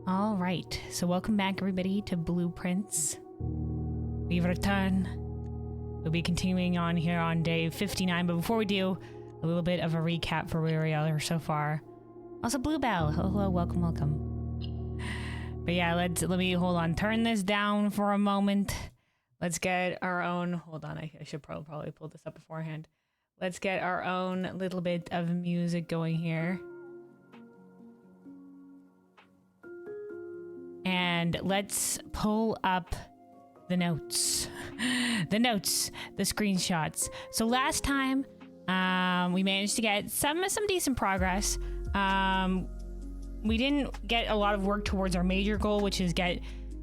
All right, so welcome back everybody to Blueprints. We've returned. We'll be continuing on here on day 59, but before we do, a little bit of a recap for where we are so far. Also, Bluebell, hello, welcome. But yeah, let me, hold on, turn this down for a moment. Let's get our own, hold on, I should probably pull this up beforehand. Let's get our own little bit of music going here. And let's pull up the notes. The screenshots. So last time, we managed to get some decent progress. We didn't get a lot of work towards our major goal, which is get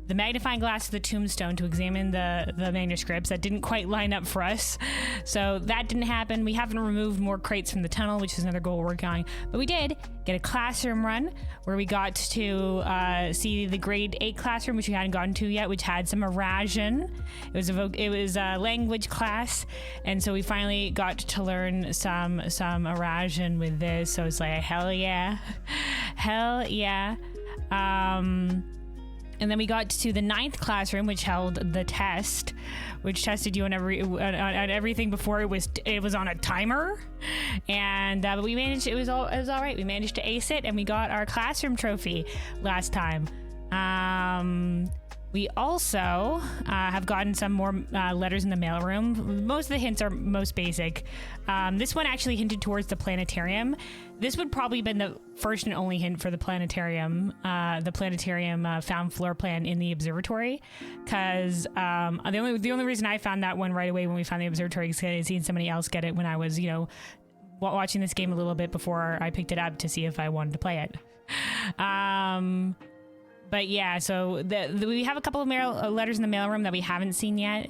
the magnifying glass to the tombstone to examine the manuscripts. That didn't quite line up for us. So that didn't happen. We haven't removed more crates from the tunnel, which is another goal we're working on. But we did get a classroom run where we got to see the grade 8 classroom, which we hadn't gotten to yet, which had some Eurasian. It was a language class. And so we finally got to learn some Eurasian with this. So it's like, hell yeah. Hell yeah. And then we got to the 9th classroom, which held the test, which tested you on everything before it was on a timer. And but we managed. It was all right. We managed to ace it, and we got our classroom trophy last time. We also have gotten some more letters in the mailroom. Most of the hints are most basic. This one actually hinted towards the planetarium. This would probably have been the first and only hint for the planetarium. The planetarium found floor plan in the observatory, because the only reason I found that one right away when we found the observatory is because I had seen somebody else get it when I was, watching this game a little bit before I picked it up to see if I wanted to play it. But yeah, so we have a couple of letters in the mailroom that we haven't seen yet.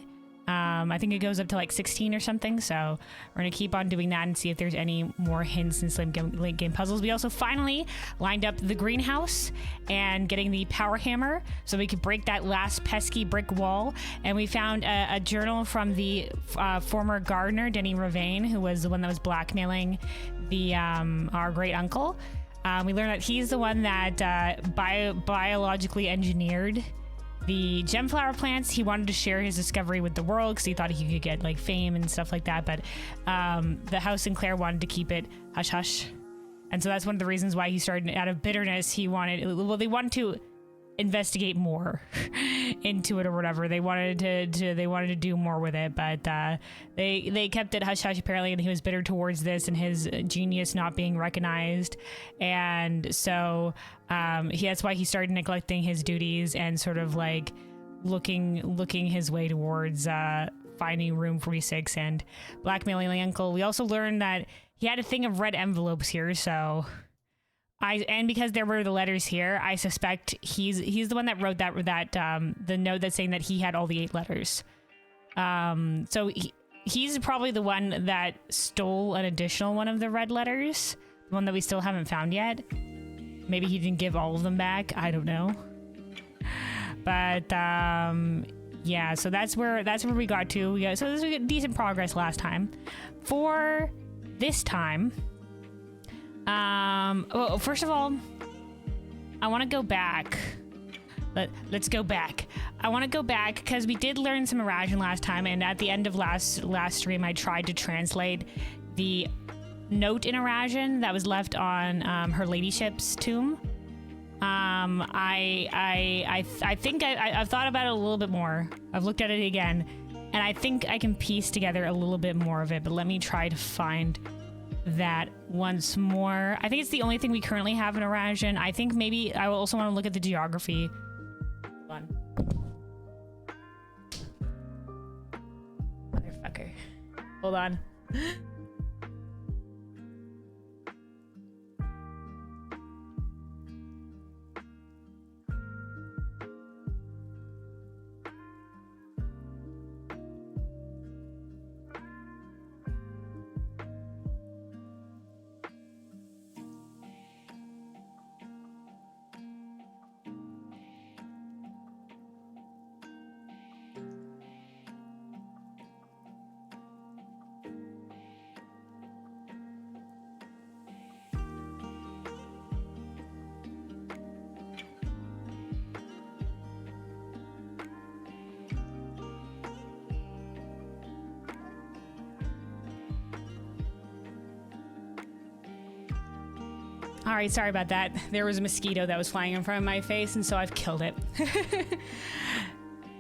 I think it goes up to like 16 or something, so we're going to keep on doing that and see if there's any more hints in late game puzzles. We also finally lined up the greenhouse and getting the power hammer so we could break that last pesky brick wall. And we found a journal from the former gardener, Denny Ravane, who was the one that was blackmailing our great uncle. We learned that he's the one that biologically engineered the gemflower plants. He wanted to share his discovery with the world because he thought he could get like fame and stuff like that. But the House Sinclair wanted to keep it hush hush. And so that's one of the reasons why he started, out of bitterness, they wanted to investigate more into it or whatever. They wanted to do more with it, but they kept it hush hush apparently, and he was bitter towards this and his genius not being recognized. And so that's why he started neglecting his duties and sort of like looking his way towards finding room 46 and blackmailing the uncle. We also learned that he had a thing of red envelopes here, so and because there were the letters here, I suspect he's the one that wrote that the note that's saying that he had all the 8 letters. So he's probably the one that stole an additional one of the red letters, the one that we still haven't found yet. Maybe he didn't give all of them back. I don't know. But yeah, so that's where we got to. So this was decent progress last time. For this time. Well, first of all, I want to go back. Let's go back. I want to go back because we did learn some Eurasian last time, and at the end of last stream, I tried to translate the note in Eurasian that was left on her ladyship's tomb. I think I've thought about it a little bit more. I've looked at it again, and I think I can piece together a little bit more of it. But let me try to find that once more. I think it's the only thing we currently have in Eurasian. I think maybe I will also want to look at the geography. Hold on. Motherfucker. Hold on. All right, sorry about that. There was a mosquito that was flying in front of my face, and so I've killed it.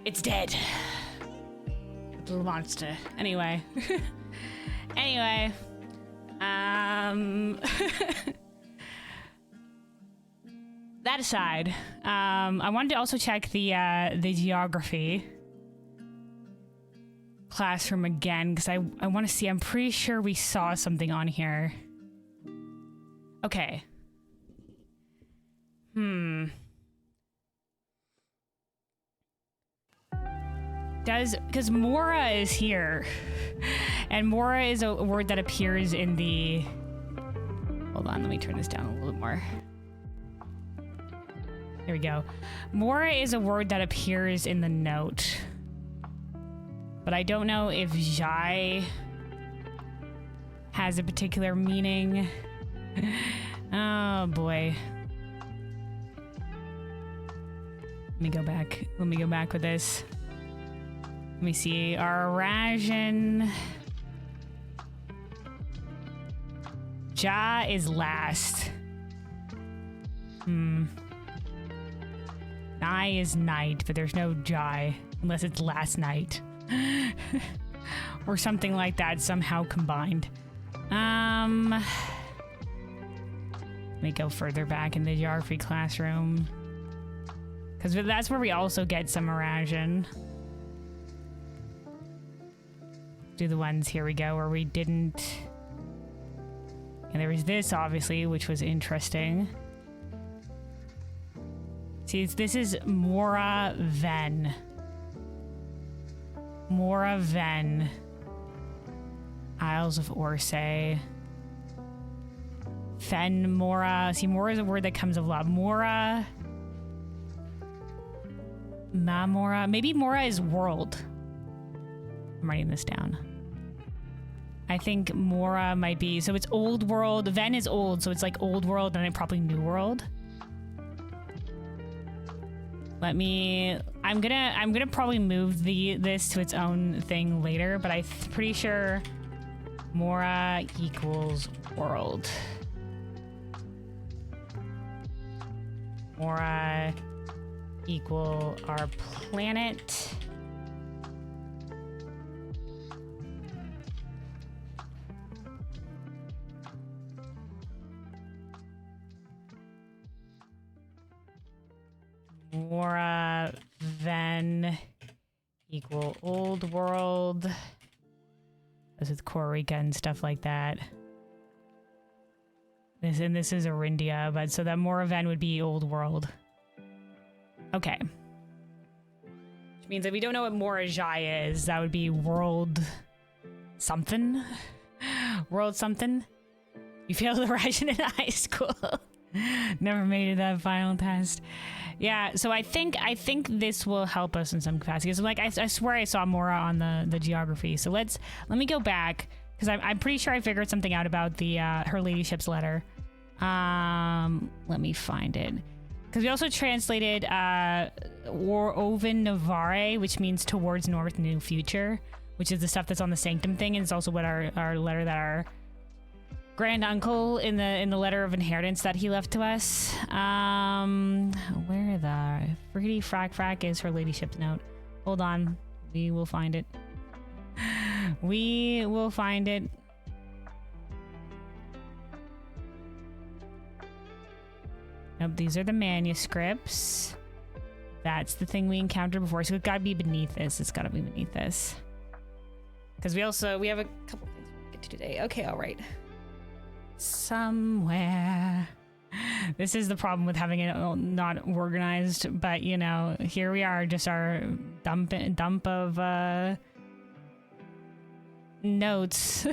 It's dead. Little monster. Anyway. Anyway. That aside, I wanted to also check the geography classroom again, because I want to see. I'm pretty sure we saw something on here. Okay. Because Mora is here, and Mora is a word that appears in the, hold on, let me turn this down a little bit more. Here we go. Mora is a word that appears in the note, but I don't know if Jai has a particular meaning. Oh boy. Let me go back with this. Let me see. Arajan. Ja is last. Nai is night, but there's no Jai unless it's last night. Or something like that, somehow combined. Let me go further back in the geography classroom, because that's where we also get some Arajan. Do the ones, here we go, where we didn't. And there was this, obviously, which was interesting. See, this is Mora Ven. Mora Ven. Isles of Orsay. Fen Mora. See, Mora is a word that comes a lot. Mora. Mamora. Maybe Mora is world. I'm writing this down. I think Mora might be, so it's old world. Ven is old, so it's like old world, and then probably new world. I'm gonna probably move this to its own thing later, but I'm pretty sure Mora equals world. Mora equal our planet. Mora Ven equal old world. This is Korika and stuff like that. This is Arindia, but so that Mora Ven would be old world. Okay. Which means that we don't know what Mora Jai is. That would be world something. World something. You failed the Russian in high school. Never made it that final test. Yeah, so I think this will help us in some capacity. So like I swear I saw Mora on the geography. So let me go back, because I'm pretty sure I figured something out about the her ladyship's letter. Let me find it, because we also translated Oven Navare, which means towards north new future, which is the stuff that's on the sanctum thing, and it's also what our letter that our grand uncle in the letter of inheritance that he left to us. Where the friggity frack is her ladyship's note? Hold on, we will find it. We will find it. Nope, these are the manuscripts. That's the thing we encountered before, so it's gotta be beneath this. It's gotta be beneath this. Because we have a couple things we get to today. Okay, all right. Somewhere. This is the problem with having it not organized, but you know, here we are, just our dump of notes.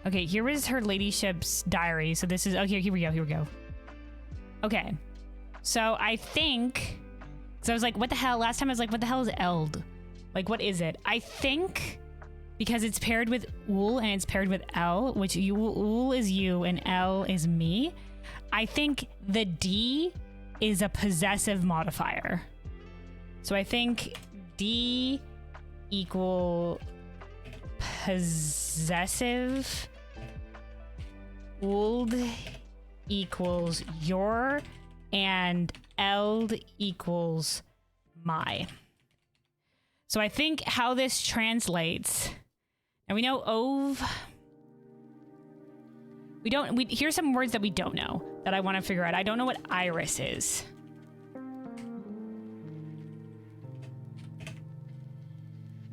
Okay, here is her ladyship's diary. So this is, okay, here we go. Okay, so I think, so I was like, what the hell? Last time I was like, what the hell is Eld? Like, what is it? I think because it's paired with Ul and it's paired with L, which Ul is you and L is me. I think the D is a possessive modifier. So I think D equal possessive Old equals your, and eld equals my. So I think how this translates, and we know ove. Here's some words that we don't know that I want to figure out. I don't know what iris is.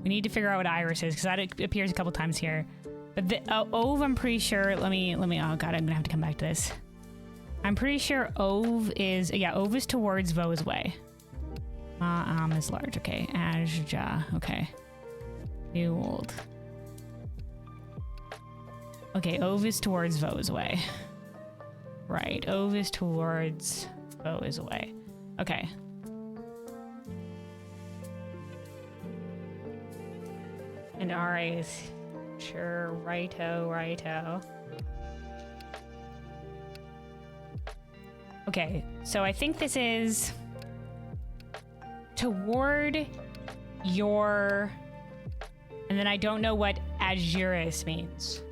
We need to figure out what iris is because that appears a couple times here. But the ove, I'm pretty sure. Let me. Oh god, I'm gonna have to come back to this. I'm pretty sure ove is ove is towards, vo is way. Is large. Okay, ajja. Okay, new old. Okay, ove is towards, vo is away. Right, ove is towards, vo is away. Okay. And RA is sure, righto. Okay, so I think this is toward your, and then I don't know what azuris means.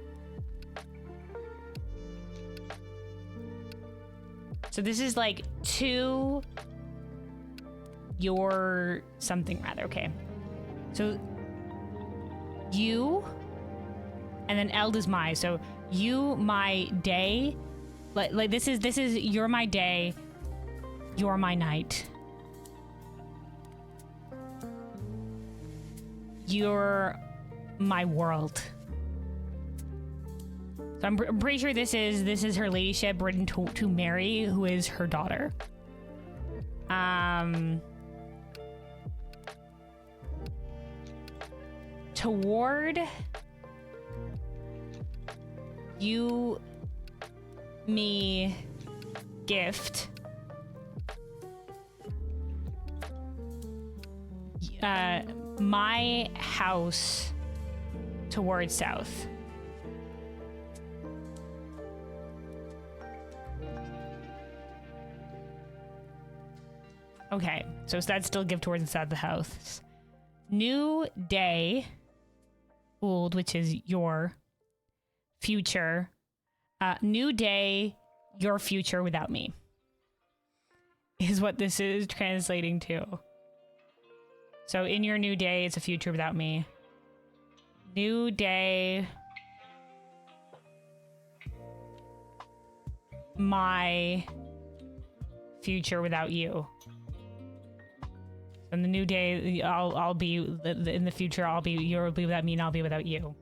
So this is like to your something rather. Okay. So you, and then eld is my. So you, my day. Like this is you're my day, you're my night. You're my world. So I'm pretty sure this is her ladyship written to Mary, who is her daughter. Toward you, me, gift. My house towards south. Okay, so that's still give towards the side of the house. New day, old, which is your future. New day, your future without me. Is what this is translating to. So in your new day, it's a future without me. New day. My future without you. In the new day, I'll be in the future. You'll be without me, and I'll be without you.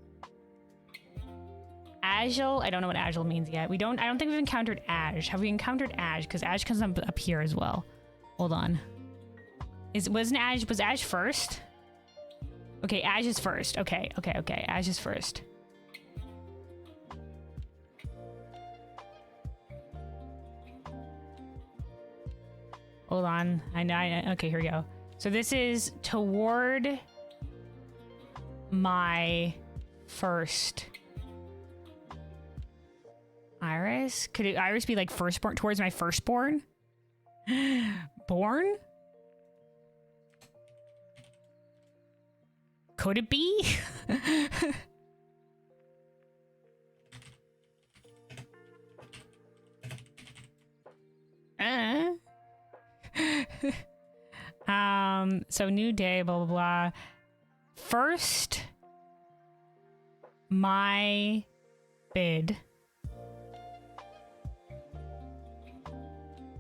Agile. I don't know what agile means yet. I don't think we've encountered Aj. Have we encountered Aj? Because Aj comes up here as well. Hold on. Was Aj first? Okay, Aj is first. Okay. Aj is first. Hold on. Okay, here we go. So this is toward my first. Iris? Could Iris be like firstborn, towards my firstborn? Born? Could it be? So new day, blah, blah, blah. First, my bid.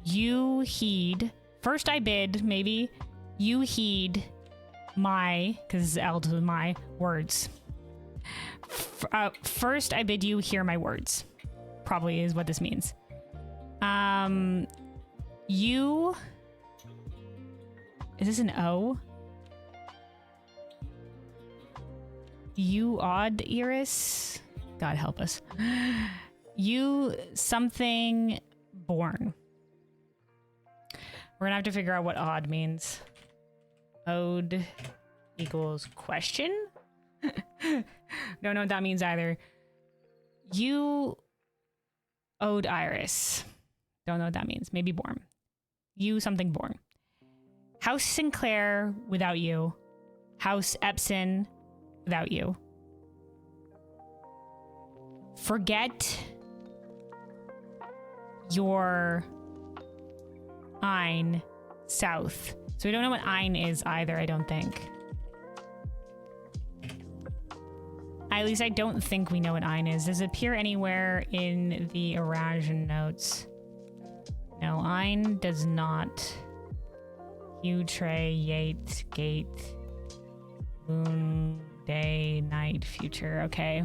You heed. First I bid, maybe. You heed my, because eld is my, words. First I bid you hear my words. Probably is what this means. You... Is this an O? You odd iris? God help us. You something born. We're gonna have to figure out what odd means. Ode equals question? Don't know what that means either. You ode iris. Don't know what that means. Maybe born. You something born. House Sinclair without you. House Epson without you. Forget your Ein south. So we don't know what Ein is either, I don't think. At least I don't think we know what Ein is. Does it appear anywhere in the Eurasian notes? No, Ein does not. Hugh, Trey, Yate, Gate, Moon, Day, Night, Future. Okay.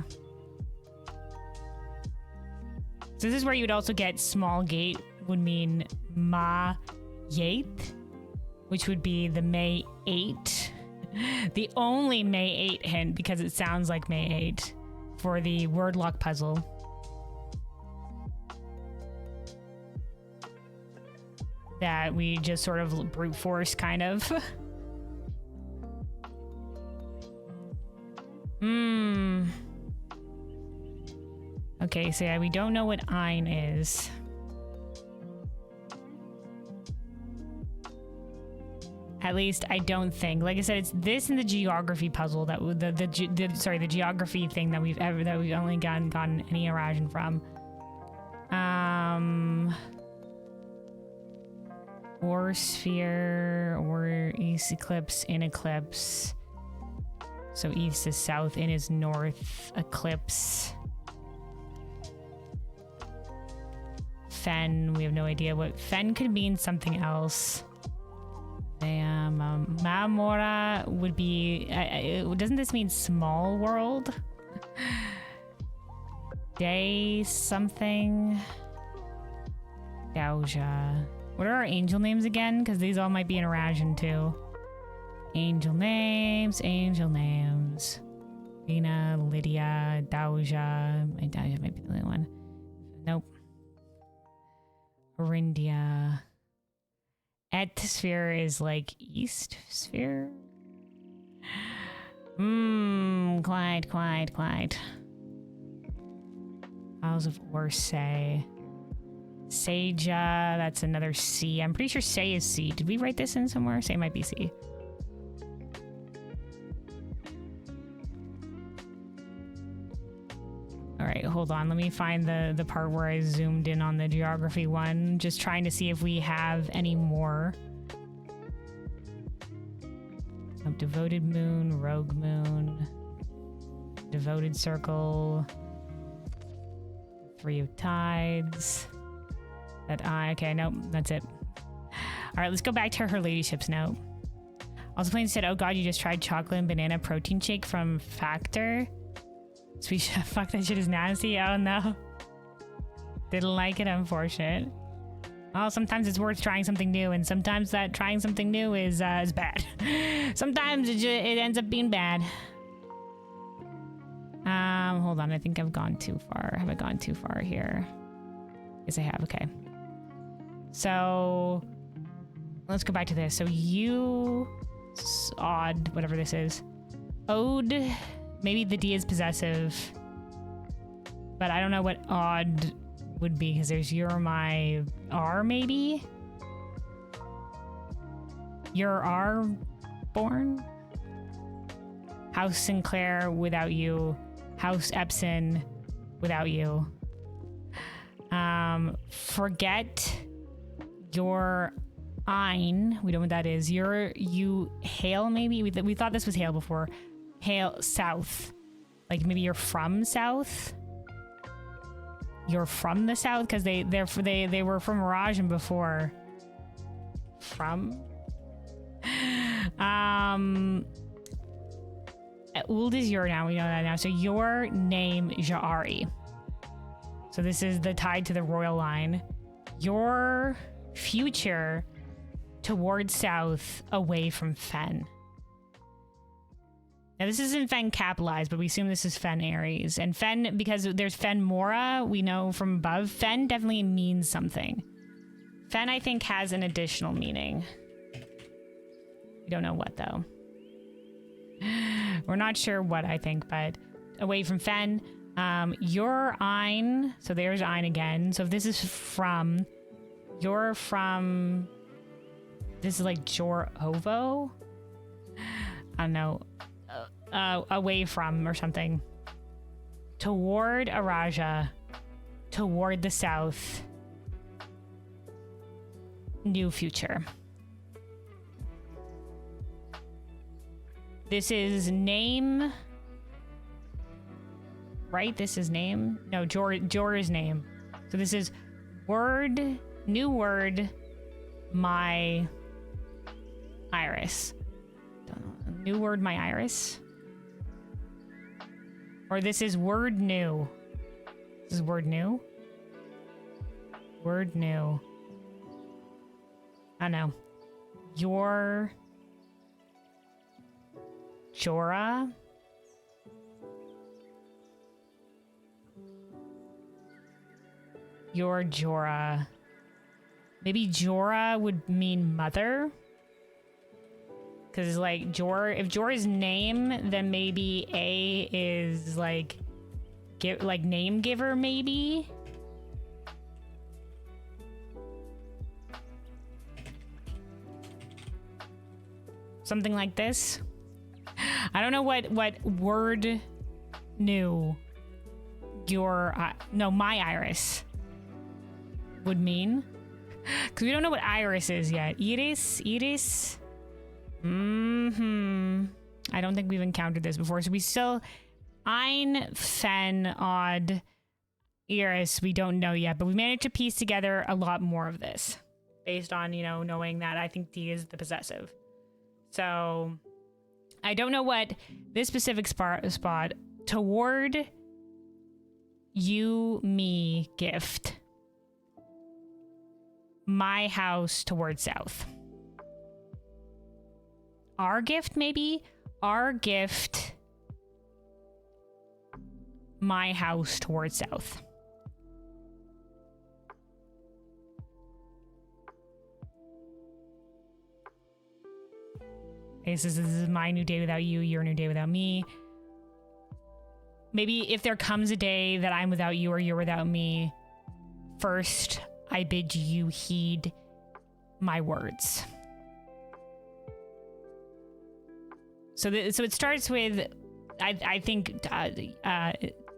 So this is where you would also get small gate would mean Ma Yate, which would be the May 8. The only May 8 hint, because it sounds like May 8, for the word lock puzzle. That we just sort of brute force, kind of. Okay, so yeah, we don't know what Ein is. At least I don't think. Like I said, it's this and the geography puzzle that the geography thing that we've only gotten any Eurasian from. Or sphere, or east eclipse, in eclipse. So east is south, in is north, eclipse. Fen, we have no idea what Fen could mean. Something else. Mamora would be. Doesn't this mean small world? Day something. Gauja. What are our angel names again? Because these all might be in Eurasian too. Angel names, angel names. Rina, Lydia, Dauja. Dauja might be the only one. Nope. Orindia. Sphere is like east sphere. Quite. Isles of Orsay. Seja, that's another C. I'm pretty sure Say is C. Did we write this in somewhere? Say might be C. All right, hold on. Let me find the part where I zoomed in on the geography one. Just trying to see if we have any more. Oh, devoted moon, rogue moon, devoted circle, three of tides. Okay, nope, that's it. All right, let's go back to her ladyship's note. Also, Plain said, "Oh God, you just tried chocolate and banana protein shake from Factor." Sweet fuck, that shit is nasty. Oh no. Didn't like it, unfortunate. Well, sometimes it's worth trying something new, and sometimes that trying something new is bad. Sometimes it ends up being bad. Hold on, I think I've gone too far. Have I gone too far here? Yes, I have. Okay. So let's go back to this. So you odd, whatever this is. Ode. Maybe the D is possessive, but I don't know what odd would be because there's you're my R maybe? You're R born? House Sinclair without you. House Epson without you. Forget your Ein. We don't know what that is. You Hail maybe? We thought this was Hail before. Hail south. Like maybe you're from south? You're from the south? Because they were from Eurasian before. From? Uld is your now. We know that now. So your name, Ja'ari. So this is the tied to the royal line. Your future towards south away from Fen. Now, this isn't Fen capitalized, but we assume this is Fen Aries. And Fen, because there's Fen Mora, we know from above, Fen definitely means something. Fen, I think, has an additional meaning. We don't know what, though. We're not sure what, I think, but away from Fen. Your Ein, so there's Ein again. So if this is from, you're from, this is like Jor Ovo? I don't know. Away from or something. Toward Araja. Toward the south. new future. This is name, right? This is name. No, Jorah's name. So this is word, new word, my iris. New word, my iris. Or this is word new. This is word new. Word new. I don't know. Your Jorah. Your Jorah. Maybe Jorah would mean mother. Because like if Jorah's name, then maybe A is like name giver, maybe. Something like this. I don't know what word new my iris would mean. Because we don't know what iris is yet. Iris. I don't think we've encountered this before. So we still Ein, Fen, Odd, Iris, we don't know yet, but we managed to piece together a lot more of this based on, knowing that I think D is the possessive. So I don't know what this specific spot toward you, me, gift. My house toward south. Our gift, maybe? Our gift. My house toward south. Okay, so this is my new day without you, your new day without me. Maybe if there comes a day that I'm without you or you're without me, first I bid you heed my words. So it starts with, I think,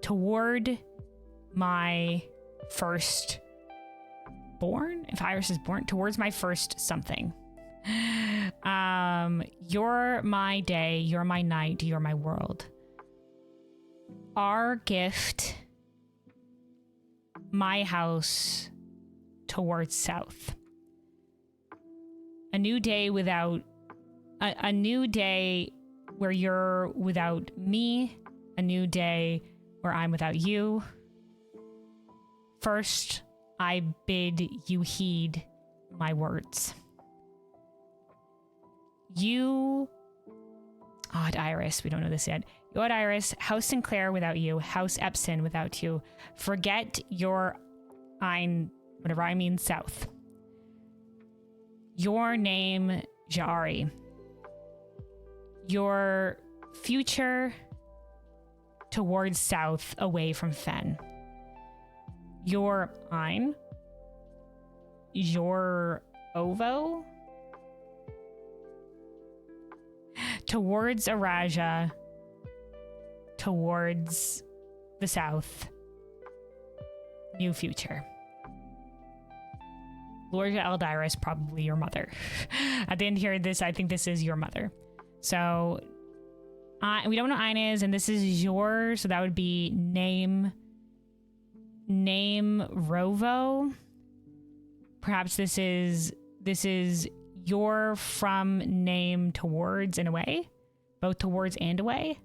toward my first born, if Iris is born, towards my first something. You're my day, you're my night, you're my world. Our gift, my house towards south. A new day without, a new day where you're without me, a new day where I'm without you. First, I bid you heed my words. You, Odd Iris, we don't know this yet. You Odd Iris, House Sinclair without you, House Epson without you. Forget your Ein, whatever I mean, south. Your name, Jari. Your future towards south, away from Fen. Your Ein. Your Ovo. Towards Araja. Towards the south. New future. Lorja Eldiris, probably your mother. At the end here, I think this is your mother. So we don't know Ein is, and this is yours, so that would be name Rovo. Perhaps this is your from name towards and away, both towards and away.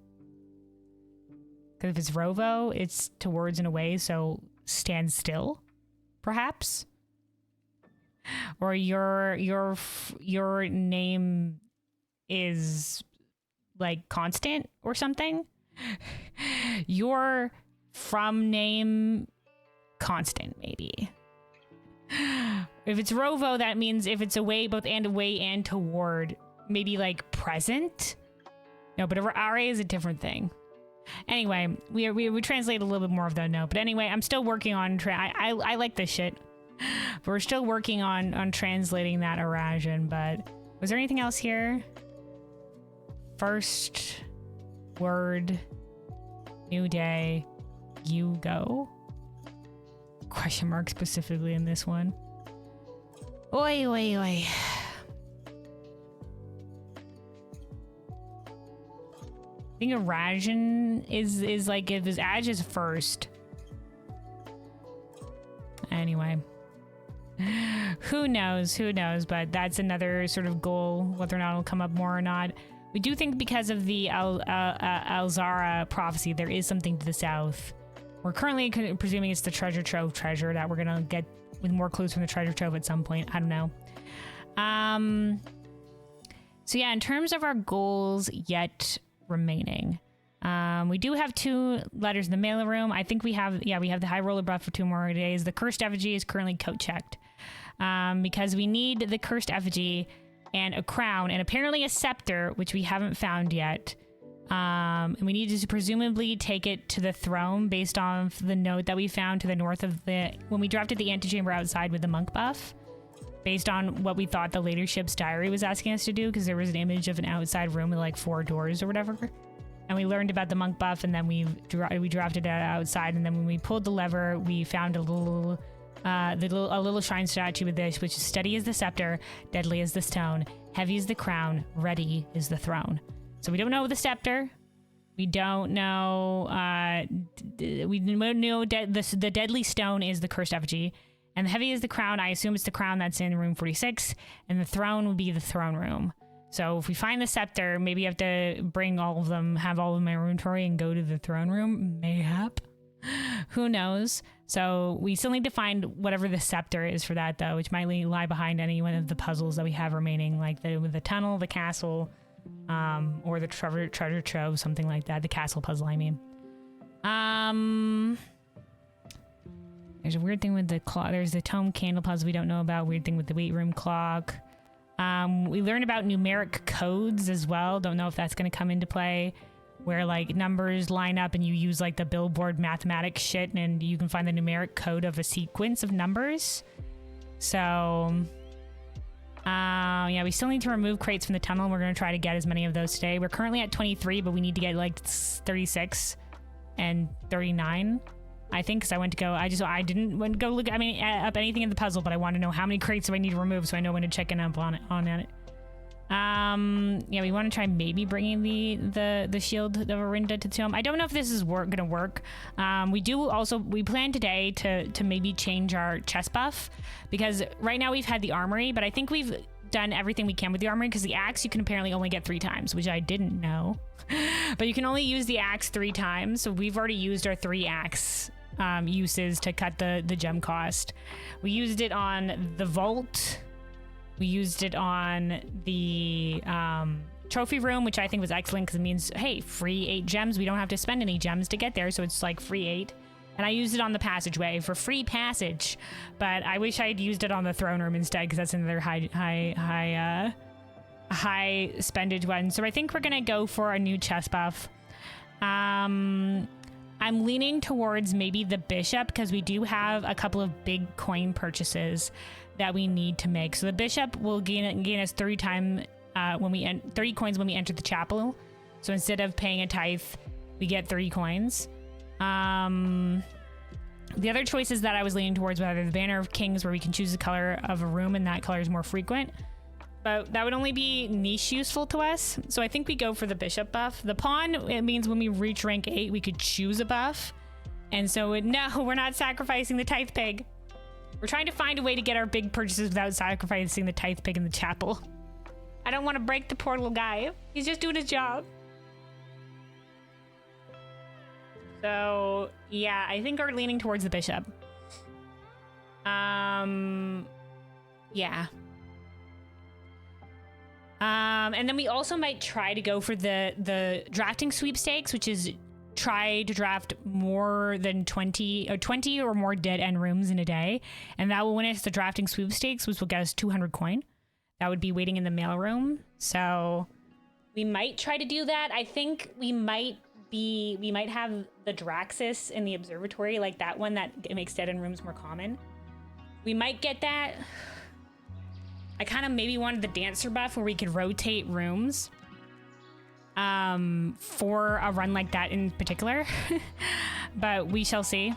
Because if it's Rovo, it's towards and away, so stand still, perhaps. Or your name is like constant or something. Your from name constant, maybe. If it's Rovo, that means if it's away, both and away and toward, maybe like present. No, but RA is a different thing. Anyway, we translate a little bit more of that note. But anyway, I'm still working on I like this shit. But we're still working on translating that Arajan. But was there anything else here? First word, new day, you go. Question mark specifically in this one. Oi, oi, oi. I think Arajan is like, if his Aj is first. Anyway. Who knows, but that's another sort of goal, whether or not it'll come up more or not. We do think because of the Alzara prophecy, there is something to the south. We're currently presuming it's the treasure trove treasure that we're gonna get with more clues from the treasure trove at some point. I don't know. So yeah, in terms of our goals yet remaining, we do have 2 letters in the mail room. I think we have the high roller buff for 2 more days. The cursed effigy is currently coat checked because we need the cursed effigy and a crown and apparently a scepter, which we haven't found yet. And we need to presumably take it to the throne based on the note that we found to the north of when we drafted the antechamber outside with the monk buff, based on what we thought the leadership's diary was asking us to do, because there was an image of an outside room with like 4 doors or whatever. And we learned about the monk buff, and then we drafted it outside, and then when we pulled the lever, we found a little shrine statue with this, which is steady as the scepter, deadly as the stone, heavy as the crown, ready is the throne. So we don't know the scepter. We don't know. We know the deadly stone is the cursed effigy, and the heavy is the crown. I assume it's the crown that's in room 46, and the throne would be the throne room. So if we find the scepter, maybe you have to bring all of them, have all of them in my inventory, and go to the throne room. Mayhap. Who knows? So we still need to find whatever the scepter is for that, though, which might lie behind any one of the puzzles that we have remaining, like the tunnel, the castle, or the treasure trove, something like that. The castle puzzle, I mean. There's a weird thing with the clock. There's the tome candle puzzle we don't know about. Weird thing with the weight room clock. We learned about numeric codes as well. Don't know if that's going to come into play, where like numbers line up and you use like the billboard mathematics shit and you can find the numeric code of a sequence of numbers. So yeah, we still need to remove crates from the tunnel. We're going to try to get as many of those today. We're currently at 23, but we need to get like 36 and 39, I think, because I didn't want to go look, up anything in the puzzle, but I want to know how many crates do I need to remove so I know when to check in up on it. Yeah, we want to try maybe bringing the shield of Orinda to the tomb. I don't know if this is gonna work. We plan today to maybe change our chest buff, because right now we've had the armory, but I think we've done everything we can with the armory, because the axe you can apparently only get 3 times, which I didn't know. But you can only use the axe 3 times, so we've already used our 3 axe uses to cut the gem cost. We used it on the vault. We used it on the trophy room, which I think was excellent because it means, hey, free 8 gems. We don't have to spend any gems to get there, so it's like free 8. And I used it on the passageway for free passage, but I wish I had used it on the throne room instead, because that's another high spendage one. So I think we're gonna go for a new chest buff. I'm leaning towards maybe the bishop, because we do have a couple of big coin purchases that we need to make. So the bishop will gain us 30 coins when we enter the chapel. So instead of paying a tithe, we get 30 coins. The other choices that I was leaning towards were either the Banner of Kings, where we can choose the color of a room and that color is more frequent, but that would only be niche useful to us. So I think we go for the bishop buff. The pawn, it means when we reach rank 8, we could choose a buff. And so no, we're not sacrificing the tithe pig. We're trying to find a way to get our big purchases without sacrificing the tithe pig in the chapel. I don't want to break the poor little guy. He's just doing his job. So yeah, I think we're leaning towards the bishop. Yeah. And then we also might try to go for the drafting sweepstakes, which is try to draft more than 20 or more dead end rooms in a day, and that will win us the drafting sweepstakes, which will get us 200 coin. That would be waiting in the mailroom. So we might try to do that. I think we might have the Draxus in the observatory, like that one that makes dead end rooms more common. We might get that. I kind of maybe wanted the dancer buff, where we could rotate rooms for a run like that in particular. But we shall see.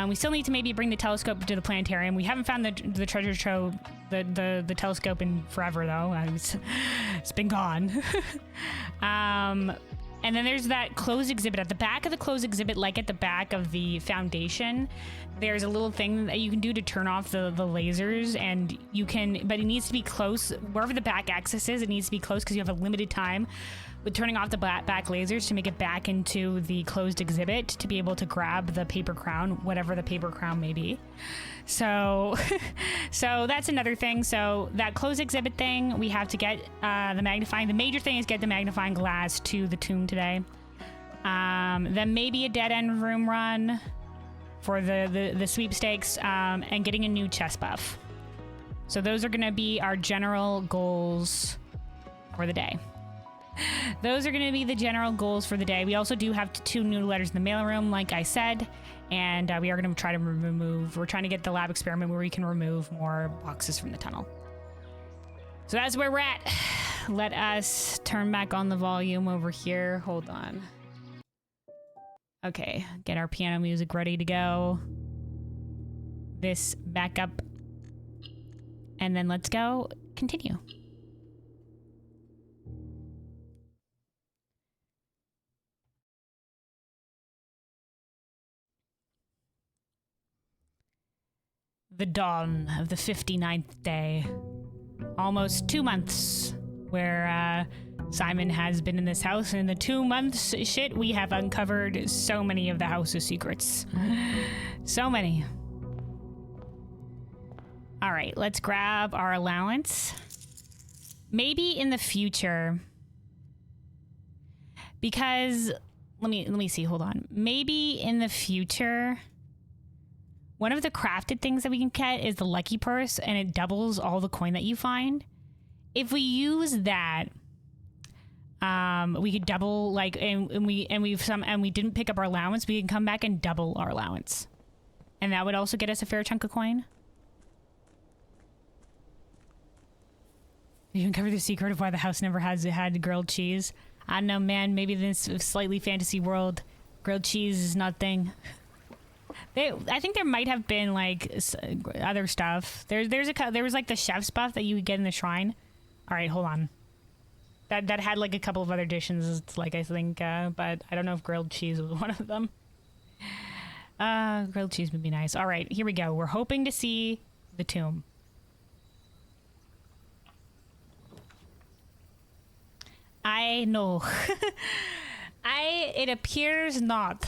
We still need to maybe bring the telescope to the planetarium. We haven't found the treasure trove, the telescope in forever though. It's been gone. And then there's that closed exhibit. At the back of the closed exhibit, like at the back of the foundation, there's a little thing that you can do to turn off the lasers, and you can, but it needs to be close. Wherever the back access is, it needs to be close because you have a limited time with turning off the back lasers to make it back into the closed exhibit to be able to grab the paper crown, whatever the paper crown may be. So, so that's another thing. So that closed exhibit thing, we have to get the major thing is get the magnifying glass to the tomb today. Then maybe a dead end room run for the sweepstakes, and getting a new chest buff. So those are going to be our general goals for the day. Those are going to be the general goals for the day. We also do have 2 new letters in the mailroom, like I said, and we are going to try to we're trying to get the lab experiment where we can remove more boxes from the tunnel. So that's where we're at. Let us turn back on the volume over here. Hold on. Okay, get our piano music ready to go. This back up. And then let's go continue. The dawn of the 59th day. Almost 2 months where Simon has been in this house. And in the 2 months, we have uncovered so many of the house's secrets. So many. All right, let's grab our allowance. Maybe in the future, because let me see, hold on. Maybe in the future, one of the crafted things that we can get is the lucky purse, and it doubles all the coin that you find. If we use that, we could double, like, and we didn't pick up our allowance, we can come back and double our allowance, and that would also get us a fair chunk of coin. You uncover the secret of why the house never has had grilled cheese. I don't know, man. Maybe in this slightly fantasy world, grilled cheese is not a thing. I think there might have been like other stuff. There was like the chef's buff that you would get in the shrine. All right, hold on. That had like a couple of other dishes, like I think, but I don't know if grilled cheese was one of them. Grilled cheese would be nice. All right, here we go. We're hoping to see the tomb. I know. It appears not.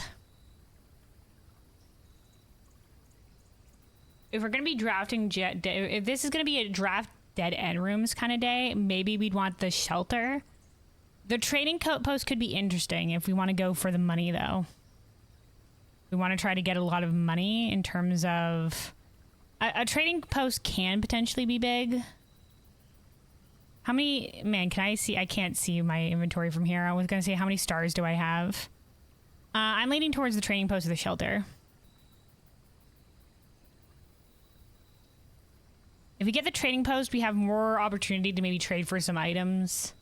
If we're going to be drafting if this is going to be a draft dead end rooms kind of day, maybe we'd want the shelter. The trading post could be interesting if we want to go for the money, though. We want to try to get a lot of money in terms of... A trading post can potentially be big. How many... Man, can I see... I can't see my inventory from here. I was going to say, how many stars do I have? I'm leaning towards the trading post or the shelter. If we get the trading post, we have more opportunity to maybe trade for some items.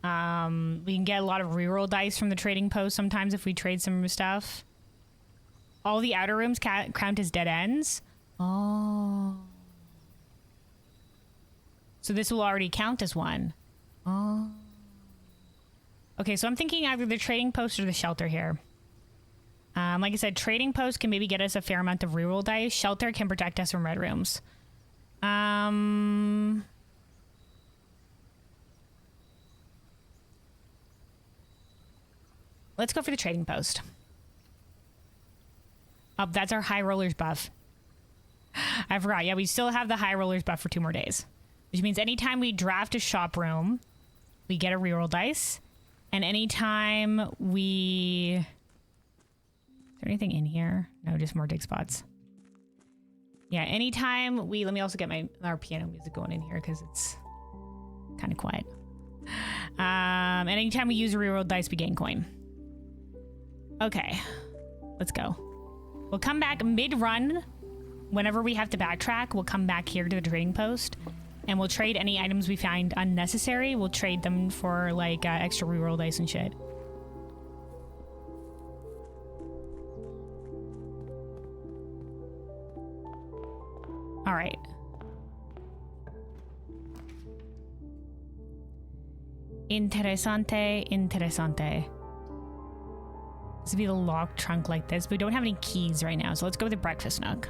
We can get a lot of reroll dice from the trading post sometimes if we trade some stuff. All the outer rooms count as dead ends. Oh. So this will already count as one. Oh. Okay, so I'm thinking either the trading post or the shelter here. Like I said, trading post can maybe get us a fair amount of reroll dice. Shelter can protect us from red rooms. Let's go for the trading post. Oh, that's our high rollers buff. I forgot. Yeah, we still have the high rollers buff for 2 more days. Which means anytime we draft a shop room, we get a reroll dice. And anytime we... Is there anything in here? No, just more dig spots. Yeah, anytime we... Let me also get our piano music going in here because it's kind of quiet. And anytime we use a reroll dice, we gain coin. Okay, let's go. We'll come back mid-run. Whenever we have to backtrack, we'll come back here to the trading post. And we'll trade any items we find unnecessary. We'll trade them for, like, extra reroll dice and shit. Interesante, interesante. This would be the locked trunk like this, but we don't have any keys right now, so let's go with the breakfast nook.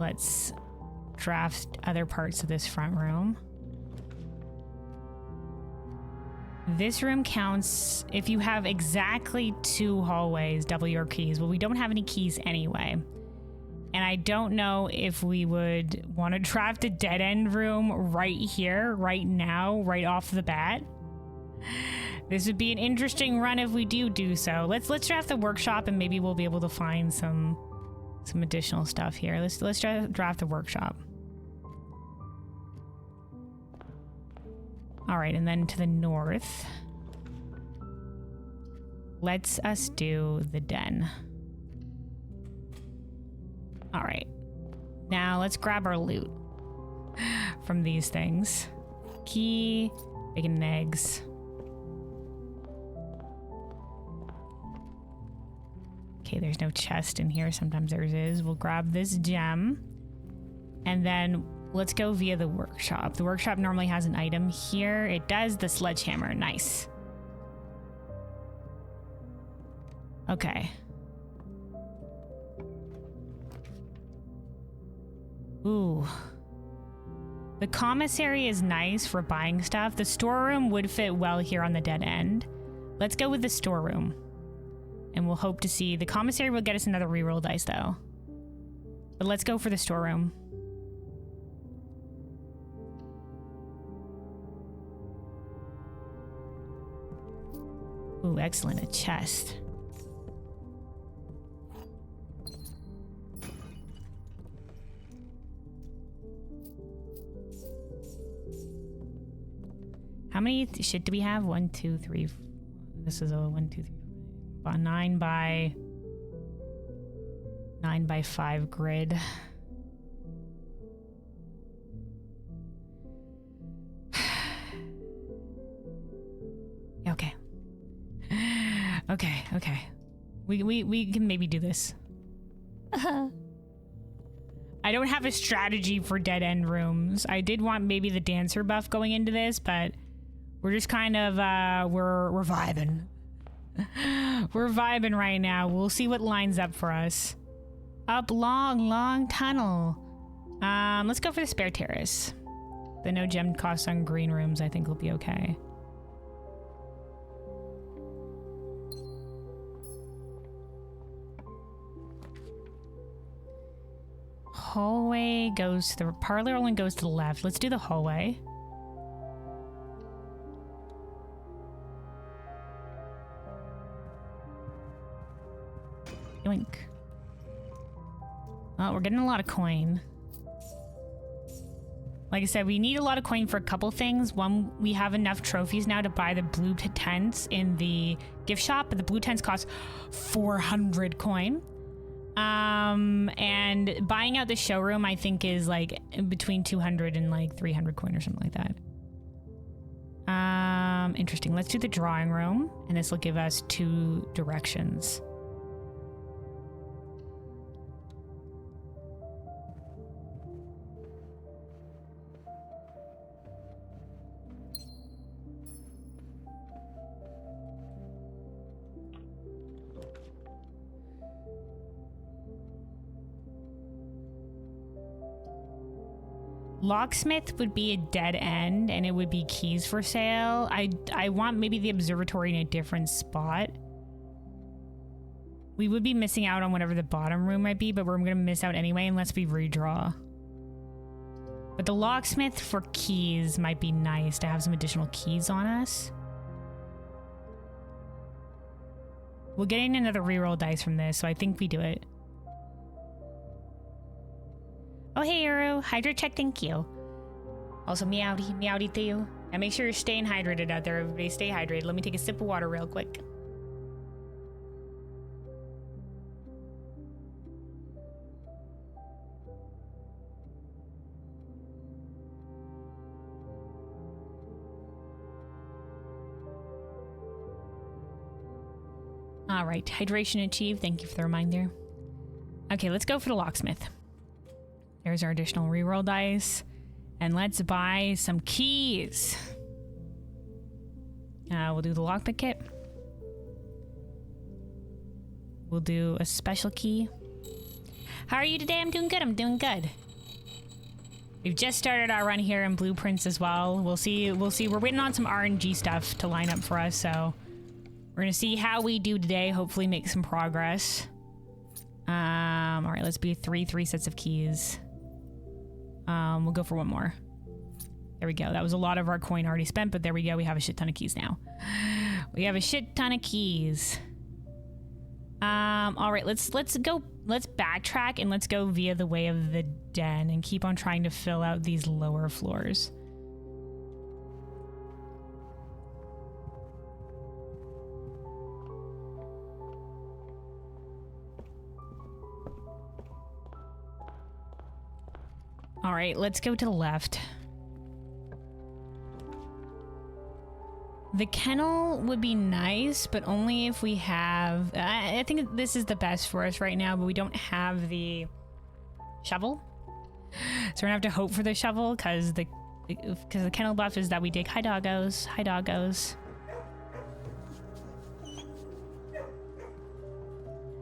Let's draft other parts of this front room. This room counts if you have exactly 2 hallways, double your keys. Well, we don't have any keys anyway. And I don't know if we would want to draft a dead end room right here, right now, right off the bat. This would be an interesting run if we do so. Let's draft the workshop and maybe we'll be able to find some additional stuff here. Let's draft the workshop. All right, and then to the north, let's us do the den. All right, now let's grab our loot from these things. Key, bacon and eggs. Okay, there's no chest in here. Sometimes there is. We'll grab this gem. And then let's go via the workshop. The workshop normally has an item here. It does. The sledgehammer. Nice. Okay. Ooh. The commissary is nice for buying stuff. The storeroom would fit well here on the dead end. Let's go with the storeroom. And we'll hope to see. The commissary will get us another reroll dice, though. But let's go for the storeroom. Ooh, excellent. A chest. How many shit do we have? 1, 2, 3. This is a 1, 2, 3. 9 by 5 grid. Okay. Okay. We can maybe do this. I don't have a strategy for dead end rooms. I did want maybe the dancer buff going into this, but we're just kind of we're vibing. We're vibing right now. We'll see what lines up for us. Up long tunnel. Let's go for the spare terrace. The no gem cost on green rooms I think will be okay. Hallway goes to the parlor, only goes to the left. Let's do the hallway. Yoink. Well, we're getting a lot of coin. Like I said, we need a lot of coin for a couple things. One, we have enough trophies now to buy the blue tents in the gift shop, but the blue tents cost 400 coin. And buying out the showroom, I think, is like between 200 and like 300 coin or something like that. Interesting. Let's do the drawing room, and this will give us 2 directions. Locksmith would be a dead end, and it would be keys for sale. I want maybe the observatory in a different spot. We would be missing out on whatever the bottom room might be, but we're going to miss out anyway unless we redraw. But the locksmith for keys might be nice to have some additional keys on us. We'll get in another reroll dice from this, so I think we do it. Oh, hey, Uru. Hydro check, thank you. Also, meowdy to you. And make sure you're staying hydrated out there, everybody. Stay hydrated. Let me take a sip of water real quick. All right, hydration achieved. Thank you for the reminder. Okay, let's go for the locksmith. There's our additional reroll dice. And let's buy some keys. We'll do the lockpick kit. We'll do a special key. How are you today? I'm doing good. I'm doing good. We've just started our run here in Blueprints as well. We'll see. We're waiting on some RNG stuff to line up for us, so we're gonna see how we do today. Hopefully make some progress. All right, let's be three sets of keys. We'll go for one more. There we go. That was a lot of our coin already spent, but there we go. We have a shit ton of keys now. We have a shit ton of keys. All right, let's go. Let's backtrack and let's go via the way of the den and keep on trying to fill out these lower floors. All right, let's go to the left. The kennel would be nice, but only if we have... I think this is the best for us right now, but we don't have the shovel. So we're gonna have to hope for the shovel, because the kennel buff is that we dig. Hi, doggos. Hi, doggos.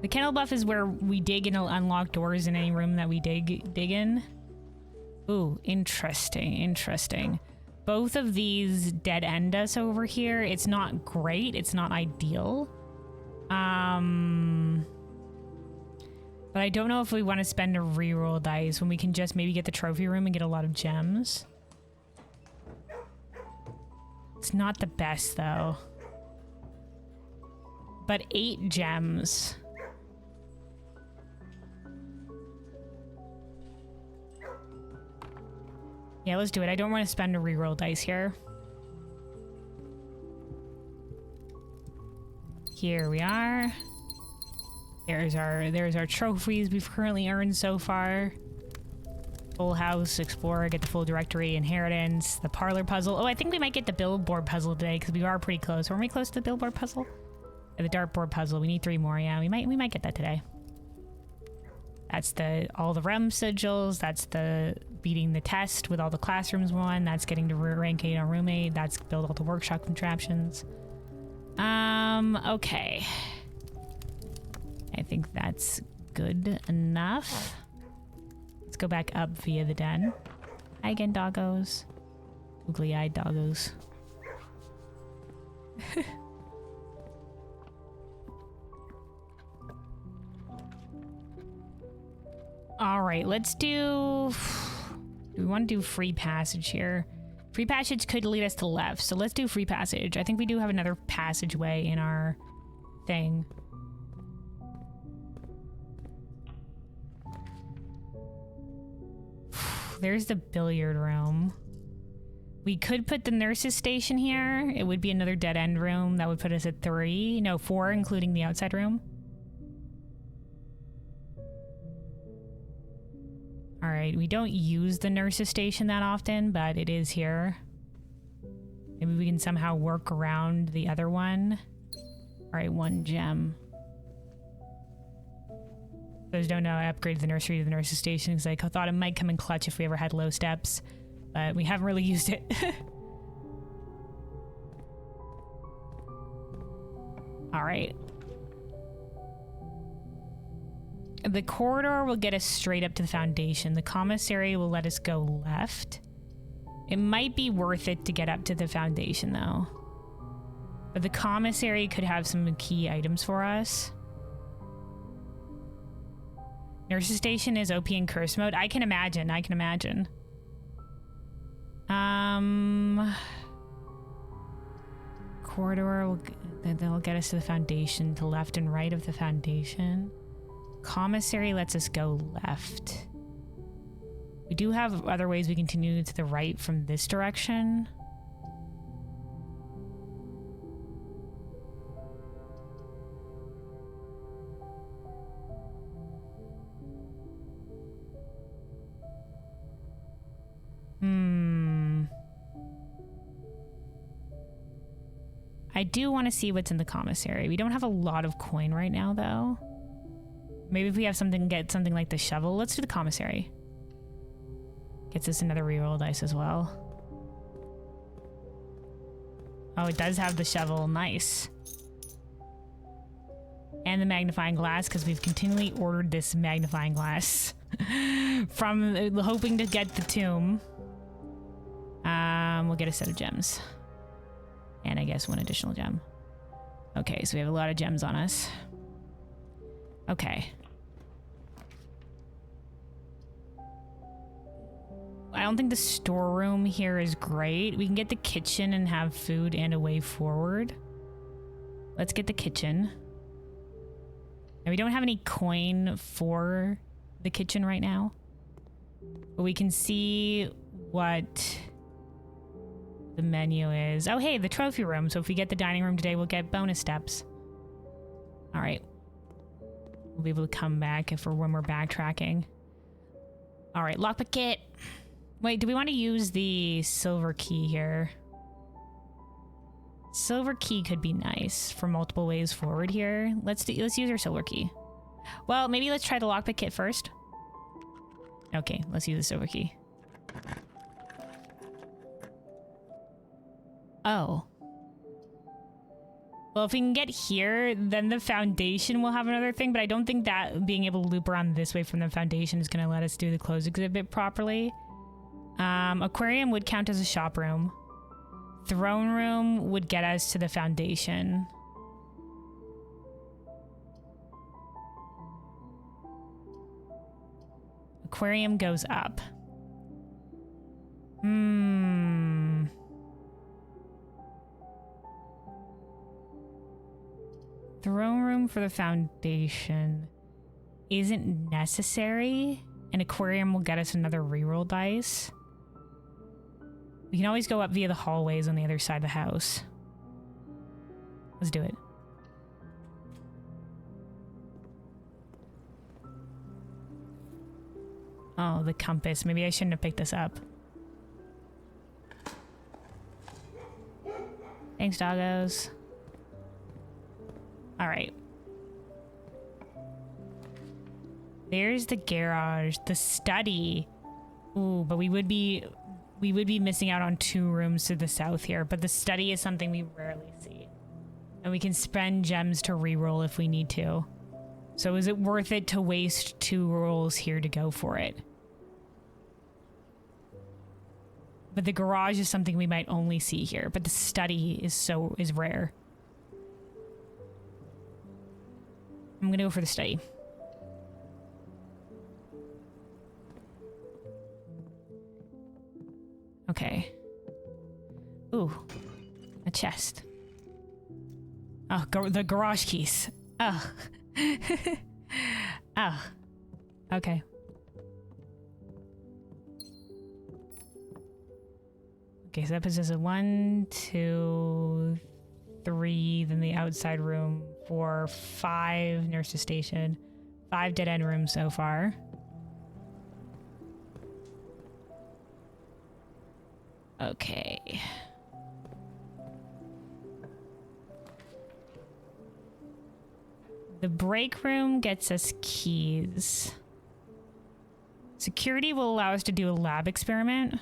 The kennel buff is where we dig and unlock doors in any room that we dig in. Ooh, interesting, interesting. Both of these dead end us over here. It's not great. It's not ideal. But I don't know if we want to spend a reroll dice when we can just maybe get the trophy room and get a lot of gems. It's not the best though. But 8 gems. Yeah, let's do it. I don't want to spend a reroll dice here. Here we are. There's our trophies we've currently earned so far. Full house, explorer, get the full directory, inheritance, the parlor puzzle. Oh, I think we might get the billboard puzzle today because we are pretty close. Weren't we close to the billboard puzzle? Or the dartboard puzzle. We need 3 more. Yeah, we might get that today. That's all the realm sigils. That's the beating the test with all the classrooms won. That's getting to rank 8 on roommate. That's build all the workshop contraptions. Okay. I think that's good enough. Let's go back up via the den. Hi again, doggos. Googly-eyed doggos. All right, let's do... We want to do free passage here. Free passage could lead us to the left, so let's do free passage. I think we do have another passageway in our thing. There's the billiard room. We could put the nurse's station here. It would be another dead end room. That would put us at 3. No, 4, including the outside room. All right, we don't use the nurse's station that often, but it is here. Maybe we can somehow work around the other one. All right, 1 gem. Those don't know, I upgraded the nursery to the nurse's station because I thought it might come in clutch if we ever had low steps, but we haven't really used it. All right. The corridor will get us straight up to the foundation. The commissary will let us go left. It might be worth it to get up to the foundation though. But the commissary could have some key items for us. Nurse's station is OP in curse mode. I can imagine. Corridor they'll get us to the foundation, to left and right of the foundation. Commissary lets us go left. We do have other ways we continue to the right from this direction. I do want to see what's in the commissary. We don't have a lot of coin right now, though. Maybe if we have something, get something like the shovel. Let's do the commissary. Gets us another reroll dice as well. Oh, it does have the shovel. Nice. And the magnifying glass, because we've continually ordered this magnifying glass from hoping to get the tomb. We'll get a set of gems. And I guess one additional gem. Okay, so we have a lot of gems on us. Okay. I don't think the storeroom here is great. We can get the kitchen and have food and a way forward. Let's get the kitchen. And we don't have any coin for the kitchen right now. But we can see what the menu is. Oh, hey, the trophy room. So if we get the dining room today, we'll get bonus steps. All right. We'll be able to come back when we're backtracking. All right, lockpick kit. Wait, do we want to use the silver key here? Silver key could be nice for multiple ways forward here. Let's use our silver key. Well, maybe let's try the lockpick kit first. Okay, let's use the silver key. Oh. Well, if we can get here, then the foundation will have another thing, but I don't think that being able to loop around this way from the foundation is going to let us do the clothes exhibit properly. Aquarium would count as a shop room. Throne room would get us to the foundation. Aquarium goes up. Throne room for the foundation isn't necessary. An aquarium will get us another reroll dice. We can always go up via the hallways on the other side of the house. Let's do it. Oh, the compass. Maybe I shouldn't have picked this up. Thanks, doggos. All right. There's the garage, the study. Ooh, but we would be missing out on 2 rooms to the south here, but the study is something we rarely see. And we can spend gems to reroll if we need to. So is it worth it to waste 2 rolls here to go for it? But the garage is something we might only see here, but the study is rare. I'm gonna go for the study. Okay. Ooh, a chest. Oh, the garage keys. Oh. Oh. Okay. Okay, so that puts us at 1, 2, 3, then the outside room, 4, 5 nurse's station, 5 dead end rooms so far. Okay. The break room gets us keys. Security will allow us to do a lab experiment.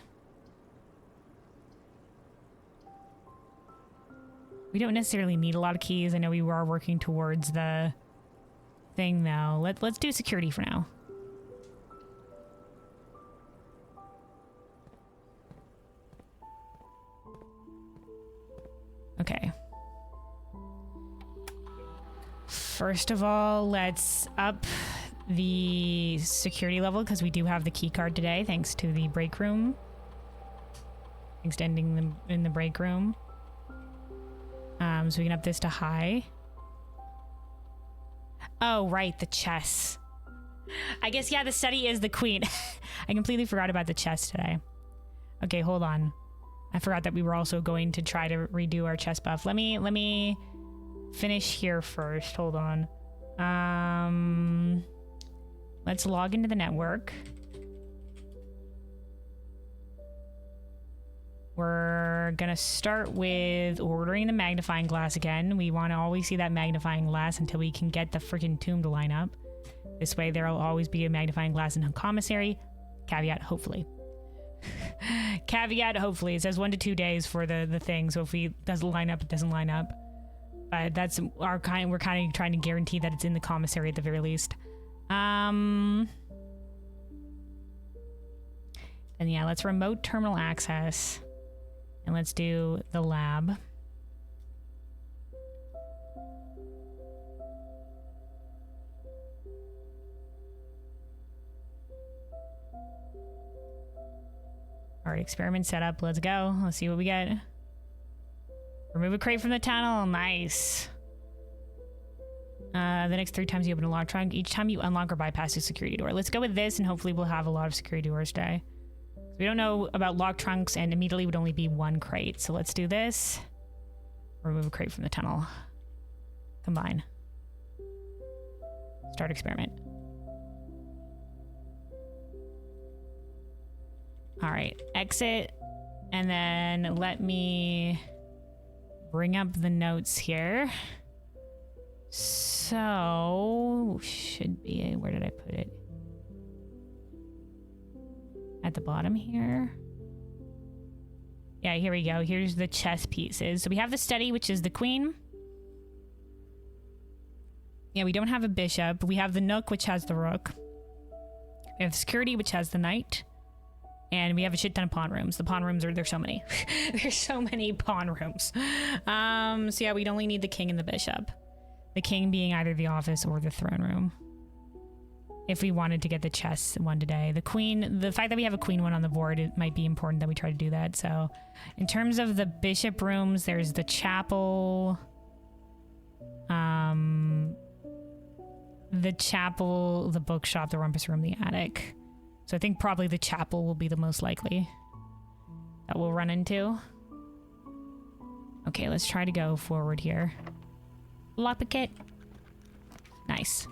We don't necessarily need a lot of keys. I know we are working towards the thing though. Let's do security for now. Okay. First of all, let's up the security level because we do have the key card today, thanks to the break room. Thanks to ending them in the break room. So we can up this to high. Oh, right, the chess. I guess, yeah, the study is the queen. I completely forgot about the chess today. Okay, hold on. I forgot that we were also going to try to redo our chess buff. Let me finish here first. Hold on. Let's log into the network. We're gonna start with ordering the magnifying glass again. We want to always see that magnifying glass until we can get the freaking tomb to line up. This way there'll always be a magnifying glass in the commissary. Caveat, hopefully. Caveat, hopefully. It says 1 to 2 days for the thing, so if it doesn't line up, it doesn't line up. But that's we're kind of trying to guarantee that it's in the commissary at the very least. And yeah, let's remote terminal access. And let's do the lab. All right, experiment set up. Let's go. Let's see what we get. Remove a crate from the tunnel. Nice. The next 3 times you open a lock trunk, each time you unlock or bypass a security door. Let's go with this, and hopefully we'll have a lot of security doors today. We don't know about lock trunks, and immediately would only be 1 crate. So let's do this. Remove a crate from the tunnel. Combine. Start experiment. All right, exit, and then let me bring up the notes here. So, should be, where did I put it? At the bottom here. Yeah, here we go. Here's the chess pieces. So we have the study, which is the queen. Yeah, we don't have a bishop. We have the nook, which has the rook. We have security, which has the knight. And we have a shit ton of pawn rooms. The pawn rooms there's so many. There's so many pawn rooms. So yeah, we'd only need the king and the bishop. The king being either the office or the throne room. If we wanted to get the chess one today. The queen, the fact that we have a queen one on the board, it might be important that we try to do that. So in terms of the bishop rooms, there's the chapel. The chapel, the bookshop, the rumpus room, the attic. So I think probably the chapel will be the most likely that we'll run into. Okay, let's try to go forward here. Lockpicket. Nice.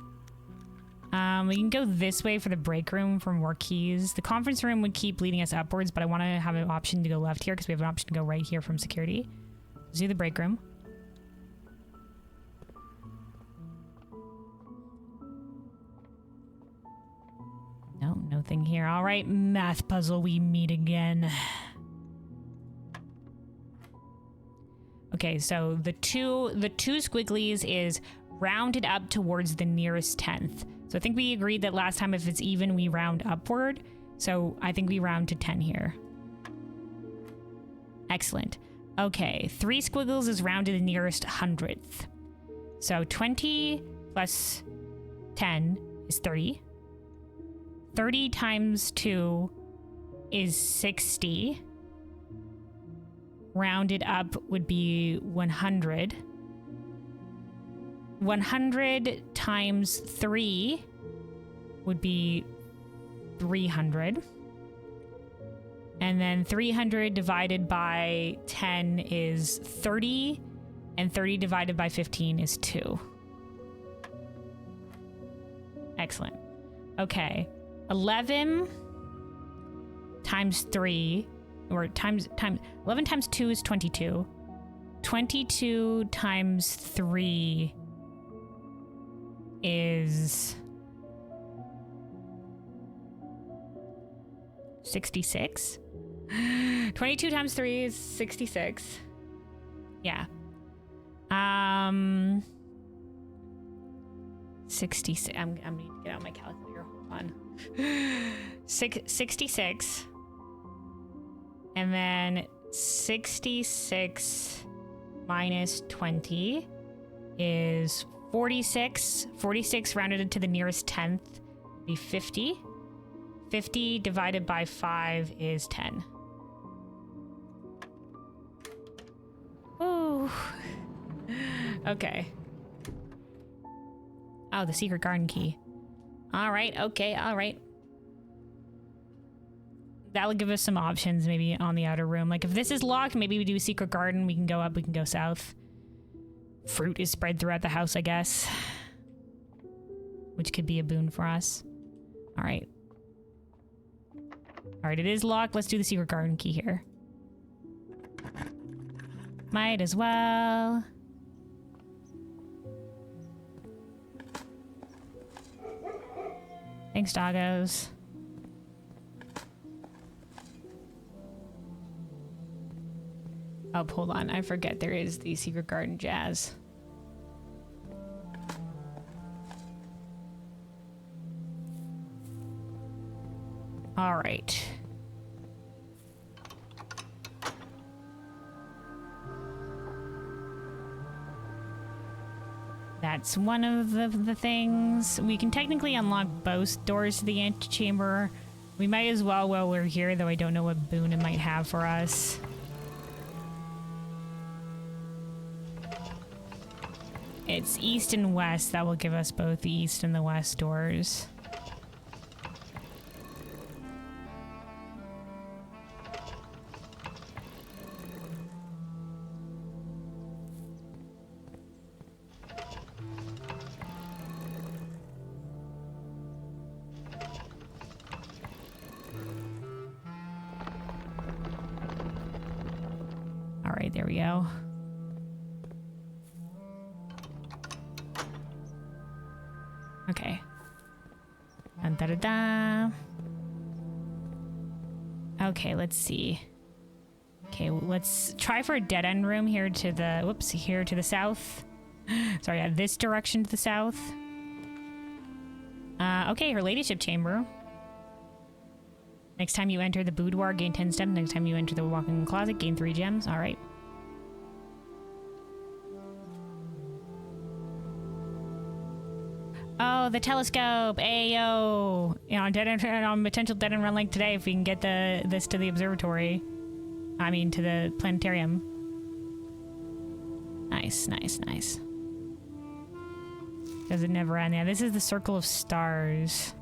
We can go this way for the break room for more keys. The conference room would keep leading us upwards, but I want to have an option to go left here because we have an option to go right here from security. Let's do the break room. No, nothing here. All right, math puzzle, we meet again. Okay, so the two squigglies is rounded up towards the nearest 10th. So I think we agreed that last time if it's even, we round upward. So I think we round to 10 here. Excellent. Okay, 3 squiggles is rounded to the nearest 100th. So 20 plus 10 is 30. 30 times 2 is 60. Rounded up would be 100. 100 times 3 would be 300. And then 300 divided by 10 is 30. And 30 divided by 15 is 2. Excellent. Okay. 11 times 3, or times 11 times 2 is 22. 22 times 3 is 66. 22 times 3 is 66. Yeah. 66. I'm need to get out my calculator. Hold on. 66. And then 66 minus 20 is 46. 46 rounded to the nearest 10th would be 50. 50 divided by 5 is 10. Ooh. Okay. Oh, the secret garden key. All right. Okay. All right. That'll give us some options maybe on the outer room. Like if this is locked, maybe we do a secret garden. We can go up, we can go south. Fruit is spread throughout the house, I guess. Which could be a boon for us. All right. All right, it is locked. Let's do the secret garden key here. Might as well. Thanks, doggos. Oh, hold on. I forget there is the secret garden jazz. All right. That's one of the things. We can technically unlock both doors to the antechamber. We might as well while we're here, though I don't know what boon it might have for us. It's east and west. That will give us both the east and the west doors. All right, there we go. Okay. Dun, da, da, da. Okay, let's see. Okay, let's try for a dead end room here to the, whoops, here to the south. Sorry, yeah, this direction to the south. Okay, her ladyship chamber. Next time you enter the boudoir, gain 10 steps. Next time you enter the walk-in closet, gain 3 gems. All right. Oh, the telescope! Ayo! You know, dead end, on potential dead end run link today if we can get this to the observatory. I mean, to the planetarium. Nice, nice, nice. Does it never end? Yeah, this is the circle of stars.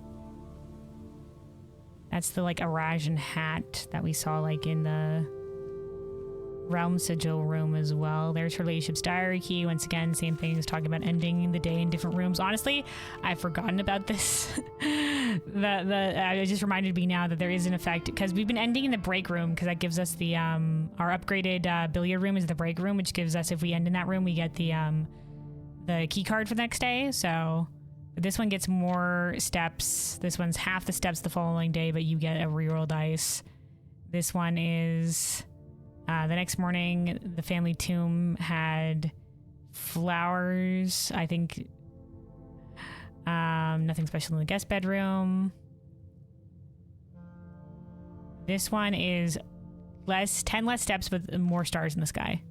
That's the, like, Arajan hat that we saw, like, in the Realm Sigil room as well. There's her ladyship's diary key. Once again, same thing as talking about ending the day in different rooms. Honestly, I've forgotten about this. It just reminded me now that there is an effect, because we've been ending in the break room, because that gives us the, our upgraded billiard room is the break room, which gives us, if we end in that room, we get the key card for the next day, so... But this one gets more steps. This one's half the steps the following day, but you get a reroll dice. This one is the next morning, the family tomb had flowers. I think nothing special in the guest bedroom. This one is 10 less steps, but more stars in the sky.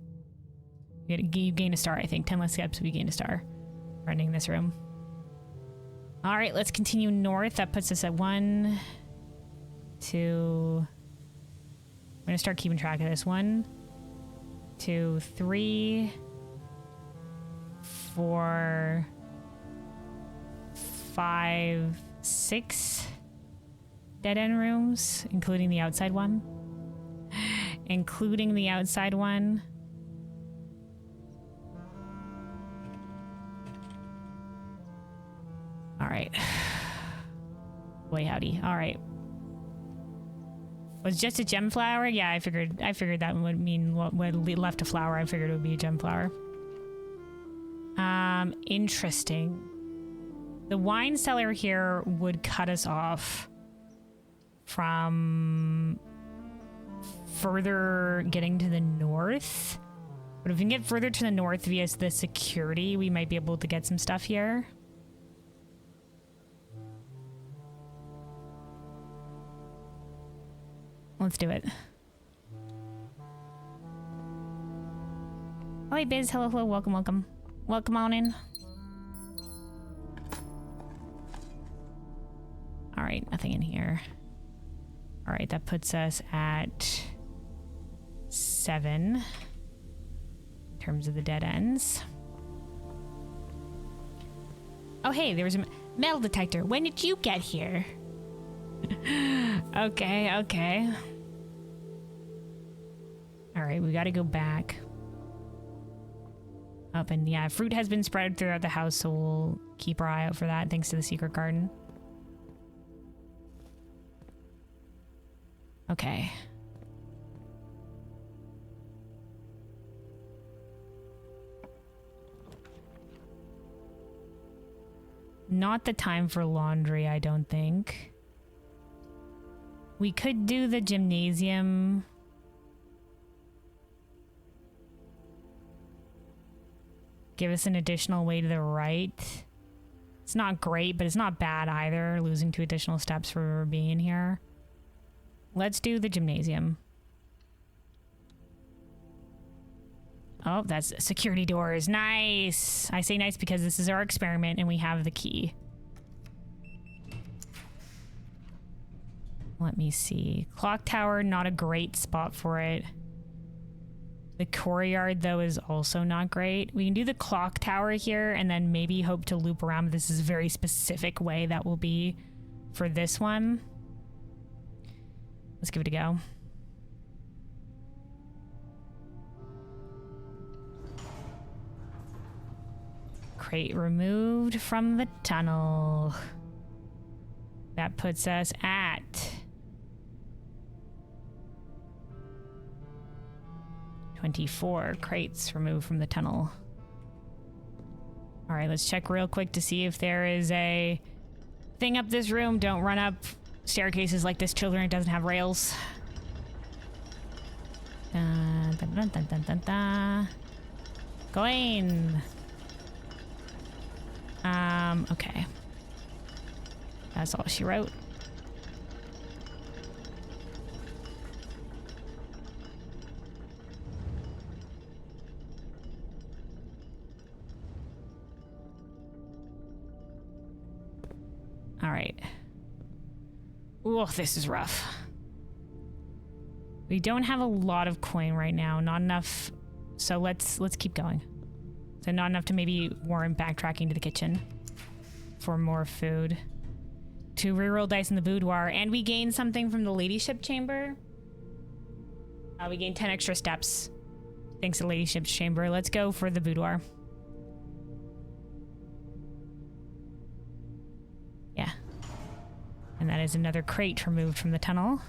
You gain a star, I think. 10 less steps, we gain a star. Running this room. All right, let's continue north. That puts us at 1, 2. I'm gonna start keeping track of this. 1, 2, 3, 4, 5, 6 dead end rooms, including the outside one. Including the outside one. All right. Boy, howdy. All right. Was just a gem flower? Yeah, I figured that would mean what left a flower. I figured it would be a gem flower. Interesting. The wine cellar here would cut us off from further getting to the north. But if we can get further to the north via the security, we might be able to get some stuff here. Let's do it. Oh, hey, Biz. Hello, hello. Welcome, welcome. Welcome on in. All right, nothing in here. All right, that puts us at 7 in terms of the dead ends. Oh, hey, there was a metal detector. When did you get here? Okay, okay. All right, we got to go back. Up and yeah, fruit has been spread throughout the house, so we'll keep our eye out for that thanks to the secret garden. Okay. Not the time for laundry, I don't think. We could do the gymnasium. give us an additional way to the right. It's not great, but it's not bad either, losing 2 additional steps for being here. Let's do the gymnasium. Oh, that's security doors. Nice. I say nice because this is our experiment and we have the key. Let me see. Clock tower, not a great spot for it. The courtyard, though, is also not great. We can do the clock tower here and then maybe hope to loop around. This is a very specific way that will be for this one. Let's give it a go. Crate removed from the tunnel. That puts us at 24 crates removed from the tunnel. All right, let's check real quick to see if there is a thing up this room. Don't run up staircases like this, children. It doesn't have rails. Dun, dun, dun, dun, dun, dun, dun. Going. Okay. That's all she wrote. All right. Oh, this is rough. We don't have a lot of coin right now, not enough. So let's keep going. So not enough to maybe warrant backtracking to the kitchen for more food. 2 reroll dice in the boudoir, and we gain something from the ladyship chamber. We gain 10 extra steps thanks to ladyship's chamber. Let's go for the boudoir. Yeah. And that is another crate removed from the tunnel.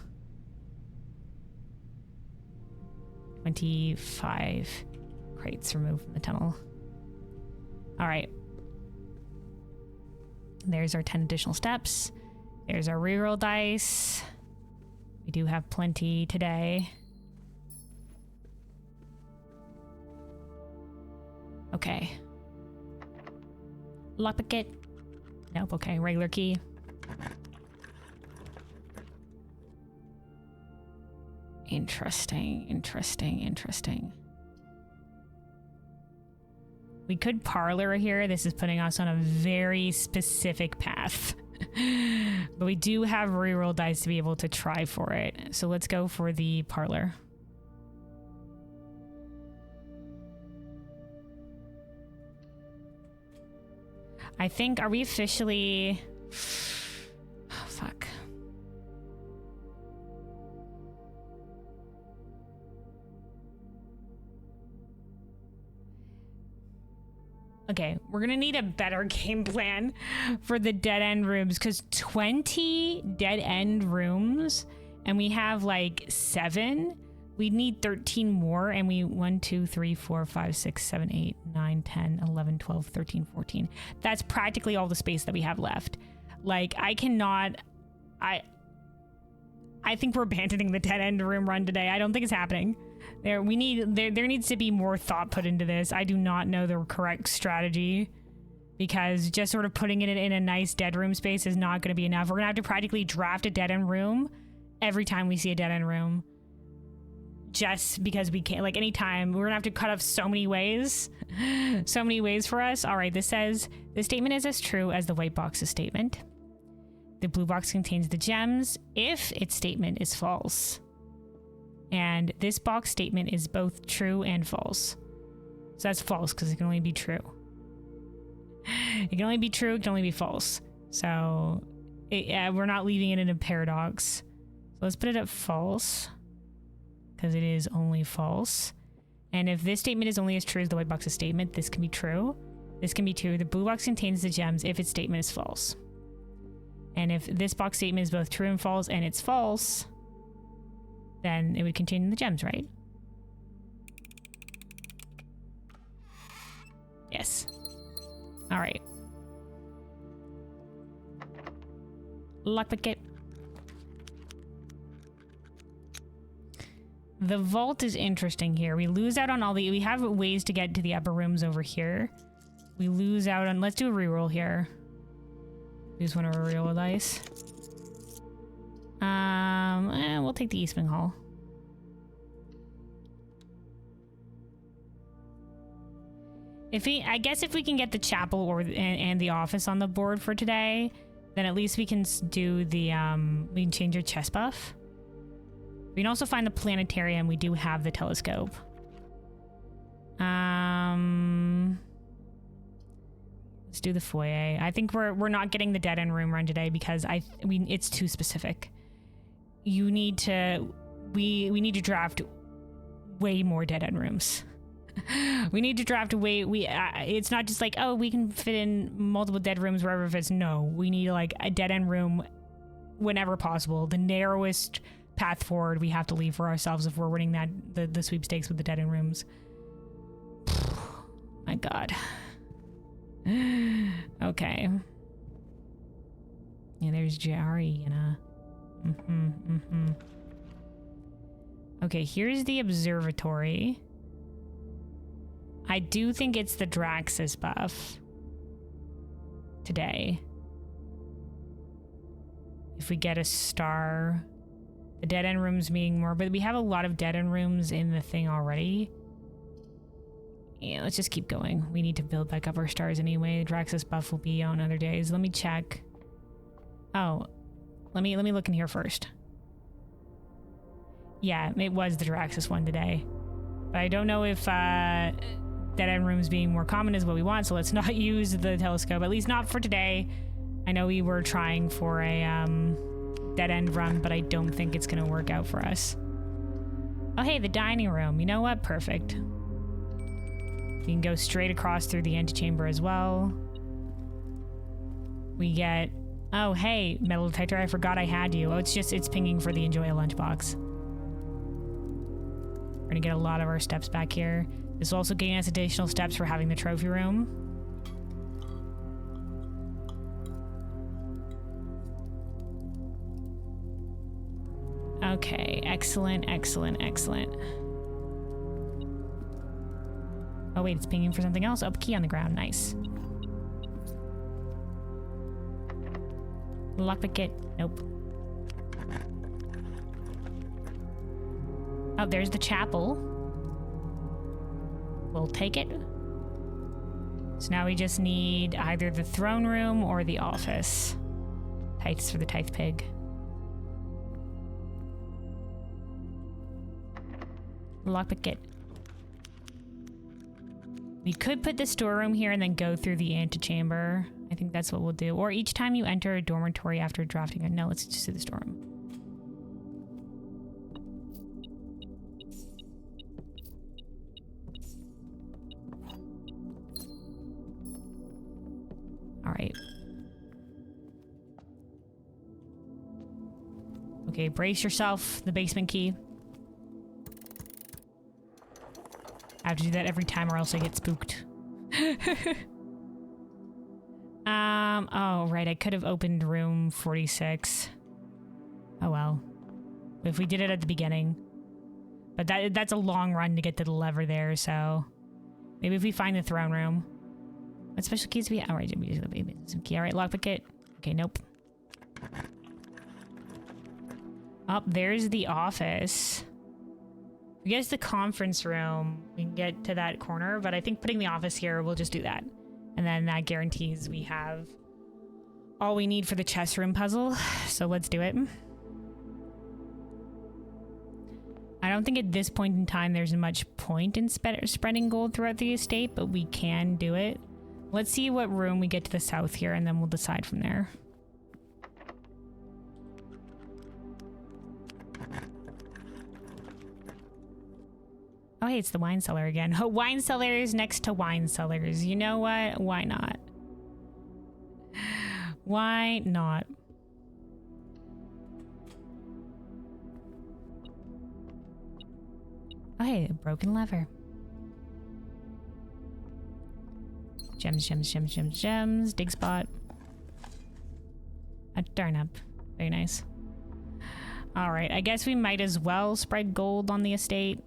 25 crates removed from the tunnel. All right. There's our 10 additional steps. There's our reroll dice. We do have plenty today. Okay. Lockpick. Nope, okay. Regular key. Interesting, interesting, interesting. We could parlor here. This is putting us on a very specific path. But we do have reroll dice to be able to try for it. So let's go for the parlor. I think, are we officially... Oh, fuck. Okay, we're gonna need a better game plan for the dead end rooms, because 20 dead end rooms and we have like 7. We need 13 more, and we 1, 2, 3, 4, 5, 6, 7, 8, 9, 10, 11, 12, 13, 14. That's practically all the space that we have left. Like, I cannot... I think we're abandoning the dead end room run today. I don't think it's happening. There needs to be more thought put into this. I do not know the correct strategy, because just sort of putting it in a nice dead room space is not going to be enough. We're going to have to practically draft a dead end room every time we see a dead end room. Just because we can't, like, anytime we're gonna have to cut off so many ways. So many ways for us. All right, this says the statement is as true as the white box's statement. The blue box contains the gems if its statement is false. And this box statement is both true and false. So that's false because it can only be true. It can only be true, it can only be false. So we're not leaving it in a paradox. So let's put it at false, because it is only false. And if this statement is only as true as the white box's statement, this can be true. This can be true. The blue box contains the gems if its statement is false. And if this box statement is both true and false, and it's false, then it would contain the gems, right? Yes. All right. Lockpick it. the vault is interesting here. We lose out on all the... We have ways to get to the upper rooms over here. We lose out on... Let's do a reroll here. Use one of our reroll dice. We'll take the Eastman Hall. I guess if we can get the chapel and the office on the board for today, then at least we can do the we can change your chest buff. We can also find the planetarium. We do have the telescope. Let's do the foyer. I think we're not getting the dead end room run today because it's too specific. You need to we need to draft way more dead end rooms. We need to draft it's not just like, oh, we can fit in multiple dead rooms wherever it fits. No, we need like a dead end room whenever possible. The narrowest path forward we have to leave for ourselves if we're winning the sweepstakes with the dead end rooms. My God. Okay. Yeah, there's Jari and Okay, here's the observatory. I do think it's the Draxus buff today. If we get a star, the dead end rooms being more, but we have a lot of dead end rooms in the thing already. Yeah, let's just keep going. We need to build back up our stars anyway. The Draxus buff will be on other days. Let me check. Oh, let me look in here first. Yeah, it was the Draxus one today. But I don't know if dead end rooms being more common is what we want, so let's not use the telescope, at least not for today. I know we were trying for a dead end run, but I don't think it's gonna work out for us. Oh hey, the dining room. You know what? Perfect. We can go straight across through the antechamber as well. We get... Oh, hey, metal detector, I forgot I had you. Oh, it's pinging for the enjoy a lunchbox. We're gonna get a lot of our steps back here. This is also getting us additional steps for having the trophy room. Okay, excellent, excellent, excellent. Oh wait, it's pinging for something else. Oh, key on the ground, nice. Lockpick. Nope. Oh, there's the chapel. We'll take it. So now we just need either the throne room or the office. Tithes for the tithe pig. Lockpick it. We could put the storeroom here and then go through the antechamber. I think that's what we'll do. Or each time you enter a dormitory after drafting it. No, let's just do the storeroom. All right. Okay, brace yourself. The basement key. I have to do that every time or else I get spooked. Oh, right. I could have opened room 46. Oh, well. If we did it at the beginning. But that's a long run to get to the lever there, so... Maybe if we find the throne room. What special keys do we have? Alright, we just some key. Alright, lockpick it. Okay, nope. Oh, there's the office. I guess the conference room, we can get to that corner, but I think putting the office here, we'll just do that. And then that guarantees we have all we need for the chess room puzzle. So let's do it. I don't think at this point in time there's much point in spreading gold throughout the estate, but we can do it. Let's see what room we get to the south here, and then we'll decide from there. Oh, hey, it's the wine cellar again. Oh, wine cellars next to wine cellars. You know what? Why not? Why not? Oh, hey, a broken lever. Gems, gems, gems, gems, gems. Dig spot. A darn up. Very nice. All right, I guess we might as well spread gold on the estate.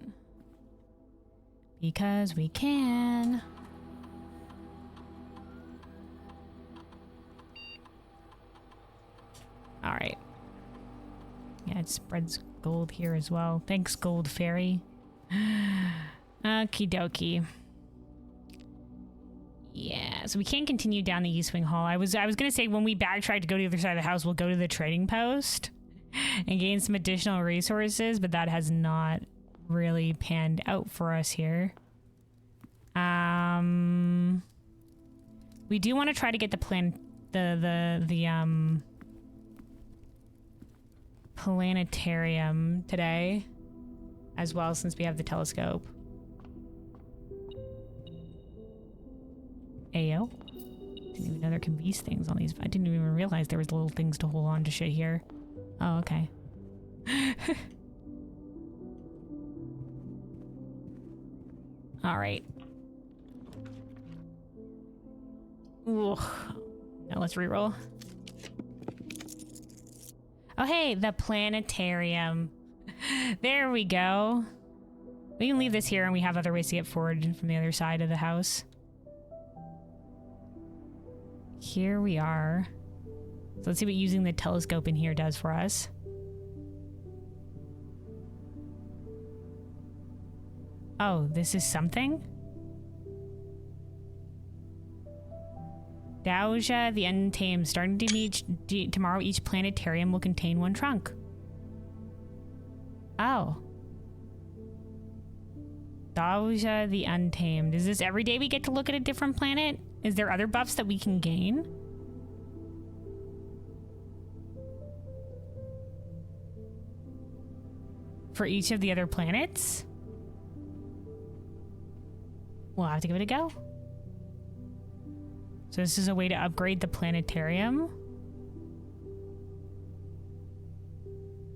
Because we can. All right. Yeah, it spreads gold here as well. Thanks, Gold Fairy. Okie dokie. Yeah, so we can't continue down the East Wing Hall. I was gonna say when we backtrack to go to the other side of the house, we'll go to the trading post and gain some additional resources, but that has not really panned out for us here. We do want to try to get the planetarium today as well, since we have the telescope. Ayo. Didn't even know there can be things on these. I didn't even realize there was little things to hold on to shit here. Oh, okay. All right. Ugh. Now let's reroll. Oh, hey, the planetarium. There we go. We can leave this here and we have other ways to get forward from the other side of the house. Here we are. So let's see what using the telescope in here does for us. Oh, this is something? Doja the Untamed. Starting tomorrow, each planetarium will contain one trunk. Oh. Doja the Untamed. Is this every day we get to look at a different planet? Is there other buffs that we can gain? For each of the other planets? We'll have to give it a go. So this is a way to upgrade the planetarium.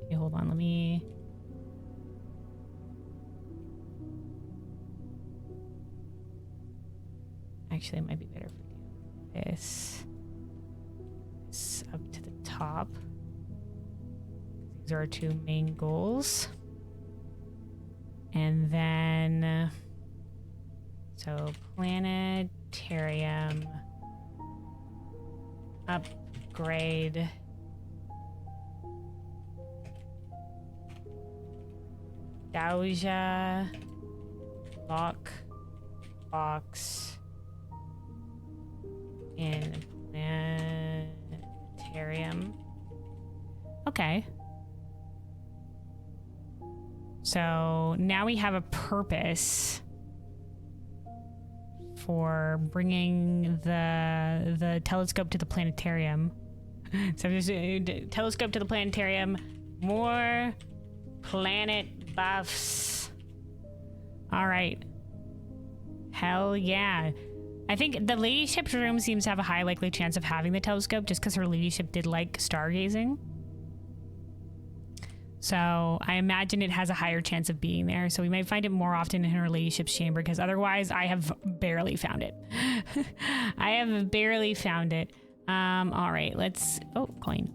Okay, hold on, let me... Actually, it might be better if we do this. This up to the top. These are our two main goals. And then... So, planetarium... Upgrade. Doja. Lock. Box. In planetarium. Okay. So now we have a purpose for bringing the telescope to the planetarium. So there's a telescope to the planetarium. More planet buffs. All right. Hell yeah. I think the ladyship's room seems to have a high likely chance of having the telescope just because her ladyship did like stargazing. So I imagine it has a higher chance of being there. So we might find it more often in her ladyship's chamber because otherwise I have barely found it. I have barely found it. All right, let's... Oh, coin.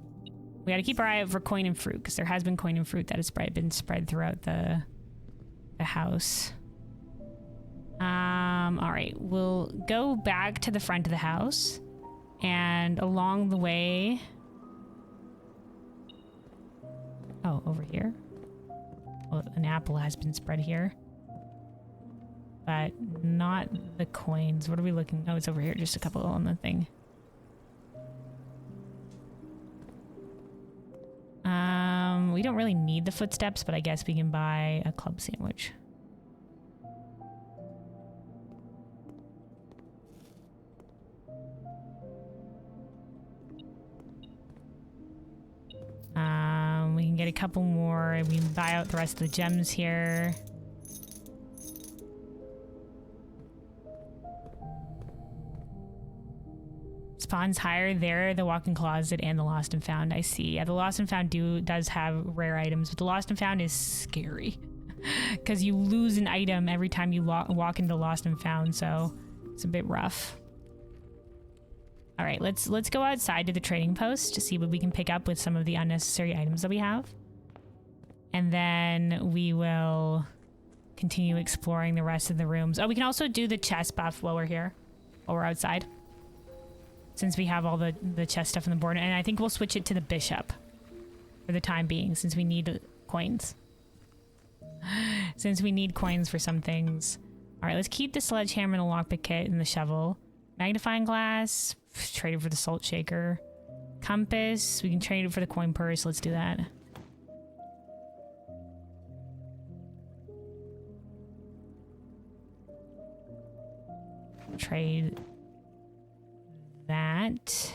We got to keep our eye out for coin and fruit because there has been coin and fruit that has been spread throughout the house. All right, we'll go back to the front of the house and along the way... Oh, over here. Well, an apple has been spread here. But not the coins. What are we looking? Oh, it's over here. Just a couple on the thing. We don't really need the footsteps, but I guess we can buy a club sandwich. We can get a couple more. We can buy out the rest of the gems here. Spawns higher there, the walk-in closet and the lost and found. I see. Yeah, the lost and found does have rare items, but the lost and found is scary because you lose an item every time you walk into lost and found, so it's a bit rough. All right, let's go outside to the trading post to see what we can pick up with some of the unnecessary items that we have. And then we will continue exploring the rest of the rooms. Oh, we can also do the chest buff while we're here, while we're outside. Since we have all the chest stuff on the board. And I think we'll switch it to the bishop for the time being, since we need coins. Since we need coins for some things. All right, let's keep the sledgehammer and the lockpick kit and the shovel. Magnifying glass, trade it for the salt shaker. Compass, we can trade it for the coin purse. Let's do that. Trade that.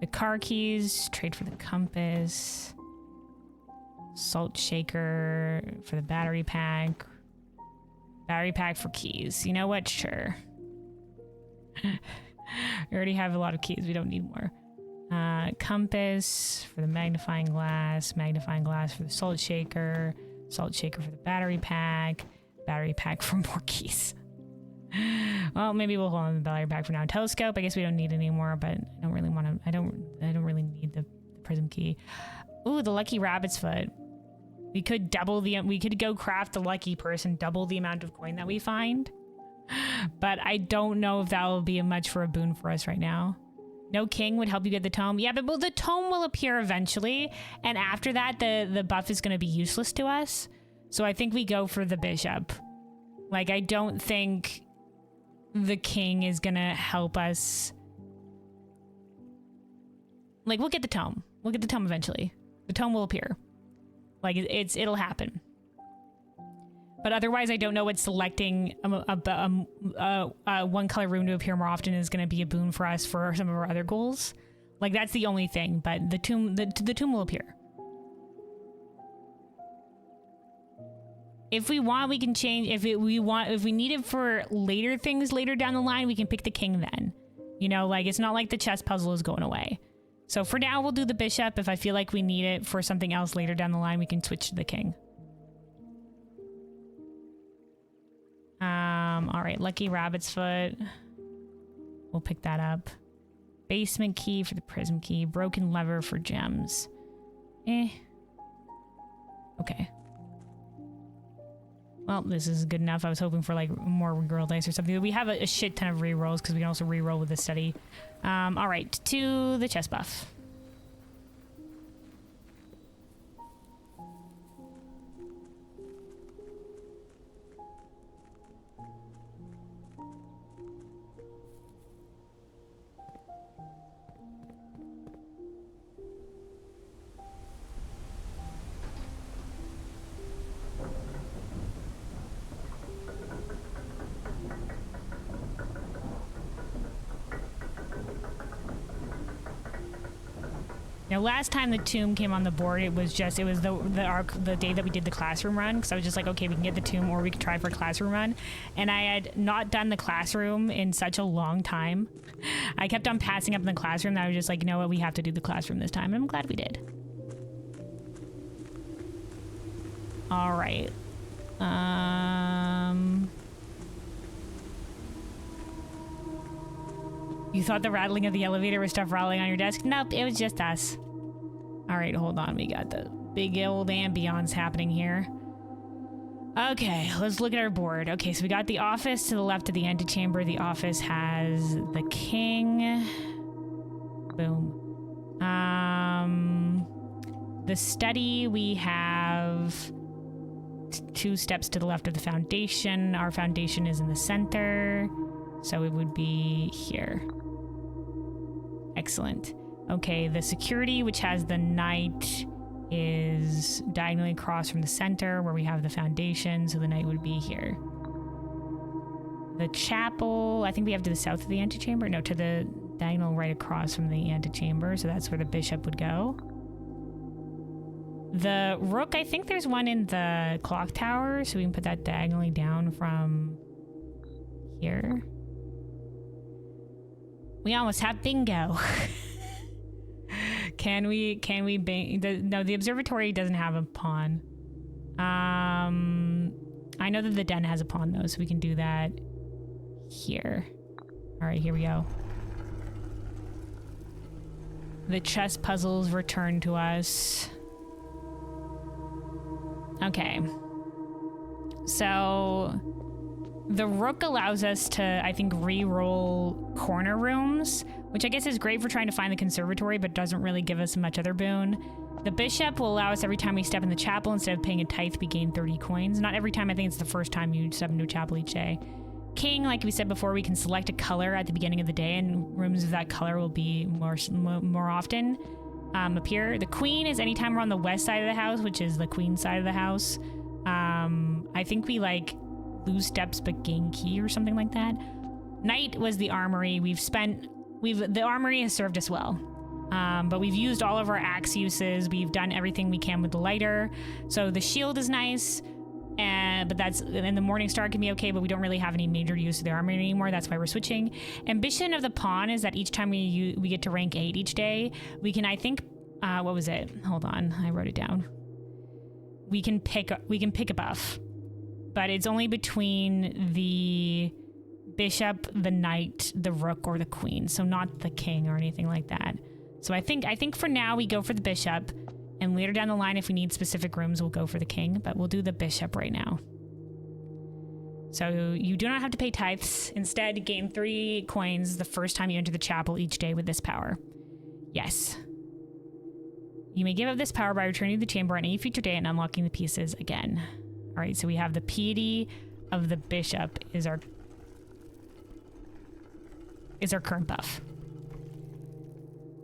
The car keys, trade for the compass. Salt shaker for the battery pack. Battery pack for keys. You know what? Sure. We already have a lot of keys. We don't need more. Compass for the magnifying glass for the salt shaker for the battery pack for more keys. Well, maybe we'll hold on the battery pack for now. Telescope, I guess we don't need anymore, but I don't really want to. I don't really need the prism key. Ooh, the lucky rabbit's foot. We could go craft the lucky purse and double the amount of coin that we find. But I don't know if that will be much for a boon for us right now. No king would help you get the tome. Yeah, but the tome will appear eventually. And after that, the buff is going to be useless to us. So I think we go for the bishop. Like, I don't think the king is going to help us. Like, we'll get the tome. We'll get the tome eventually. The tome will appear. Like, it'll happen. But otherwise, I don't know what selecting one color room to appear more often is going to be a boon for us for some of our other goals. Like, that's the only thing. But the tomb will appear. If we want, we can change. If we need it for later things later down the line, we can pick the king then. You know, like, it's not like the chess puzzle is going away. So for now, we'll do the bishop. If I feel like we need it for something else later down the line, we can switch to the king. All right, lucky rabbit's foot. We'll pick that up. Basement key for the prism key. Broken lever for gems. Okay. Well, this is good enough. I was hoping for like more reroll dice or something. We have a shit ton of rerolls because we can also reroll with the study. All right, to the chest buff. Now, last time the tomb came on the board, it was the day that we did the classroom run, because I was just like, okay, we can get the tomb or we can try for a classroom run. And I had not done the classroom in such a long time. I kept on passing up in the classroom that I was just like, you know what, we have to do the classroom this time. And I'm glad we did. All right. You thought the rattling of the elevator was stuff rattling on your desk? Nope, it was just us. All right, hold on. We got the big old ambiance happening here. Okay, let's look at our board. Okay, so we got the office to the left of the antechamber. The office has the king. Boom. The study, we have 2 steps to the left of the foundation. Our foundation is in the center, so it would be here. Excellent. Okay, the security, which has the knight, is diagonally across from the center where we have the foundation, so the knight would be here. The chapel, I think we have to the south of the antechamber. No, to the diagonal right across from the antechamber, so that's where the bishop would go. The rook, I think there's one in the clock tower, so we can put that diagonally down from here. We almost have bingo. Can we no, the observatory doesn't have a pawn. I know that the den has a pawn though, so we can do that here. All right, here we go. The chess puzzles return to us. Okay. So the rook allows us to, I think, re-roll corner rooms, which I guess is great for trying to find the conservatory, but doesn't really give us much other boon. The bishop will allow us every time we step in the chapel, instead of paying a tithe, we gain 30 coins. Not every time, I think it's the first time you step into a chapel each day. King, like we said before, we can select a color at the beginning of the day, and rooms of that color will be more often appear. The queen is anytime we're on the west side of the house, which is the queen side of the house. I think we like lose steps but gain key or something like that. Knight was the armory. The armory has served us well. But we've used all of our axe uses. We've done everything we can with the lighter. So the shield is nice, but and the Morning Star can be okay, but we don't really have any major use of the armory anymore. That's why we're switching. Ambition of the pawn is that each time we get to rank 8 each day, we can, I think, what was it? Hold on, I wrote it down. We can pick a buff, but it's only between the bishop, the knight, the rook, or the queen. So not the king or anything like that. So I think for now we go for the bishop, and later down the line, if we need specific rooms, we'll go for the king, but we'll do the bishop right now. So you do not have to pay tithes. Instead, gain 3 coins the first time you enter the chapel each day with this power. Yes. You may give up this power by returning to the chamber on any future day and unlocking the pieces again. All right, so we have the piety of the bishop is our current buff.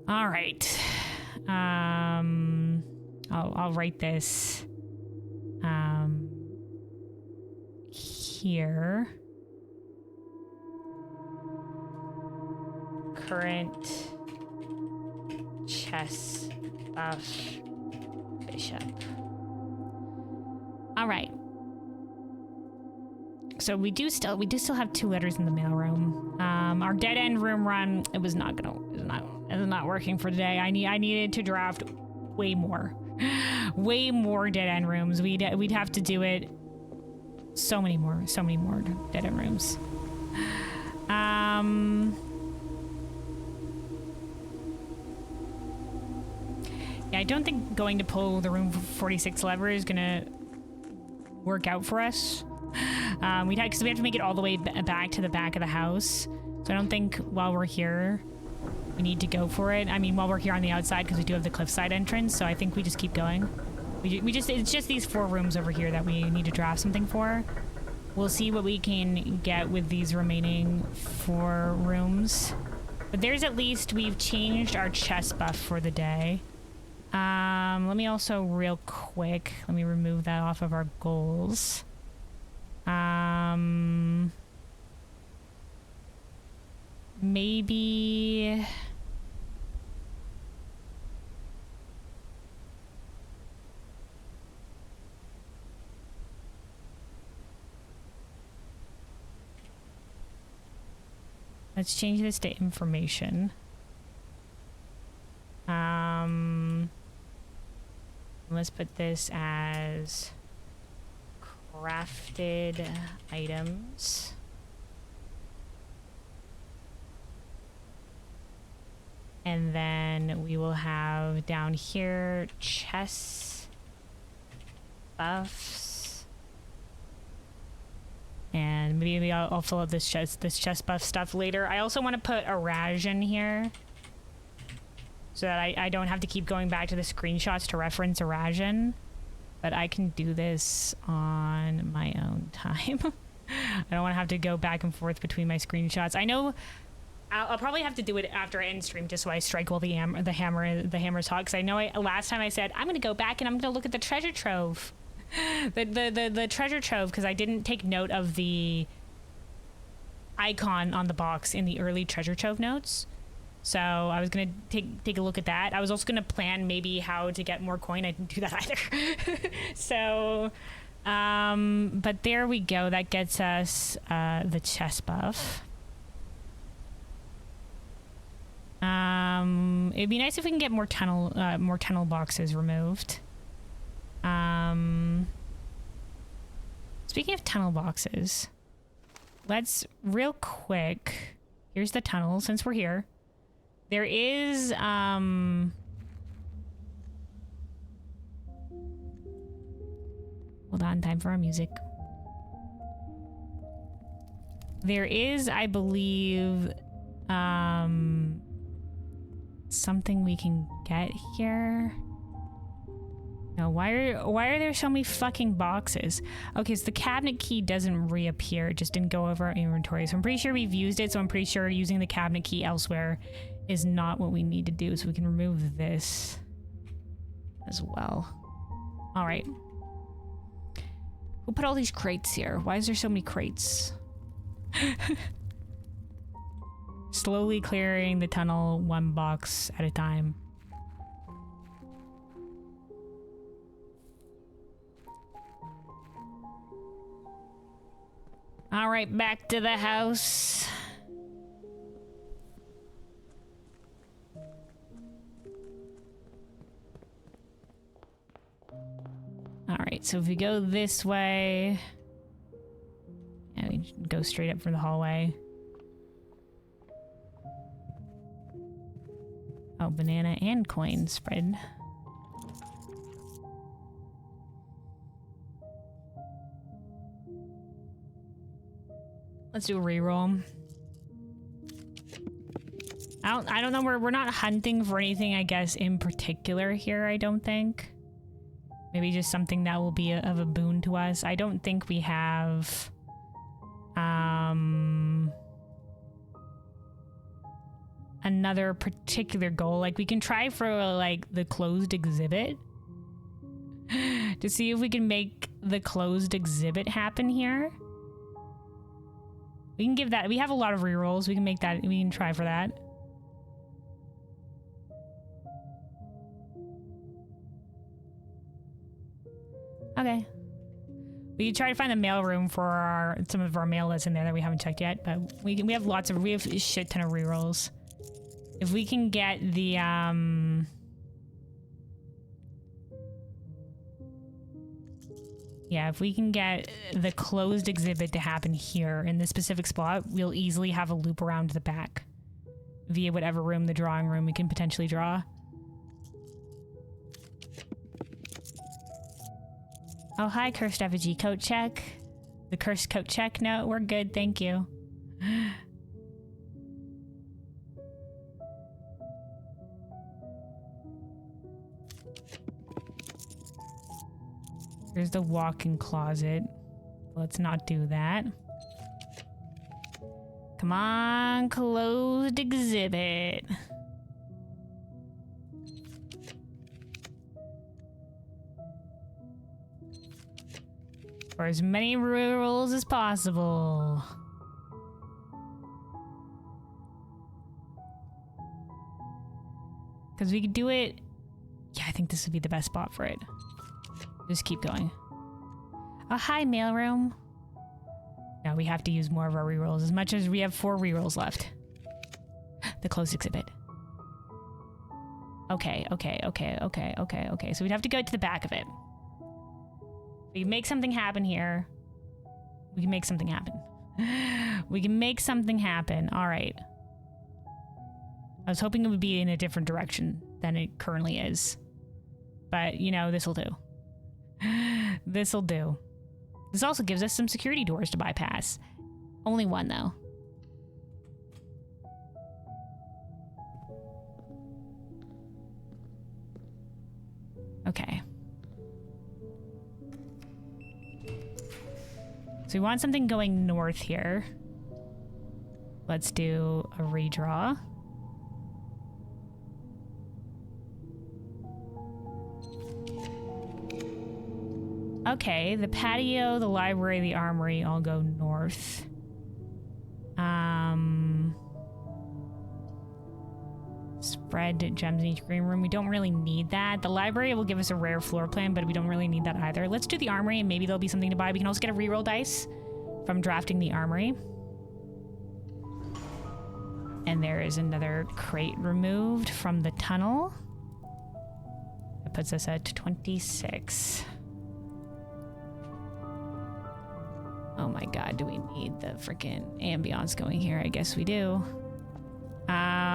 All right. I'll write this here. Current chess buff bishop. All right. So we do still have 2 letters in the mailroom. Our dead end room run, it's not working for today. I needed to draft way more dead end rooms. We'd have to do it so many more dead end rooms. Yeah, I don't think going to pull the room 46 lever is gonna work out for us. Because we have to make it all the way back to the back of the house. So I don't think while we're here we need to go for it. I mean, while we're here on the outside, because we do have the cliffside entrance. So I think we just keep going. It's just these 4 rooms over here that we need to draft something for. We'll see what we can get with these remaining 4 rooms. But there's at least, we've changed our chest buff for the day. Let me also real quick, let me remove that off of our goals. Maybe let's change this to information. Let's put this as crafted items. And then we will have down here chess buffs. And maybe I'll fill out this chest buff stuff later. I also want to put a Rajan here, so that I don't have to keep going back to the screenshots to reference a Rajan. But I can do this on my own time. I don't want to have to go back and forth between my screenshots. I know I'll probably have to do it after I end stream, just so I strike while the hammer's hot. Because I know last time I said I'm going to go back and I'm going to look at the treasure trove, the treasure trove, because I didn't take note of the icon on the box in the early treasure trove notes. So I was going to take a look at that. I was also going to plan maybe how to get more coin. I didn't do that either. So, but there we go. That gets us the chest buff. It'd be nice if we can get more tunnel boxes removed. Speaking of tunnel boxes, let's real quick. Here's the tunnel since we're here. There is, Hold on, time for our music. There is, I believe, something we can get here. No, why are there so many fucking boxes? Okay, so the cabinet key doesn't reappear. It just didn't go over our inventory. So I'm pretty sure we've used it. So I'm pretty sure using the cabinet key elsewhere is not what we need to do. So we can remove this as well. All right. Who put all these crates here? Why is there so many crates? Slowly clearing the tunnel one box at a time. All right, back to the house. All right, so if we go this way, yeah, we go straight up from the hallway. Oh, banana and coin spread. Let's do a reroll. I don't know, we're not hunting for anything, I guess, in particular here, I don't think. Maybe just something that will be of a boon to us. I don't think we have another particular goal. Like, we can try for like the closed exhibit to see if we can make the closed exhibit happen here. We can give that. We have a lot of rerolls. We can make that. We can try for that. Okay. We can try to find the mail room for some of our mail that's in there that we haven't checked yet. But we have a shit ton of rerolls. If we can get the yeah, if we can get the closed exhibit to happen here in this specific spot, we'll easily have a loop around the back via whatever room, the drawing room, we can potentially draw. Oh, hi, cursed effigy. Coat check. The cursed coat check. No, we're good. Thank you. Here's the walk-in closet. Let's not do that. Come on, closed exhibit. For as many rerolls as possible. Because we could do it. Yeah, I think this would be the best spot for it. Just keep going. Oh, hi, mailroom. No, we have to use more of our rerolls. As much as we have 4 rerolls left. The closed exhibit. Okay. So we'd have to go to the back of it. We can make something happen here. We can make something happen. We can make something happen. All right. I was hoping it would be in a different direction than it currently is. But, you know, this'll do. This'll do. This also gives us some security doors to bypass. Only one, though. Okay. So we want something going north here. Let's do a redraw. Okay, the patio, the library, the armory all go north. Spread gems in each green room. We don't really need that. The library will give us a rare floor plan, but we don't really need that either. Let's do the armory and maybe there'll be something to buy. We can also get a reroll dice from drafting the armory. And there is another crate removed from the tunnel. That puts us at 26. Oh my god, do we need the freaking ambiance going here? I guess we do.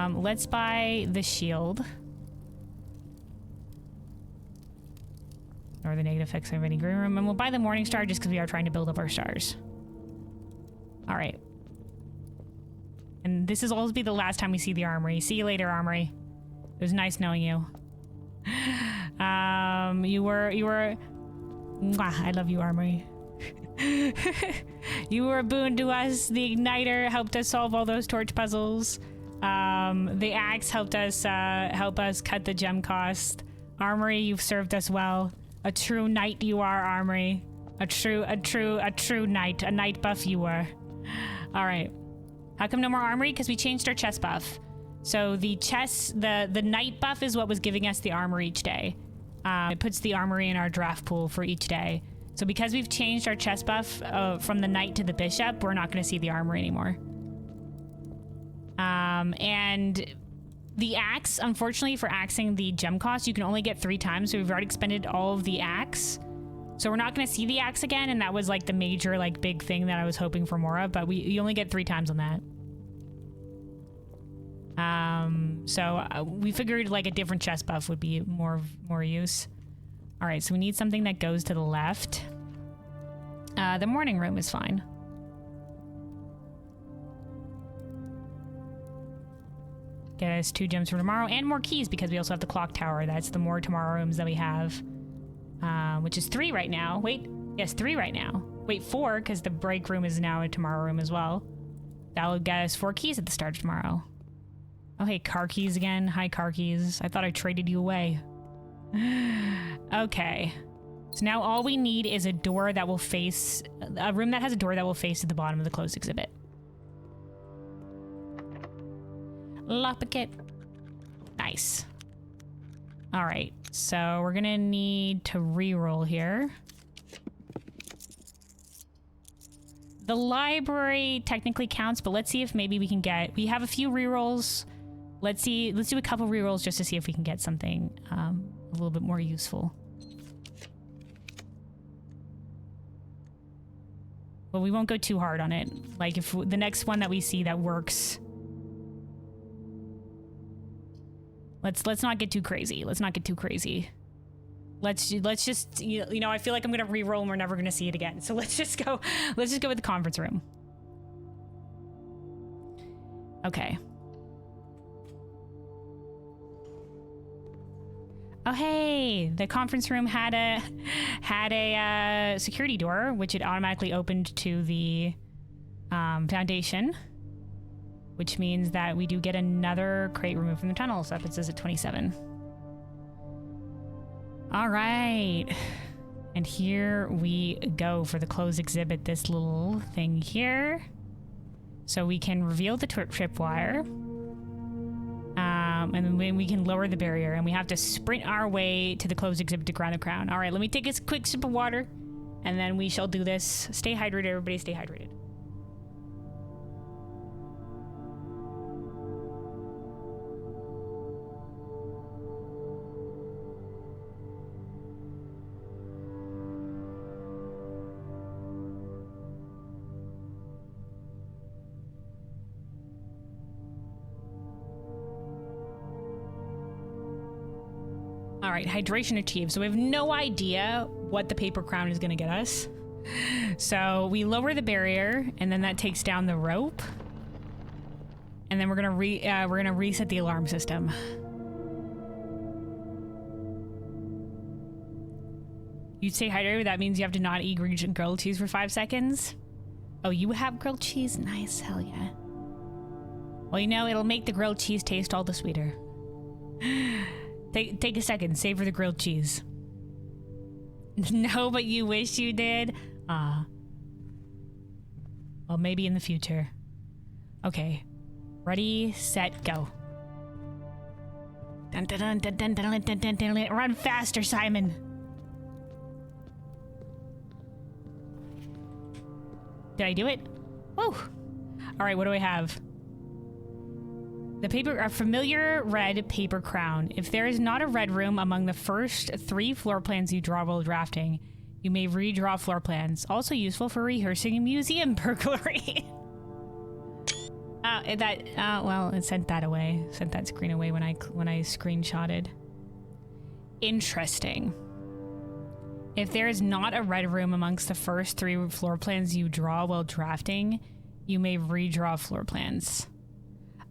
Let's buy the shield. Or the negative effects of any green room. And we'll buy the Morning Star just because we are trying to build up our stars. All right. And this is always be the last time we see the armory. See you later, armory. It was nice knowing you. You were. Mwah, I love you, armory. You were a boon to us. The igniter helped us solve all those torch puzzles. The axe helped us cut the gem cost. Armory, you've served us well. A true knight you are, armory. A true knight. A knight buff you were. All right. How come no more armory? Because we changed our chest buff. So the chest, the knight buff is what was giving us the armor each day. It puts the armory in our draft pool for each day. So because we've changed our chest buff from the knight to the bishop, we're not going to see the armory anymore. And the axe, unfortunately for axing the gem cost, you can only get 3 times. So we've already expended all of the axe. So we're not going to see the axe again. And that was like the major, like big thing that I was hoping for more of, but you only get 3 times on that. We figured like a different chest buff would be more use. All right. So we need something that goes to the left. The morning room is fine. Get us 2 gems for tomorrow and more keys because we also have the clock tower. That's the more tomorrow rooms that we have. Which is 3 right now. Wait, yes, 3 right now. Wait, 4 because the break room is now a tomorrow room as well. That'll get us 4 keys at the start of tomorrow. Oh, hey, car keys again. Hi, car keys. I thought I traded you away. Okay. So now all we need is a door that will face... a room that has a door that will face at the bottom of the closed exhibit. Lockpicket. Nice. All right. So we're going to need to re-roll here. The library technically counts, but let's see if maybe we can get... we have a few re-rolls. Let's do a couple re-rolls just to see if we can get something a little bit more useful. But we won't go too hard on it. Like if the next one that we see that works... Let's not get too crazy. Let's not get too crazy. Let's just, you know, I feel like I'm going to re-roll and we're never going to see it again. So let's just go with the conference room. Okay. Oh, hey, the conference room had a security door, which it automatically opened to the foundation, which means that we do get another crate removed from the tunnel. So it says at 27. All right. And here we go for the closed exhibit, this little thing here. So we can reveal the tripwire. And then we can lower the barrier, and we have to sprint our way to the closed exhibit to ground the crown. All right, let me take a quick sip of water, and then we shall do this. Stay hydrated, everybody. Stay hydrated. All right, hydration achieved. So we have no idea what the paper crown is going to get us. So we lower the barrier, and then that takes down the rope. And then we're gonna reset the alarm system. You stay hydrated. That means you have to not eat grilled cheese for 5 seconds. Oh, you have grilled cheese? Nice, hell yeah. Well, you know, it'll make the grilled cheese taste all the sweeter. Take a second, savor the grilled cheese. No, but you wish you did? Well, maybe in the future. Okay. Ready, set, go. Dun, dun, dun, dun, dun, dun, dun, dun, dun, dun. Run faster, Simon. Did I do it? Woo! All right, what do I have? A familiar red paper crown. If there is not a red room among the first 3 floor plans you draw while drafting, you may redraw floor plans. Also useful for rehearsing a museum burglary. Well, it sent that away. Sent that screen away when I screenshotted. Interesting. If there is not a red room amongst the first 3 floor plans you draw while drafting, you may redraw floor plans.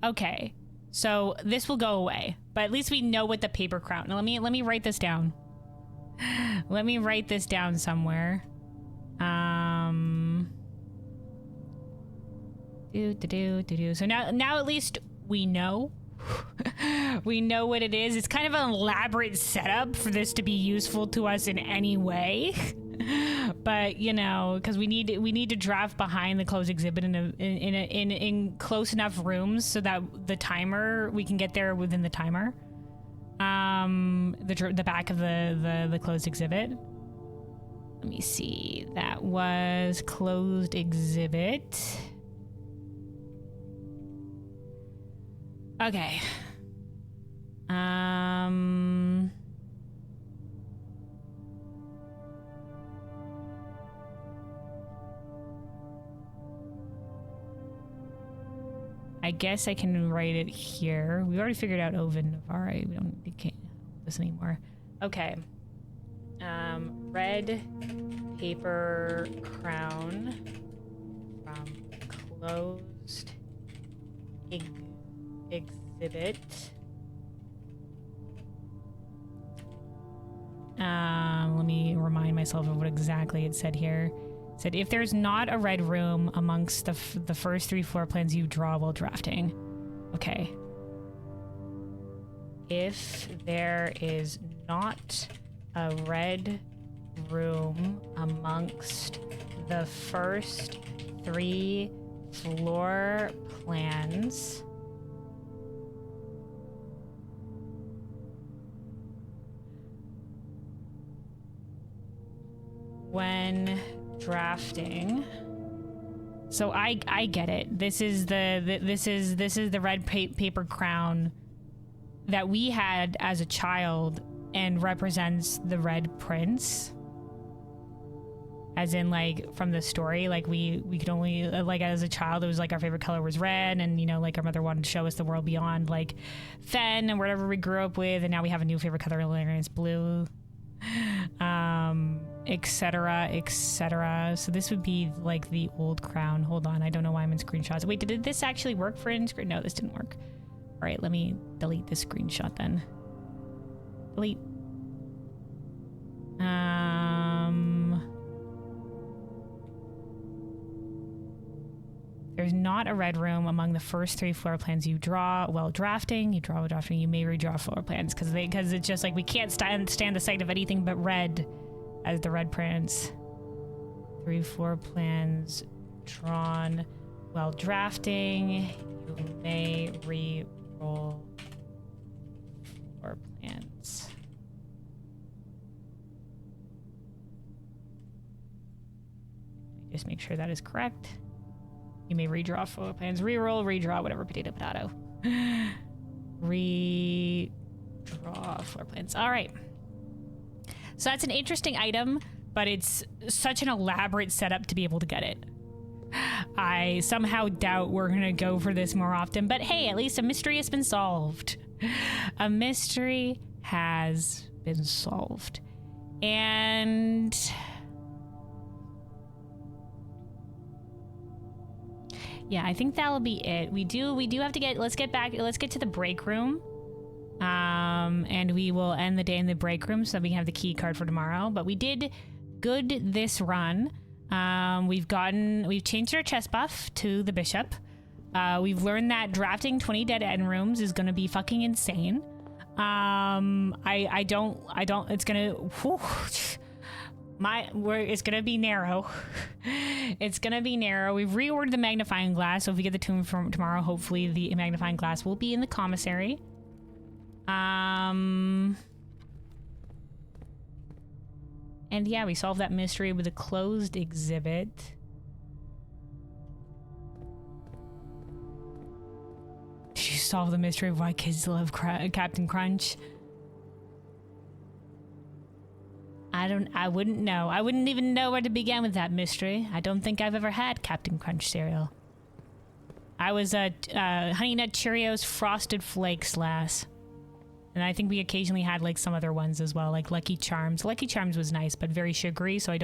Okay, so this will go away, but at least we know what the paper crown. Now let me write this down. Let me write this down somewhere. So now at least we know. We know what it is. It's kind of an elaborate setup for this to be useful to us in any way. But you know, because we need to draft behind the closed exhibit in close enough rooms so that the timer, we can get there within the timer. The back of the closed exhibit. Let me see. That was closed exhibit. Okay. I guess I can write it here. We already figured out Ovid Navarre. We don't need to do this anymore. Okay. Red paper crown from closed exhibit. Let me remind myself of what exactly it said here. It said, if there's not a red room amongst the first 3 floor plans you draw while drafting. Okay. If there is not a red room amongst the first 3 floor plans, when drafting. So I get it. This is the red paper crown that we had as a child and represents the Red Prince. As in, like, from the story, like we could only, like, as a child, it was like our favorite color was red, and you know, like, our mother wanted to show us the world beyond, like, Fen and whatever we grew up with, and now we have a new favorite color, and it's blue. Etc, etc. So this would be like the old crown. Hold on, I don't know why I'm in screenshots. Wait, did this actually work for in screen? No, this didn't work. All right, let me delete this screenshot then. Delete. There's not a red room among the first 3 floor plans you draw while drafting. You draw while drafting. You may redraw floor plans because it's just like we can't stand the sight of anything but red as the Red Prince. 3 floor plans drawn while drafting. You may re-roll floor plans. Just make sure that is correct. You may redraw floor plans, re-roll, redraw, whatever, potato. Redraw floor plans. All right. So that's an interesting item, but it's such an elaborate setup to be able to get it. I somehow doubt we're going to go for this more often, but hey, at least a mystery has been solved. A mystery has been solved. And yeah, I think that'll be it. We do have to let's get to the break room. And we will end the day in the break room so that we can have the key card for tomorrow. But we did good this run. We've changed our chess buff to the bishop. We've learned that drafting 20 dead end rooms is gonna be fucking insane. It's gonna be narrow. It's gonna be narrow. We've reordered the magnifying glass, so if we get the tomb from tomorrow, hopefully the magnifying glass will be in the commissary. And yeah, we solved that mystery with a closed exhibit. Did you solve the mystery of why kids love Captain Crunch? I wouldn't know. I wouldn't even know where to begin with that mystery. I don't think I've ever had Captain Crunch cereal. I was a Honey Nut Cheerios Frosted Flakes lass. And I think we occasionally had like some other ones as well, like Lucky Charms. Lucky Charms was nice, but very sugary, so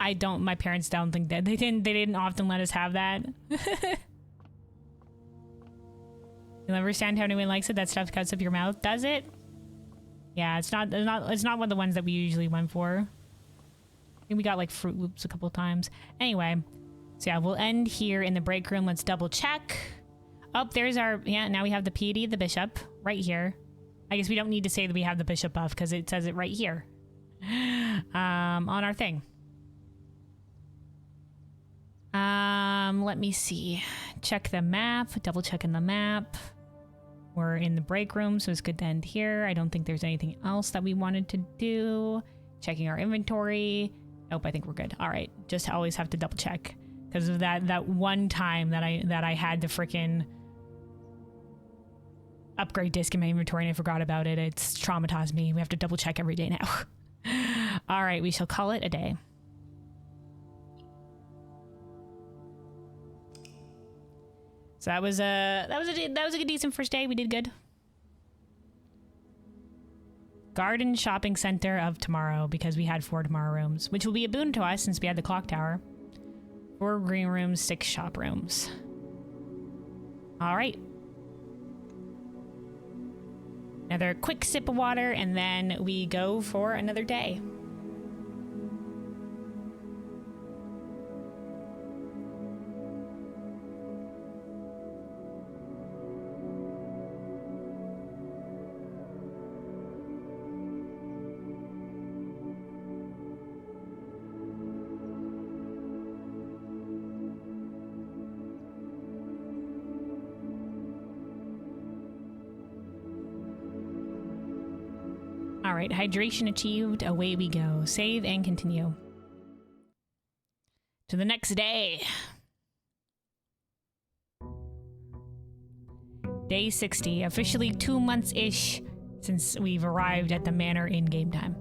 my parents don't think that they didn't often let us have that. You'll understand how anyone likes it. That stuff cuts up your mouth, does it? Yeah, it's not one of the ones that we usually went for. I think we got like Fruit Loops a couple times. Anyway, so yeah, we'll end here in the break room. Let's double check. Oh, there's our, yeah, now we have the PD, the bishop, right here. I guess we don't need to say that we have the bishop buff because it says it right here on our thing. Let me see. Check the map, double checking the map. We're in the break room, so it's good to end here. I don't think there's anything else that we wanted to do. Checking our inventory. Nope, I think we're good. All right, just always have to double check because of that one time that I had to frickin' upgrade disc in my inventory and I forgot about it. It's traumatized me. We have to double check every day now. All right, we shall call it a day. So that was a decent first day. We did good. Garden Shopping Center of tomorrow, because we had 4 tomorrow rooms, which will be a boon to us since we had the clock tower. 4 green rooms, 6 shop rooms. All right. Another quick sip of water, and then we go for another day. All right, hydration achieved. Away we go. Save and continue. To the next day. Day 60. Officially 2 months-ish since we've arrived at the manor in game time.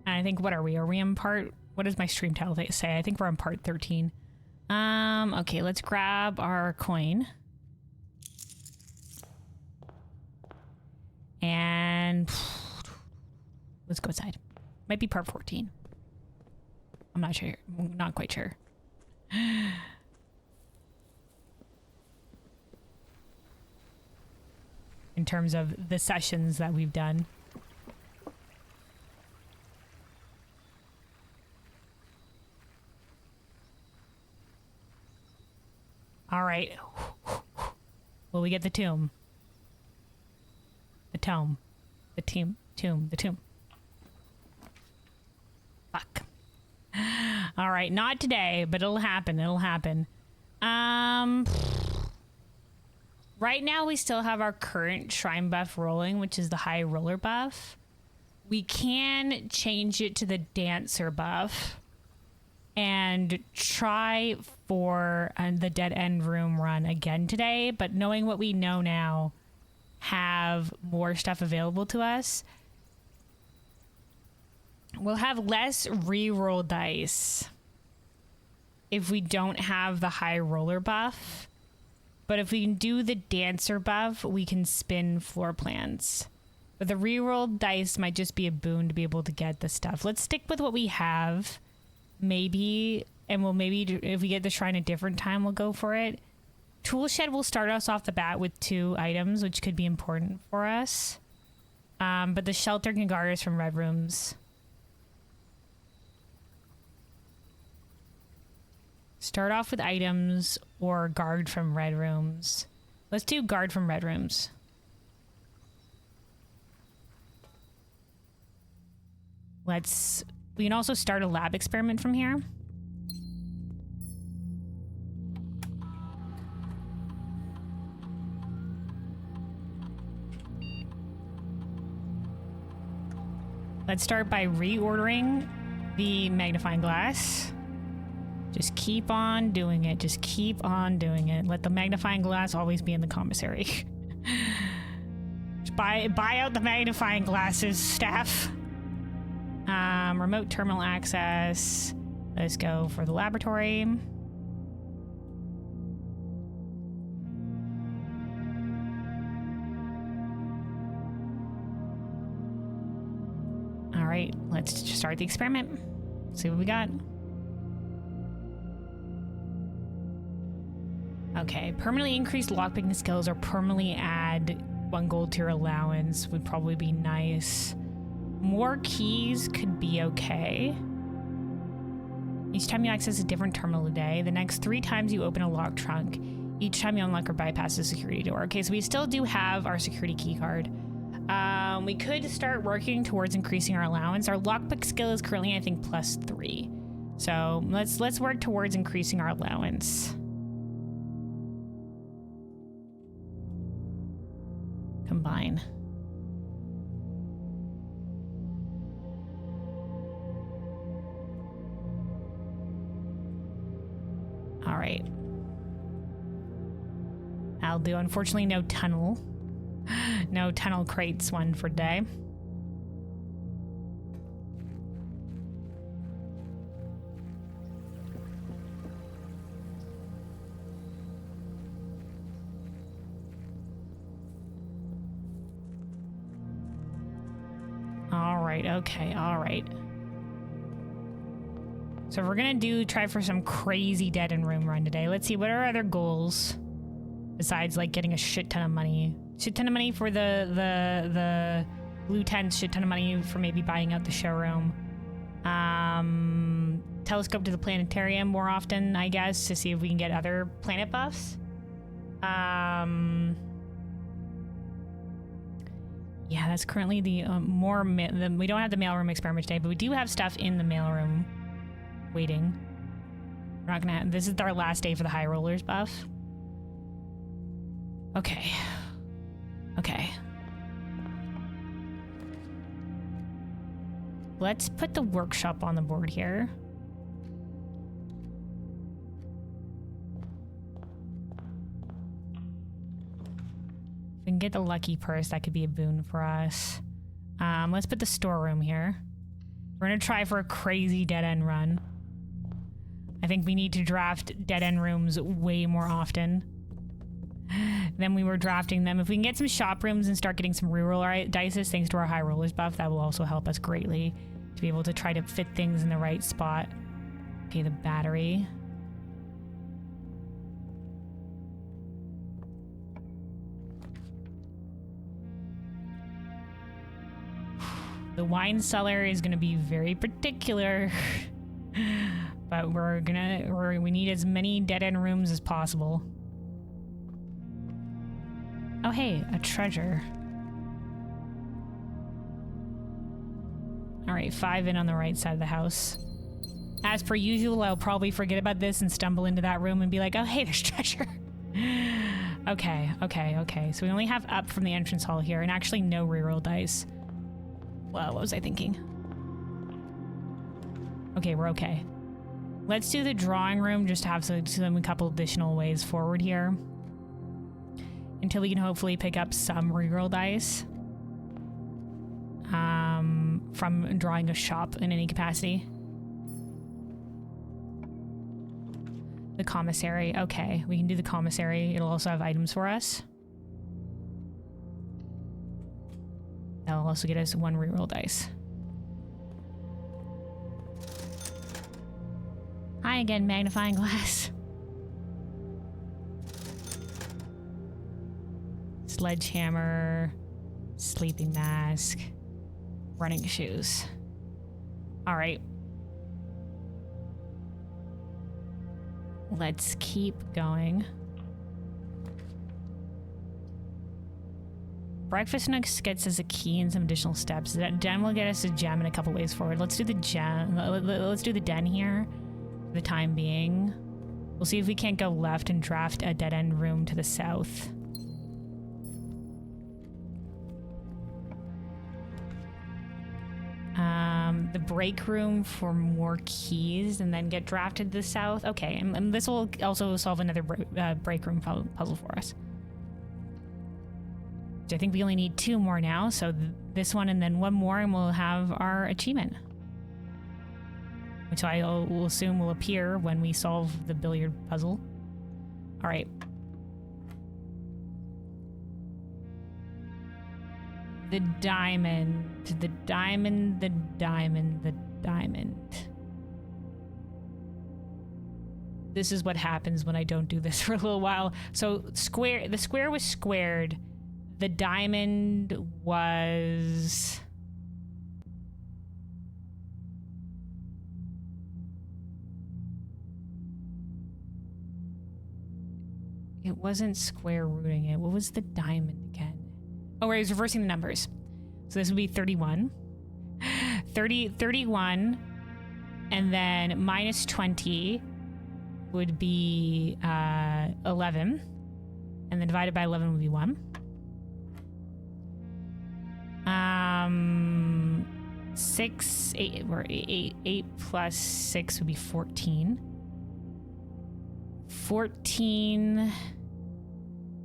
I think, what are we? Are we in part... What does my stream title say? I think we're on part 13. Okay, let's grab our coin. And let's go outside. Might be part 14. I'm not sure. Not quite sure. In terms of the sessions that we've done. All right. Will we get the tomb? The tome. The tomb. The tomb. Fuck. All right. Not today, but it'll happen. It'll happen. Right now we still have our current shrine buff rolling, which is the high roller buff. We can change it to the dancer buff and try for the dead end room run again today, but knowing what we know now, have more stuff available to us, we'll have less reroll dice if we don't have the high roller buff. But if we can do the dancer buff, we can spin floor plans. But the reroll dice might just be a boon to be able to get the stuff. Let's stick with what we have. Maybe, and we'll maybe, if we get the shrine a different time, we'll go for it. Tool shed will start us off the bat with 2 items, which could be important for us. But the shelter can guard us from red rooms. Start off with items or guard from red rooms. Let's do guard from red rooms. We can also start a lab experiment from here. Let's start by reordering the magnifying glass. Just keep on doing it. Just keep on doing it. Let the magnifying glass always be in the commissary. Just buy out the magnifying glasses, staff. Remote terminal access. Let's go for the laboratory. All right, let's just start the experiment. See what we got. Okay, permanently increase lockpicking skills or permanently add 1 gold to your allowance would probably be nice. More keys could be okay. Each time you access a different terminal a day, the next 3 times you open a locked trunk, each time you unlock or bypass a security door. Okay, so we still do have our security key card. We could start working towards increasing our allowance. Our lockpick skill is currently, I think, +3. So let's work towards increasing our allowance. Combine. All right. I'll do, unfortunately, no tunnel. No tunnel crates one for today. All right, okay, all right. So we're gonna try for some crazy dead end room run today. Let's see, what are our other goals? Besides, like, getting a shit ton of money. Shit ton of money for the blue tents, shit ton of money for maybe buying out the showroom. Telescope to the planetarium more often, I guess, to see if we can get other planet buffs. Yeah, that's currently the we don't have the mailroom experiment today, but we do have stuff in the mailroom waiting. We're not gonna this is our last day for the high rollers buff. Okay. Okay. Let's put the workshop on the board here. If we can get the lucky purse, that could be a boon for us. Let's put the storeroom here. We're gonna try for a crazy dead-end run. I think we need to draft dead-end rooms way more often than we were drafting them. If we can get some shop rooms and start getting some reroll dices thanks to our high rollers buff, that will also help us greatly to be able to try to fit things in the right spot. Okay, the battery. The wine cellar is going to be very particular, but we need as many dead-end rooms as possible. Oh, hey, a treasure. All right, 5 in on the right side of the house. As per usual, I'll probably forget about this and stumble into that room and be like, oh, hey, there's treasure. Okay. So we only have up from the entrance hall here and actually no reroll dice. Well, what was I thinking? Okay, we're okay. Let's do the drawing room just to have a couple additional ways forward here. Until we can hopefully pick up some reroll dice. From drawing a shop in any capacity. The commissary. Okay, we can do the commissary. It'll also have items for us. That'll also get us 1 reroll dice. Hi again, magnifying glass. Sledgehammer. Sleeping mask. Running shoes. All right. Let's keep going. Breakfast nooks gets us a key and some additional steps. That den will get us a gem in a couple ways forward. Let's do the gem. Let's do the den here for the time being. We'll see if we can't go left and draft a dead end room to the south. The break room for more keys and then get drafted to the south. Okay, and this will also solve another break room puzzle for us. I think we only need 2 more now, so this one and then 1 more and we'll have our achievement. which I will assume will appear when we solve the billiard puzzle. All right. The diamond, the diamond, the diamond, the diamond. This is what happens when I don't do this for a little while. So the square was squared. The diamond was... It wasn't square rooting it. What was the diamond again? Oh, right, I was reversing the numbers. So this would be 31. 31, and then minus 20 would be 11. And then divided by 11 would be 1. 6, 8, or 8 plus 6 would be 14. 14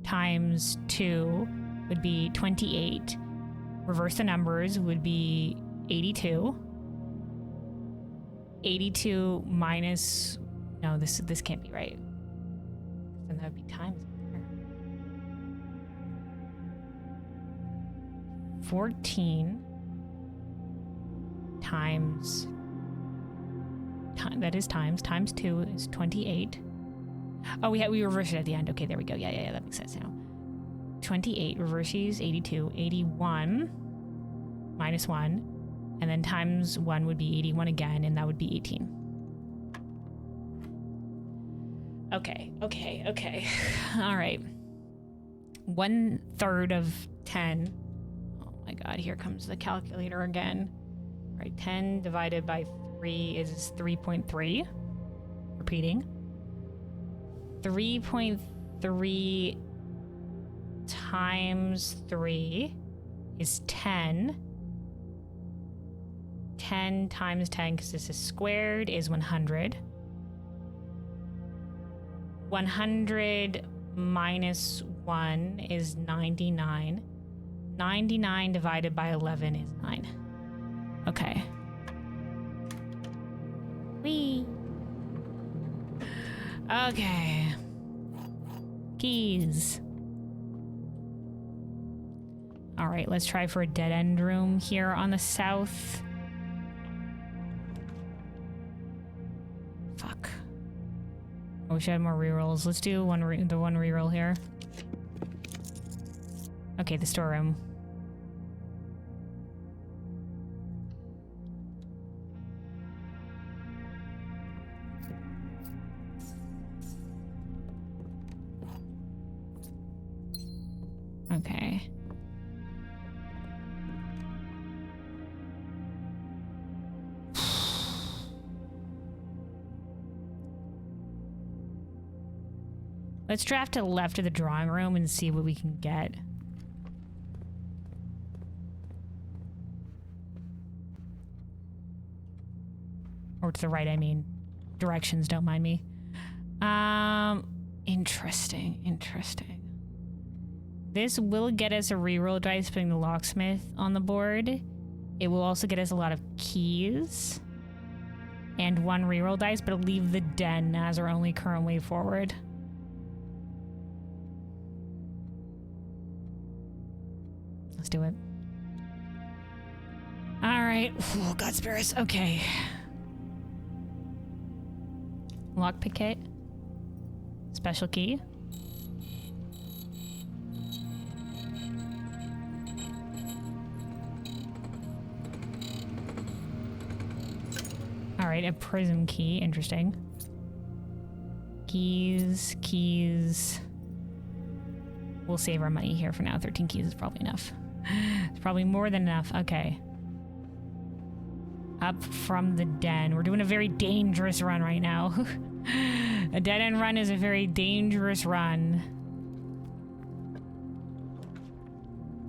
times 2 would be 28. Reverse the numbers would be 82. 82 minus... No, this can't be right. Then that would be times. 14 times... That is times. Times 2 is 28. Oh, we reversed it at the end. Okay, there we go. Yeah, that makes sense now. 28 reverses 82. 81 minus 1. And then times 1 would be 81 again, and that would be 18. Okay. All right. 1/3 of 10. Oh my god, here comes the calculator again. All right, 10 divided by 3 is 3.3. Repeating. 3.3 times 3 is 10. 10 times 10, because this is squared, is 100. 100 minus 1 is 99. 99 divided by 11 is 9. Okay. Whee! Okay. Keys. All right, let's try for a dead-end room here on the south. Fuck. I wish I had more rerolls. Let's do the one reroll here. Okay, the storeroom. Okay. Let's draft to the left of the drawing room and see what we can get. Or to the right, I mean. Directions, don't mind me. Interesting. This will get us a reroll dice putting the locksmith on the board. It will also get us a lot of keys. And 1 reroll dice, but it'll leave the den as our only current way forward. Let's do it. Alright. God spare us. Okay. Lockpick kit. Special key. Alright, a prism key. Interesting. Keys. We'll save our money here for now. 13 keys is probably enough. It's probably more than enough. Okay. Up from the den. We're doing a very dangerous run right now. A dead-end run is a very dangerous run.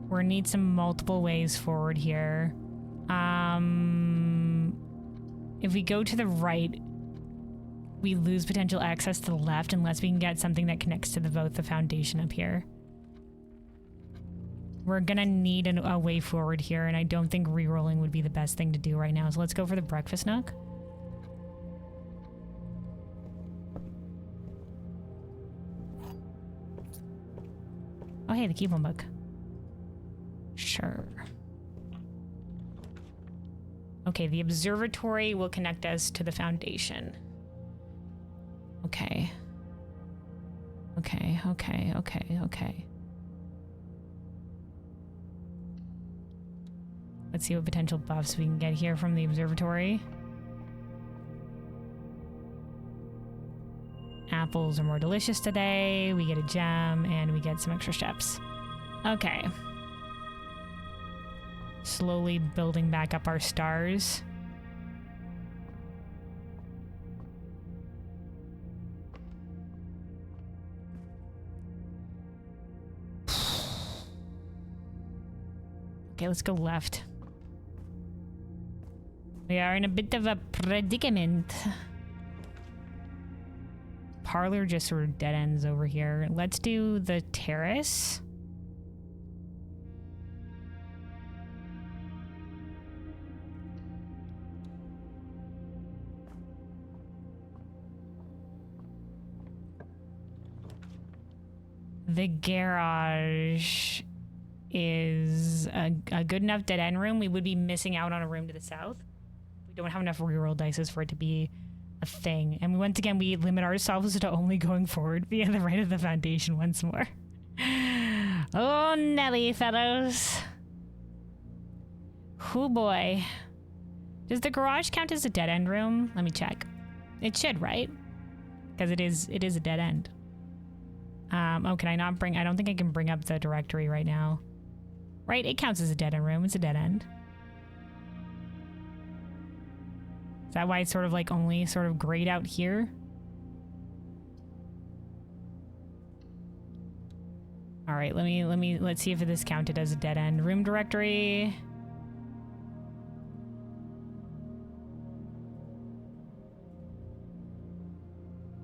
We're gonna need some multiple ways forward here. If we go to the right, we lose potential access to the left unless we can get something that connects to both the foundation up here. We're gonna need a way forward here, and I don't think re-rolling would be the best thing to do right now. So let's go for the breakfast nook. Oh, hey, the keyphone book. Sure. Okay, the observatory will connect us to the foundation. Okay. Okay, okay, okay, okay. Let's see what potential buffs we can get here from the observatory. Apples are more delicious today. We get a gem and we get some extra steps. Okay. Slowly building back up our stars. Okay, let's go left. We are in a bit of a predicament. Parlor just sort of dead ends over here. Let's do the terrace. The garage is a good enough dead end room. We would be missing out on a room to the south. We don't have enough reroll dices for it to be a thing. And once again, we limit ourselves to only going forward via the right of the foundation once more. Oh, Nelly, fellows. Oh boy. Does the garage count as a dead end room? Let me check. It should, right? Because it is a dead end. Oh, can I not bring... I don't think I can bring up the directory right now. Right? It counts as a dead end room. It's a dead end. Is that why it's sort of like only sort of grayed out here? All right, let's see if this counted as a dead end. Room directory.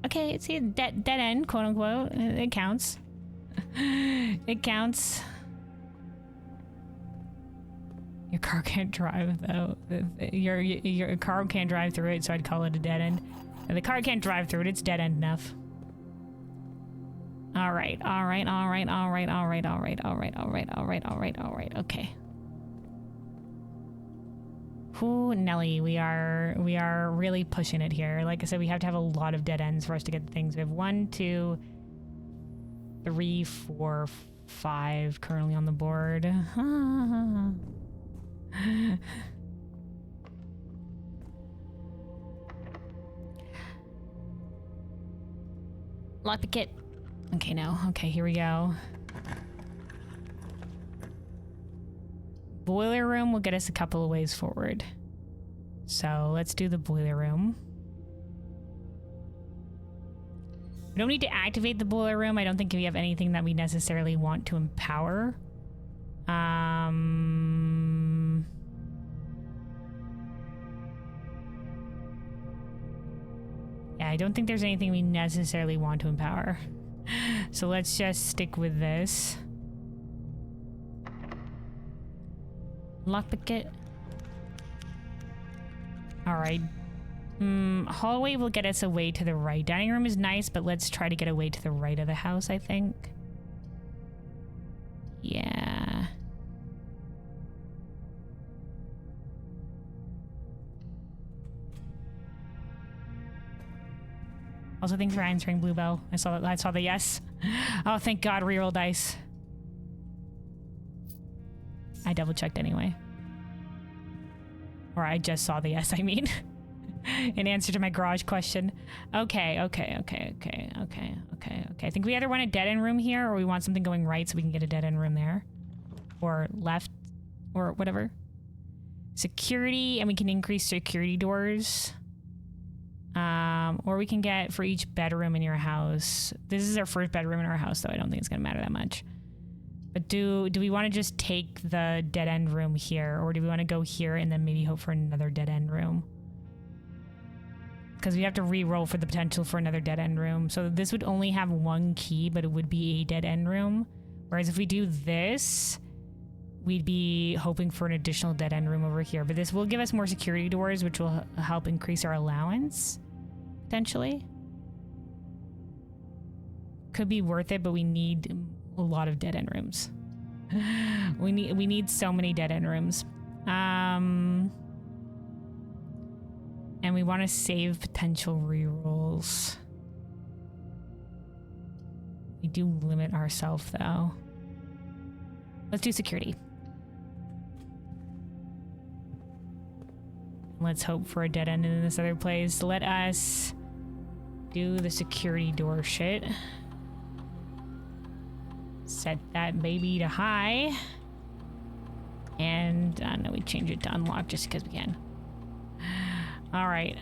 Okay, it's a dead end, quote unquote. It counts. It counts. Your car can't drive though. Your car can't drive through it, so I'd call it a dead end. If the car can't drive through it, it's dead end enough. All right, all right, all right, all right, all right, all right, all right, all right, all right, all right, all right. Okay. Ooh, Nelly, we are really pushing it here. Like I said, we have to have a lot of dead ends for us to get the things. We have 1, 2, 3, 4, 5 currently on the board. Lock the kit. Okay, no. Okay, here we go. Boiler room will get us a couple of ways forward. So let's do the boiler room. We don't need to activate the boiler room. I don't think we have anything that we necessarily want to empower. Yeah, I don't think there's anything we necessarily want to empower. So let's just stick with this. Lockpick. Alright. Hallway will get us away to the right. Dining room is nice, but let's try to get away to the right of the house, I think. Yeah. Also, thanks for answering, Bluebell. I saw the yes. Oh, thank God, reroll dice. I double checked anyway. Or I just saw the yes, I mean. In answer to my garage question. Okay. I think we either want a dead end room here or we want something going right so we can get a dead end room there. Or left. Or whatever. Security, and we can increase security doors. Or we can get for each bedroom in your house. This is our first bedroom in our house, though I don't think it's gonna matter that much. But do we want to just take the dead end room here, or do we want to go here and then maybe hope for another dead end room? Because we have to re-roll for the potential for another dead end room. So this would only have one key, but it would be a dead end room. Whereas if we do this, we'd be hoping for an additional dead end room over here. But this will give us more security doors, which will help increase our allowance, potentially. Could be worth it, but we need a lot of dead end rooms. We need so many dead end rooms. And we want to save potential rerolls. We do limit ourselves though. Let's do security. Let's hope for a dead end in this other place. Let us do the security door shit. Set that baby to high. And no, we change it to unlock just because we can. All right.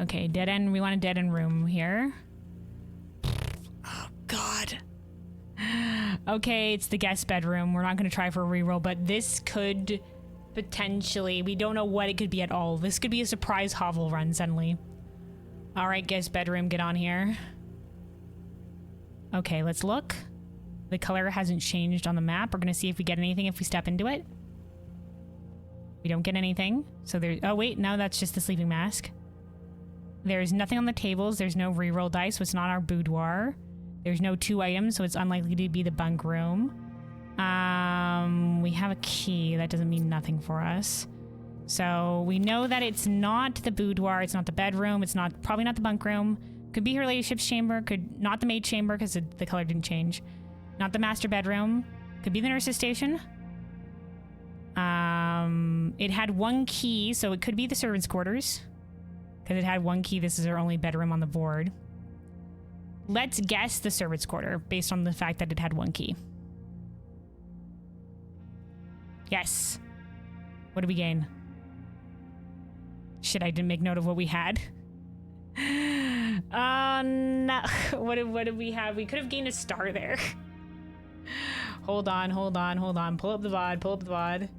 Okay, dead end. We want a dead end room here. Oh, God. Okay, it's the guest bedroom. We're not going to try for a reroll, but this could potentially... We don't know what it could be at all. This could be a surprise hovel run suddenly. All right, guest bedroom, get on here. Okay, let's look. The color hasn't changed on the map. We're going to see if we get anything if we step into it. We don't get anything. So there's... Oh, wait. No, that's just the sleeping mask. There's nothing on the tables. There's no reroll dice, so it's not our boudoir. There's no 2 items, so it's unlikely to be the bunk room. We have a key. That doesn't mean nothing for us. So we know that it's not the boudoir. It's not the bedroom. It's not probably not the bunk room. Could be her ladyship's chamber. Could not the maid chamber because the color didn't change. Not the master bedroom. Could be the nurse's station. It had 1 key, so it could be the servants' quarters. Because it had 1 key. This is our only bedroom on the board. Let's guess the servants' quarter based on the fact that it had 1 key. Yes. What did we gain? Shit, I didn't make note of what we had. No. What did we have? We could have gained a star there. Hold on. Pull up the VOD.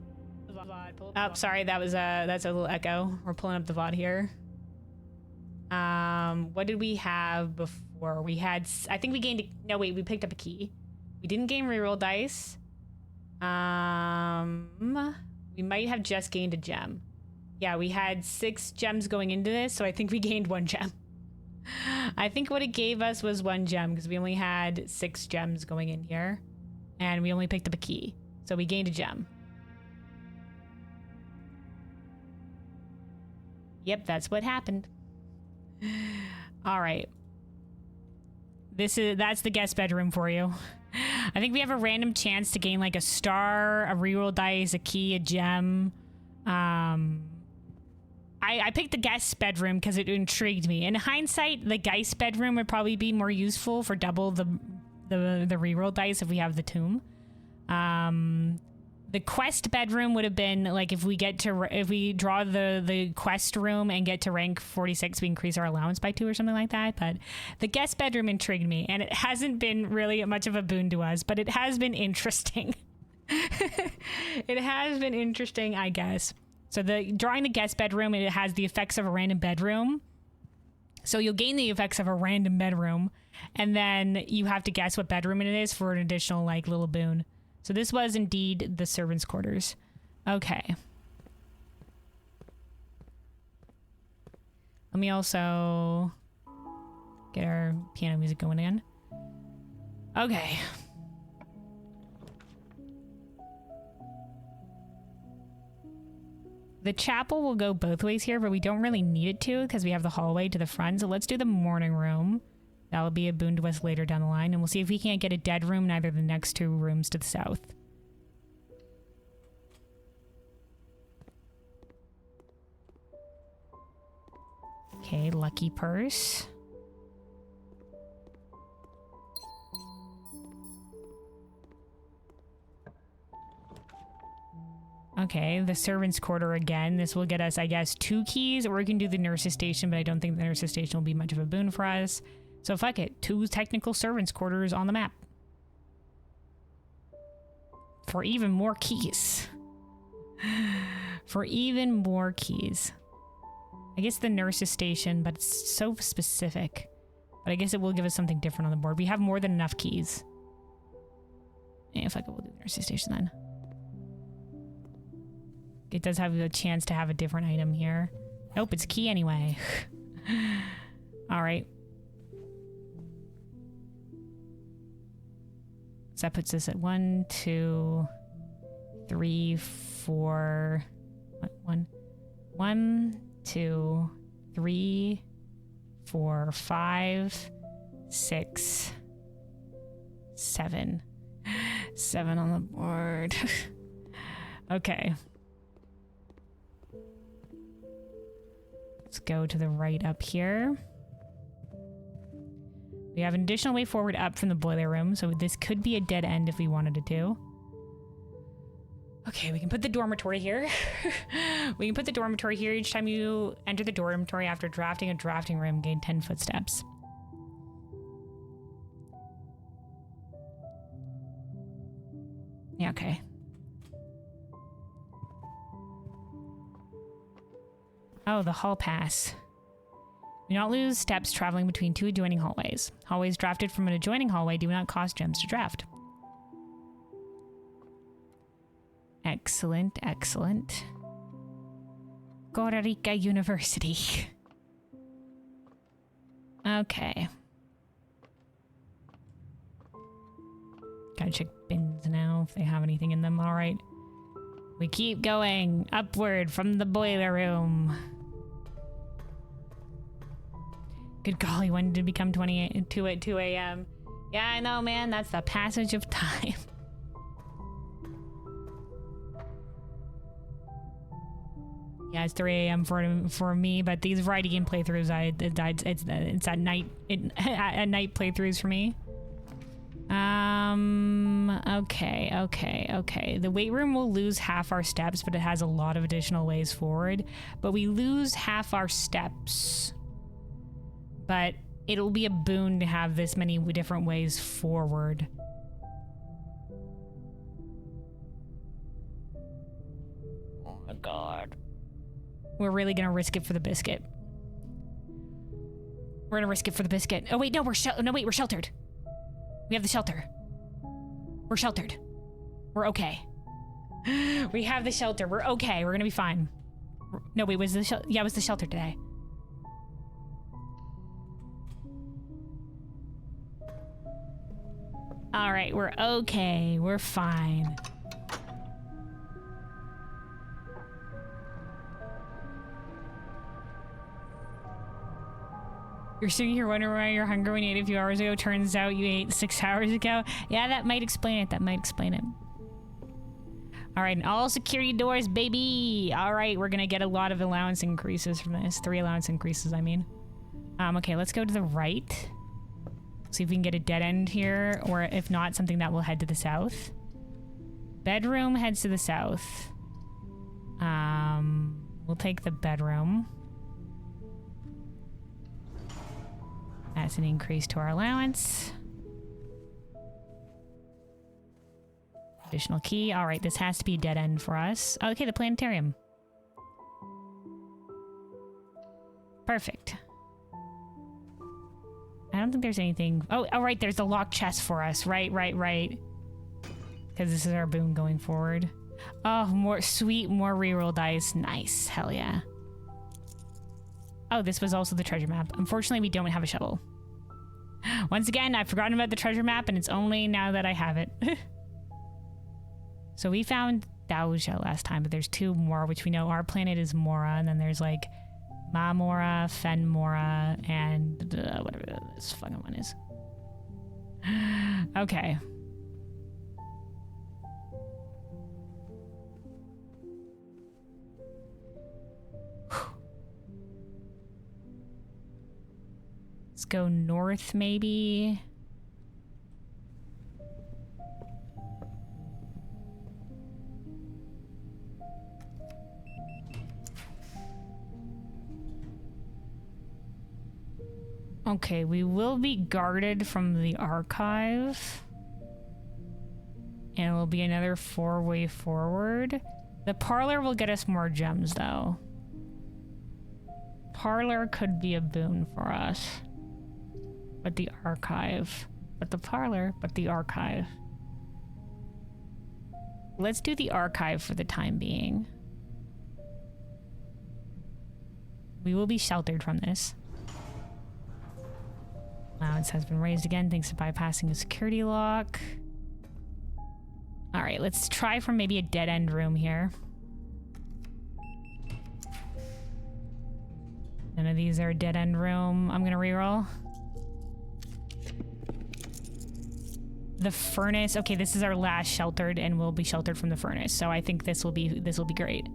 Oh, sorry, that's a little echo. We're pulling up the VOD here. What did we have before? We had, I think we gained, no wait, we picked up a key. We didn't gain reroll dice. We might have just gained a gem. Yeah, we had 6 gems going into this, so I think we gained 1 gem. I think what it gave us was 1 gem because we only had 6 gems going in here. And we only picked up a key. So we gained a gem. Yep, that's what happened. All right. That's the guest bedroom for you. I think we have a random chance to gain like a star, a reroll dice, a key, a gem. I picked the guest bedroom because it intrigued me. In hindsight, the guest bedroom would probably be more useful for double the reroll dice if we have the tomb. The quest bedroom would have been like if we draw the quest room and get to rank 46, we increase our allowance by 2 or something like that. But the guest bedroom intrigued me, and it hasn't been really much of a boon to us, but it has been interesting. It has been interesting, I guess. So drawing the guest bedroom, it has the effects of a random bedroom. So you'll gain the effects of a random bedroom, and then you have to guess what bedroom it is for an additional like little boon. So this was indeed the servants' quarters. Okay. Let me also get our piano music going again. Okay. The chapel will go both ways here, but we don't really need it to because we have the hallway to the front. So let's do the morning room. That'll be a boon to us later down the line. And we'll see if we can't get a dead room in either of the next 2 rooms to the south. Okay, lucky purse. Okay, the servants' quarter again. This will get us, I guess, 2 keys, or we can do the nurse's station, but I don't think the nurse's station will be much of a boon for us. So fuck it, 2 technical servants' quarters on the map. For even more keys. For even more keys. I guess the nurse's station, but it's so specific. But I guess it will give us something different on the board. We have more than enough keys. Yeah, fuck it, we'll do the nurse's station then. It does have a chance to have a different item here. Nope, it's a key anyway. All right. So that puts us at 1, 2, 3, 4. 1, 2, 3, 4, 5, 6, 7. 7 on the board. Okay. Let's go to the right up here. We have an additional way forward up from the boiler room, so this could be a dead end if we wanted to do. Okay, we can put the dormitory here. We can put the dormitory here. Each time you enter the dormitory after drafting a drafting room, gain 10 footsteps. Yeah, okay. Oh, the hall pass. Do not lose steps traveling between 2 adjoining hallways. Hallways drafted from an adjoining hallway do not cost gems to draft. Excellent, excellent. Gorarica University. Okay. Gotta check bins now if they have anything in them. All right. We keep going upward from the boiler room. Good golly, when did it become 2 at 2 a.m.? Yeah, I know, man. That's the passage of time. Yeah, it's 3 a.m. for me, but these writing game playthroughs, it's at night. At night playthroughs for me. Okay. The weight room will lose half our steps, but it has a lot of additional ways forward. But we lose half our steps. But it'll be a boon to have this many different ways forward. Oh my god. We're really gonna risk it for the biscuit. We're gonna risk it for the biscuit. Oh wait, no, we're sheltered. We have the shelter. We're sheltered. We're okay. We have the shelter. We're okay. We're gonna be fine. No, wait, was the shelter? Yeah, it was the shelter today. All right, we're okay. We're fine. You're sitting here wondering why you're hungry when you ate a few hours ago. Turns out you ate 6 hours ago. Yeah, that might explain it. All right, and all security doors, baby. All right, we're gonna get a lot of allowance increases from this. 3 allowance increases, I mean. Okay, let's go to the right. See if we can get a dead end here, or if not, something that will head to the south. Bedroom heads to the south. We'll take the bedroom. That's an increase to our allowance. Additional key. All right, this has to be a dead end for us. Okay, the planetarium. Perfect. I don't think there's anything. Oh, right, there's the locked chest for us. Right. Because this is our boon going forward. Oh, more reroll dice. Nice. Hell yeah. Oh, this was also the treasure map. Unfortunately, we don't have a shovel. Once again, I've forgotten about the treasure map, and it's only now that I have it. So we found Daoja last time, but there's 2 more, which we know our planet is Mora, and then there's like Mamora, Fenmora, and whatever this fucking one is. Okay. Let's go north, maybe. Okay, we will be guarded from the archive. And it will be another 4-way forward. The parlor will get us more gems, though. Parlor could be a boon for us. But the archive. But the parlor, but the archive. Let's do the archive for the time being. We will be sheltered from this. Allowance has been raised again thanks to bypassing a security lock. All right, let's try from maybe a dead end room here. None of these are a dead end room. I'm gonna reroll. The furnace. Okay, this is our last sheltered, and we'll be sheltered from the furnace. So I think this will be great.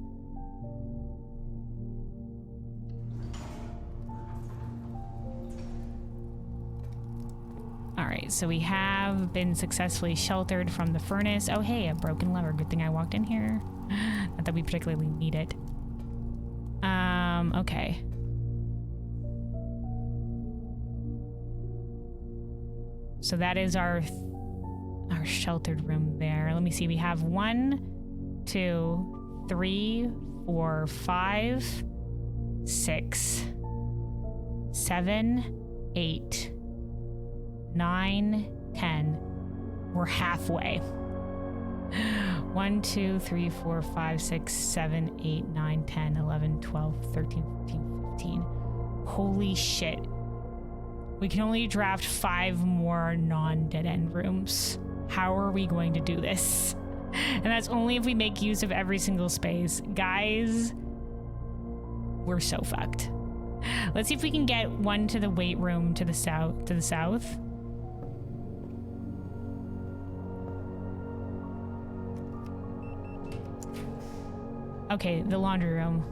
All right, so we have been successfully sheltered from the furnace. Oh, hey, a broken lever. Good thing I walked in here. Not that we particularly need it. Okay. So that is our sheltered room there. Let me see. We have 1, 2, 3, 4, 5, 6, 7, 8, 9, 10. We're halfway. 1, 2, 3, 4, 5, 6, 7, 8, 9, 10, 11, 12, 13, 14, 15. Holy shit. We can only draft 5 more non-dead end rooms. How are we going to do this? And that's only if we make use of every single space. Guys, we're so fucked. Let's see if we can get one to the weight room to the south. Okay, the laundry room.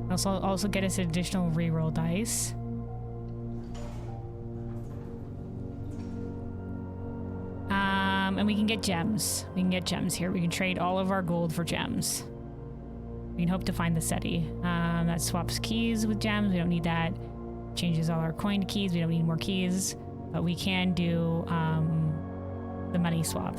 Also get us additional reroll dice. And we can get gems. We can get gems here. We can trade all of our gold for gems. We can hope to find the SETI. That swaps keys with gems. We don't need that. Changes all our coin to keys. We don't need more keys. But we can do the money swap.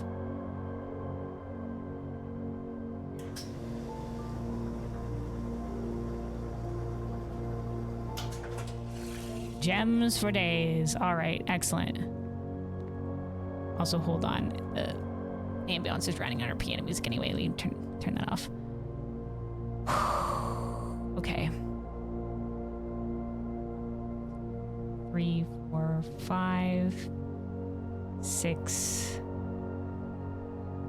Gems for days. All right, excellent. Also, hold on. The ambulance is running on our piano music anyway. We can turn that off. Okay. 3, 4, 5, 6,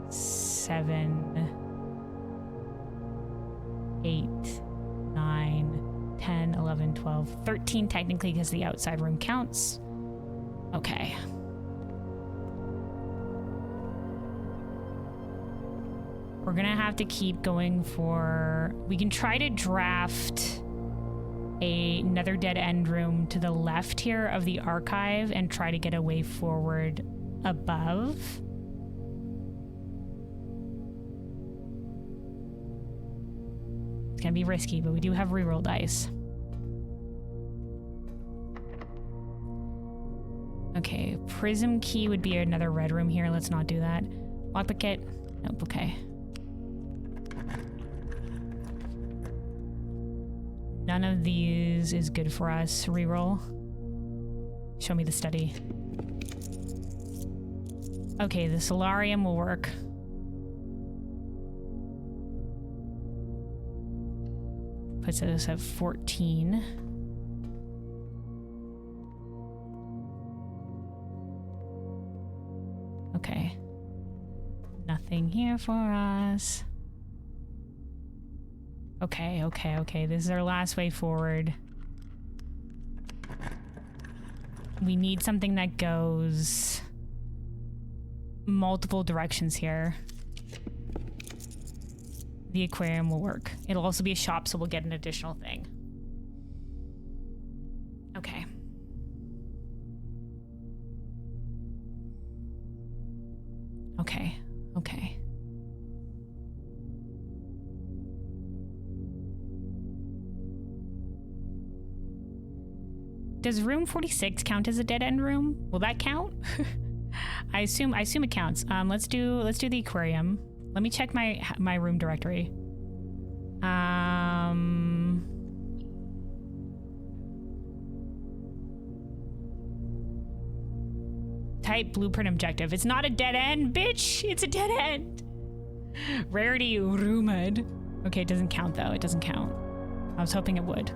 7, 8, 9, 10, 11, 12, 13 technically because the outside room counts. Okay. We're gonna have to keep going for... We can try to draft another dead end room to the left here of the archive and try to get a way forward above. It's gonna be risky, but we do have reroll dice. Okay, prism key would be another red room here. Let's not do that. Lockpick. Nope, okay. None of these is good for us. Reroll. Show me the study. Okay, the solarium will work. Puts us at 14. Okay. Nothing here for us. Okay. This is our last way forward. We need something that goes multiple directions here. The aquarium will work. It'll also be a shop, so we'll get an additional thing. Okay. Okay. Does room 46 count as a dead end room? Will that count? I assume it counts. Let's do the aquarium. Let me check my room directory. Type blueprint objective. It's not a dead end, bitch. It's a dead end. Rarity rumored. Okay, it doesn't count though. It doesn't count. I was hoping it would.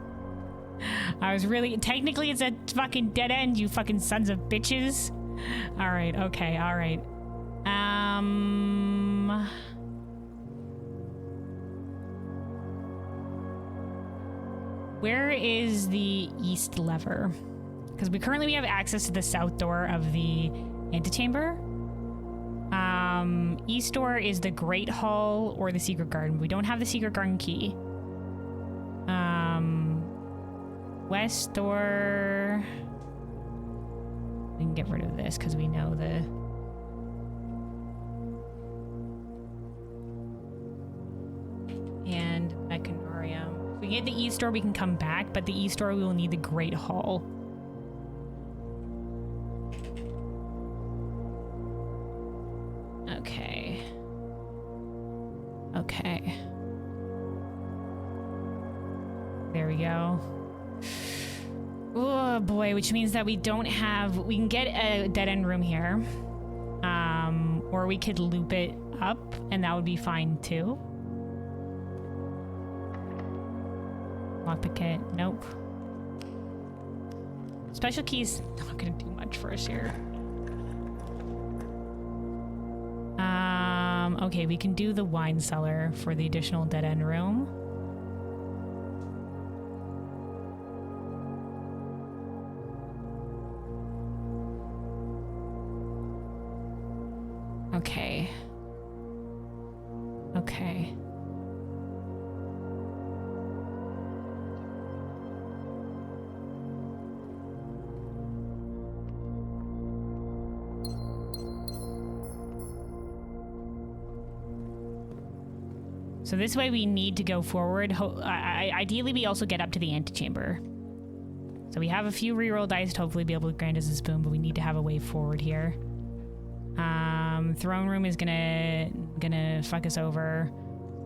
I was really... Technically, it's a fucking dead end, you fucking sons of bitches. Alright, okay, alright. Where is the east lever? Because we currently have access to the south door of the antechamber. East door is the Great Hall or the Secret Garden. We don't have the Secret Garden key. West door... We can get rid of this because we know the... And Mechanarium. If we get the east door, we can come back, but the east door, we will need the Great Hall. Okay. Okay. There we go. Oh boy, which means that we don't have... We can get a dead-end room here. Or we could loop it up, and that would be fine too. Lockpick it. Nope. Special keys not gonna do much for us here. Okay, we can do the wine cellar for the additional dead-end room. Okay. Okay. So this way we need to go forward. Ideally, we also get up to the antechamber. So we have a few reroll dice to hopefully be able to grant us a spoon, but we need to have a way forward here. Throne room is gonna fuck us over.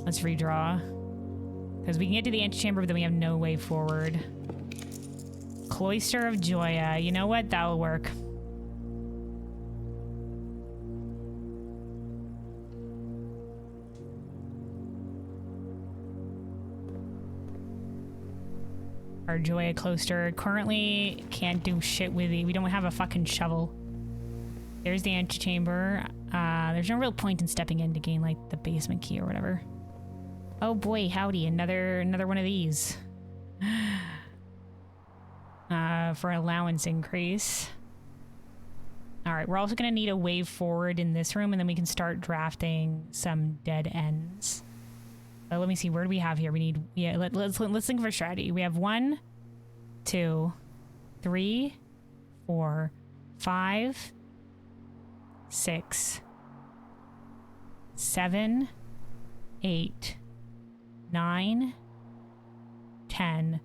Let's redraw. Because we can get to the antechamber, but then we have no way forward. Cloister of Joya. You know what? That'll work. Our Joya Cloister currently can't do shit with it. We don't have a fucking shovel. There's the antechamber. There's no real point in stepping in to gain like the basement key or whatever. Oh boy, howdy, another one of these. For allowance increase. Alright, we're also gonna need a way forward in this room, and then we can start drafting some dead ends. Let me see, where do we have here? We need, yeah, let's think for strategy. We have 1, 2, 3, 4, 5, 6, 7, 8, 9, 10,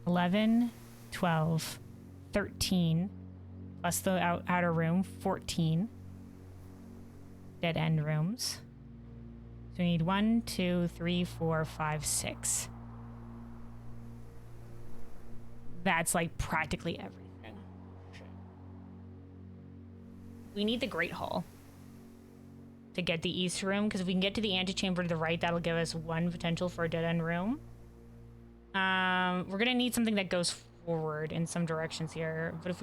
11, 12, 13, plus the outer room, 14 dead end rooms. So we need 1, 2, 3, 4, 5, 6. That's like practically everything. We need the Great Hall to get the east room, because if we can get to the antechamber to the right, that'll give us 1 potential for a dead end room. We're gonna need something that goes forward in some directions here, but if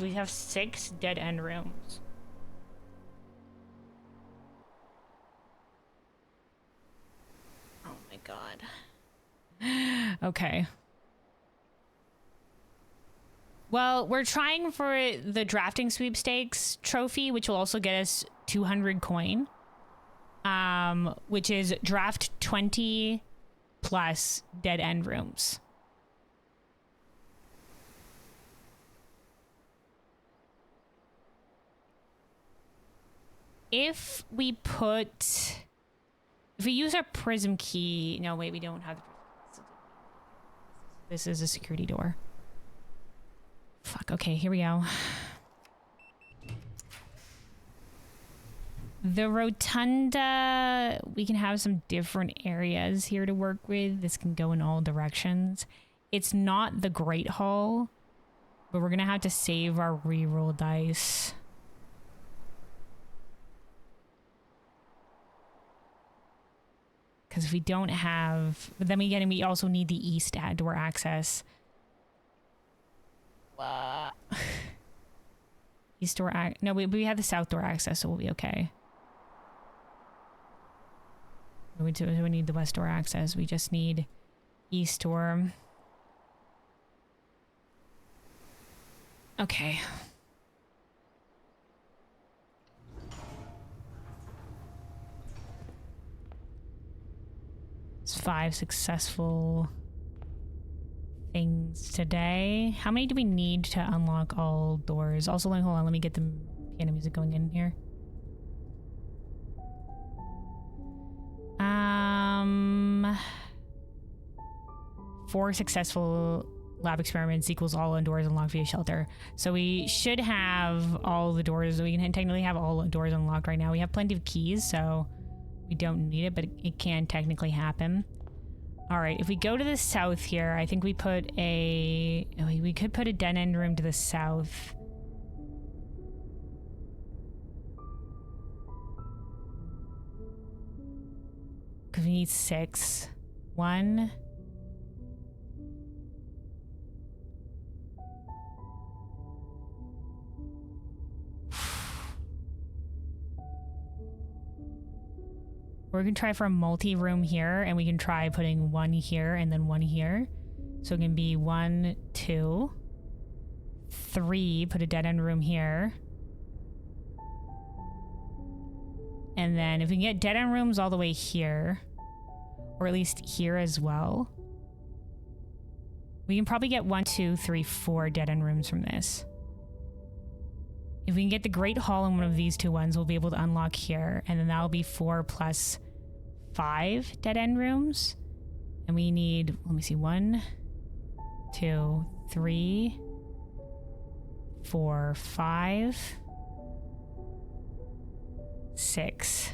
we have 6 dead end rooms. Oh my god. Okay. Well, we're trying for the drafting sweepstakes trophy, which will also get us 200 coin. Which is draft 20 plus dead end rooms. If we use our prism key, no, wait, we don't have the, this is a security door. Fuck, okay, here we go. The rotunda, we can have some different areas here to work with. This can go in all directions. It's not the Great Hall, but we're gonna have to save our reroll dice. Because if we don't have, but then we also need the east door access. East door no, we have the south door access, so we'll be okay. We need the west door access. We just need east door. Okay. It's 5 successful things today. How many do we need to unlock all doors? Also, hold on, let me get the piano music going in here. 4 successful lab experiments equals all doors unlocked via shelter. So we should have all the doors. We can technically have all doors unlocked right now. We have plenty of keys, so we don't need it, but it can technically happen. All right, if we go to the south here, I think we could put a dead end room to the south. Because we need 6. 1. We're gonna try for a multi-room here, and we can try putting 1 here and then 1 here. So it can be 1, 2, 3, put a dead end room here. And then if we can get dead end rooms all the way here, or at least here as well, we can probably get 1, 2, 3, 4 dead end rooms from this. If we can get the Great Hall in one of these 2 ones, we'll be able to unlock here, and then that'll be 4 plus 5 dead end rooms. And we need, let me see, 1, 2, 3, 4, 5, 6,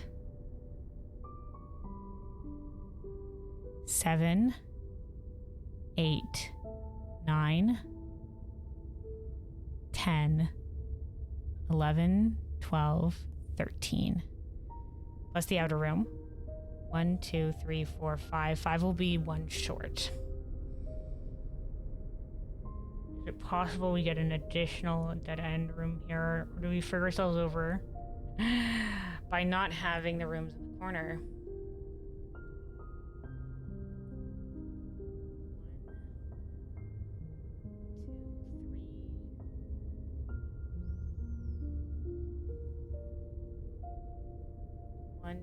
7, 8, 9, 10, 11, 12, 13. Plus the outer room. 1, 2, 3, 4, 5. 5 will be 1 short. Is it possible we get an additional dead end room here? Or do we figure ourselves over by not having the rooms in the corner? 1, 2,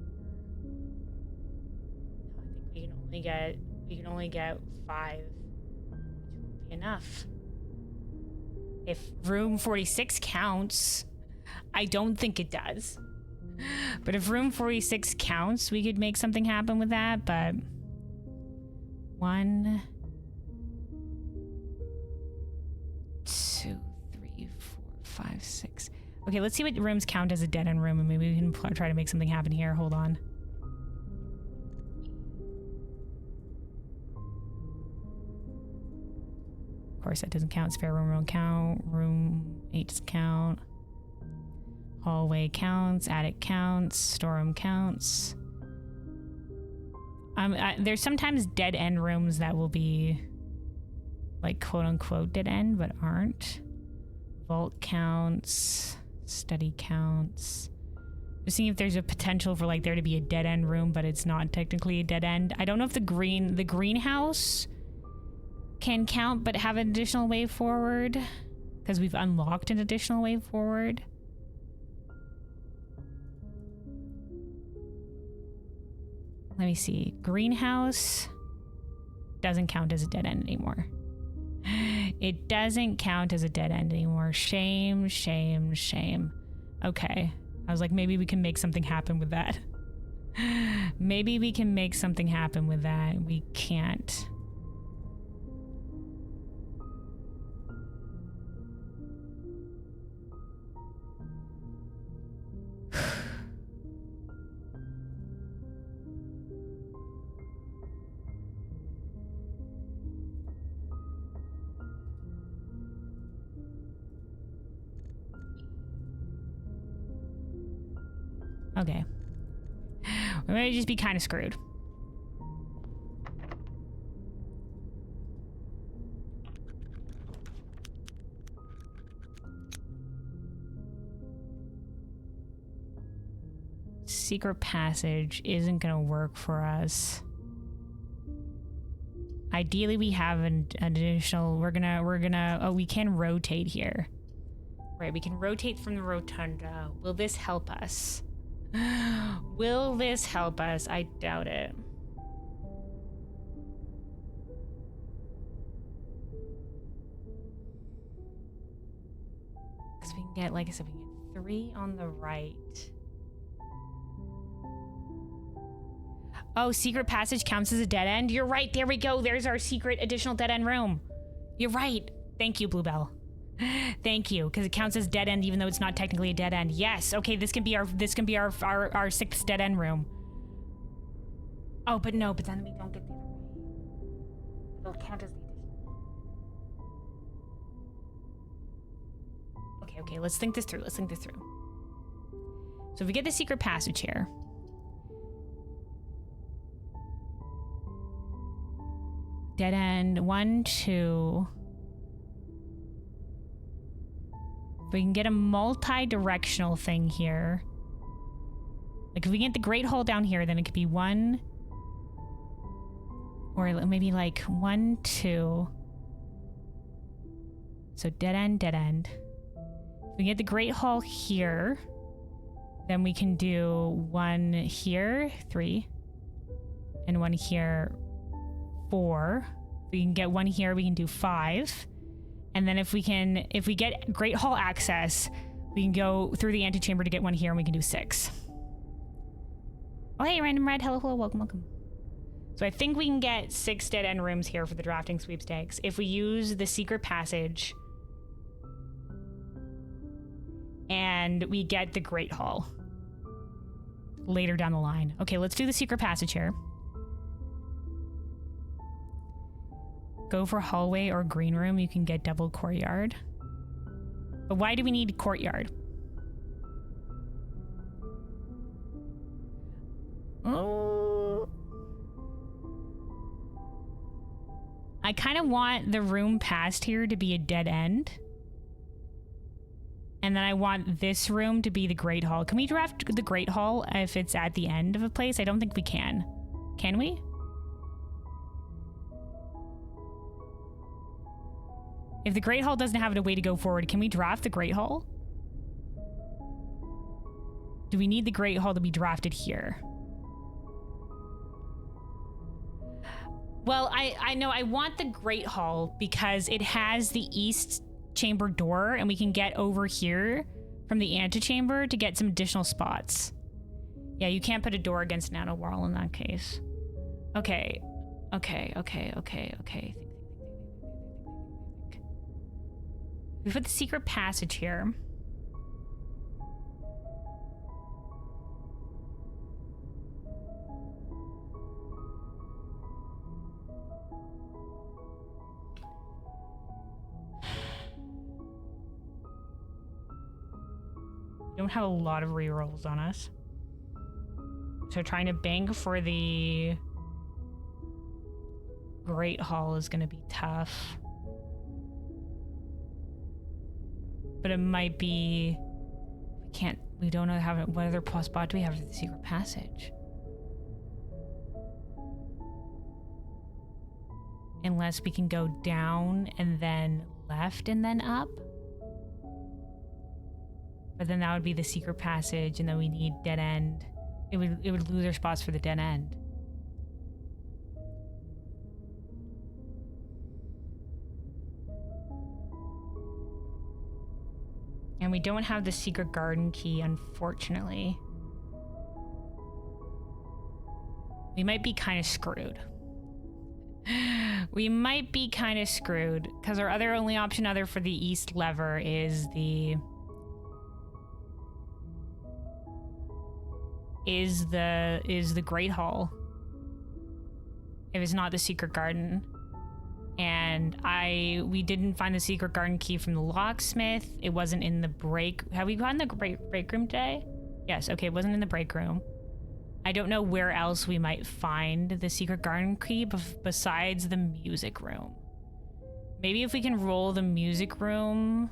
3, 4. No, I think we can only get 5, which won't be enough. If room 46 counts, I don't think it does. But if room 46 counts, we could make something happen with that, but 1, 2, 3, 4, 5, 6. Okay, let's see what rooms count as a dead end room, and maybe we can try to make something happen here. Hold on. Of course, that doesn't count. Spare room won't count. Room 8 doesn't count. Hallway counts. Attic counts. Storeroom counts. There's sometimes dead end rooms that will be like quote unquote dead end, but aren't. Vault counts. Study counts. Just seeing if there's a potential for like there to be a dead end room, but it's not technically a dead end. I don't know if the greenhouse can count but have an additional way forward, because we've unlocked an additional way forward. Let me see. Greenhouse doesn't count as a dead end anymore. It doesn't count as a dead end anymore. Shame, shame, shame. Okay. I was like, maybe we can make something happen with that. Maybe we can make something happen with that. We can't. Okay. We might just be kind of screwed. secret passage isn't gonna work for us. Ideally, we have an additional. We're gonna. Oh, we can rotate here. Right, we can rotate from the rotunda. Will this help us? Will this help us? I doubt it. Because we can get, like I said, we can get 3 on the right. Oh, secret passage counts as a dead end? You're right, there we go. There's our secret additional dead end room. You're right. Thank you, Bluebell. Thank you, because it counts as dead end even though it's not technically a dead end. Yes, okay, this can be our 6th dead end room. Oh, but no, but then we don't get the other way. It'll count as the additional. Okay, let's think this through. So if we get the secret passage here. Dead end 1, 2. We can get a multi-directional thing here. Like if we get the Great Hall down here, then it could be 1, or maybe like 1, 2. So dead end. If we get the Great Hall here, then we can do 1 here, 3, and 1 here, 4. We can get 1 here, we can do 5. And then if we get Great Hall access, we can go through the antechamber to get 1 here, and we can do 6. Oh, hey, Random Red. Hello, welcome. So I think we can get 6 dead end rooms here for the drafting sweepstakes if we use the secret passage and we get the Great Hall later down the line. Okay, let's do the secret passage here. Go for hallway or green room. You can get double courtyard. But why do we need courtyard? Oh. I kind of want the room past here to be a dead end. And then I want this room to be the Great Hall. Can we draft the Great Hall if it's at the end of a place? I don't think we can. Can we? If the Great Hall doesn't have a way to go forward, can we draft the Great Hall? Do we need the Great Hall to be drafted here? Well, I know I want the Great Hall because it has the east chamber door and we can get over here from the antechamber to get some additional spots. Yeah, you can't put a door against Nano Wall in that case. Okay. We put the secret passage here. We don't have a lot of rerolls on us. So trying to bank for the Great Hall is going to be tough. But it might be... We don't know what other spot do we have for the secret passage? Unless we can go down and then left and then up. But then that would be the secret passage, and then we need dead end. It would lose our spots for the dead end. And we don't have the secret garden key, unfortunately. We might be kind of screwed. We might be kind of screwed because our only option other for the east lever is the Great Hall. If it's not the secret garden. And we didn't find the secret garden key from the locksmith. It wasn't in the break. Have we gotten the break room today? Yes, okay, it wasn't in the break room. I don't know where else we might find the secret garden key besides the music room. Maybe if we can roll the music room.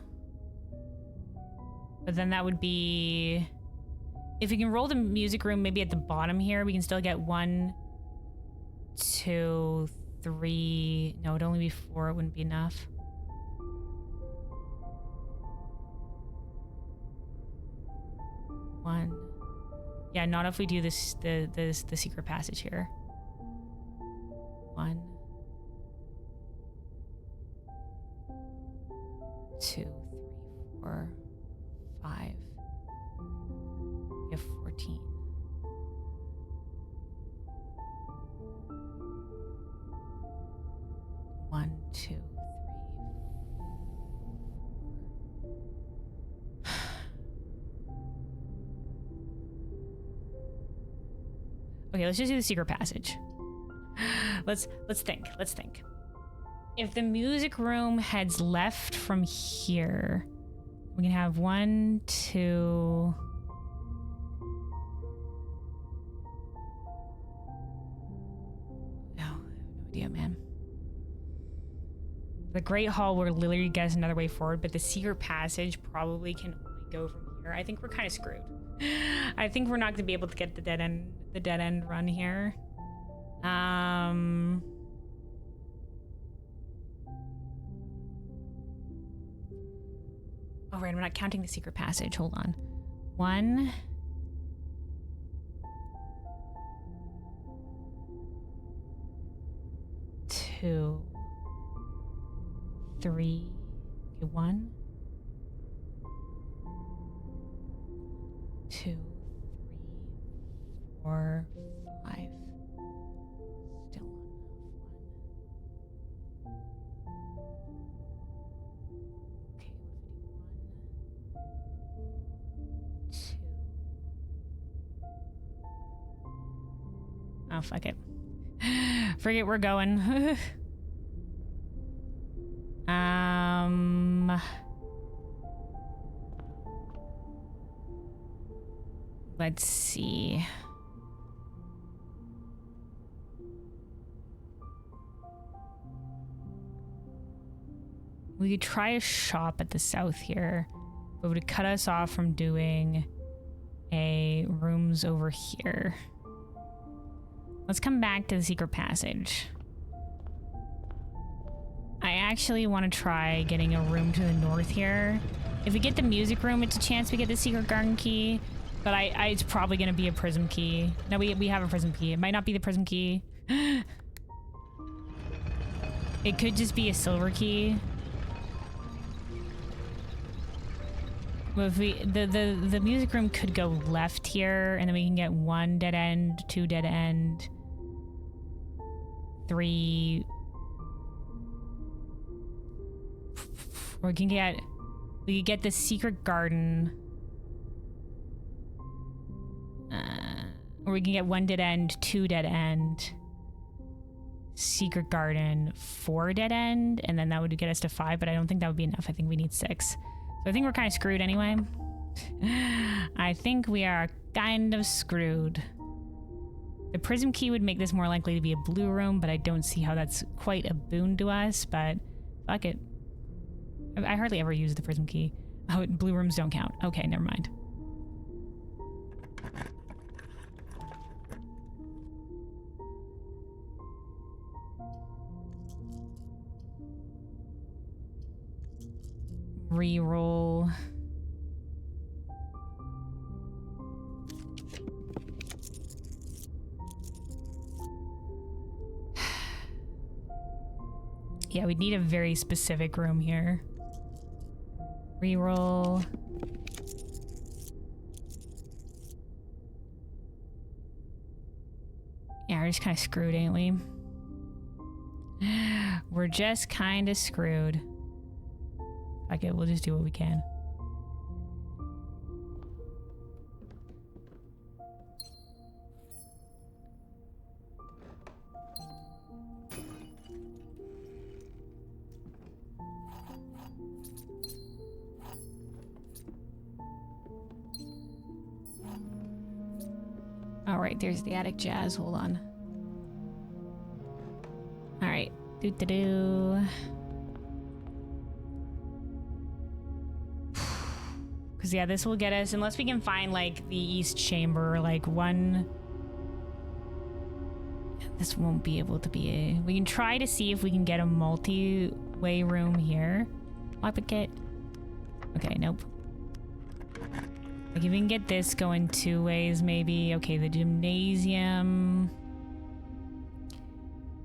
But then that would be If we can roll the music room maybe at the bottom here, we can still get 1, 2, 3. No, it'd only be 4. It wouldn't be enough. One. Yeah, not if we do this the secret passage here. 1, 2, 3, 4, 5. We have 14. One, two, three. Okay, let's just do the secret passage. Let's think. Let's think. If the music room heads left from here, we can have 1, 2. No, I have no idea, man. The Great Hall will literally get us another way forward, but the secret passage probably can only go from here. I think we're kind of screwed. I think we're not gonna be able to get the dead end run here. Oh, right, we're not counting the secret passage. Hold on. 1. 2. 3. Okay, 1. 2, 3, 4, 5. Still not enough. 1. Okay, what if we do 1, 2. Oh, fuck it. Forget we're going. Let's see. We could try a shop at the south here, but it would cut us off from doing a rooms over here. Let's come back to the secret passage. I actually want to try getting a room to the north here. If we get the music room, it's a chance we get the secret garden key. But it's probably going to be a prism key. No, we have a prism key. It might not be the prism key. It could just be a silver key. Well, if we the music room could go left here, and then we can get 1 dead end, 2 dead end, 3. Or we could get the secret garden. Or we can get 1 dead end, 2 dead end, secret garden, 4 dead end, and then that would get us to 5, but I don't think that would be enough. I think we need 6. So I think we're kind of screwed anyway. I think we are kind of screwed. The prism key would make this more likely to be a blue room, but I don't see how that's quite a boon to us, but fuck it. I hardly ever use the prism key. Oh, blue rooms don't count. Okay, never mind. Reroll. Yeah, we'd need a very specific room here. Reroll. Yeah, we're just kind of screwed, ain't we? We're just kind of screwed. Okay, we'll just do what we can. All right, there's the attic jazz. Hold on. All right. Doo-doo-doo. Because Because, yeah, this will get us, unless we can find, like, the east chamber, like, one... This won't be able to be a... We can try to see if we can get a multi-way room here. Lockpick. Okay, nope. Like, if we can get this going 2 ways, maybe. Okay, the gymnasium.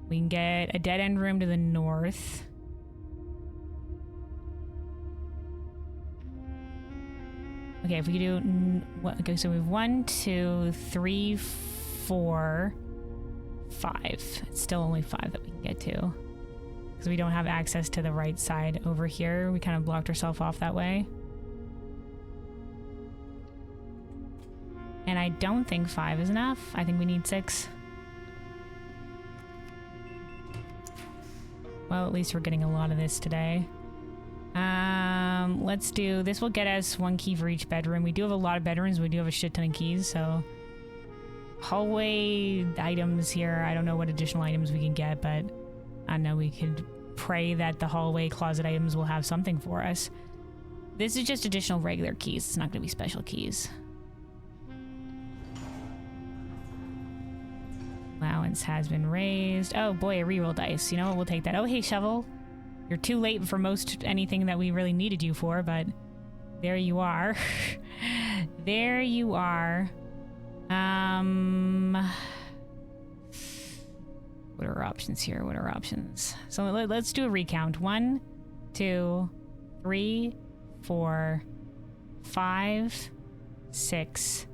We can get a dead-end room to the north. Okay, if we do... Okay, so we have 1, 2, 3, 4, 5. It's still only 5 that we can get to. Because we don't have access to the right side over here. We kind of blocked ourselves off that way. And I don't think 5 is enough. I think we need 6. Well, at least we're getting a lot of this today. Let's do... This will get us 1 key for each bedroom. We do have a lot of bedrooms. We do have a shit ton of keys, so... Hallway items here. I don't know what additional items we can get, but... I know we could pray that the hallway closet items will have something for us. This is just additional regular keys. It's not going to be special keys. Allowance has been raised. Oh boy, a reroll dice. You know what? We'll take that. Oh, hey, Shovel. You're too late for most anything that we really needed you for, but there you are. There you are. What are our options here? What are our options? So let's do a recount. 1, 2, 3, 4, 5, 6,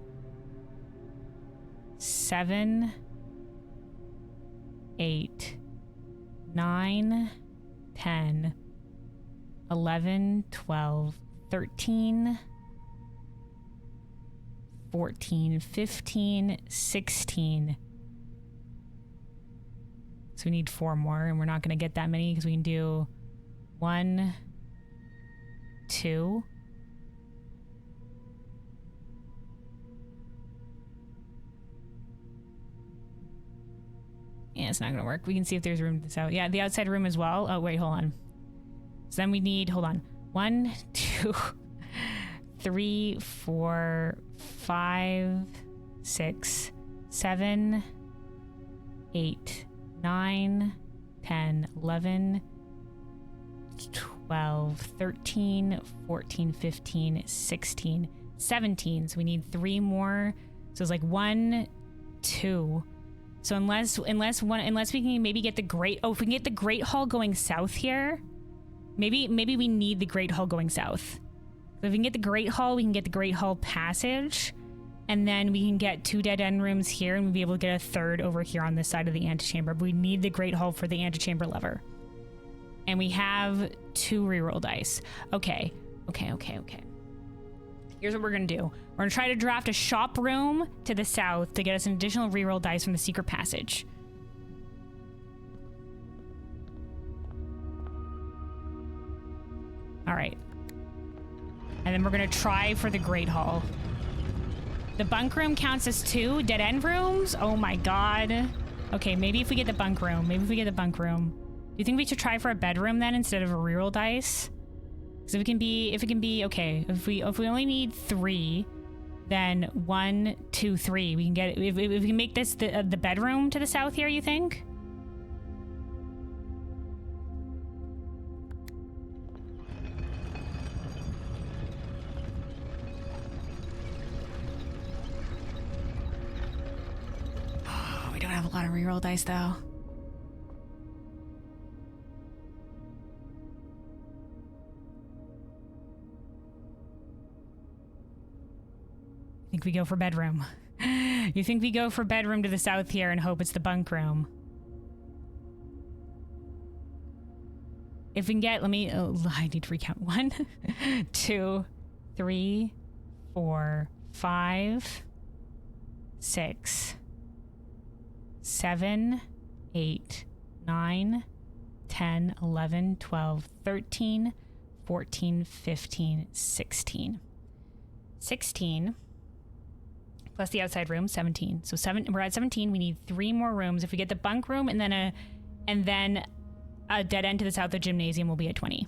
7, 8, 9, 10, 11, 12, 13, 14, 15, 16. So we need 4 more, and we're not going to get that many because we can do 1, 2. Yeah, it's not gonna work. We can see if there's room to this out. Yeah, the outside room as well. Oh, wait, hold on. So then we need, hold on. 1, 2, 3, 4, 5, 6, 7, 8, 9, 10, 11, 12, 13, 14, 15, 16, 17. So we need 3 more. So it's like 1, 2. So unless we can maybe get the great... Oh, if we can get the Great Hall going south here, maybe we need the Great Hall going south. So if we can get the Great Hall, we can get the Great Hall passage, and then we can get 2 dead-end rooms here, and we'll be able to get a 3rd over here on this side of the antechamber. But we need the Great Hall for the antechamber lever. And we have 2 reroll dice. Okay. Here's what we're gonna do. We're gonna try to draft a shop room to the south to get us an additional reroll dice from the secret passage. All right. And then we're gonna try for the Great Hall. The bunk room counts as 2 dead end rooms? Oh my god. Okay, maybe if we get the bunk room. Do you think we should try for a bedroom then instead of a reroll dice? So if it can be okay, if we only need 3, then 1, 2, 3. We can get if we can make this the bedroom to the south here, you think? Oh, we don't have a lot of reroll dice though. Think we go for bedroom. You think we go for bedroom to the south here and hope it's the bunk room? If we can get, I need to recount. 1, 2, 3, 4, 5, 6, 7, 8, 9, 10, 11, 12, 13, 14, 15, 16. 16 plus the outside room, 17. So we're at 17. We need 3 more rooms. If we get the bunk room and then a dead end to the south of the gymnasium, will be at 20.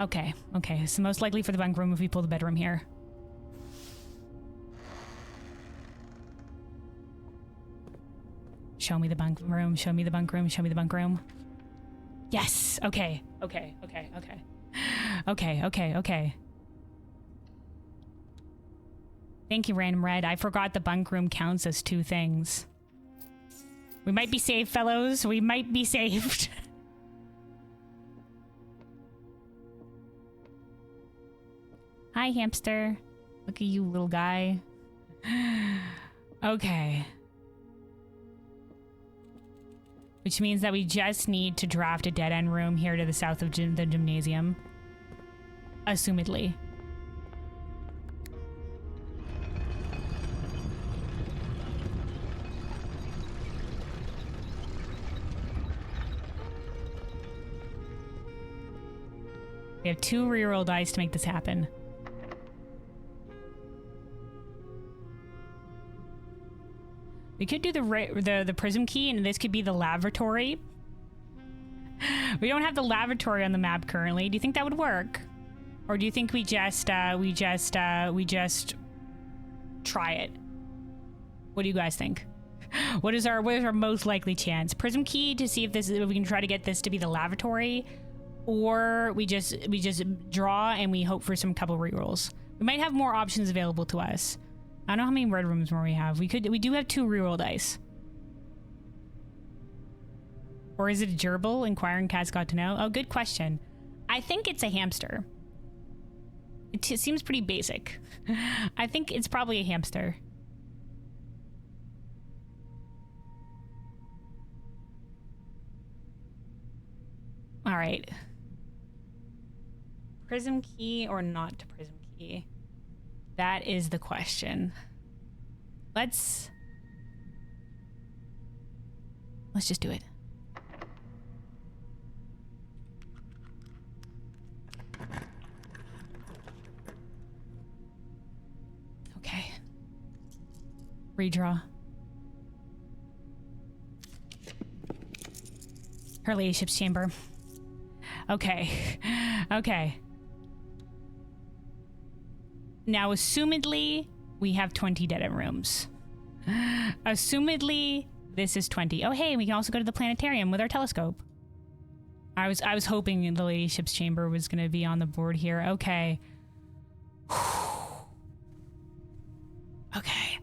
Okay, okay. So most likely for the bunk room if we pull the bedroom here. Show me the bunk room, show me the bunk room, show me the bunk room. Yes! Okay, okay, okay, okay. Okay, okay, okay. Thank you, Random Red. I forgot the bunk room counts as 2 things. We might be saved, fellows. We might be saved. Hi, hamster. Look at you, little guy. Okay. Which means that we just need to draft a dead-end room here to the south of the gymnasium. Assumedly. We have 2 reroll dice to make this happen. We could do the prism key, and this could be the lavatory. We don't have the lavatory on the map currently. Do you think that would work, or do you think we just try it? What do you guys think? What is our most likely chance? Prism key to see if we can try to get this to be the lavatory, or we just draw and we hope for some couple rerolls. We might have more options available to us. I don't know how many red rooms more we have. We do have 2 reroll dice. Or is it a gerbil? Inquiring Cats got to know. Oh, good question. I think it's a hamster. It seems pretty basic. I think it's probably a hamster. All right. Prism key or not to prism key? That is the question. Let's just do it. Okay. Redraw. Her Ladyship's chamber. Okay. Okay. Now, assumedly, we have 20 dead-end rooms. Assumedly, this is 20. Oh, hey, we can also go to the planetarium with our telescope. I was hoping the Ladyship's chamber was going to be on the board here. Okay. Okay.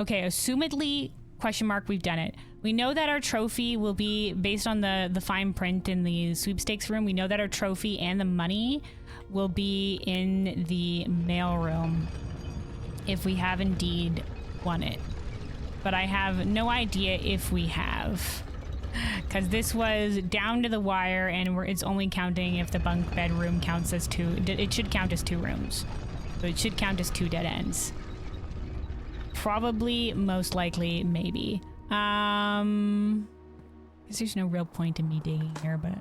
Okay, assumedly, question mark, we've done it. We know that our trophy will be based on the fine print in the sweepstakes room. We know that our trophy and the money will be in the mail room if we have indeed won it. But I have no idea if we have, because this was down to the wire, and it's only counting if the bunk bed room counts as 2. It should count as 2 rooms, so it should count as 2 dead ends. Probably, most likely, maybe. Guess there's no real point in me digging here, but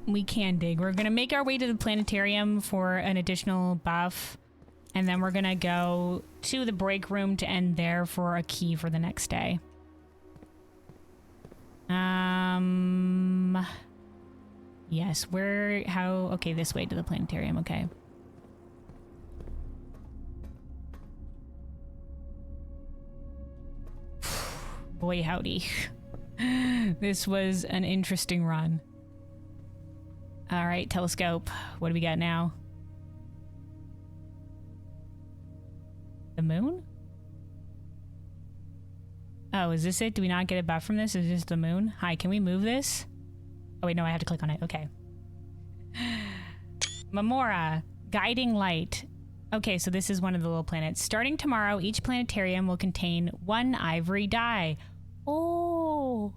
we can dig. We're gonna make our way to the planetarium for an additional buff, and then we're gonna go to the break room to end there for a key for the next day. Yes, okay, this way to the planetarium, okay. Boy howdy. This was an interesting run. All right, telescope. What do we got now? The moon? Oh, is this it? Do we not get a buff from this? Is this the moon? Hi, can we move this? Oh wait, no, I have to click on it. Okay. Memora, guiding light. Okay, so this is one of the little planets. Starting tomorrow, each planetarium will contain 1 ivory die. Oh,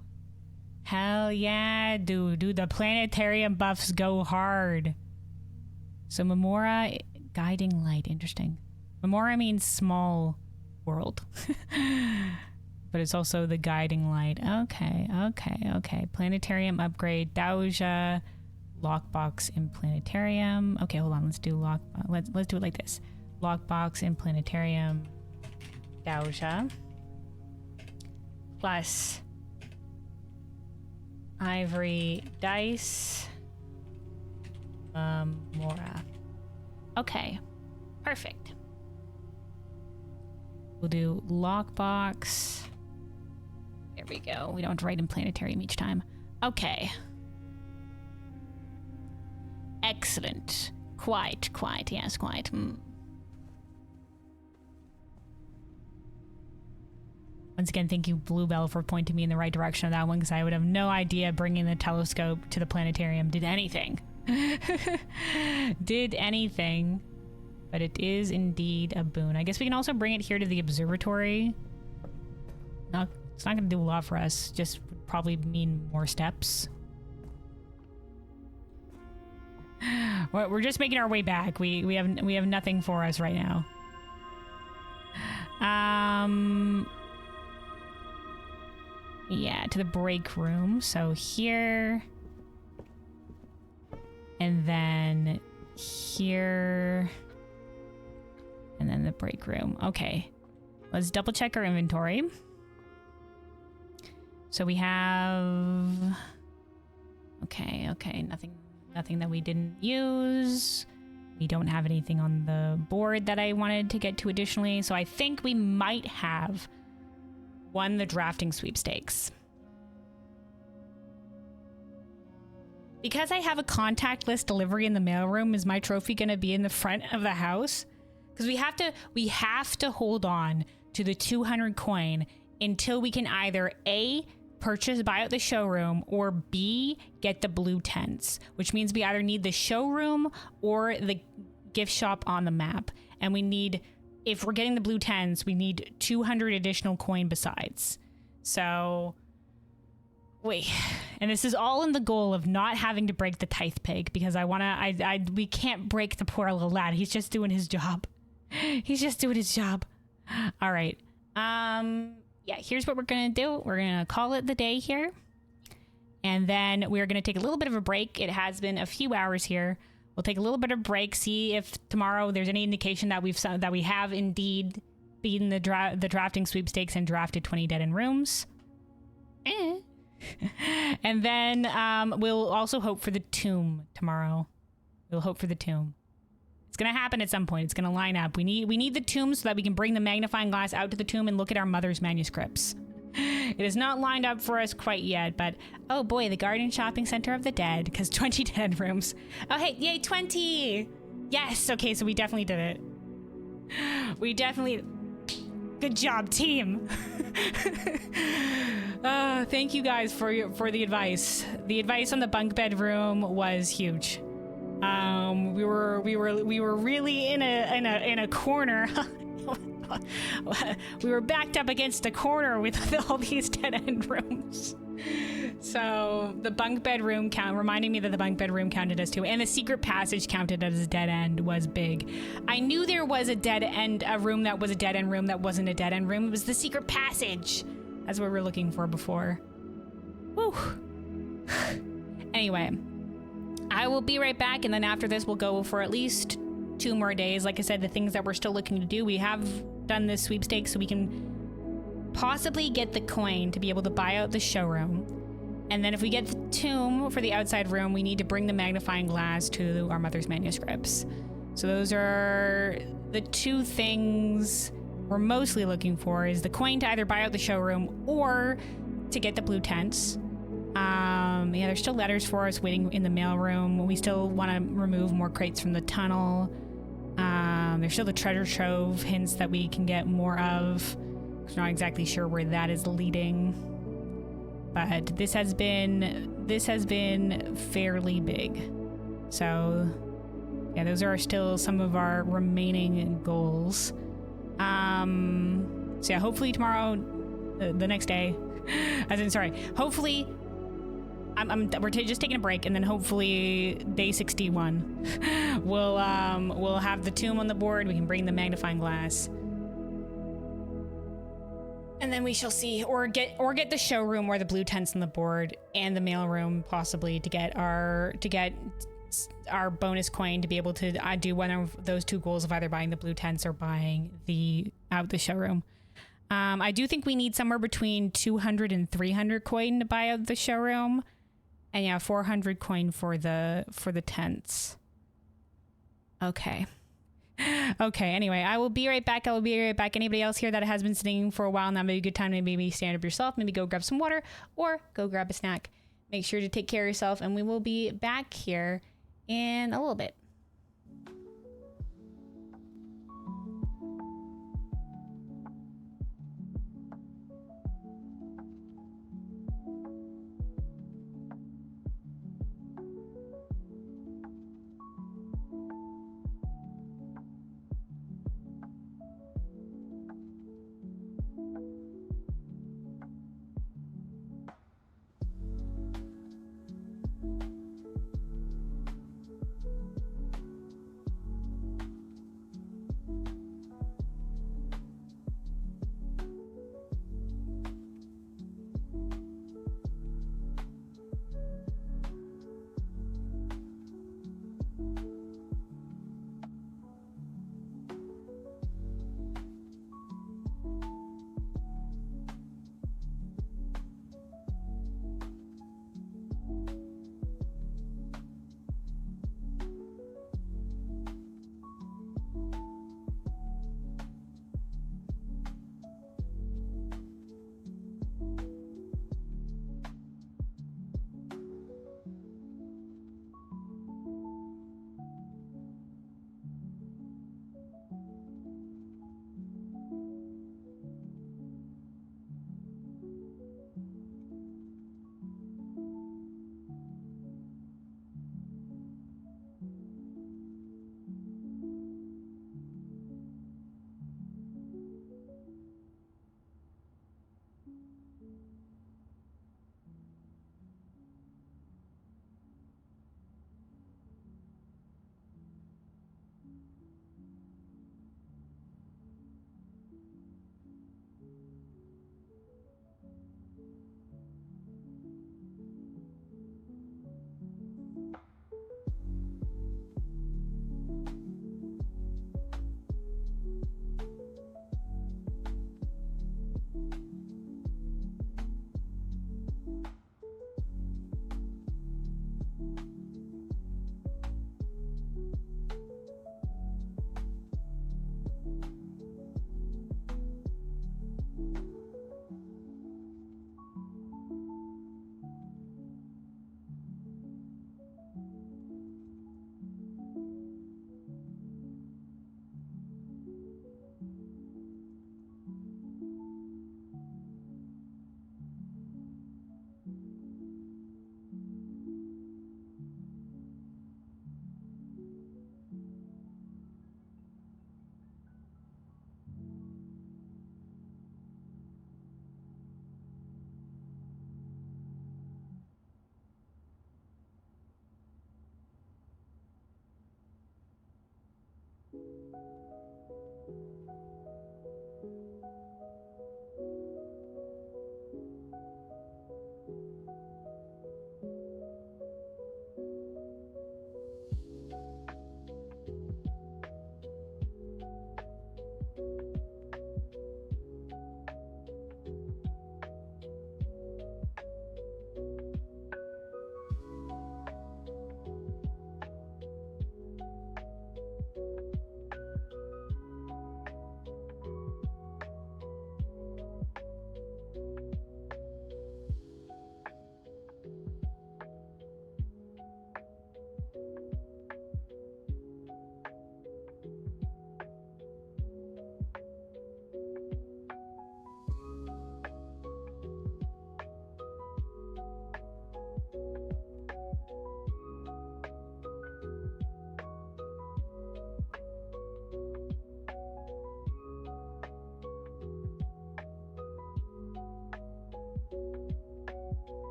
hell yeah, dude. The planetarium buffs go hard. So Memora, guiding light. Interesting. Memora means small world. But it's also the guiding light. Okay, okay, okay. Planetarium upgrade. Doja. Lockbox in planetarium. Okay, hold on. Let's do let's do it like this. Lockbox in planetarium. Doja. Plus Ivory dice. Mora. Okay. Perfect. We'll do lockbox. There we go. We don't have to write in planetarium each time. Okay. Excellent. Quite. Yes, quite. Once again, thank you, Bluebell, for pointing me in the right direction of that one, because I would have no idea bringing the telescope to the planetarium did anything. Did anything. But it is indeed a boon. I guess we can also bring it here to the observatory. It's not going to do a lot for us. Just would probably mean more steps. We're just making our way back. We have nothing for us right now. Yeah, to the break room. So here. And then here. And then the break room. Okay. Let's double check our inventory. So we have... Okay. Nothing that we didn't use. We don't have anything on the board that I wanted to get to additionally. So I think we might have won the drafting sweepstakes. Because I have a contactless delivery in the mailroom, is my trophy going to be in the front of the house? Because we have to hold on to the 200 coin until we can either A, buy out the showroom, or B, get the blue tents, which means we either need the showroom or the gift shop on the map. And we need, if we're getting the blue tents, we need 200 additional coin besides. So, wait. And this is all in the goal of not having to break the tithe pig, because we can't break the poor little lad. He's just doing his job. He's just doing his job. All right. Yeah, here's what we're going to do. We're going to call it the day here. And then we're going to take a little bit of a break. It has been a few hours here. We'll take a little bit of break, see if tomorrow there's any indication that we have indeed beaten the drafting sweepstakes and drafted 20 dead end rooms. And then we'll also hope for the tomb tomorrow. We'll hope for the tomb. It's gonna happen at some point. It's gonna line up. We need the tomb so that we can bring the magnifying glass out to the tomb and look at our mother's manuscripts. It is not lined up for us quite yet, but oh boy, the Garden Shopping Center of the Dead, because 20 dead rooms. Oh hey, yay, 20! Yes, okay, so we definitely did it. We definitely... Good job, team! Thank you guys for the advice. The advice on the bunk bed room was huge. We were really in a corner. We were backed up against a corner with all these dead end rooms. So the bunk bed room reminding me that the bunk bed room counted as 2, and the secret passage counted as a dead end was big. I knew there was a room that was a dead end room that wasn't a dead end room. It was the secret passage. That's what we were looking for before. Woo. Anyway, I will be right back, and then after this we'll go for at least 2 more days. Like I said, the things that we're still looking to do, we have done this sweepstakes so we can possibly get the coin to be able to buy out the showroom. And then if we get the tomb for the outside room, we need to bring the magnifying glass to our mother's manuscripts. So those are the 2 things we're mostly looking for, is the coin to either buy out the showroom or to get the blue tents. Yeah, there's still letters for us waiting in the mailroom. We still want to remove more crates from the tunnel. There's still the treasure trove hints that we can get more of. I'm not exactly sure where that is leading. But this has been fairly big. So yeah, those are still some of our remaining goals. So yeah, hopefully tomorrow, the next day, hopefully we're just taking a break, and then hopefully day 61 we'll have the tomb on the board. We can bring the magnifying glass, and then we shall see, or get the showroom or the blue tents on the board, and the mailroom possibly to get our bonus coin to be able to do one of those 2 goals of either buying the blue tents or buying the showroom. I do think we need somewhere between 200 and 300 coin to buy out the showroom. And yeah, 400 coin for the tents. Okay. Okay, anyway, I will be right back. Anybody else here that has been sitting for a while now, maybe a good time to maybe stand up yourself, maybe go grab some water or go grab a snack. Make sure to take care of yourself, and we will be back here in a little bit.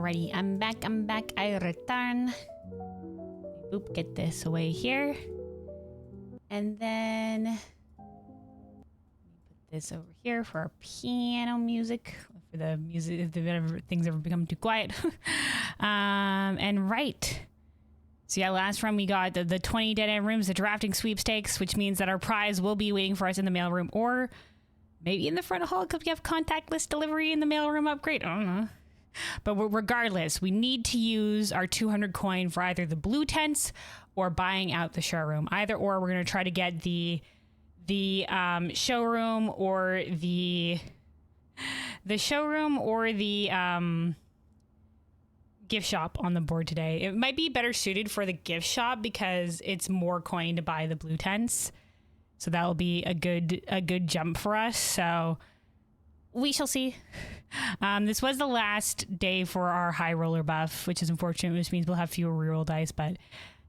Alrighty, I'm back, I return. Boop, get this away here. And then put this over here for our piano music. For the music, if things ever become too quiet. And right. So yeah, last run we got the 20 dead-end rooms, the drafting sweepstakes, which means that our prize will be waiting for us in the mailroom or maybe in the front hall because we have contactless delivery in the mailroom upgrade. I don't know. But regardless, we need to use our 200 coin for either the blue tents or buying out the showroom. Either or, we're going to try to get the showroom or the showroom or the gift shop on the board today. It might be better suited for the gift shop because it's more coin to buy the blue tents. So that will be a good jump for us. So we shall see. This was the last day for our high roller buff, which is unfortunate, which means we'll have fewer reroll dice. But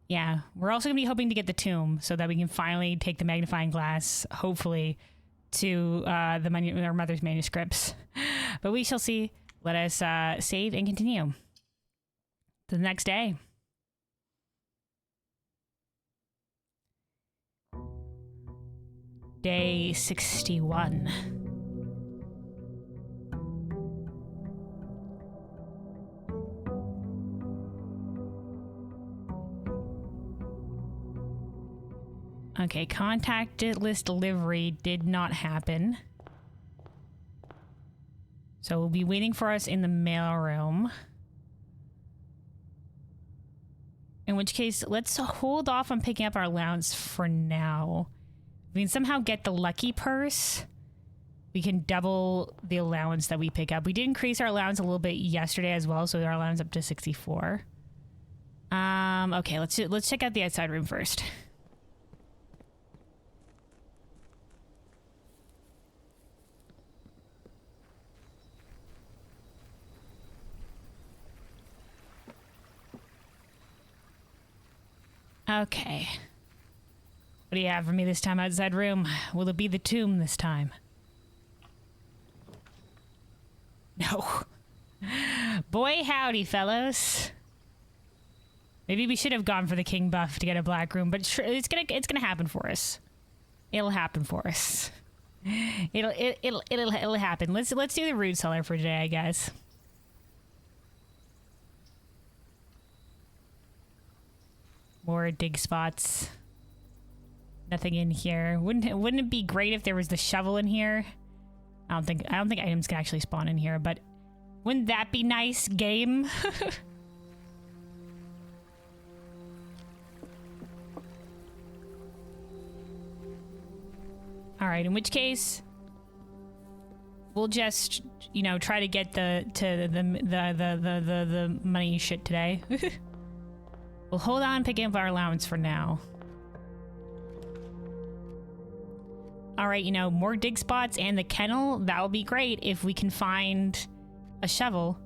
yeah, we're also going to be hoping to get the tomb so that we can finally take the magnifying glass, hopefully, to our mother's manuscripts. But we shall see. Let us save and continue to the next day. Day 61. Okay, contactless delivery did not happen. So we'll be waiting for us in the mailroom. In which case, let's hold off on picking up our allowance for now. If we can somehow get the lucky purse, we can double the allowance that we pick up. We did increase our allowance a little bit yesterday as well, so our allowance up to 64. Okay, let's check out the outside room first. Okay. What do you have for me this time, outside room? Will it be the tomb this time? No. Boy howdy, fellows. Maybe we should have gone for the king buff to get a black room, but it's gonna happen for us. It'll happen for us. It'll happen. Let's do the root cellar for today, guys. More dig spots. Nothing in here. Wouldn't it be great if there was the shovel in here? I don't think items can actually spawn in here, but wouldn't that be nice, game? All right, in which case we'll just, you know, try to get the money shit today. We'll hold on picking up our allowance for now. All right, you know, more dig spots and the kennel. That would be great if we can find a shovel.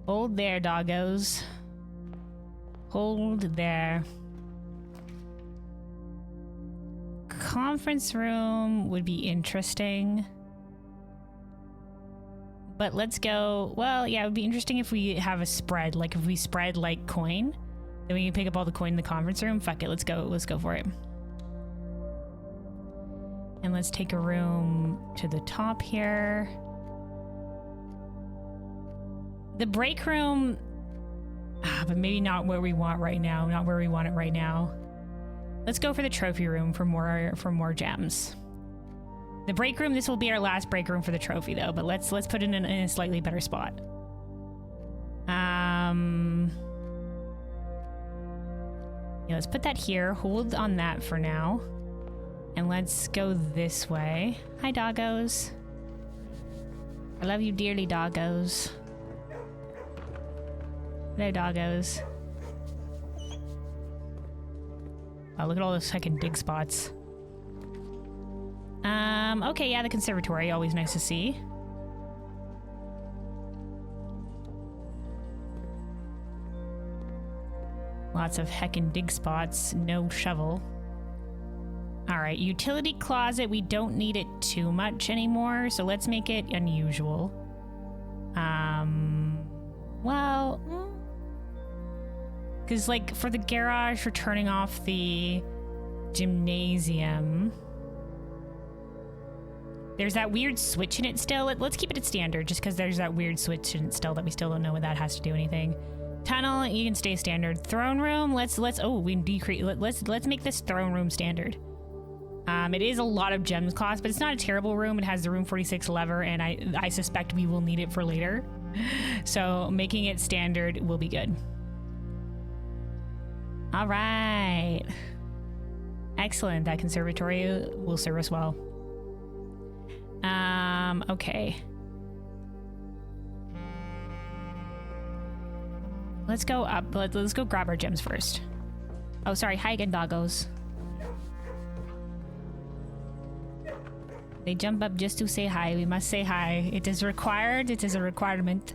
Hold there, doggos. Hold there. Conference room would be interesting. But let's go. Well, yeah, it would be interesting if we have a spread. Like if we spread like coin, then we can pick up all the coin in the conference room. Fuck it, let's go. Let's go for it. And let's take a room to the top here. The break room, but maybe not where we want right now. Not where we want it right now. Let's go for the trophy room for more gems. The break room, this will be our last break room for the trophy though, but let's put it in a slightly better spot. Yeah, let's put that here. Hold on that for now. And let's go this way. Hi, doggos. I love you dearly, doggos. Hello, doggos. Oh, look at all those second dig spots. Okay, yeah, the conservatory, always nice to see. Lots of heckin' dig spots, no shovel. Alright, utility closet, we don't need it too much anymore, so let's make it unusual. Well, because like for the garage, we're turning off the gymnasium. There's that weird switch in it still. Let's keep it at standard just because there's that weird switch in it still that we still don't know what that has to do anything. Tunnel, you can stay standard. Throne room, let's we decrease. Let's make this throne room standard. It is a lot of gems cost, but it's not a terrible room. It has the room 46 lever, and I suspect we will need it for later. So making it standard will be good. All right. Excellent. That conservatory will serve us well. Okay. Let's go up. Let's go grab our gems first. Oh, sorry. Hi again, doggos. They jump up just to say hi. We must say hi. It is required. It is a requirement.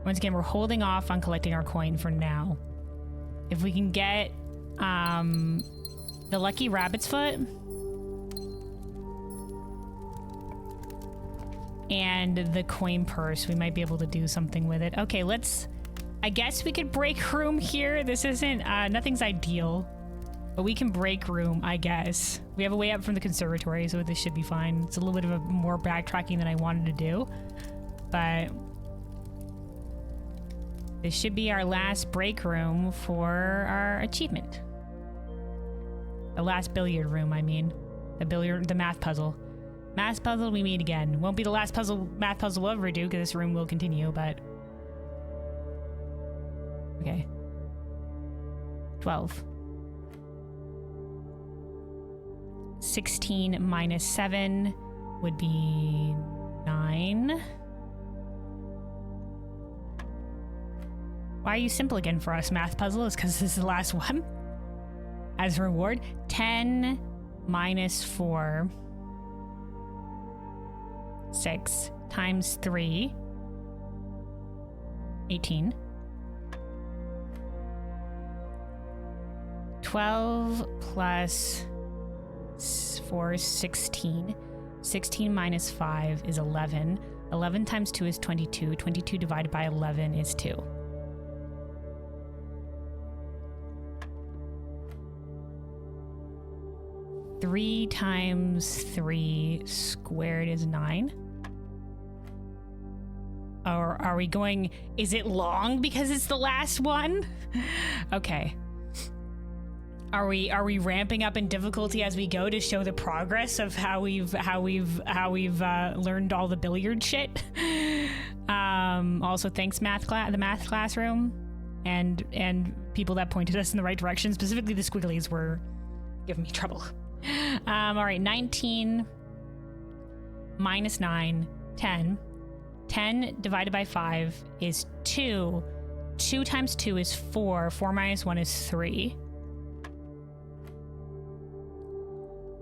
Once again, we're holding off on collecting our coin for now. If we can get the lucky rabbit's foot and the coin purse, we might be able to do something with it. Okay, I guess we could break room here. This isn't, nothing's ideal, but we can break room, I guess. We have a way up from the conservatory, so this should be fine. It's a little bit of more backtracking than I wanted to do, but this should be our last break room for our achievement. The last billiard room, I mean. The math puzzle. Math puzzle, we meet again. Won't be the last math puzzle we'll ever do, because this room will continue, but... Okay. 12. 16 minus 7 would be 9. Why are you simple again for us, math puzzle? Is because this is the last one? As a reward, 10 minus 4. 6 times 3. 18. 12 plus 4 is 16. 16 minus 5 is 11. 11 times 2 is 22. 22 divided by 11 is 2. Three times 3 squared is 9. Or are we going... Is it long because it's the last one? Okay. Are we ramping up in difficulty as we go to show the progress of how we've learned all the billiard shit? Also, thanks the math classroom, and people that pointed us in the right direction. Specifically, the squigglies were giving me trouble. All right, 19 minus 9, 10. 10 divided by 5 is 2. 2 times 2 is 4. 4 minus 1 is 3.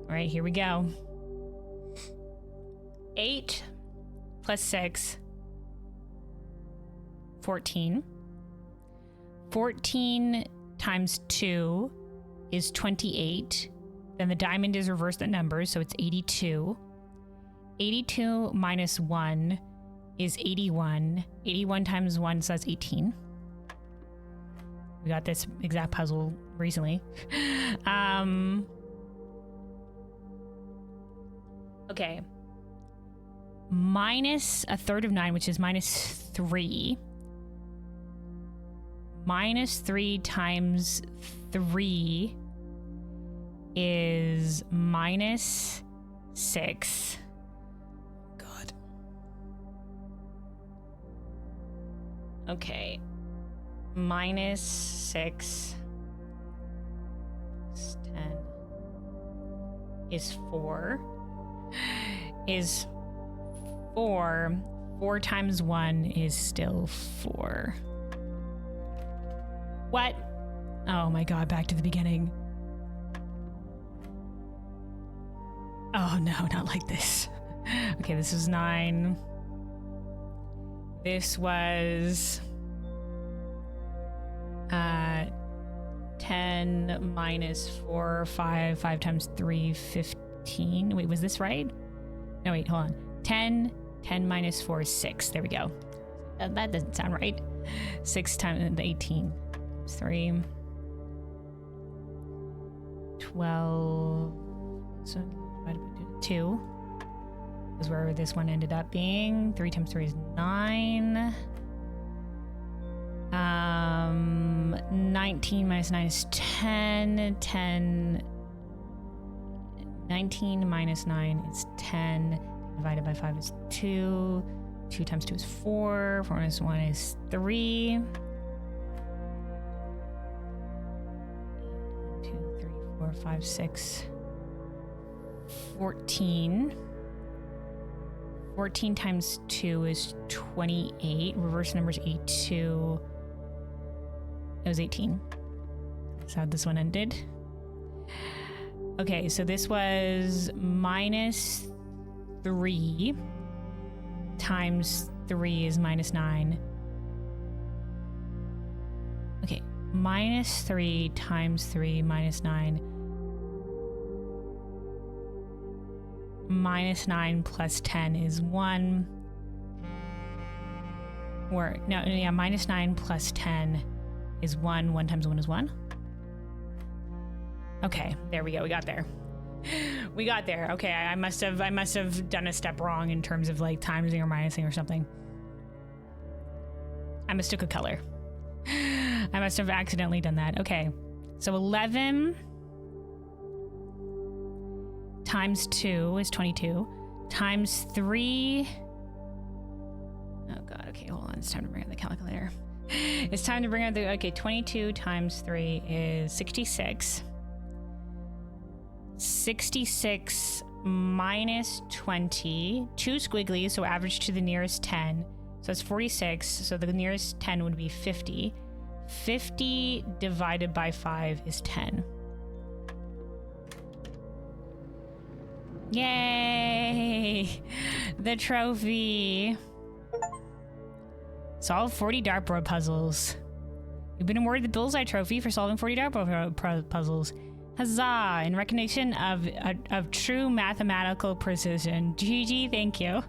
All right, here we go. 8 plus 6, 14. 14 times 2 is 28. Then the diamond is reversed the numbers, so it's 82. 82 minus 1 is 81. 81 times 1, so that's 18. We got this exact puzzle recently. Okay. Minus a third of 9, which is minus 3. Minus 3 times 3 is minus 6. God. Okay. Minus 6 is 10 is 4. Is 4. 4 times 1 is still 4. What? Oh my god, back to the beginning. Oh no, not like this. Okay, this is 9. This was 10 minus 4, 5. 5 times 3, 15. Wait, was this right? No, wait, hold on. 10 minus 4 is 6. There we go. That doesn't sound right. 6 times 18. 3. 12. So divided by 2 is where this one ended up being. 3 times 3 is 9. 19 minus 9 is 10. 19 minus 9 is 10. Divided by 5 is 2. 2 times 2 is 4. 4 minus 1 is 3. 2, 3, 4, 5, 6. 14. 14 times 2 is 28. Reverse numbers 8, 2. It was 18. That's how this one ended. Okay, so this was minus 3 times 3 is minus 9. Okay, minus 3 times 3 minus 9. Minus 9 plus 10 is 1. Or, no, yeah, minus 9 plus 10 is 1. 1 times 1 is 1. Okay, there we go. We got there. We got there. Okay, I must have done a step wrong in terms of like timesing or minusing or something. I mistook a color. I must have accidentally done that. Okay, so 11 times 2 is 22. Times 3... Oh god, okay, hold on. It's time to bring out the calculator. It's time to bring out the... Okay, 22 times 3 is 66. 66 minus 20. 2 squigglies, so average to the nearest 10. So that's 46. So the nearest 10 would be 50. 50 divided by 5 is 10. Yay! The trophy. Solve 40 dartboard puzzles. You've been awarded the Bullseye Trophy for solving 40 dartboard puzzles. Huzzah! In recognition of true mathematical precision. GG, thank you.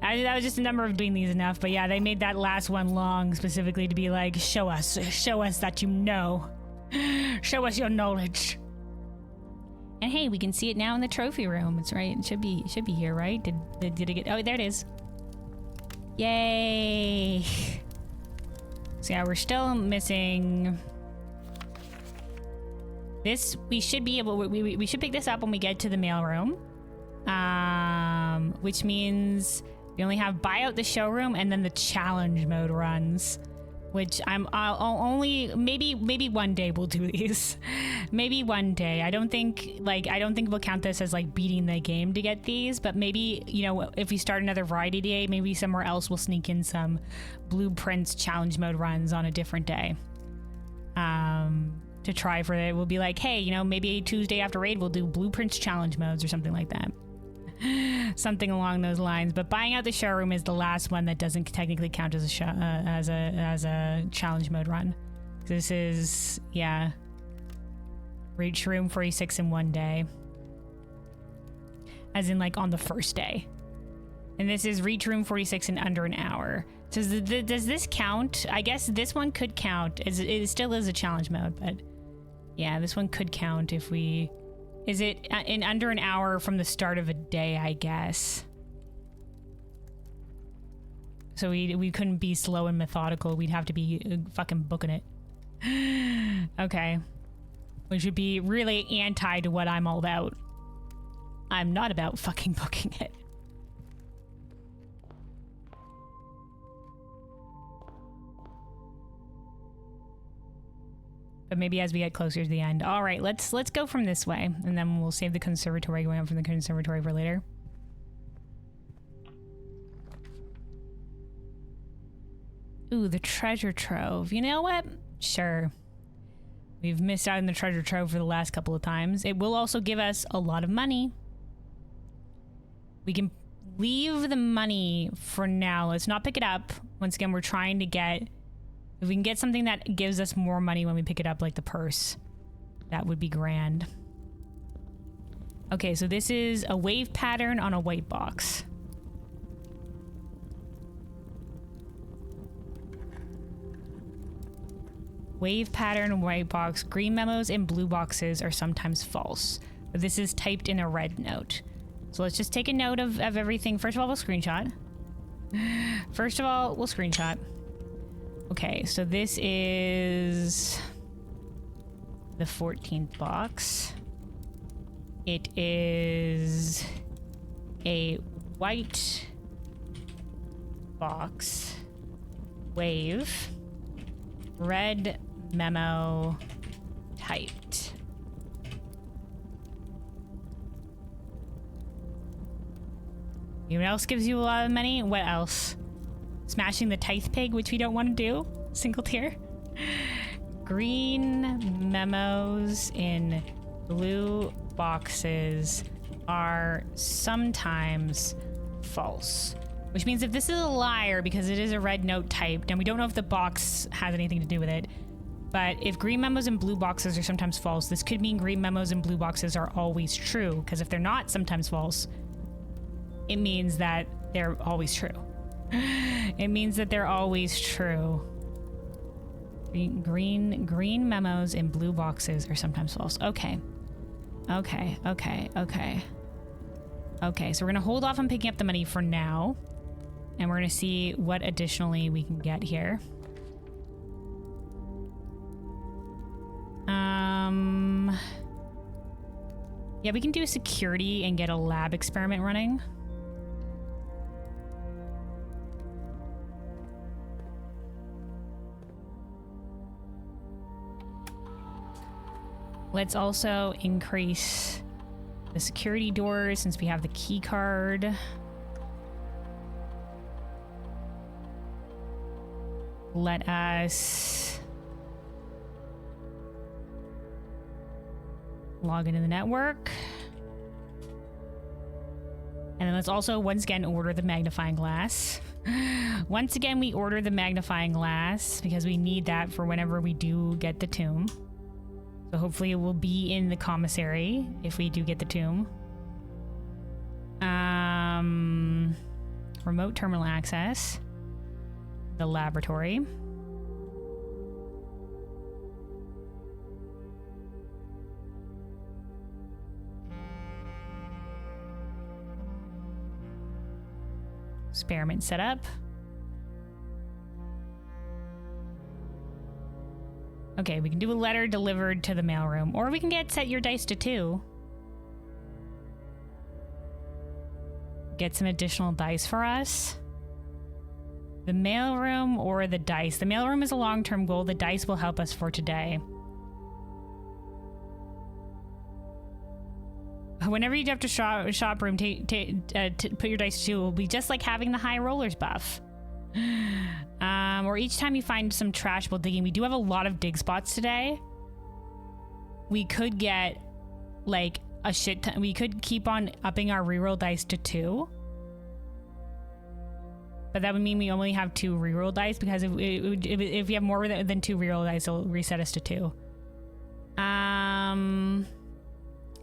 That was just a number of doing these enough, but yeah, they made that last one long specifically to be like, show us that you know. Show us your knowledge. And hey, we can see it now in the trophy room. It's right. It should be here, right? Did it get? Oh, there it is. Yay! So yeah, we're still missing this. We should be able. We should pick this up when we get to the mailroom, which means we only have buy out the showroom and then the challenge mode runs. Which I'll only maybe one day we'll do these. Maybe one day. I don't think we'll count this as like beating the game to get these, but maybe, you know, if we start another variety day, maybe somewhere else we'll sneak in some blueprints challenge mode runs on a different day. To try for it. We'll be like, hey, you know, maybe Tuesday after raid we'll do blueprints challenge modes or something like that. Something along those lines. But buying out the showroom is the last one that doesn't technically count as a challenge mode run. This is, yeah, reach room 46 in one day, as in like on the first day. And this is reach room 46 in under an hour. So does this count? I guess this one could count. It still is a challenge mode, but yeah, this one could count if we... Is it in under an hour from the start of a day, I guess? So we couldn't be slow and methodical. We'd have to be fucking booking it. Okay. Which would be really anti to what I'm all about. I'm not about fucking booking it. But maybe as we get closer to the end. All right, let's go from this way, and then we'll save the conservatory, going up from the conservatory for later. Ooh, the treasure trove. You know what? Sure. We've missed out on the treasure trove for the last couple of times. It will also give us a lot of money. We can leave the money for now. Let's not pick it up. Once again, we're trying to get... If we can get something that gives us more money when we pick it up, like the purse, that would be grand. Okay, so this is a wave pattern on a white box. Wave pattern, white box. Green memos and blue boxes are sometimes false. But this is typed in a red note. So let's just take a note of everything. First of all, we'll screenshot. Okay, so this is the 14th box. It is a white box, wave, red memo, typed. You know what else gives you a lot of money? What else? Smashing the tithe pig, which we don't want to do. Single tier. Green memos in blue boxes are sometimes false. Which means if this is a liar, because it is a red note typed, and we don't know if the box has anything to do with it, but if green memos and blue boxes are sometimes false, this could mean green memos and blue boxes are always true, because if they're not sometimes false, it means that they're always true. It means that they're always true. Green memos and blue boxes are sometimes false. Okay. Okay, so we're gonna hold off on picking up the money for now. And we're gonna see what additionally we can get here. Yeah, we can do security and get a lab experiment running. Let's also increase the security doors since we have the key card. Let us log into the network. And then let's also once again order the magnifying glass. Once again, we order the magnifying glass because we need that for whenever we do get the tomb. So hopefully it will be in the commissary if we do get the tomb. Remote terminal access. The laboratory. Experiment setup. Okay, we can do a letter delivered to the mailroom, or we can get set your dice to 2. Get some additional dice for us. The mailroom or the dice. The mailroom is a long-term goal. The dice will help us for today. Whenever you have to shop room, put your dice to 2. It will be just like having the high rollers buff. Or each time you find some trash while digging. We do have a lot of dig spots today. We could get like a shit ton. We could keep on upping our reroll dice to 2. But that would mean we only have 2 reroll dice, because if we have more than 2 reroll dice, it'll reset us to 2.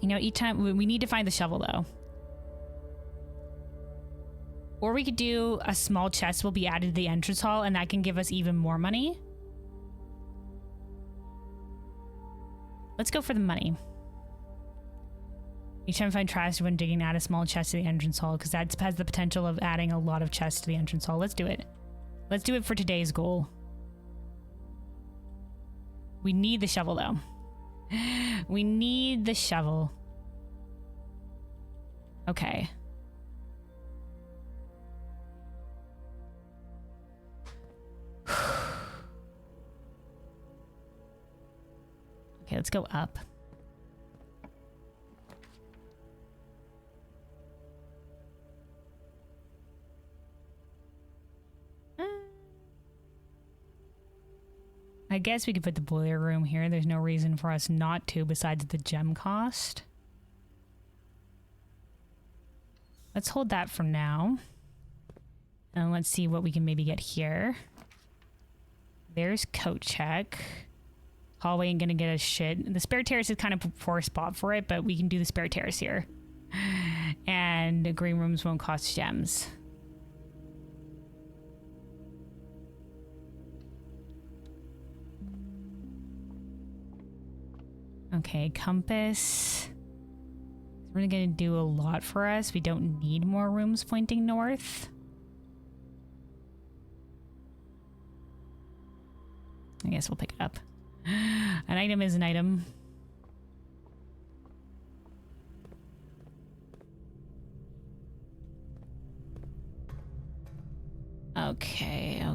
You know, each time we need to find the shovel though. Or we could do a small chest will be added to the entrance hall, and that can give us even more money. Let's go for the money. Each time I find trash when digging, add a small chest to the entrance hall, because that has the potential of adding a lot of chests to the entrance hall. Let's do it. Let's do it for today's goal. We need the shovel though. We need the shovel. Okay. Okay, let's go up. I guess we could put the boiler room here. There's no reason for us not to, besides the gem cost. Let's hold that for now. And let's see what we can maybe get here. There's coat check. Hallway ain't gonna get us shit. The spare terrace is kind of a poor spot for it, but we can do the spare terrace here. And the green rooms won't cost gems. Okay, compass. It's really gonna do a lot for us. We don't need more rooms pointing north. I guess we'll pick it up. An item is an item. Okay.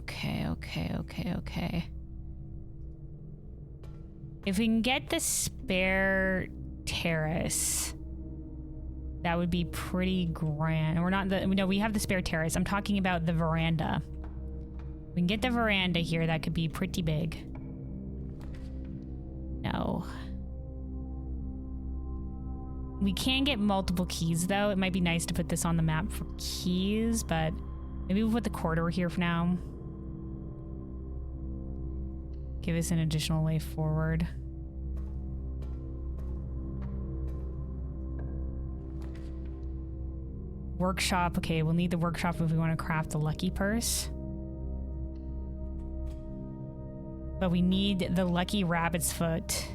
If we can get the spare terrace, that would be pretty grand. We're not the, no, we have the spare terrace. I'm talking about the veranda. We can get the veranda here. That could be pretty big. No. We can get multiple keys though. It might be nice to put this on the map for keys, but maybe we'll put the corridor here for now. Give us an additional way forward. Workshop. Okay, we'll need the workshop if we want to craft the lucky purse. But we need the lucky rabbit's foot.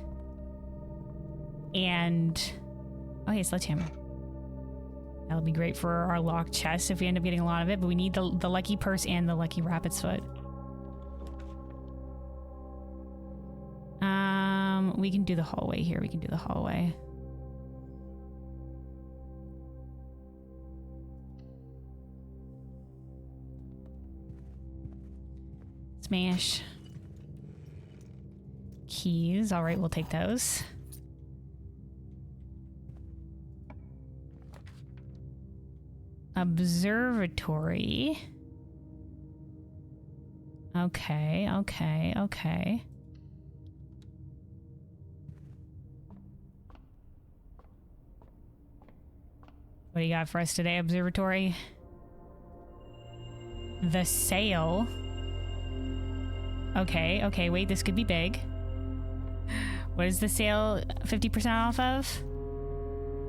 And... oh, hey, sledgehammer. That'll be great for our locked chest if we end up getting a lot of it. But we need the lucky purse and the lucky rabbit's foot. We can do the hallway here. We can do the hallway. Smash. Keys. All right, we'll take those. Observatory. Okay. What do you got for us today, Observatory? The sale. Okay, wait, this could be big. What is the sale 50% off of?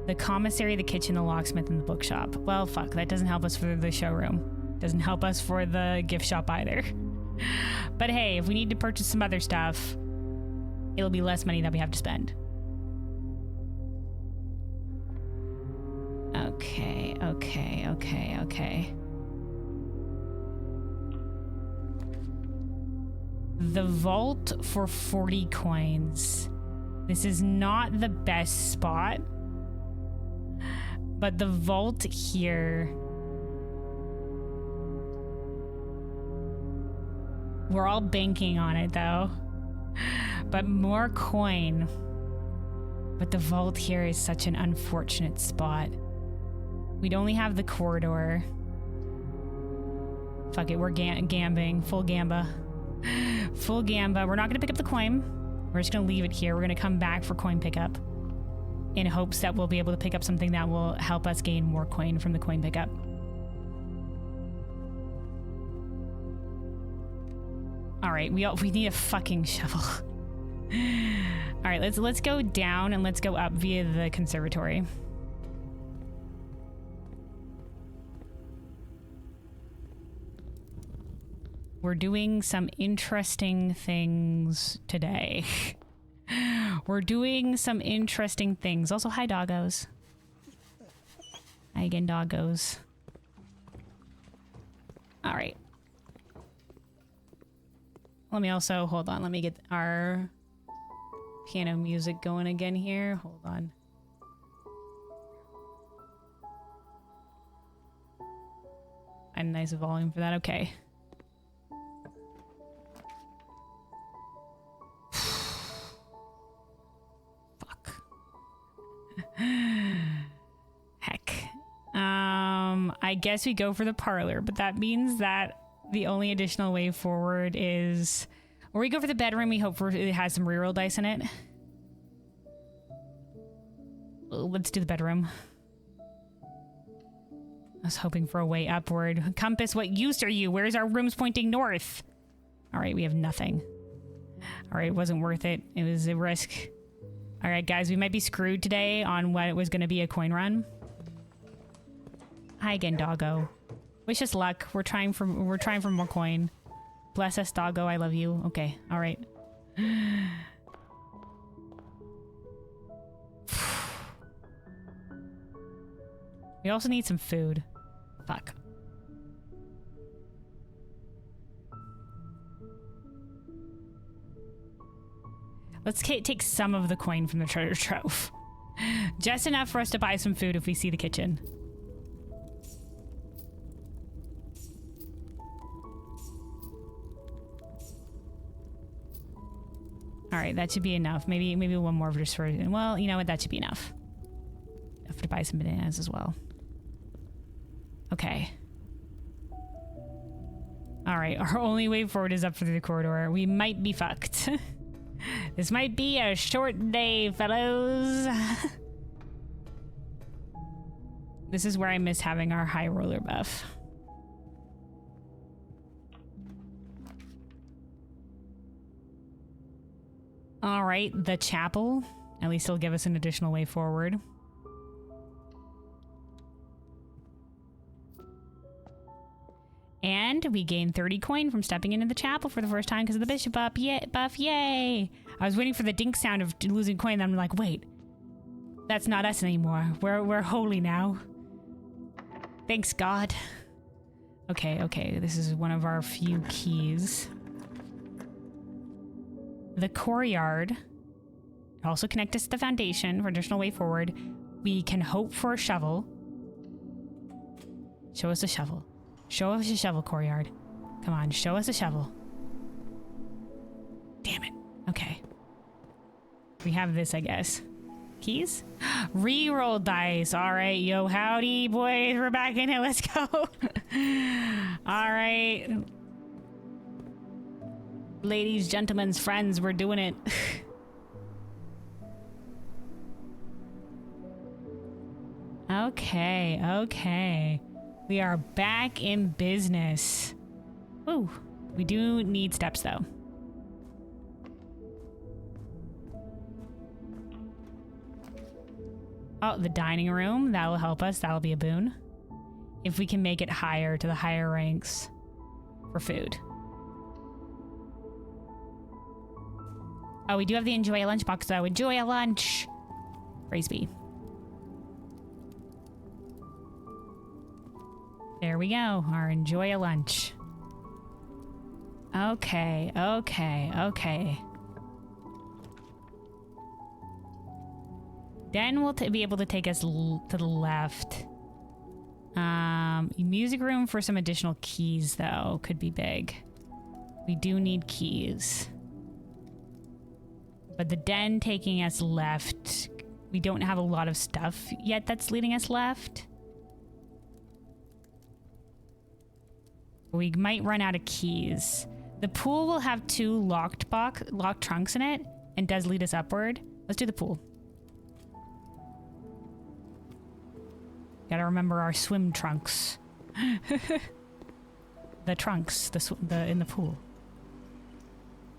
The commissary, the kitchen, the locksmith, and the bookshop. Well, fuck, that doesn't help us for the showroom. Doesn't help us for the gift shop either. But hey, if we need to purchase some other stuff, it'll be less money that we have to spend. Okay. The vault for 40 coins. This is not the best spot, but the vault here, we're all banking on it though. But more coin. But the vault here is such an unfortunate spot. We'd only have the corridor. Fuck it, we're gambling. Full gamba. Full gamba. We're not gonna pick up the coin. We're just gonna leave it here. We're gonna come back for coin pickup in hopes that we'll be able to pick up something that will help us gain more coin from the coin pickup. All right, we need a fucking shovel. All right, let's go down and let's go up via the conservatory. We're doing some interesting things today. We're doing some interesting things. Also, hi, doggos. Hi again, doggos. All right. Let me also, hold on. Let me get our piano music going again here. Hold on. Find a nice volume for that. Okay. Heck. I guess we go for the parlor, but that means that the only additional way forward is, or we go for the bedroom. We hope it has some reroll dice in it. Let's do the bedroom. I was hoping for a way upward. Compass, what use are you? Where's our rooms pointing north? All right, we have nothing. All right, it wasn't worth it. It was a risk. All right, guys, we might be screwed today on what was going to be a coin run. Hi again, doggo. Wish us luck. We're trying for more coin. Bless us, doggo. I love you. Okay. All right. We also need some food. Fuck. Let's take some of the coin from the treasure trove. Just enough for us to buy some food if we see the kitchen. All right, that should be enough. Maybe one more just for... Well, you know what? That should be enough. Enough to buy some bananas as well. Okay. All right, our only way forward is up through the corridor. We might be fucked. This might be a short day, fellows. This is where I miss having our high roller buff. All right, the chapel. At least it'll give us an additional way forward. And we gained 30 coin from stepping into the chapel for the first time because of the bishop buff. Yay! I was waiting for the dink sound of losing coin, then I'm like, wait. That's not us anymore. We're holy now. Thanks, God. Okay. This is one of our few keys. The courtyard. Also connect us to the foundation for additional way forward. We can hope for a shovel. Show us a shovel. Show us a shovel, courtyard. Come on, show us a shovel. Damn it. Okay. We have this, I guess. Keys? Reroll dice. All right, yo, howdy, boys. We're back in it. Let's go. All right. Ladies, gentlemen, friends, we're doing it. Okay. We are back in business. Ooh, we do need steps though. Oh, the dining room. That will help us. That will be a boon. If we can make it higher to the higher ranks for food. Oh, we do have the enjoy a lunch box though. Enjoy a lunch. Praise be. There we go. Our enjoy a lunch. Okay. Then we'll be able to take us to the left. Music room for some additional keys, though, could be big. We do need keys. But the den taking us left, we don't have a lot of stuff yet that's leading us left. We might run out of keys. The pool will have 2 locked trunks in it and does lead us upward. Let's do the pool. Gotta remember our swim trunks. The trunks, in the pool.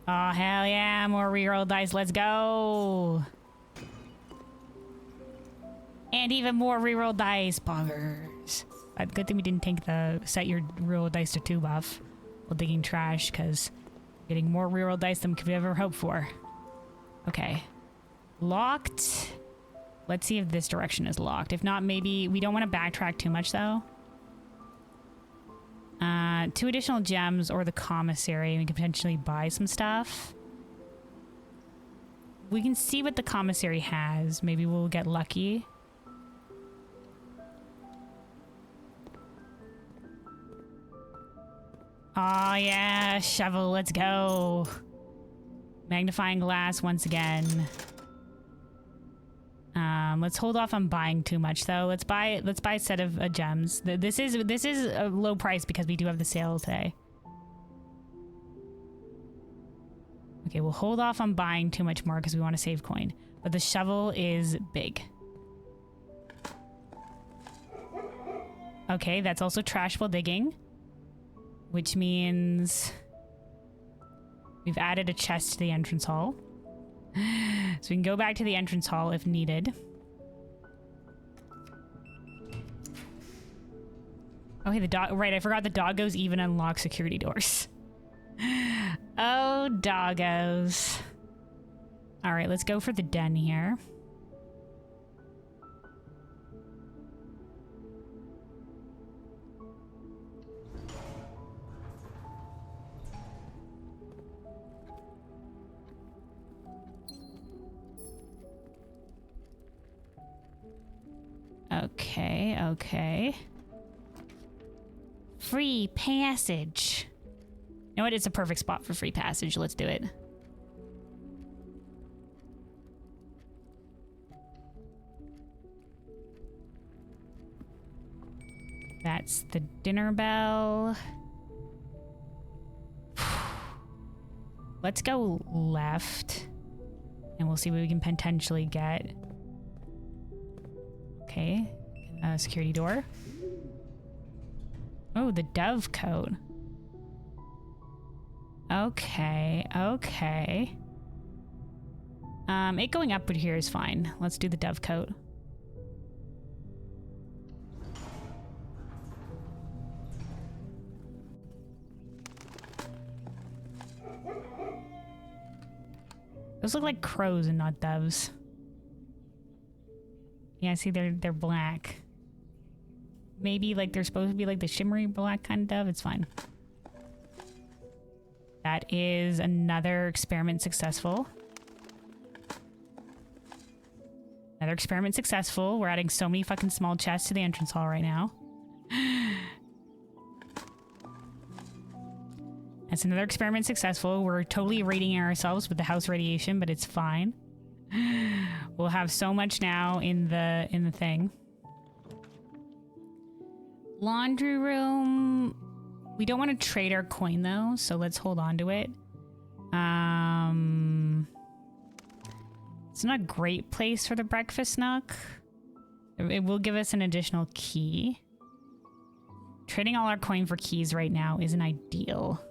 Oh, hell yeah, more reroll dice, let's go! And even more reroll dice, boggers. Good thing we didn't take the set your reroll dice to 2 buff while digging trash, because getting more reroll dice than we could ever hope for. Okay. Locked. Let's see if this direction is locked. If not, maybe... We don't want to backtrack too much, though. 2 additional gems or the commissary. We can potentially buy some stuff. We can see what the commissary has. Maybe we'll get lucky. Oh yeah, shovel, let's go. Magnifying glass once again. Let's hold off on buying too much though. Let's buy a set of gems. This is a low price because we do have the sale today. Okay, we'll hold off on buying too much more because we want to save coin. But the shovel is big. Okay, that's also trash while digging. Which means we've added a chest to the entrance hall. So we can go back to the entrance hall if needed. Okay, the dog... Right, I forgot the doggos even unlock security doors. Oh, doggos. All right, let's go for the den here. Okay, okay. Free passage. You know what? It's a perfect spot for free passage. Let's do it. That's the dinner bell. Let's go left. And we'll see what we can potentially get. Okay. Security door. Oh, the dove coat. Okay, okay. It going upward here is fine. Let's do the dove coat. Those look like crows and not doves. Yeah, see, they're black. Maybe like they're supposed to be like the shimmery black kind of dove. It's fine. That is another experiment successful. Another experiment successful. We're adding so many fucking small chests to the entrance hall right now. That's another experiment successful. We're totally irradiating ourselves with the house radiation, but it's fine. We'll have so much now in the thing. Laundry room. We don't want to trade our coin though, so let's hold on to it. It's not a great place for the breakfast nook. It will give us an additional key. Trading all our coin for keys right now isn't ideal.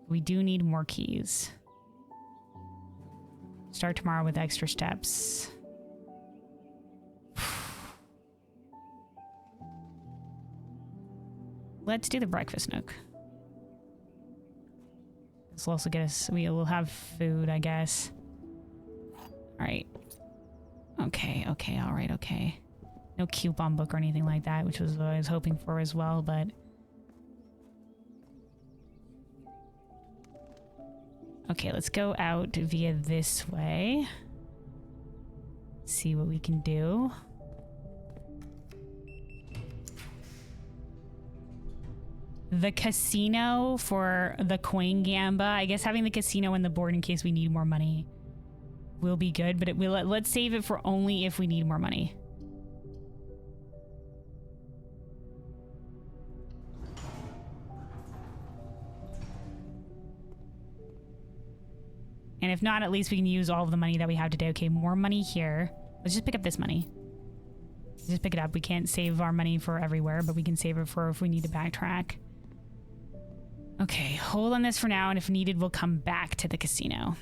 We do need more keys. Start tomorrow with extra steps. Let's do the breakfast nook. This will also get us... We will have food, I guess. Alright. Okay, okay, alright, okay. No coupon book or anything like that, which was what I was hoping for as well, but... Okay, let's go out via this way. See what we can do. The casino for the coin gamba. I guess having the casino and the board in case we need more money will be good, but it will. Let's save it for only if we need more money. And if not, at least we can use all of the money that we have today. Okay, more money here. Let's just pick up this money. Just pick it up. We can't save our money for everywhere, but we can save it for if we need to backtrack. Okay, hold on this for now, and if needed, we'll come back to the casino.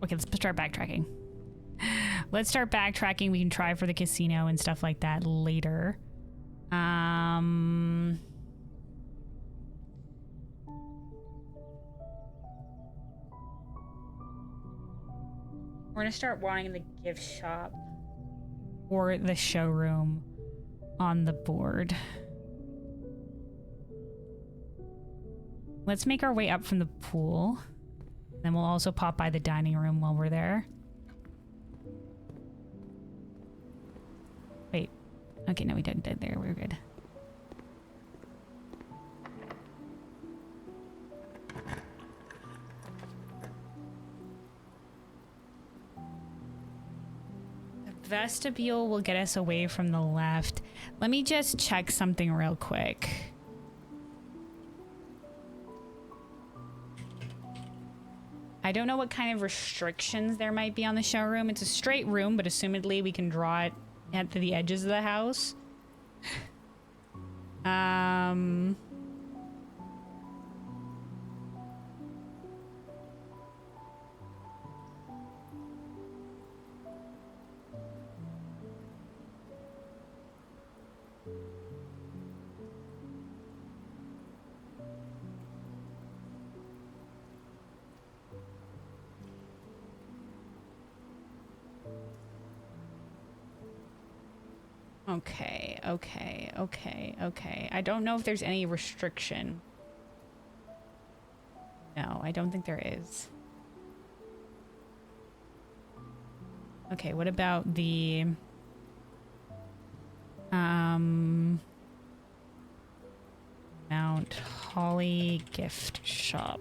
Okay, let's start backtracking. Let's start backtracking. We can try for the casino and stuff like that later. We're gonna start wanting the gift shop or the showroom on the board. Let's make our way up from the pool. Then we'll also pop by the dining room while we're there. Wait. Okay, no, we did there. We're good. The vestibule will get us away from the left. Let me just check something real quick. I don't know what kind of restrictions there might be on the showroom. It's a straight room, but assumedly we can draw it at the edges of the house. Okay, okay, okay, okay. I don't know if there's any restriction. No, I don't think there is. Okay, what about the Mount Holly gift shop?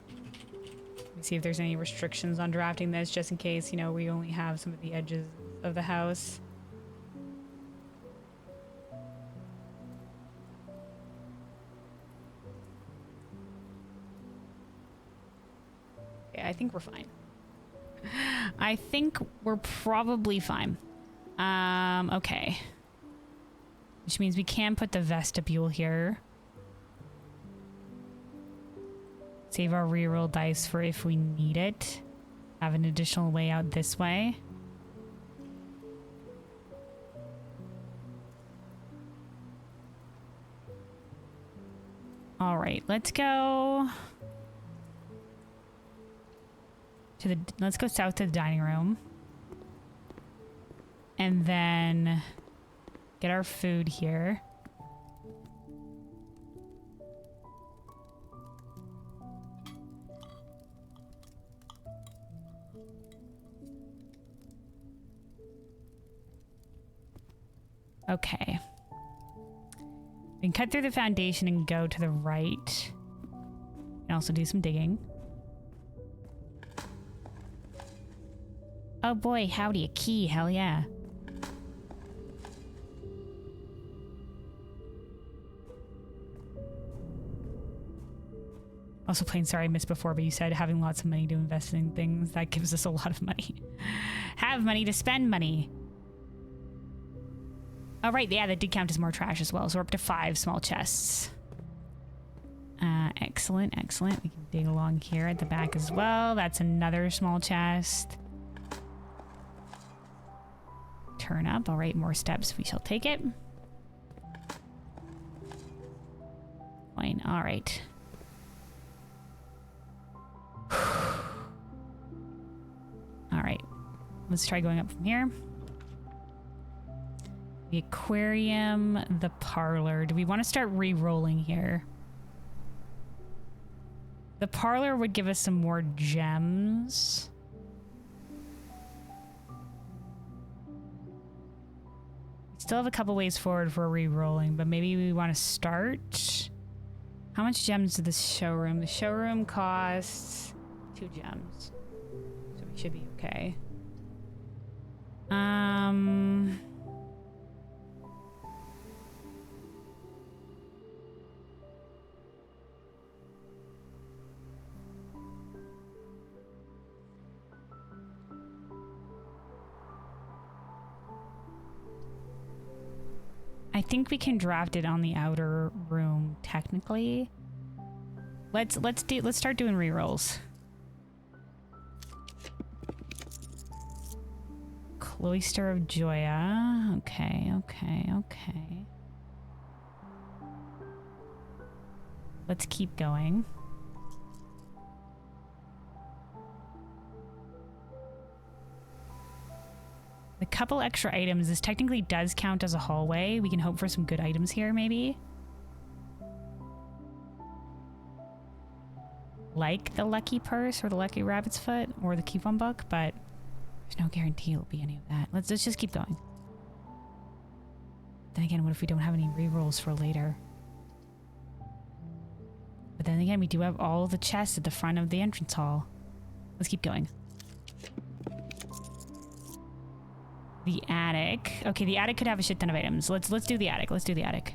Let me see if there's any restrictions on drafting this, just in case, you know, we only have some of the edges of the house. Okay, I think we're fine. I think we're probably fine. Okay. Which means we can put the vestibule here. Save our reroll dice for if we need it. Have an additional way out this way. All right, let's go to the, let's go south to the dining room. And then get our food here. Okay. We can cut through the foundation and go to the right. And also do some digging. Oh boy, howdy, a key, hell yeah. Also plain sorry I missed before, but you said having lots of money to invest in things, that gives us a lot of money. Have money to spend money. Oh, right. Yeah, that did count as more trash as well. So we're up to 5 small chests. Excellent, excellent. We can dig along here at the back as well. That's another small chest. Turn up. All right, more steps. We shall take it. Fine. All right. All right. Let's try going up from here. The aquarium, the parlor. Do we want to start re-rolling here? The parlor would give us some more gems. We still have a couple ways forward for re-rolling, but maybe we want to start. How much gems did the showroom? The showroom costs 2 gems. So we should be okay. I think we can draft it on the outer room technically. Let's start doing rerolls. Cloister of Joya. Okay, okay, okay. Let's keep going. The couple extra items, this technically does count as a hallway. We can hope for some good items here, maybe. Like the lucky purse or the lucky rabbit's foot or the coupon book, but there's no guarantee it'll be any of that. Let's just keep going. Then again, what if we don't have any rerolls for later? But then again, we do have all the chests at the front of the entrance hall. Let's keep going. The attic. Okay, the attic could have a shit ton of items. Let's do the attic. Let's do the attic.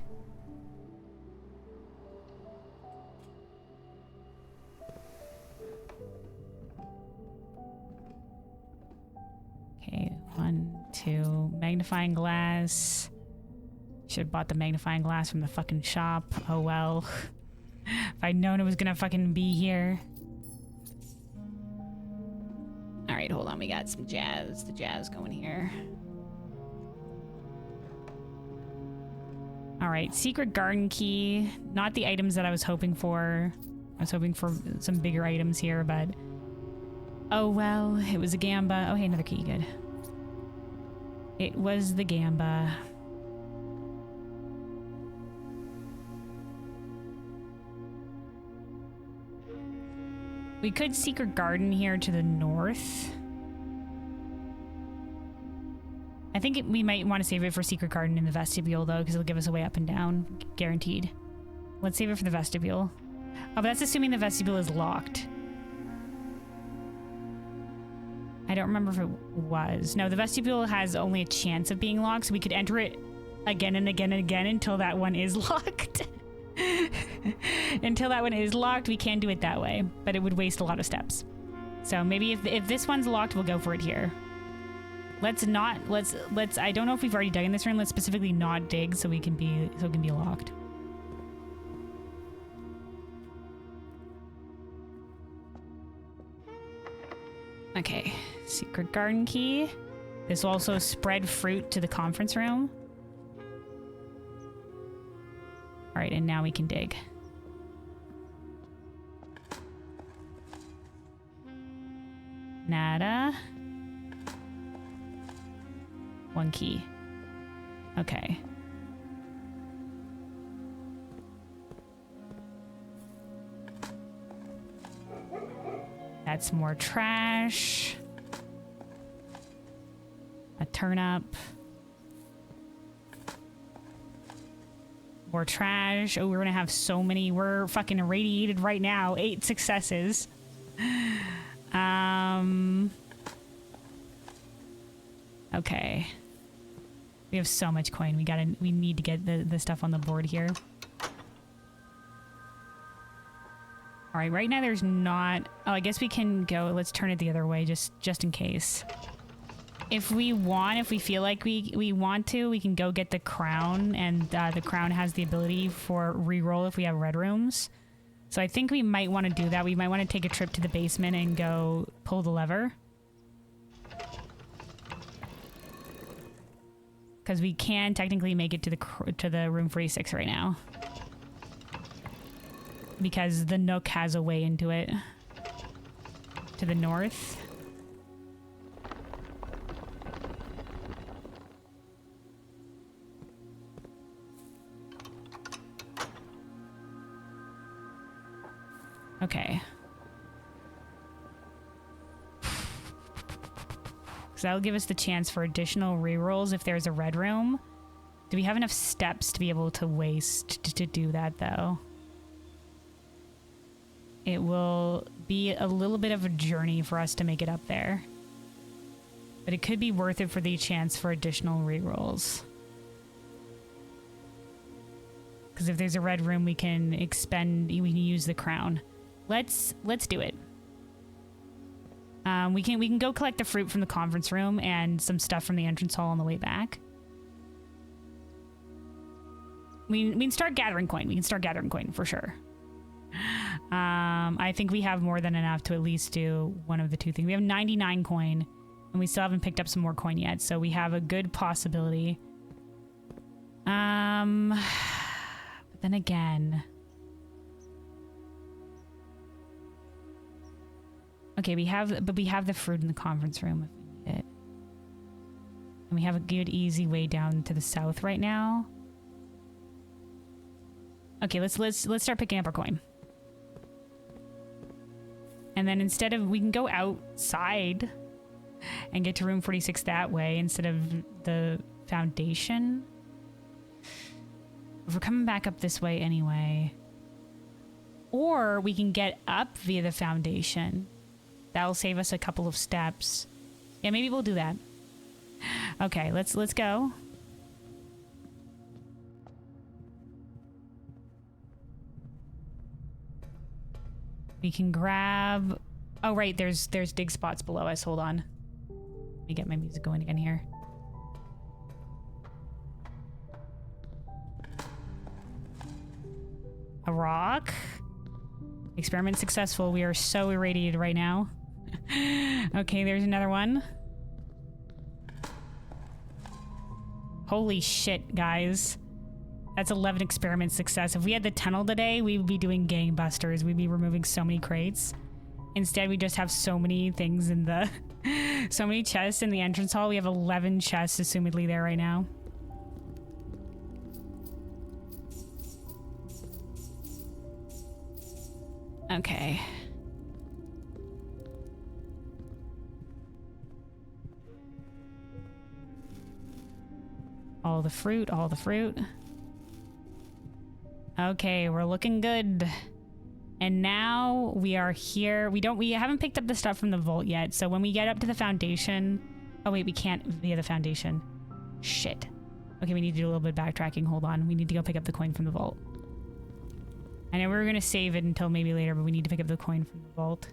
Okay, 1, 2. Magnifying glass. Should have bought the magnifying glass from the fucking shop. Oh well. If I'd known it was gonna fucking be here. Alright, hold on. We got some jazz. The jazz going here. Alright, secret garden key. Not the items that I was hoping for. I was hoping for some bigger items here, but... oh well, it was a gamba. Oh hey, another key. Good. It was the Gamba. We could Secret Garden here to the north. I think we might want to save it for Secret Garden in the vestibule, though, because it'll give us a way up and down. Guaranteed. Let's save it for the vestibule. Oh, but that's assuming the vestibule is locked. I don't remember if it was. No, the vestibule has only a chance of being locked, so we could enter it again and again and again until that one is locked. Until that one is locked, we can do it that way, but it would waste a lot of steps. So maybe if this one's locked, we'll go for it here. Let's I don't know if we've already dug in this room. Let's specifically not dig so it can be locked. Okay, Secret Garden key. This will also spread fruit to the conference room. All right, and now we can dig. Nada. One key. Okay. That's more trash. A turnip. More trash. Oh, we're gonna have so many. We're fucking irradiated right now. 8 successes. Okay. We have so much coin. We need to get the stuff on the board here. All right, right now there's not... Oh, I guess we can go... Let's turn it the other way just in case. If we feel like we want to, we can go get the crown, and the crown has the ability for reroll if we have red rooms. So I think we might want to do that. We might want to take a trip to the basement and go pull the lever. Because we can technically make it to the room 46 right now. Because the Nook has a way into it. To the north. Okay. So that'll give us the chance for additional rerolls if there's a red room. Do we have enough steps to be able to waste to do that, though? It will be a little bit of a journey for us to make it up there. But it could be worth it for the chance for additional rerolls. Because if there's a red room, we can use the crown. Let's do it. We can go collect the fruit from the conference room and some stuff from the entrance hall on the way back. We can start gathering coin. We can start gathering coin for sure. I think we have more than enough to at least do one of the two things. We have 99 coin, and we still haven't picked up some more coin yet, so we have a good possibility. But then again... Okay, we have the fruit in the conference room if we need it. And we have a good, easy way down to the south right now. Okay, let's start picking up our coin. And then we can go outside and get to room 46 that way instead of the foundation. If we're coming back up this way anyway. Or we can get up via the foundation. That'll save us a couple of steps. Yeah, maybe we'll do that. Okay, let's go. We can grab... Oh, right, there's dig spots below us. Hold on. Let me get my music going again here. A rock. Experiment successful. We are so irradiated right now. Okay, there's another one. Holy shit, guys. That's 11 experiment success. If we had the tunnel today, we would be doing gangbusters. We'd be removing so many crates. Instead, we just have so many things in the So many chests in the entrance hall. We have 11 chests assumedly there right now. Okay. All the fruit, all the fruit. Okay, we're looking good. And now we are here. We haven't picked up the stuff from the vault yet. So when we get up to the foundation, oh wait, we can't via the foundation. Shit. Okay, we need to do a little bit of backtracking. Hold on. We need to go pick up the coin from the vault. I know we were going to save it until maybe later, but we need to pick up the coin from the vault.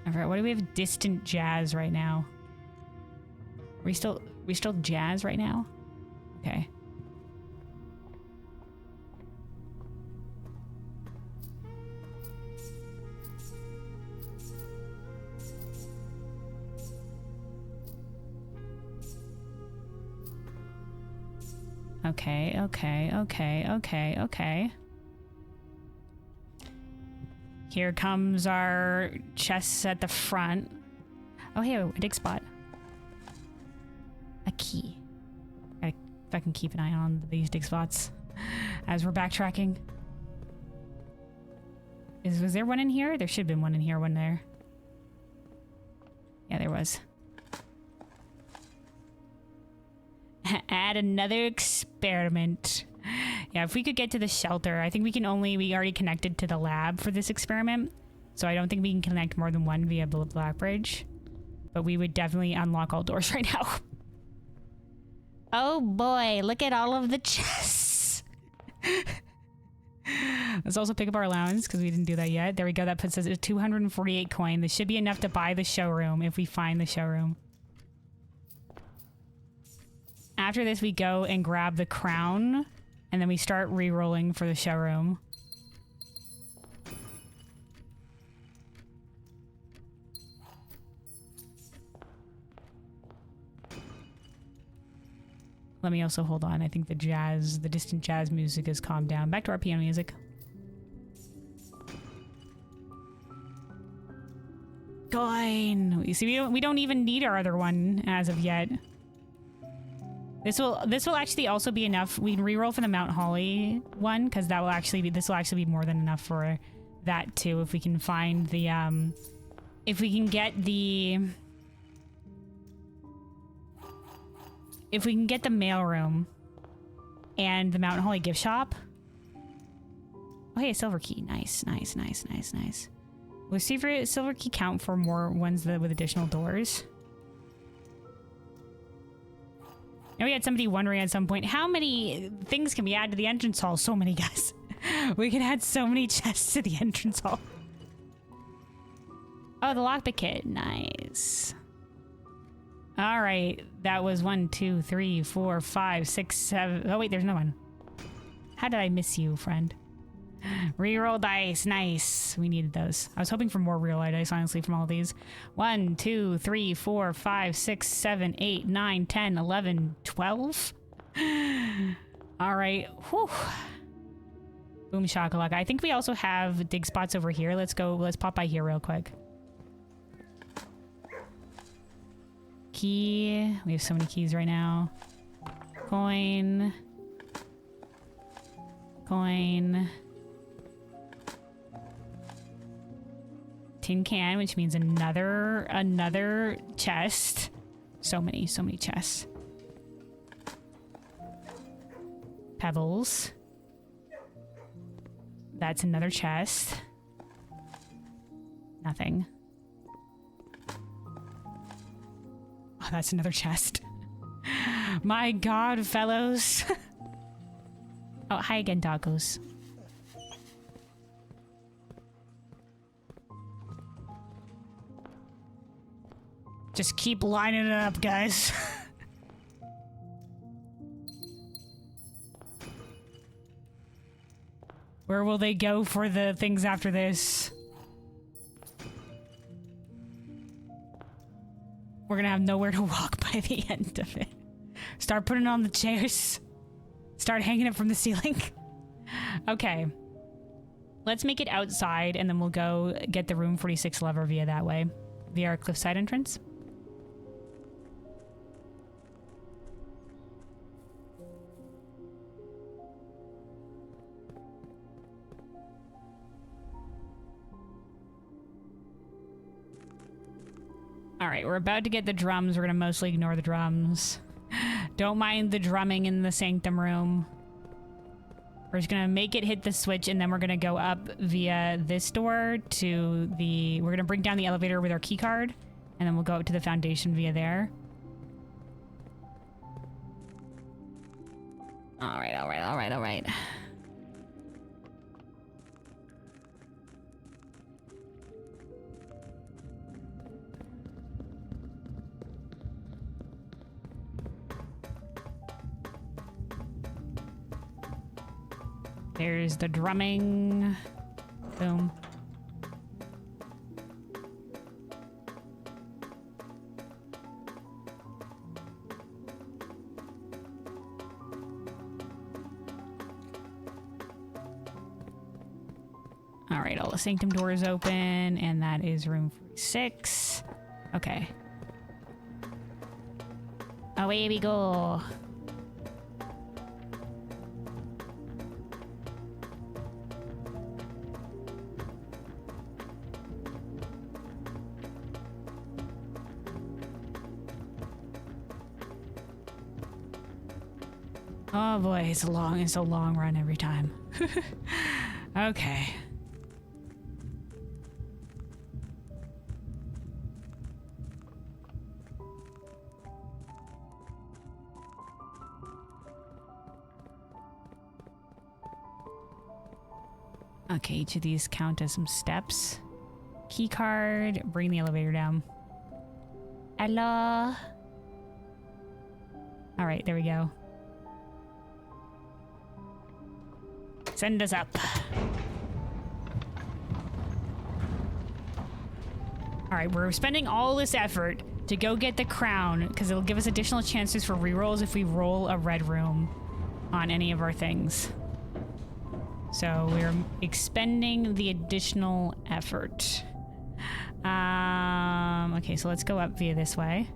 I forgot, what do we have? Distant jazz right now. We still jazz right now? Okay. Okay. Here comes our chests at the front. Oh, hey, a dig spot. A key. Gotta fucking keep an eye on these dig spots as we're backtracking. Was there one in here? There should have been one in here, wasn't there? Yeah, there was. Add another experiment. Yeah, if we could get to the shelter, I think we already connected to the lab for this experiment. So I don't think we can connect more than one via the Black Bridge. But we would definitely unlock all doors right now. Oh boy, look at all of the chests. Let's also pick up our allowance because we didn't do that yet. There we go, that puts us at 248 coin. This should be enough to buy the showroom if we find the showroom. After this, we go and grab the crown, and then we start re-rolling for the showroom. Let me also hold on. I think the distant jazz music has calmed down. Back to our piano music. Coin! You see, we don't even need our other one as of yet. This will actually also be enough. We can reroll for the Mount Holly one because this will actually be more than enough for that too. If we can find the if we can get the mailroom and the Mount Holly gift shop. Oh hey, a silver key. Nice. Will silver key count for more ones with additional doors? And we had somebody wondering at some point, how many things can we add to the entrance hall? So many, guys. We can add so many chests to the entrance hall. Oh, the lockpick kit. Nice. All right. That was 1, 2, 3, 4, 5, 6, 7. Oh, wait, there's no one. How did I miss you, friend? Reroll dice. Nice. We needed those. I was hoping for more real dice, honestly, from all these. 1, 2, 3, 4, 5, 6, 7, 8, 9, 10, 11, 12. All right. Whew. Boom shakalaka. I think we also have dig spots over here. Let's pop by here real quick. Key. We have so many keys right now. Coin. Tin can, which means another chest. So many chests. Pebbles. That's another chest. Nothing. Oh, that's another chest. My God, fellows. Oh, hi again, doggos. Just keep lining it up, guys. Where will they go for the things after this? We're gonna have nowhere to walk by the end of it. Start putting on the chairs. Start hanging it from the ceiling. Okay. Let's make it outside, and then we'll go get the room 46 lever via that way. Via our cliffside entrance. All right, we're about to get the drums. We're going to mostly ignore the drums. Don't mind the drumming in the sanctum room. We're just going to make it hit the switch, and then we're going to go up via this door to the... We're going to bring down the elevator with our key card, and then we'll go up to the foundation via there. All right, all right, all right, all right. There's the drumming. Boom. All right, all the sanctum doors open, and that is room 46. Okay. Away we go. Oh boy, it's a long run every time. Okay. Okay, each of these count as some steps. Key card, bring the elevator down. Hello. All right, there we go. Send us up. All right, we're spending all this effort to go get the crown because it'll give us additional chances for rerolls if we roll a red room on any of our things. So we're expending the additional effort. Okay, so let's go up via this way.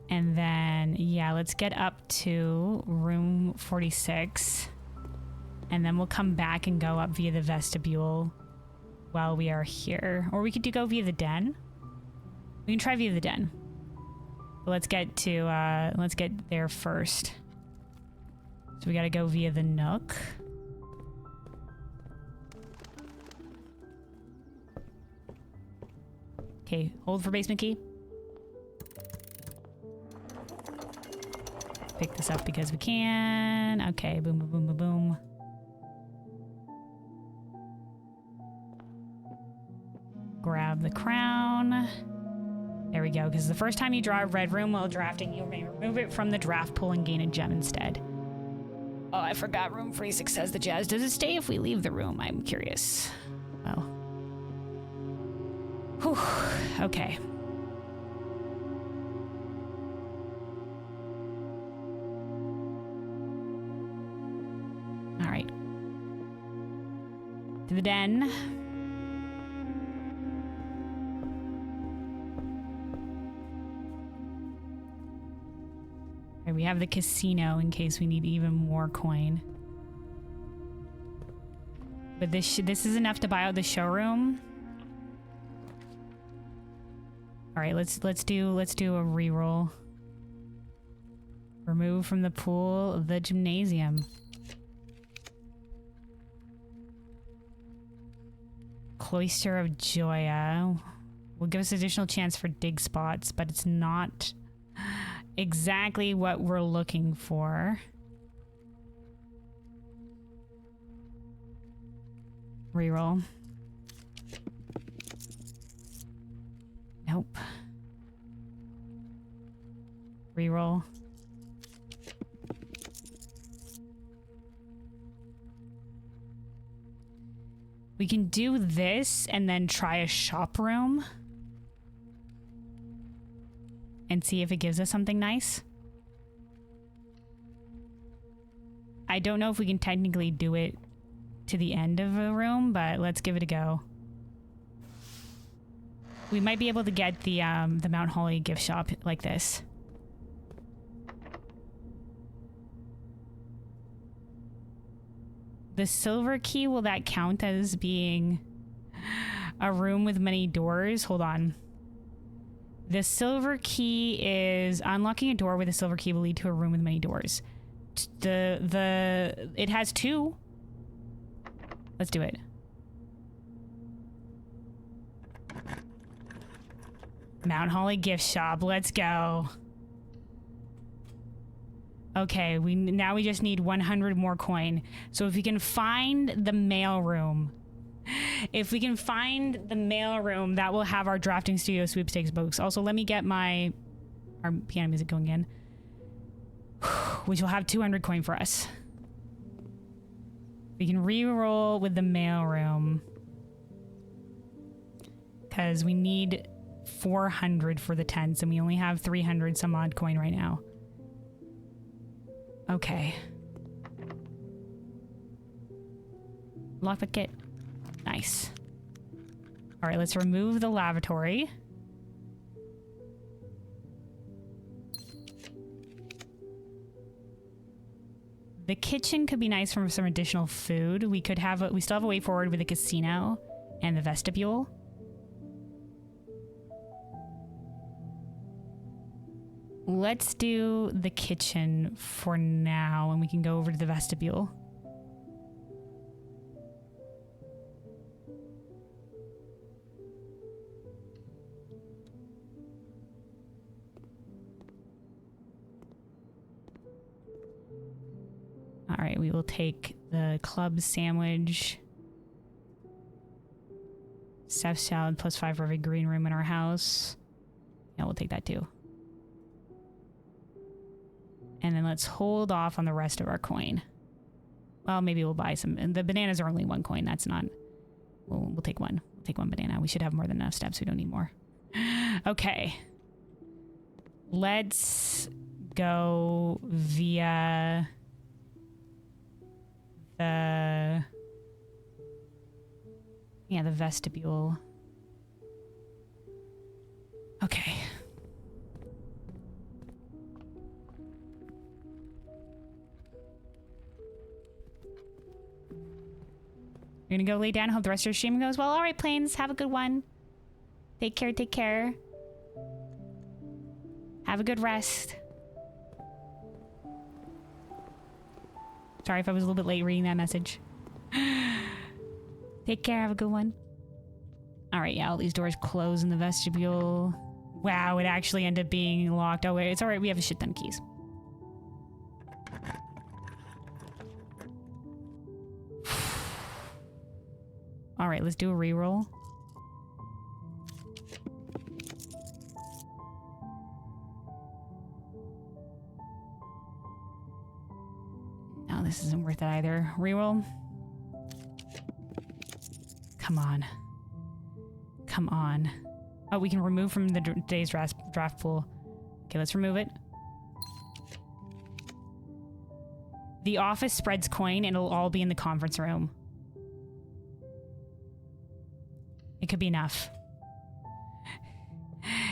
And then, yeah, let's get up to room 46. And then we'll come back and go up via the vestibule while we are here. Or we could go via the den. We can try via the den. But let's get there first. So we gotta go via the nook. Okay, hold for basement key. Pick this up because we can. Okay, boom, boom, boom, boom, boom. Grab the crown. There we go, because the first time you draw a red room while drafting, you may remove it from the draft pool and gain a gem instead. Oh, I forgot room 46 says the jazz. Does it stay if we leave the room? I'm curious. Well. Whew. Okay. All right. To the den. All right, we have the casino in case we need even more coin. But this is enough to buy out the showroom. All right, let's do a reroll. Remove from the pool of the gymnasium. Cloister of Joya will give us additional chance for dig spots, but it's not exactly what we're looking for. Reroll. Nope. Reroll. We can do this and then try a shop room and see if it gives us something nice. I don't know if we can technically do it to the end of a room, but let's give it a go. We might be able to get the Mount Holly gift shop like this. The silver key, will that count as being a room with many doors? Hold on. The silver key is unlocking a door with a silver key will lead to a room with many doors. It has 2. Let's do it. Mount Holly gift shop. Let's go. Okay, now we just need 100 more coin. So if we can find the mail room, that will have our Drafting Studio sweepstakes books. Also, let me get our piano music going again, which will have 200 coin for us. We can re-roll with the mail room because we need 400 for the tents and we only have 300 some odd coin right now. Okay. Lockpick kit. Nice. All right, let's remove the lavatory. The kitchen could be nice for some additional food. We still have a way forward with the casino and the vestibule. Let's do the kitchen for now, and we can go over to the vestibule. All right, we will take the club sandwich. Chef salad +5 for every green room in our house. Yeah, we'll take that too. And then let's hold off on the rest of our coin. Well, maybe we'll buy some. And the bananas are only 1 coin. That's not... We'll take one. We'll take 1 banana. We should have more than enough steps. We don't need more. Okay. Let's go via the vestibule. Okay. You're gonna go lay down. Hope the rest of your stream goes well. All right, Plains. Have a good one. Take care. Take care. Have a good rest. Sorry if I was a little bit late reading that message. Take care. Have a good one. All right. Yeah, all these doors close in the vestibule. Wow, it actually ended up being locked. Oh, wait. It's all right. We have a shit ton of keys. All right, let's do a reroll. No, this isn't worth it either. Reroll. Come on. Come on. Oh, we can remove from the today's draft pool. Okay, let's remove it. The office spreads coin and it'll all be in the conference room. It could be enough.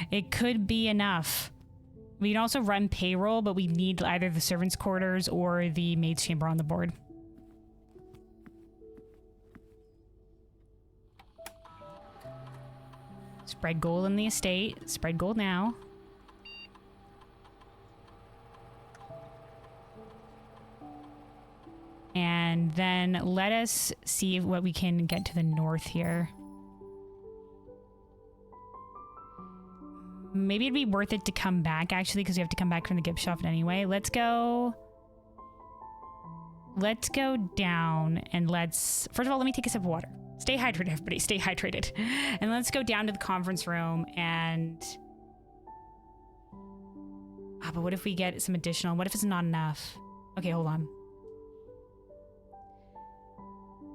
It could be enough. We can also run payroll, but we need either the servants' quarters or the maid's chamber on the board. Spread gold in the estate. Spread gold now. And then let us see what we can get to the north here. Maybe it'd be worth it to come back, actually, because we have to come back from the gift shop anyway. Let's go down and let's... First of all, let me take a sip of water. Stay hydrated, everybody. Stay hydrated. And let's go down to the conference room and... but what if we get some additional? What if it's not enough? Okay, hold on.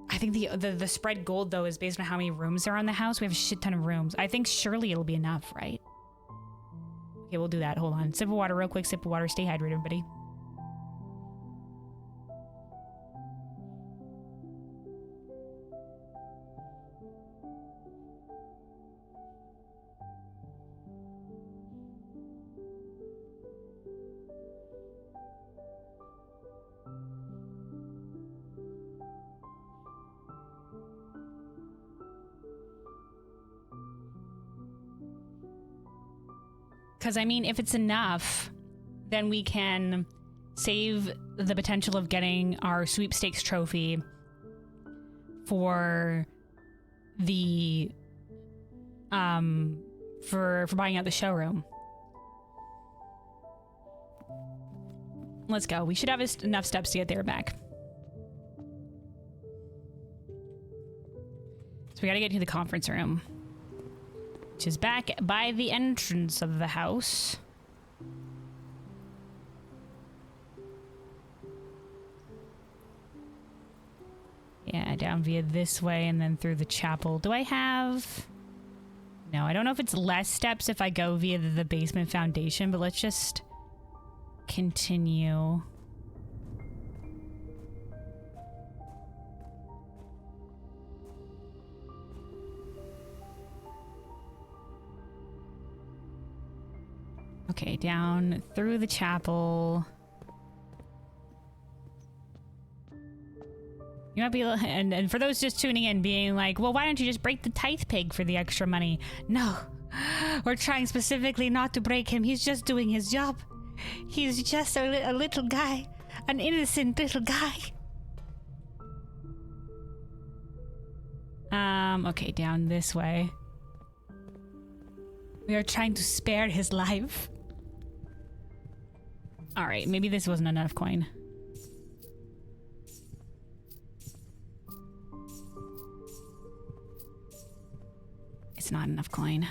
I think the spread gold, though, is based on how many rooms there are in the house. We have a shit ton of rooms. I think surely it'll be enough, right? Okay, we'll do that. Hold on. Sip of water real quick. Sip of water. Stay hydrated, everybody. Because, I mean, if it's enough, then we can save the potential of getting our sweepstakes trophy for the, for buying out the showroom. Let's go. We should have enough steps to get there and back. So we gotta get to the conference room, which is back by the entrance of the house. Yeah, down via this way and then through the chapel. Do I have... No, I don't know if it's less steps if I go via the basement foundation, but let's just continue. Okay, down through the chapel. You might be, and for those just tuning in, being like, well, why don't you just break the tithe pig for the extra money? No, we're trying specifically not to break him. He's just doing his job. He's just a little guy, an innocent little guy. Okay, down this way. We are trying to spare his life. All right, maybe this wasn't enough coin. It's not enough coin.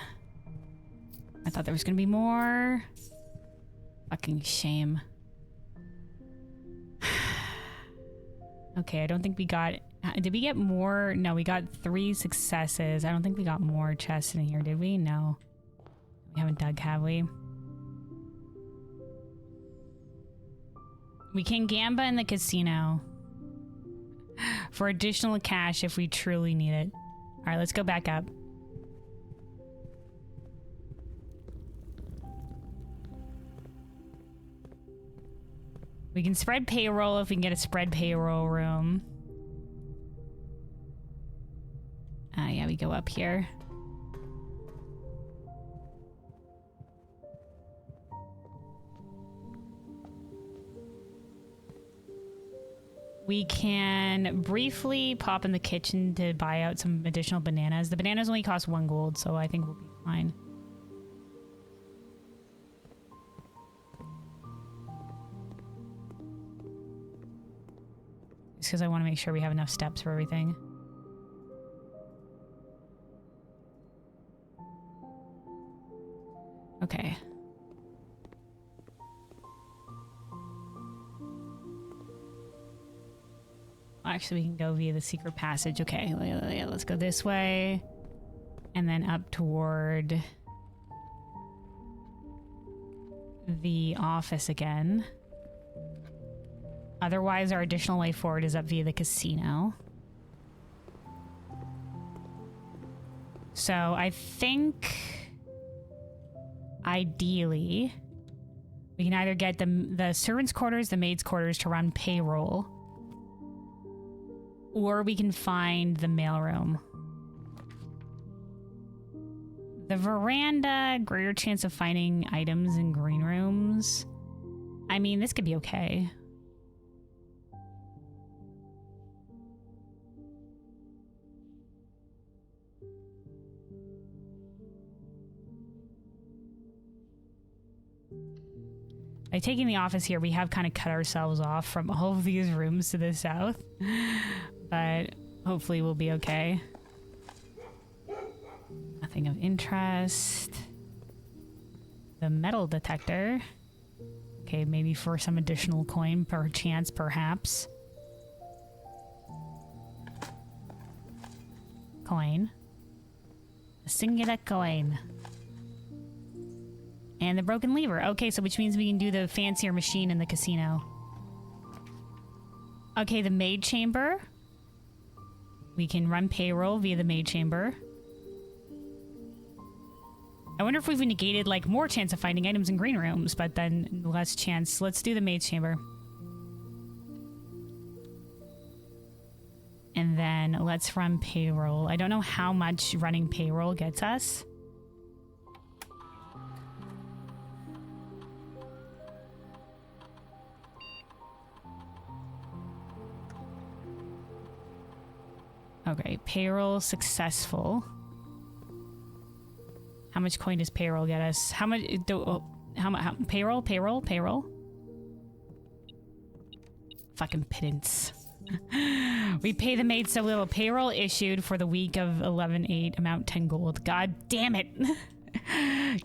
I thought there was gonna be more. Fucking shame. Okay, I don't think we got... Did we get more? No, we got 3 successes. I don't think we got more chests in here, did we? No. We haven't dug, have we? We can gamba in the casino for additional cash if we truly need it. All right, let's go back up. We can spread payroll if we can get a spread payroll room. Yeah, we go up here. We can briefly pop in the kitchen to buy out some additional bananas. The bananas only cost 1 gold, so I think we'll be fine. Just because I want to make sure we have enough steps for everything. Okay. Actually, we can go via the secret passage. Okay, let's go this way. And then up toward the office again. Otherwise, our additional way forward is up via the casino. So I think ideally we can either get the servants' quarters, the maids' quarters to run payroll, or we can find the mailroom. The veranda, greater chance of finding items in green rooms. I mean, this could be okay. By taking the office here, we have kind of cut ourselves off from all of these rooms to the south. But hopefully we'll be okay. Nothing of interest. The metal detector. Okay, maybe for some additional coin per chance, perhaps. Coin. A singular coin. And the broken lever. Okay, so which means we can do the fancier machine in the casino. Okay, the maid chamber. We can run payroll via the maid chamber. I wonder if we've negated, like, more chance of finding items in green rooms, but then less chance. Let's do the maid's chamber. And then let's run payroll. I don't know how much running payroll gets us. Okay, payroll successful. How much coin does payroll get us? How much? How payroll? Fucking pittance. We pay the maid so little. Payroll issued for the week of 11/8. Amount 10 gold. God damn it!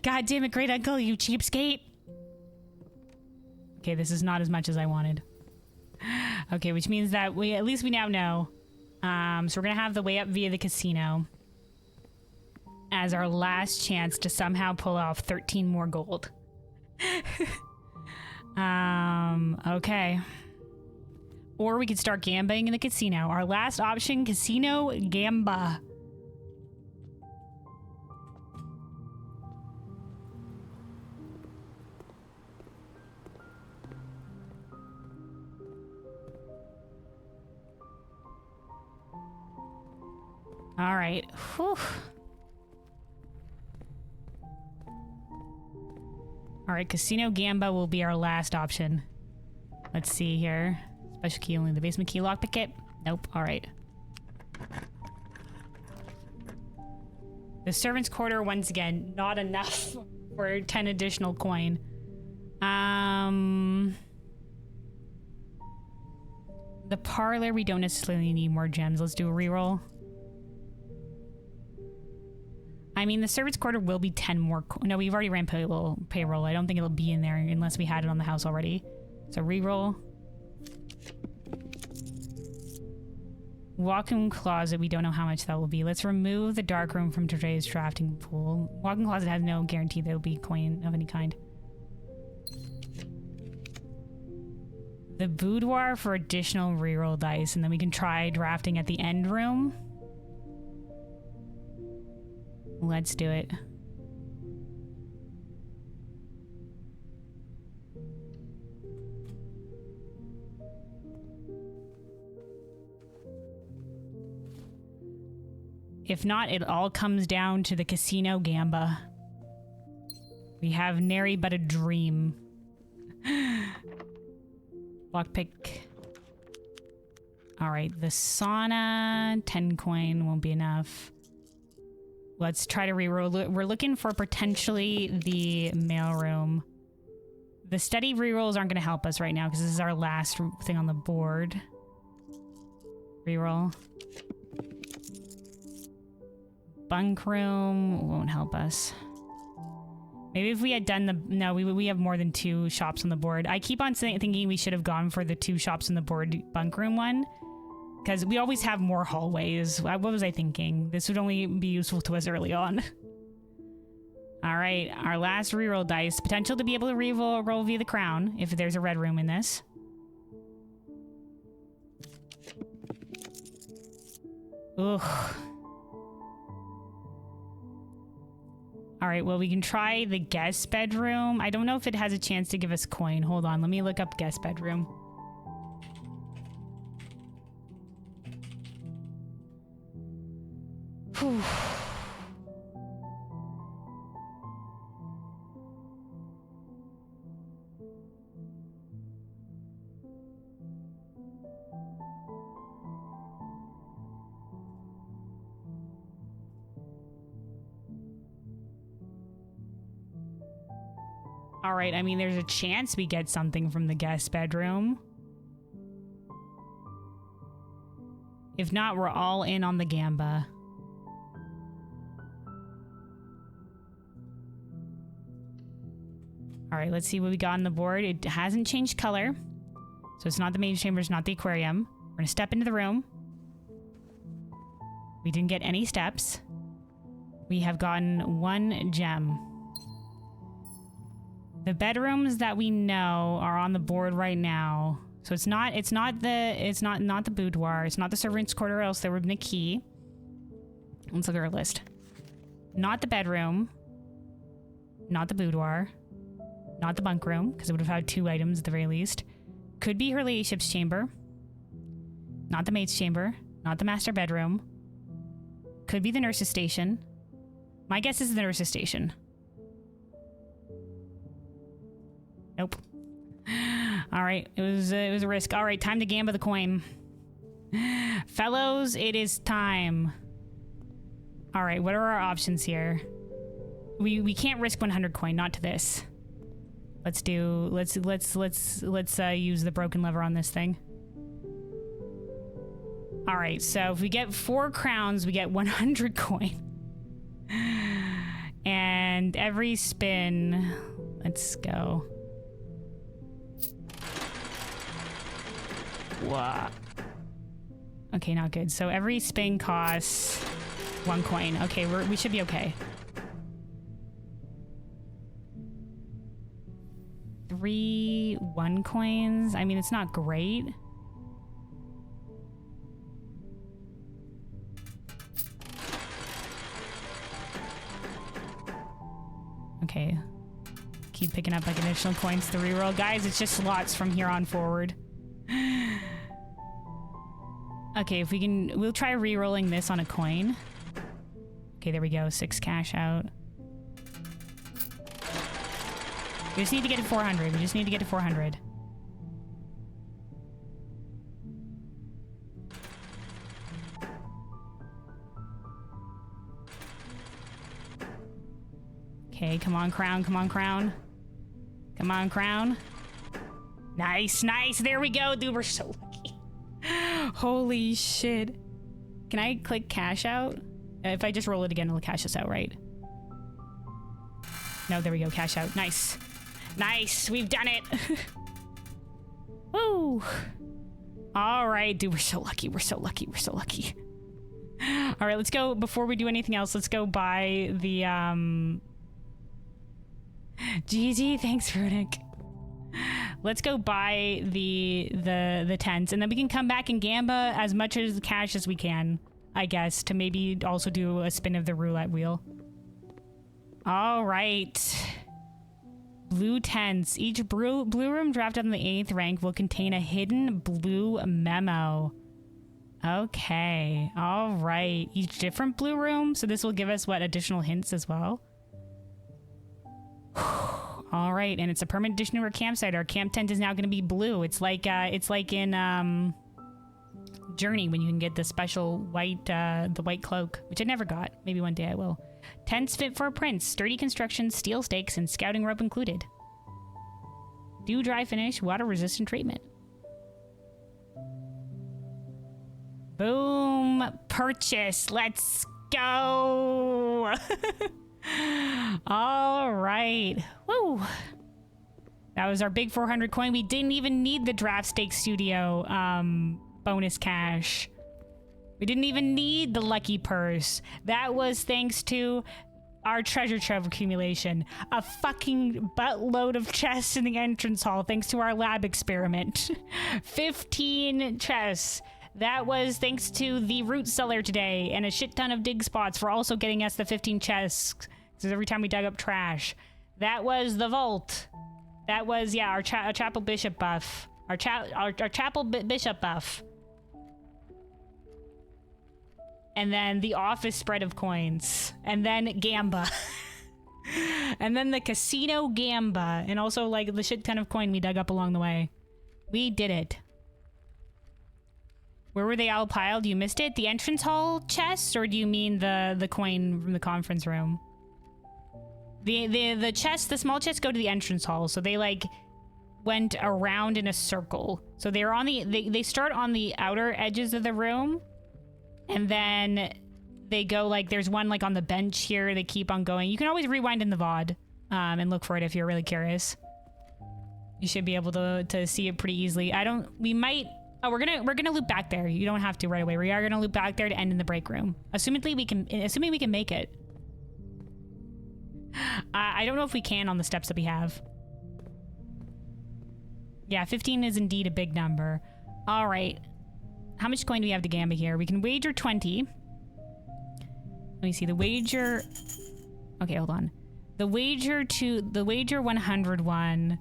God damn it, great uncle, you cheapskate! Okay, this is not as much as I wanted. Okay, which means that at least we now know. So we're gonna have the way up via the casino as our last chance to somehow pull off 13 more gold. Okay. Or we could start gambling in the casino. Our last option, casino gamba. All right. Whew. All right, casino gamba will be our last option. Let's see here. Special key only. The basement key lockpick it? Nope. All right. The servant's quarter, once again, not enough for 10 additional coin. The parlor, we don't necessarily need more gems. Let's do a reroll. I mean, the servant's quarter will be 10 more. No, we've already ran payroll. I don't think it'll be in there unless we had it on the house already. So reroll. Walk-in closet, we don't know how much that will be. Let's remove the dark room from today's drafting pool. Walk-in closet has no guarantee there'll be coin of any kind. The boudoir for additional reroll dice, and then we can try drafting at the end room. Let's do it. If not, it all comes down to the casino gamba. We have nary but a dream. Lockpick. Alright, the sauna, 10 coin won't be enough. Let's try to reroll. We're looking for potentially the mailroom. The steady rerolls aren't going to help us right now because this is our last thing on the board. Reroll. Bunk room won't help us. Maybe if we had done the... No, we have more than 2 shops on the board. I keep on thinking we should have gone for the 2 shops on the board bunk room one. Because we always have more hallways. What was I thinking? This would only be useful to us early on. Alright, our last reroll dice. Potential to be able to reroll via the crown, if there's a red room in this. Ugh. Alright, well, we can try the guest bedroom. I don't know if it has a chance to give us coin. Hold on, let me look up guest bedroom. Whew. All right, I mean, there's a chance we get something from the guest bedroom. If not, we're all in on the gamba. All right, let's see what we got on the board. It hasn't changed color. So it's not the main chamber, it's not the aquarium. We're gonna step into the room. We didn't get any steps. We have gotten 1 gem. The bedrooms that we know are on the board right now. So it's not the boudoir. It's not the servant's quarter, or else there would have been a key. Let's look at our list. Not the bedroom. Not the boudoir. Not the bunk room, because it would have had 2 items at the very least. Could be her ladyship's chamber. Not the maid's chamber. Not the master bedroom. Could be the nurse's station. My guess is the nurse's station. Nope. All right, it was a risk. All right, time to gamble the coin. Fellows, it is time. All right, what are our options here? We can't risk 100 coin, not to this. Let's use the broken lever on this thing. All right, so if we get 4 crowns, we get 100 coin. And every spin, let's go. Wow. Okay, not good. So every spin costs 1 coin. Okay, we should be okay. 3 1 coins. I mean, it's not great. Okay. Keep picking up like additional coins to reroll. Guys, it's just slots from here on forward. Okay, if we can, we'll try re-rolling this on a coin. Okay, there we go. 6 cash out. We just need to get to 400. We just need to get to 400. Okay, come on, crown. Come on, crown. Come on, crown. Nice, nice. There we go, dude. We're so lucky. Holy shit. Can I click cash out? If I just roll it again, it'll cash us out, right? No, there we go. Cash out. Nice. Nice. We've done it. Woo. All right, dude. We're so lucky. We're so lucky. We're so lucky. All right, let's go. Before we do anything else, let's go buy the, GG. Thanks, Runic. Let's go buy the tents, and then we can come back and gamba as much as cash as we can, I guess, to maybe also do a spin of the roulette wheel. All right. Blue tents. Each blue room drafted on the 8th rank will contain a hidden blue memo. Okay. All right. Each different blue room. So this will give us, what, additional hints as well? All right, and it's a permanent addition to our campsite. Our camp tent is now going to be blue. It's like in Journey when you can get the special white the white cloak, which I never got. Maybe one day I will. Tents fit for a prince, sturdy construction, steel stakes, and scouting rope included. Dew dry finish, water resistant treatment. Boom, purchase. Let's go. All right. Woo. That was our big 400 coin. We didn't even need the Draft Stake Studio bonus cash. We didn't even need the lucky purse. That was thanks to our treasure trove accumulation. A fucking buttload of chests in the entrance hall thanks to our lab experiment. 15 chests. That was thanks to the root cellar today and a shit ton of dig spots for also getting us the 15 chests. Because every time we dug up trash. That was the vault. That was, yeah, our chapel bishop buff. Our chapel bishop buff. And then the office spread of coins. And then gamba. And then the casino gamba. And also, like, the shit ton of coin we dug up along the way. We did it. Where were they all piled? You missed it? The entrance hall chests? Or do you mean the coin from the conference room? The chests, the small chests go to the entrance hall. So they, like, went around in a circle. So they're on they start on the outer edges of the room. And then they go, like, there's one, like, on the bench here. They keep on going. You can always rewind in the VOD and look for it if you're really curious. You should be able to see it pretty easily. We might... Oh, we're gonna loop back there. You don't have to right away. We are gonna loop back there to end in the break room. Assuming we can make it. I don't know if we can on the steps that we have. Yeah, 15 is indeed a big number. All right. How much coin do we have to gamba here? We can wager 20. Let me see. The wager... Okay, hold on. The wager 101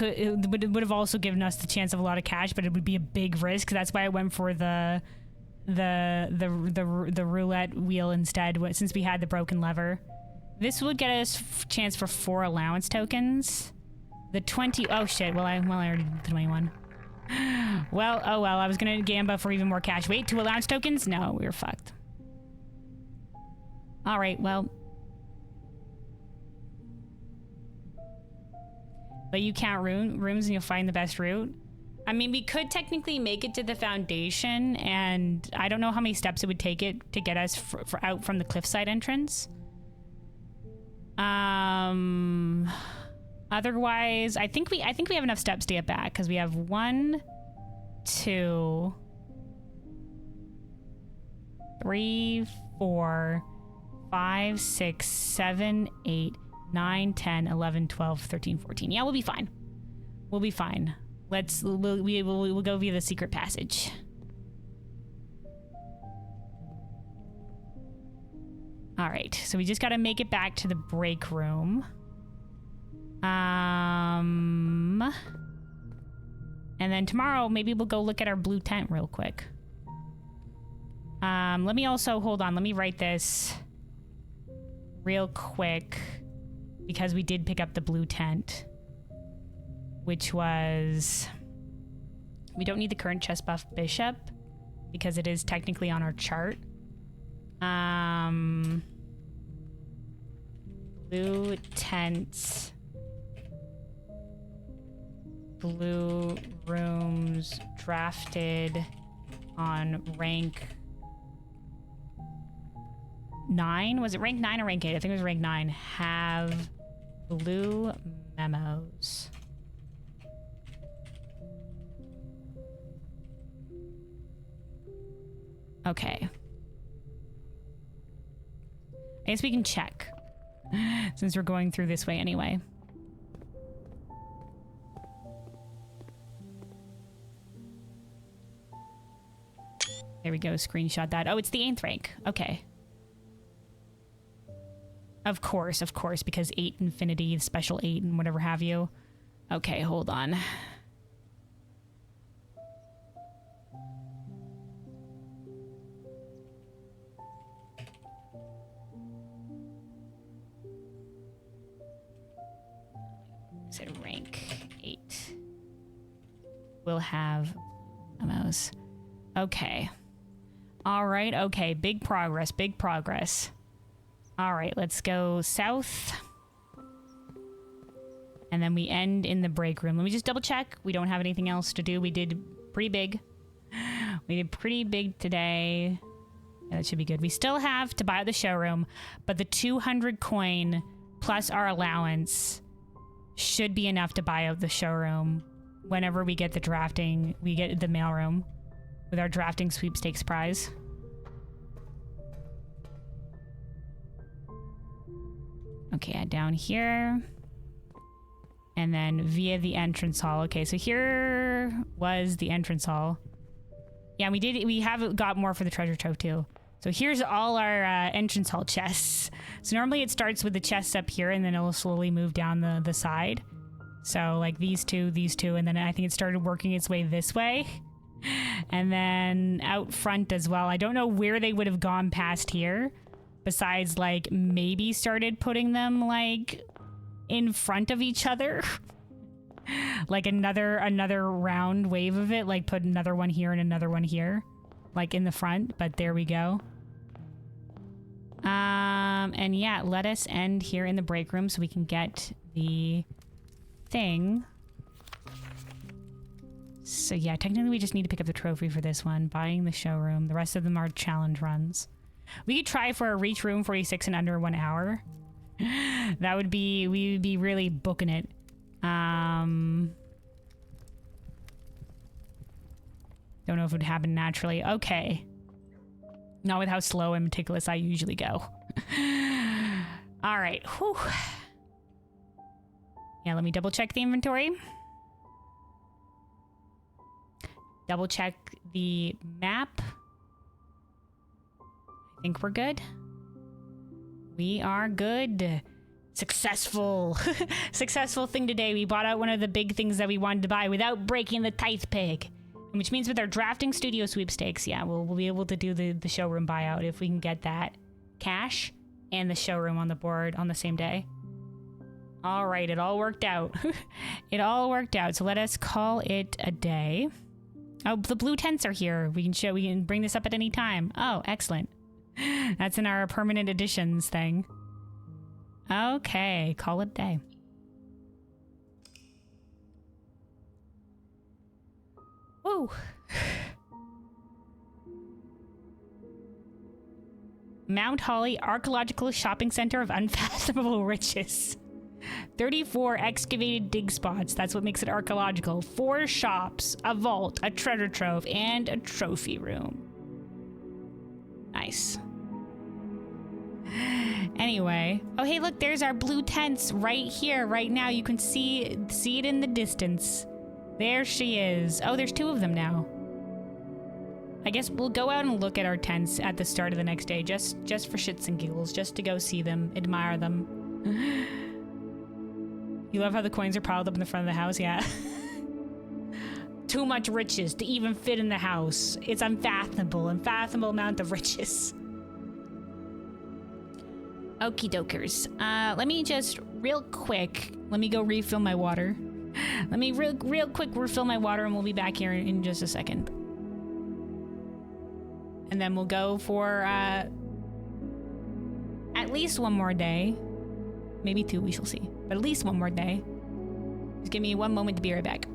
would have also given us the chance of a lot of cash, but it would be a big risk. That's why I went for the roulette wheel instead, since we had the broken lever. This would get us chance for 4 allowance tokens. The 20... Oh, shit. Well, I already did the 21. Well, oh well. I was going to gamba for even more cash. Wait, 2 allowance tokens? No, we were fucked. All right, well... But you count rooms and you'll find the best route. I mean, we could technically make it to the foundation, and I don't know how many steps it would take it to get us out from the cliffside entrance. Otherwise, I think we have enough steps to get back, because we have 1, 2, 3, 4, 5, 6, 7, 8, 9, 10, 11, 12, 13, 14. Yeah, we'll be fine. We'll be fine. We'll go via the secret passage. All right, so we just got to make it back to the break room. And then tomorrow, maybe we'll go look at our blue tent real quick. Let me also, hold on, let me write this real quick, because we did pick up the blue tent, which was... We don't need the current chest buff bishop, because it is technically on our chart. Blue tent. Blue rooms drafted on rank 9. Was it rank 9 or rank 8? I think it was rank 9. Have blue memos. Okay. I guess we can check, since we're going through this way anyway. There we go, screenshot that. Oh, it's the 8th rank. Okay. Of course, because 8 infinity, special 8 and whatever have you. Okay, hold on. Is it rank 8? We'll have memos. Okay. All right, okay. Big progress, big progress. All right, let's go south. And then we end in the break room. Let me just double check. We don't have anything else to do. We did pretty big. We did pretty big today. Yeah, that should be good. We still have to buy out the showroom, but the 200 coin plus our allowance should be enough to buy out the showroom whenever we get the drafting, we get the mailroom with our drafting sweepstakes prize. Okay, down here. And then via the entrance hall. Okay, so here was the entrance hall. Yeah, we have got more for the treasure trove too. So here's all our entrance hall chests. So normally it starts with the chests up here, and then it'll slowly move down the side. So like these two, and then I think it started working its way this way. And then out front as well. I don't know where they would have gone past here, besides like maybe started putting them like in front of each other. Like another round wave of it, like put another one here and another one here, like in the front. But there we go. And yeah, let us end here in the break room so we can get the thing. So yeah, technically we just need to pick up the trophy for this one, buying the showroom. The rest of them are challenge runs. We could try for a reach room 46 in under 1 hour. That would be, we would be really booking it. Don't know if it would happen naturally. Okay. Not with how slow and meticulous I usually go. All right. Whew. Yeah, let me double check the inventory. Double check the map. I think we're good. We are good. Successful. Successful thing today. We bought out one of the big things that we wanted to buy without breaking the tithe pig. Which means with our drafting studio sweepstakes, yeah, we'll be able to do the showroom buyout if we can get that cash and the showroom on the board on the same day. All right, it all worked out. It all worked out. So let us call it a day. Oh, the blue tents are here. We can bring this up at any time. Oh, excellent. That's in our permanent additions thing. Okay, call it a day. Woo. Mount Holly Archaeological Shopping Center of Unfathomable Riches. 34 excavated dig spots. That's what makes it archaeological. 4 shops, a vault, a treasure trove, and a trophy room. Nice. Anyway. Oh, hey, look, there's our blue tents right here, right now. You can see it in the distance. There she is. Oh, there's 2 of them now. I guess we'll go out and look at our tents at the start of the next day, just for shits and giggles, just to go see them, admire them. You love how the coins are piled up in the front of the house? Yeah. Too much riches to even fit in the house. It's unfathomable amount of riches. Okie dokers. Let me just real quick, let me go refill my water. Let me real quick refill my water and we'll be back here in just a second. And then we'll go for at least one more day. Maybe 2, we shall see. But at least one more day. Just give me one moment to be right back.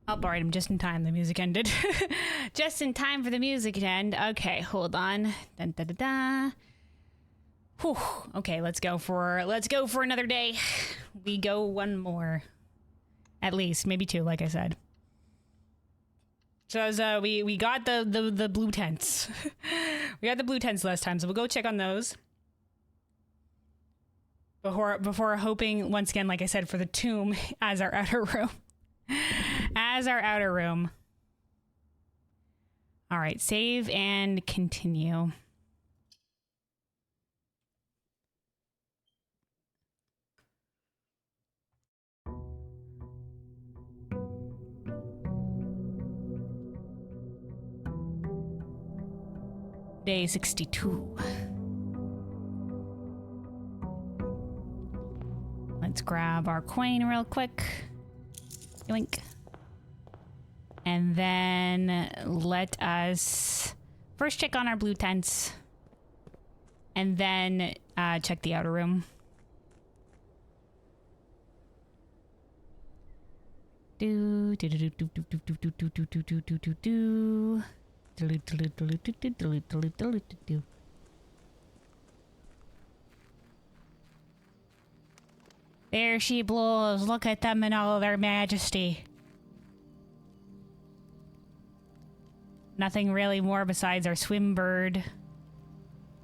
Oh, borrowed him just in time. The music ended. Just in time for the music to end. Okay, hold on. Dun, da, da, da. Whew. Okay, let's go for another day. We go one more, at least, maybe 2, like I said. So as we got the blue tents. We got the blue tents last time, so we'll go check on those. Before hoping once again, like I said, for the tomb as our outer room. As our outer room. All right, save and continue. Day 62. Let's grab our coin real quick. Yoink. And then let us first check on our blue tents. And then check the outer room. Do do do do do do do do do do do do do do. There she blows. Look at them in all their majesty. Nothing really more besides our swim bird.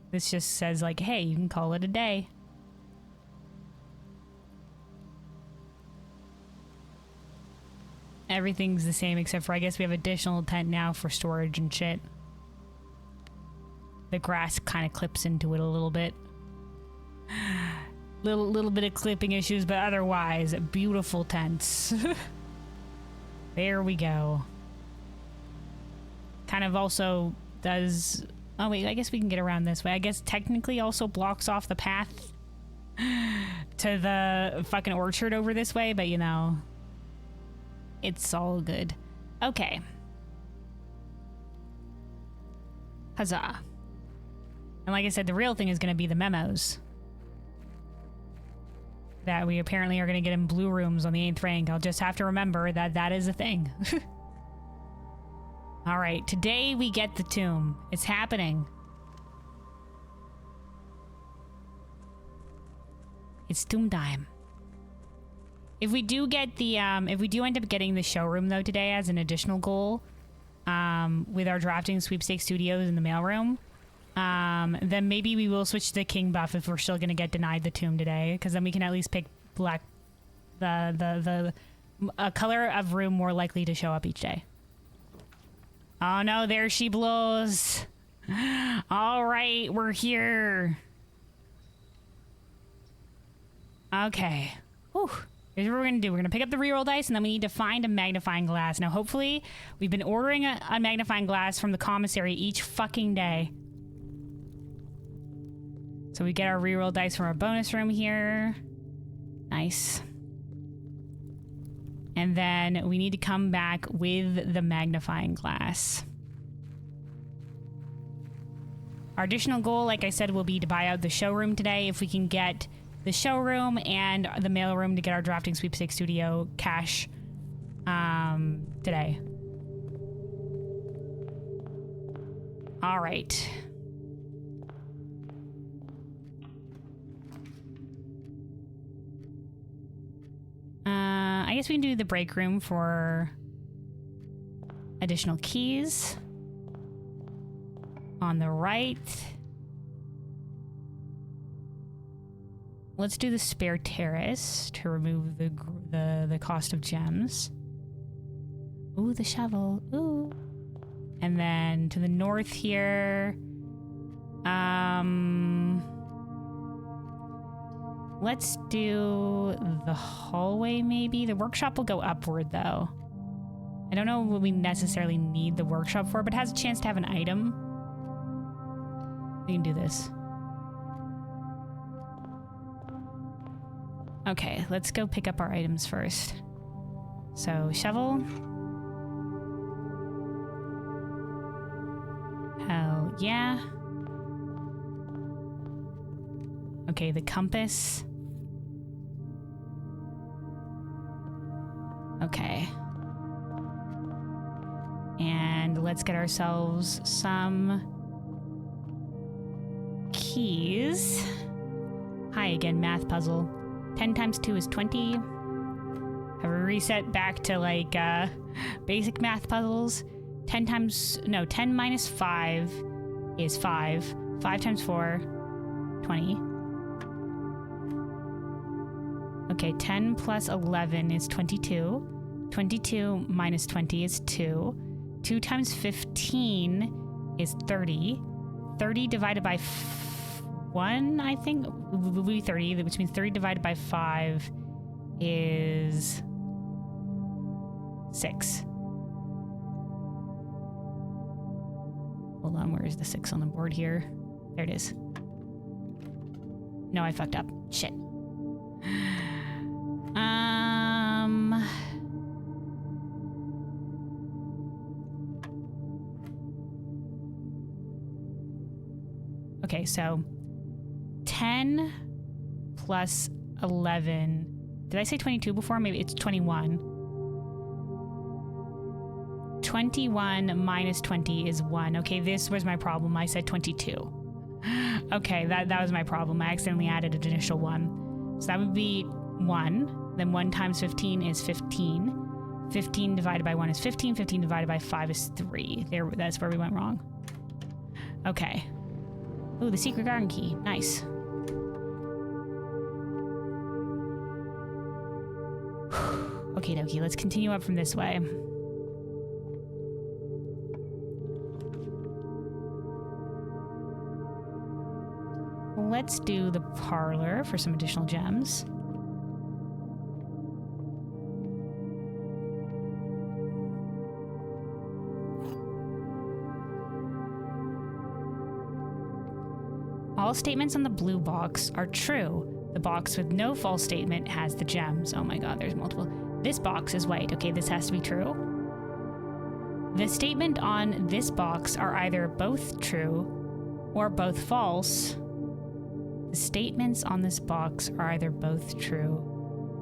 This just says like, hey, you can call it a day. Everything's the same except for I guess we have additional tent now for storage and shit. the grass kind of clips into it a little bit. Little bit of clipping issues, but otherwise, beautiful tents. There we go. Kind of also does... Oh wait, I guess we can get around this way. I guess technically also blocks off the path to the fucking orchard over this way, but you know, it's all good. Okay. Huzzah. And like I said, the real thing is going to be the memos that we apparently are going to get in blue rooms on the 8th rank. I'll just have to remember that that is a thing. All right, today we get the tomb. It's happening. It's tomb time. If we do get the, if we do end up getting the showroom though today as an additional goal, with our drafting sweepstakes studios in the mailroom, then maybe we will switch to the king buff if we're still going to get denied the tomb today, because then we can at least pick black, a color of room more likely to show up each day. Oh no, there she blows. All right, we're here. Okay. Whew. Here's what we're going to do. We're going to pick up the reroll dice, and then we need to find a magnifying glass. Now, hopefully, we've been ordering a magnifying glass from the commissary each fucking day. So we get our reroll dice from our bonus room here. Nice. And then we need to come back with the magnifying glass. Our additional goal, like I said, will be to buy out the showroom today. If we can get the showroom and the mailroom to get our drafting sweepstakes studio cash today. All right. I guess we can do the break room for additional keys. On the right. Let's do the spare terrace to remove the cost of gems. Ooh, the shovel. Ooh. And then to the north here. Let's do the hallway maybe. The workshop will go upward though. I don't know what we necessarily need the workshop for, but it has a chance to have an item. We can do this. Okay, let's go pick up our items first. So, shovel. Hell yeah. Okay, the compass. Okay. And let's get ourselves some keys. Hi again, math puzzle. 10 times 2 is 20. Have we reset back to like basic math puzzles? 10 minus 5 is 5. 5 times 4, 20. Okay, 10 plus 11 is 22. 22 minus 20 is 2. 2 times 15 is 30. 30 divided by 1, I think, would be 30, which means 30 divided by 5 is 6. Hold on, where is the 6 on the board here? There it is. No, I fucked up. Shit. Okay, so 10 plus 11. Did I say 22 before? Maybe it's 21. 21 minus 20 is 1. Okay, this was my problem. I said 22. Okay, that was my problem. I accidentally added an initial 1. So that would be 1. Then 1 times 15 is 15. 15 divided by 1 is 15. 15 divided by 5 is 3. There, that's where we went wrong. Okay. Ooh, the secret garden key. Nice. Okie dokie, let's continue up from this way. let's do the parlor for some additional gems. All statements on the blue box are true. The box with no false statement has the gems. Oh my god, there's multiple. This box is white. Okay, this has to be true. The statement on this box are either both true or both false. The statements on this box are either both true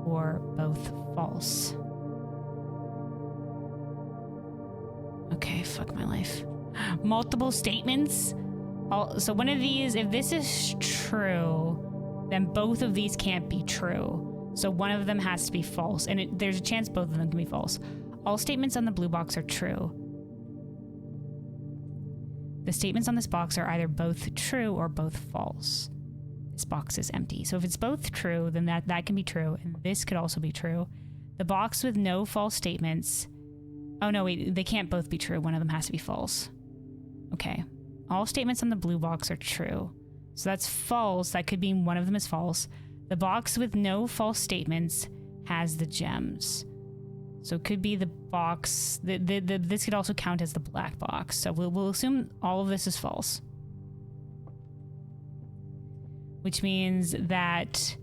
or both false. Okay, fuck my life. Multiple statements? So one of these, if this is true, then both of these can't be true. So one of them has to be false, and there's a chance both of them can be false. All statements on the blue box are true. The statements on this box are either both true or both false. This box is empty. So if it's both true, then that can be true, and this could also be true. The box with no false statements... Oh no, wait, they can't both be true. One of them has to be false. Okay. All statements on the blue box are true. So that's false. That could mean one of them is false. The box with no false statements has the gems. So it could be the box... this could also count as the black box. So we'll assume all of this is false. Which means that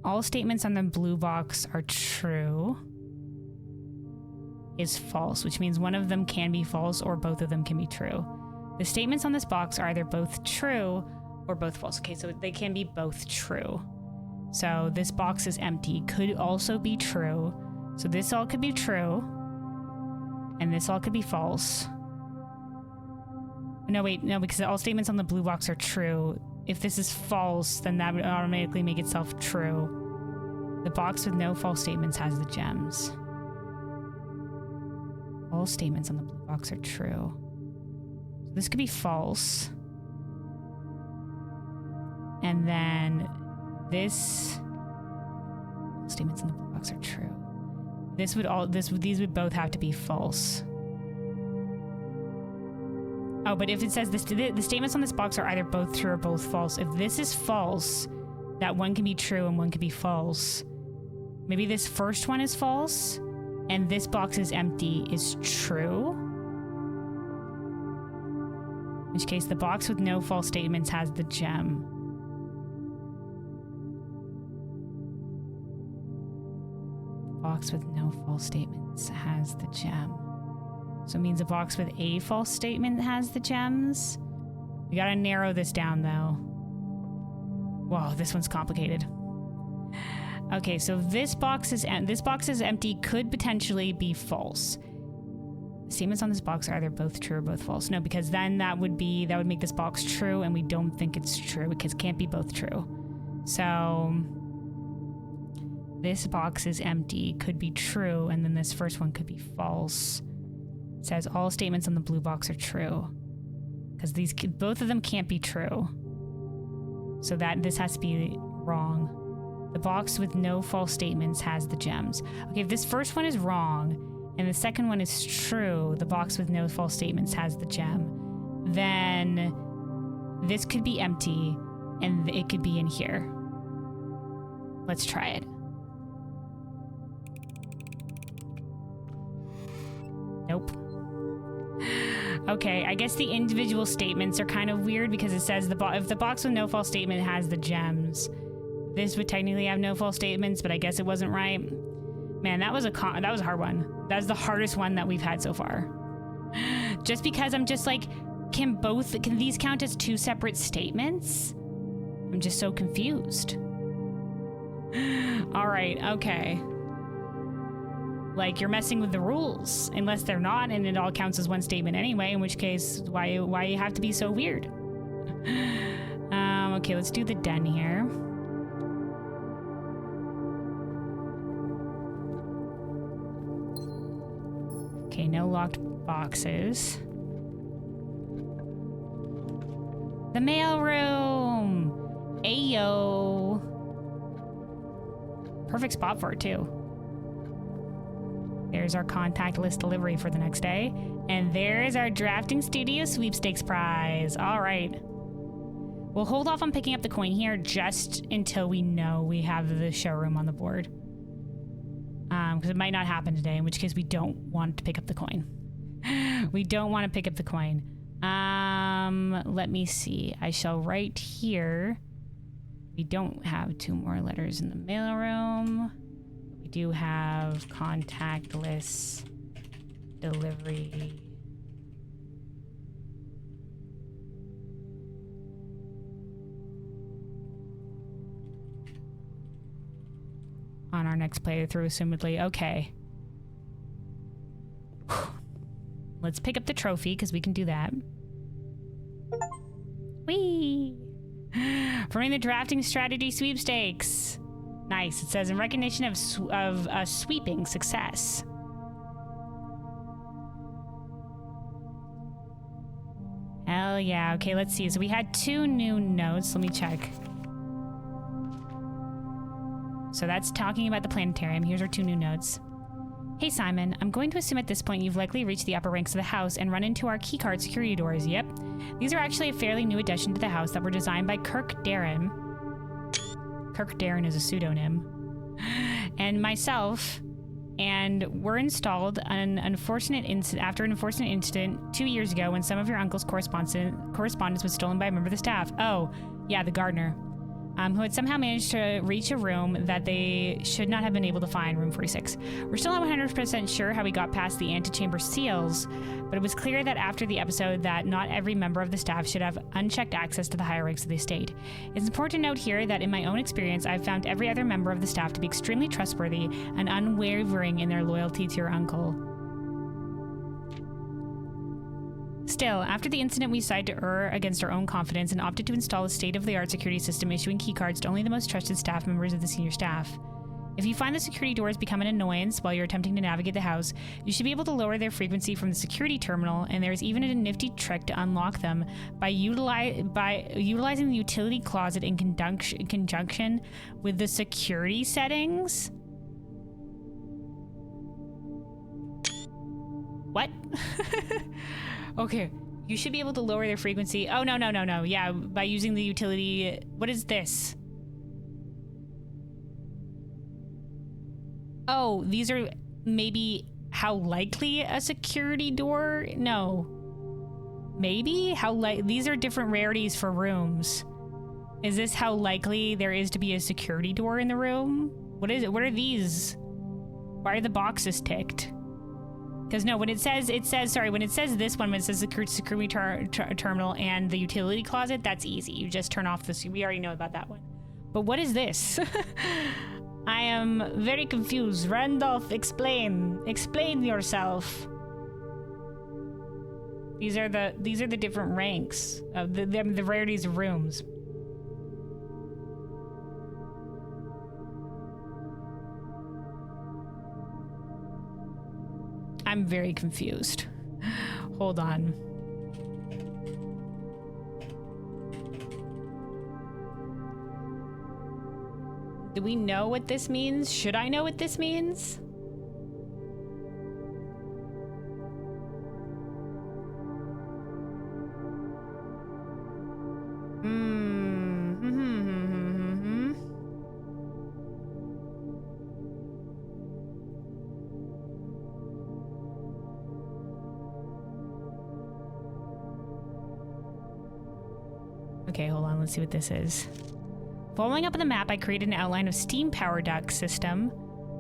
all statements on the blue box are true is false, which means one of them can be false or both of them can be true. The statements on this box are either both true or both false. Okay, so they can be both true. So this box is empty. Could also be true. So this all could be true. And this all could be false. No, wait, no, because all statements on the blue box are true. If this is false, then that would automatically make itself true. The box with no false statements has the gems. All statements on the blue box are true. So this could be false. And then this... all statements in the blue box are true. These would both have to be false. Oh, but if it says this, the statements on this box are either both true or both false. If this is false, that one can be true and one can be false. Maybe this first one is false, and this box is empty is true. In which case, the box with no false statements has the gem. The box with no false statements has the gem. So it means a box with a false statement has the gems. We gotta narrow this down, though. Whoa, this one's complicated. Okay, so this box is empty could potentially be false. The statements on this box are either both true or both false. No, because then that would make this box true, and we don't think it's true because it can't be both true. So this box is empty, could be true, and then this first one could be false. It says all statements on the blue box are true because both of them can't be true. So that this has to be wrong. The box with no false statements has the gems. Okay, if this first one is wrong and the second one is true, the box with no false statements has the gem, then this could be empty and it could be in here. Let's try it. Nope. Okay, I guess the individual statements are kind of weird because it says if the box with no false statement has the gems, this would technically have no false statements, but I guess it wasn't right. Man, that was a hard one. That's the hardest one that we've had so far. Just because I'm just like, can these count as two separate statements? I'm just so confused. All right, okay. Like, you're messing with the rules, unless they're not, and it all counts as one statement anyway, in which case, why you have to be so weird? Okay, let's do the den here. Okay, no locked boxes. The mailroom! Ayo! Perfect spot for it, too. There's our contactless delivery for the next day. And there's our Drafting Studio sweepstakes prize. All right. We'll hold off on picking up the coin here just until we know we have the showroom on the board. Because it might not happen today, in which case we don't want to pick up the coin. We don't want to pick up the coin. Let me see. I shall write here. We don't have 2 more letters in the mailroom. We do have contactless delivery. On our next playthrough, assumedly. Okay. Let's pick up the trophy, because we can do that. Whee! Forming the drafting strategy sweepstakes. Nice. It says, in recognition of a sweeping success. Hell yeah. Okay, let's see. So we had 2 new notes. Let me check. So that's talking about the planetarium. Here's our 2 new notes. Hey Simon, I'm going to assume at this point you've likely reached the upper ranks of the house and run into our keycard security doors. Yep. These are actually a fairly new addition to the house that were designed by Kirk Darren. Kirk Darren is a pseudonym. And myself, and were installed after an unfortunate incident 2 years ago when some of your uncle's correspondence was stolen by a member of the staff. Oh, yeah, the gardener. Who had somehow managed to reach a room that they should not have been able to find, room 46. We're still not 100% sure how we got past the antechamber seals, but it was clear that after the episode that not every member of the staff should have unchecked access to the higher ranks of the estate. It's important to note here that in my own experience, I've found every other member of the staff to be extremely trustworthy and unwavering in their loyalty to your uncle. Still, after the incident, we decided to err against our own confidence and opted to install a state-of-the-art security system issuing keycards to only the most trusted staff members of the senior staff. If you find the security doors become an annoyance while you're attempting to navigate the house, you should be able to lower their frequency from the security terminal, and there's even a nifty trick to unlock them by utilizing the utility closet in conjunction with the security settings. What? Okay, you should be able to lower their frequency. Oh, no. Yeah, by using the utility. What is this? Oh, these are maybe how likely a security door? No. Maybe? These are different rarities for rooms. Is this how likely there is to be a security door in the room? What is it? What are these? Why are the boxes ticked? Because no, when it says this one, when it says the security terminal and the utility closet, that's easy. You just turn off the, we already know about that one. But what is this? I am very confused. Randolph, explain yourself. These are the different ranks of the rarities of rooms. I'm very confused. Hold on. Do we know what this means? Should I know what this means? Okay, hold on. Let's see what this is. Following up on the map, I created an outline of steam power duct system.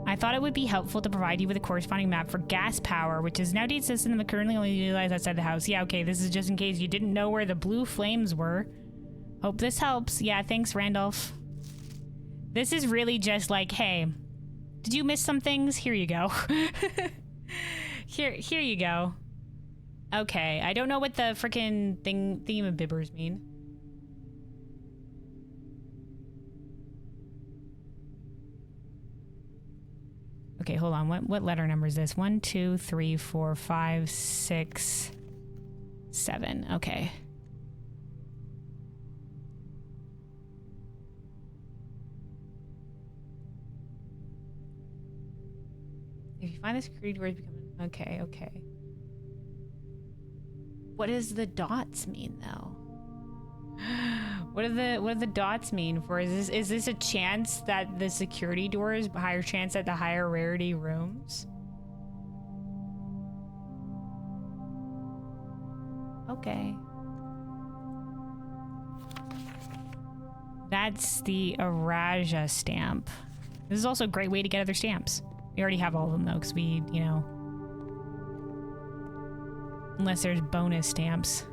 I thought it would be helpful to provide you with a corresponding map for gas power, which is an outdated system that currently only utilized outside the house. Yeah, okay, this is just in case you didn't know where the blue flames were. Hope this helps. Yeah, thanks, Randolph. This is really just like, hey, did you miss some things? Here you go. Here you go. Okay, I don't know what the frickin' thingamabibbers mean. Okay, hold on. What letter number is this? 1, 2, 3, 4, 5, 6, 7. Okay. If you find the security doors becoming... Okay. What does the dots mean, though? What do the dots mean for? Is this a chance that the security doors higher chance at the higher rarity rooms? Okay. That's the Araja stamp. This is also a great way to get other stamps. We already have all of them though, because we, you know, unless there's bonus stamps.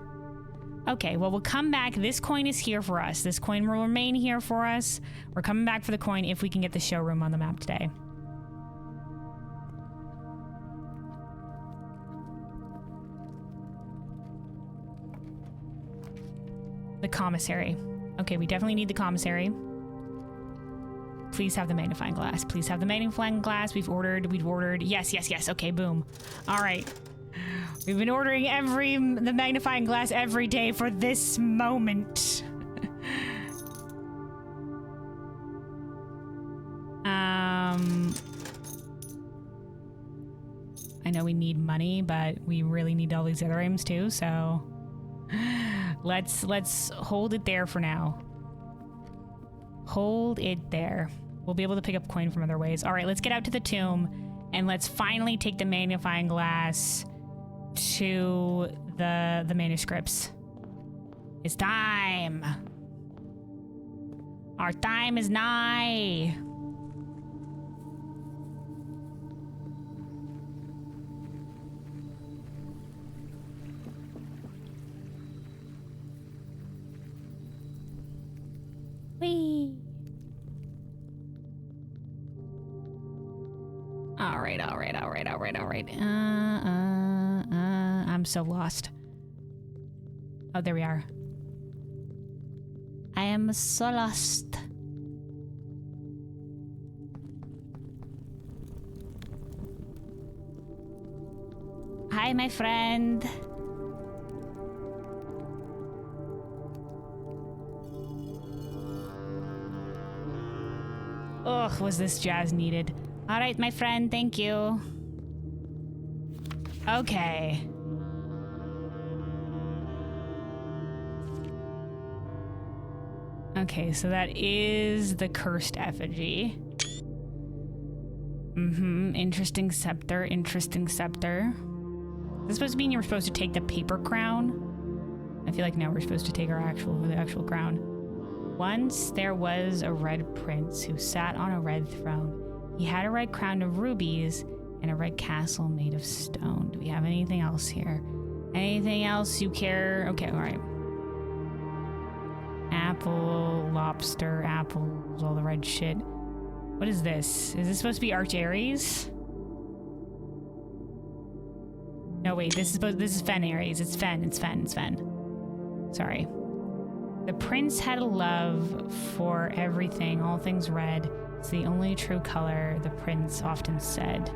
Okay, well, we'll come back. This coin is here for us. This coin will remain here for us. We're coming back for the coin if we can get the showroom on the map today. The commissary. Okay, we definitely need the commissary. Please have the magnifying glass. Please have the magnifying glass. We've ordered. Yes, yes, yes. Okay, boom. All right. We've been ordering the magnifying glass every day for this moment. I know we need money, but we really need all these other items too, so let's hold it there for now. Hold it there. We'll be able to pick up coin from other ways. All right, let's get out to the tomb and let's finally take the magnifying glass to the manuscripts. It's time. Our time is nigh. Whee. All right. I'm so lost. Oh, there we are. I am so lost. Hi, my friend. Ugh, was this jazz needed? All right, my friend, thank you. Okay. Okay, so that is the cursed effigy. Interesting scepter, interesting scepter. Is this supposed to mean you were supposed to take the paper crown? I feel like now we're supposed to take the actual crown. Once there was a red prince who sat on a red throne. He had a red crown of rubies and a red castle made of stone. Do we have anything else here? Anything else you care? Okay, all right. Apple, lobster, apples, all the red shit. What is this? Is this supposed to be Arch-Aries? No, wait, this is Fen-Aries. It's Fen. Sorry. The prince had a love for everything, all things red. It's the only true color, the prince often said.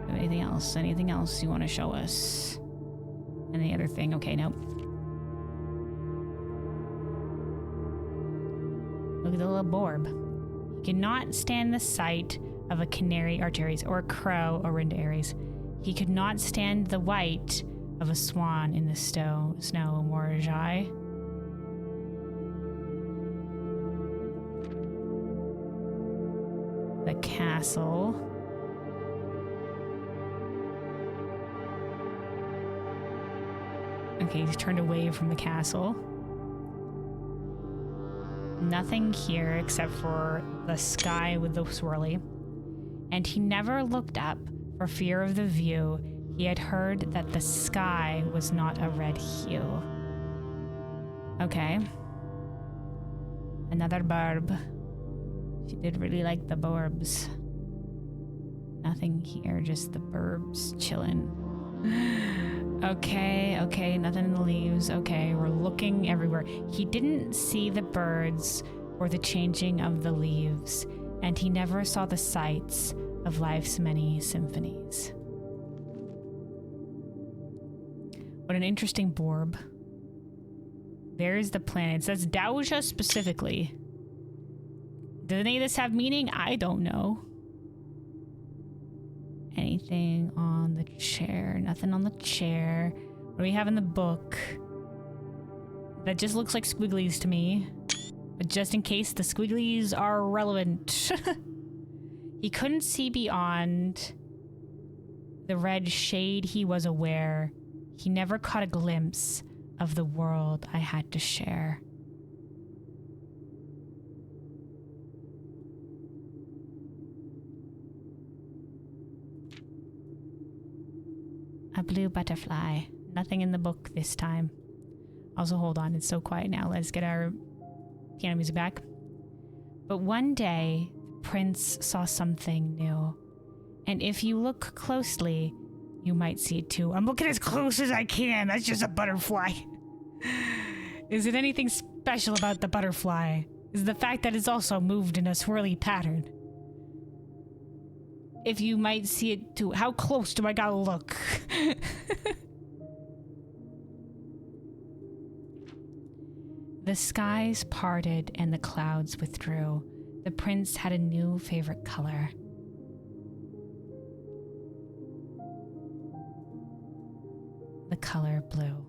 Anything else? Anything else you want to show us? Any other thing? Okay, nope. Look at the little borb. He could not stand the sight of a canary, Arch-Aries, or a crow, Orinda-Aries. He could not stand the white of a swan in the snow, Morajai. The castle. Okay, he's turned away from the castle. Nothing here except for the sky with the swirly. And he never looked up for fear of the view. He had heard that the sky was not a red hue. Okay. Another burb. She did really like the burbs. Nothing here, just the burbs chilling. Okay, nothing in the leaves. Okay, we're looking everywhere. He didn't see the birds or the changing of the leaves, and he never saw the sights of life's many symphonies. What an interesting borb. There's the planet. It says Dowager specifically. Does any of this have meaning? I don't know. Anything on the chair? Nothing on the chair. What do we have in the book? That just looks like squigglies to me. But just in case the squigglies are relevant. He couldn't see beyond the red shade he was aware. He never caught a glimpse of the world I had to share. A blue butterfly. Nothing in the book this time. Also, hold on, it's so quiet now. Let's get our piano music back. But one day, the prince saw something new. And if you look closely, you might see it too. I'm looking as close as I can. That's just a butterfly. Is it anything special about the butterfly? Is the fact that it's also moved in a swirly pattern? If you might see it too. How close do I gotta look? The skies parted and the clouds withdrew. The prince had a new favorite color. The color blue.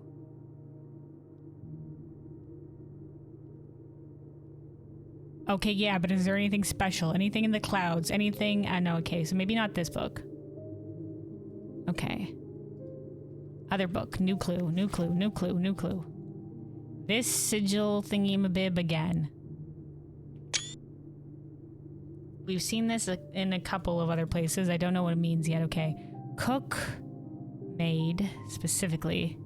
Okay, yeah, but is there anything special? Anything in the clouds? Anything? No, okay, so maybe not this book. Okay. Other book. New clue, new clue, new clue, new clue. This sigil thingy-mabib again. We've seen this in a couple of other places. I don't know what it means yet. Okay. Cook, maid, specifically.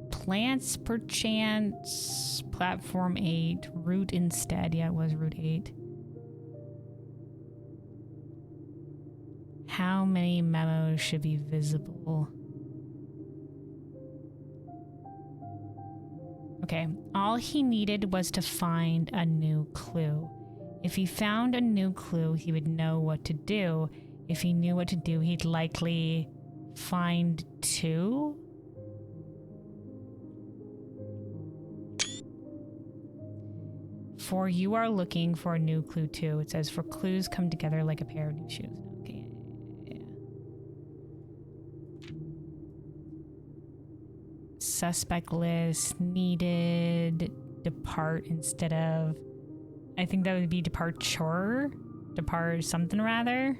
Plants, perchance. Platform 8. Route instead. Yeah, it was Route 8. How many memos should be visible? Okay, all he needed was to find a new clue. If he found a new clue, he would know what to do. If he knew what to do, he'd likely find two. For you are looking for a new clue too. It says, for clues come together like a pair of new shoes. Okay, yeah. Suspect list needed. Depart instead of, I think that would be departure. Depart something rather.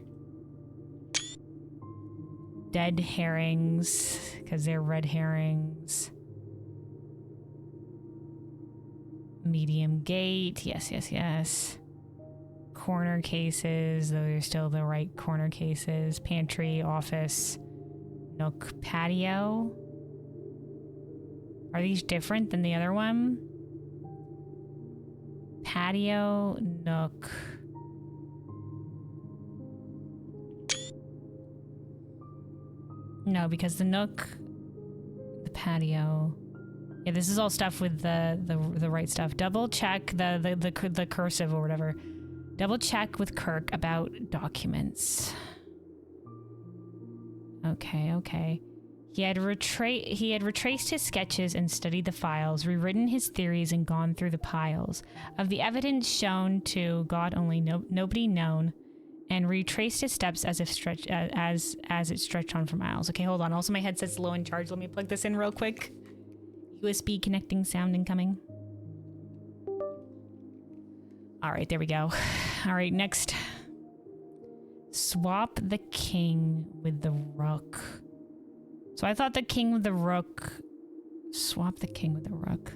Dead herrings, because they're red herrings. Medium gate, yes, yes, yes. Corner cases, those are still the right corner cases. Pantry, office, nook, patio. Are these different than the other one? Patio, nook. No, because the nook, the patio. Yeah, this is all stuff with the right stuff. Double check the cursive or whatever. Double check with Kirk about documents. Okay, okay. He had retraced his sketches and studied the files, rewritten his theories and gone through the piles of the evidence shown to God only, nobody known, and retraced his steps as if as it stretched on for miles. Okay, hold on. Also, my headset's low in charge. Let me plug this in real quick. USB connecting, sound incoming. All right, there we go. All right, next. Swap the king with the rook. So I thought the king with the rook. Swap the king with the rook.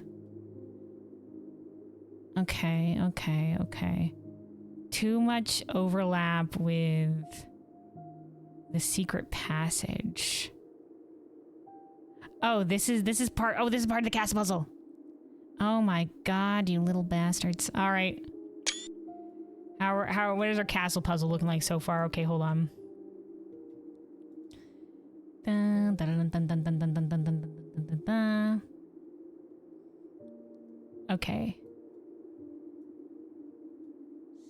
Okay, okay, okay. Too much overlap with the secret passage. Oh, this is part of the castle puzzle. Oh my god, you little bastards. All right. What is our castle puzzle looking like so far? Okay, hold on. Dun, dun, dun, dun, dun, dun, dun, dun, dun, dun, dun, dun. Okay.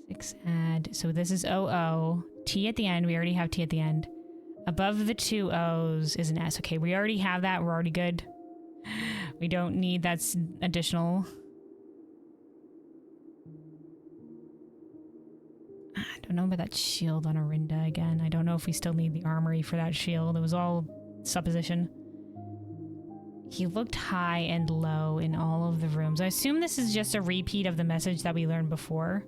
6 add. So this is OO. T at the end. We already have T at the end. Above the 2 O's is an S. Okay, we already have that. We're already good. We don't need that's additional. I don't know about that shield on Arinda again. I don't know if we still need the armory for that shield. It was all supposition. He looked high and low in all of the rooms. I assume this is just a repeat of the message that we learned before.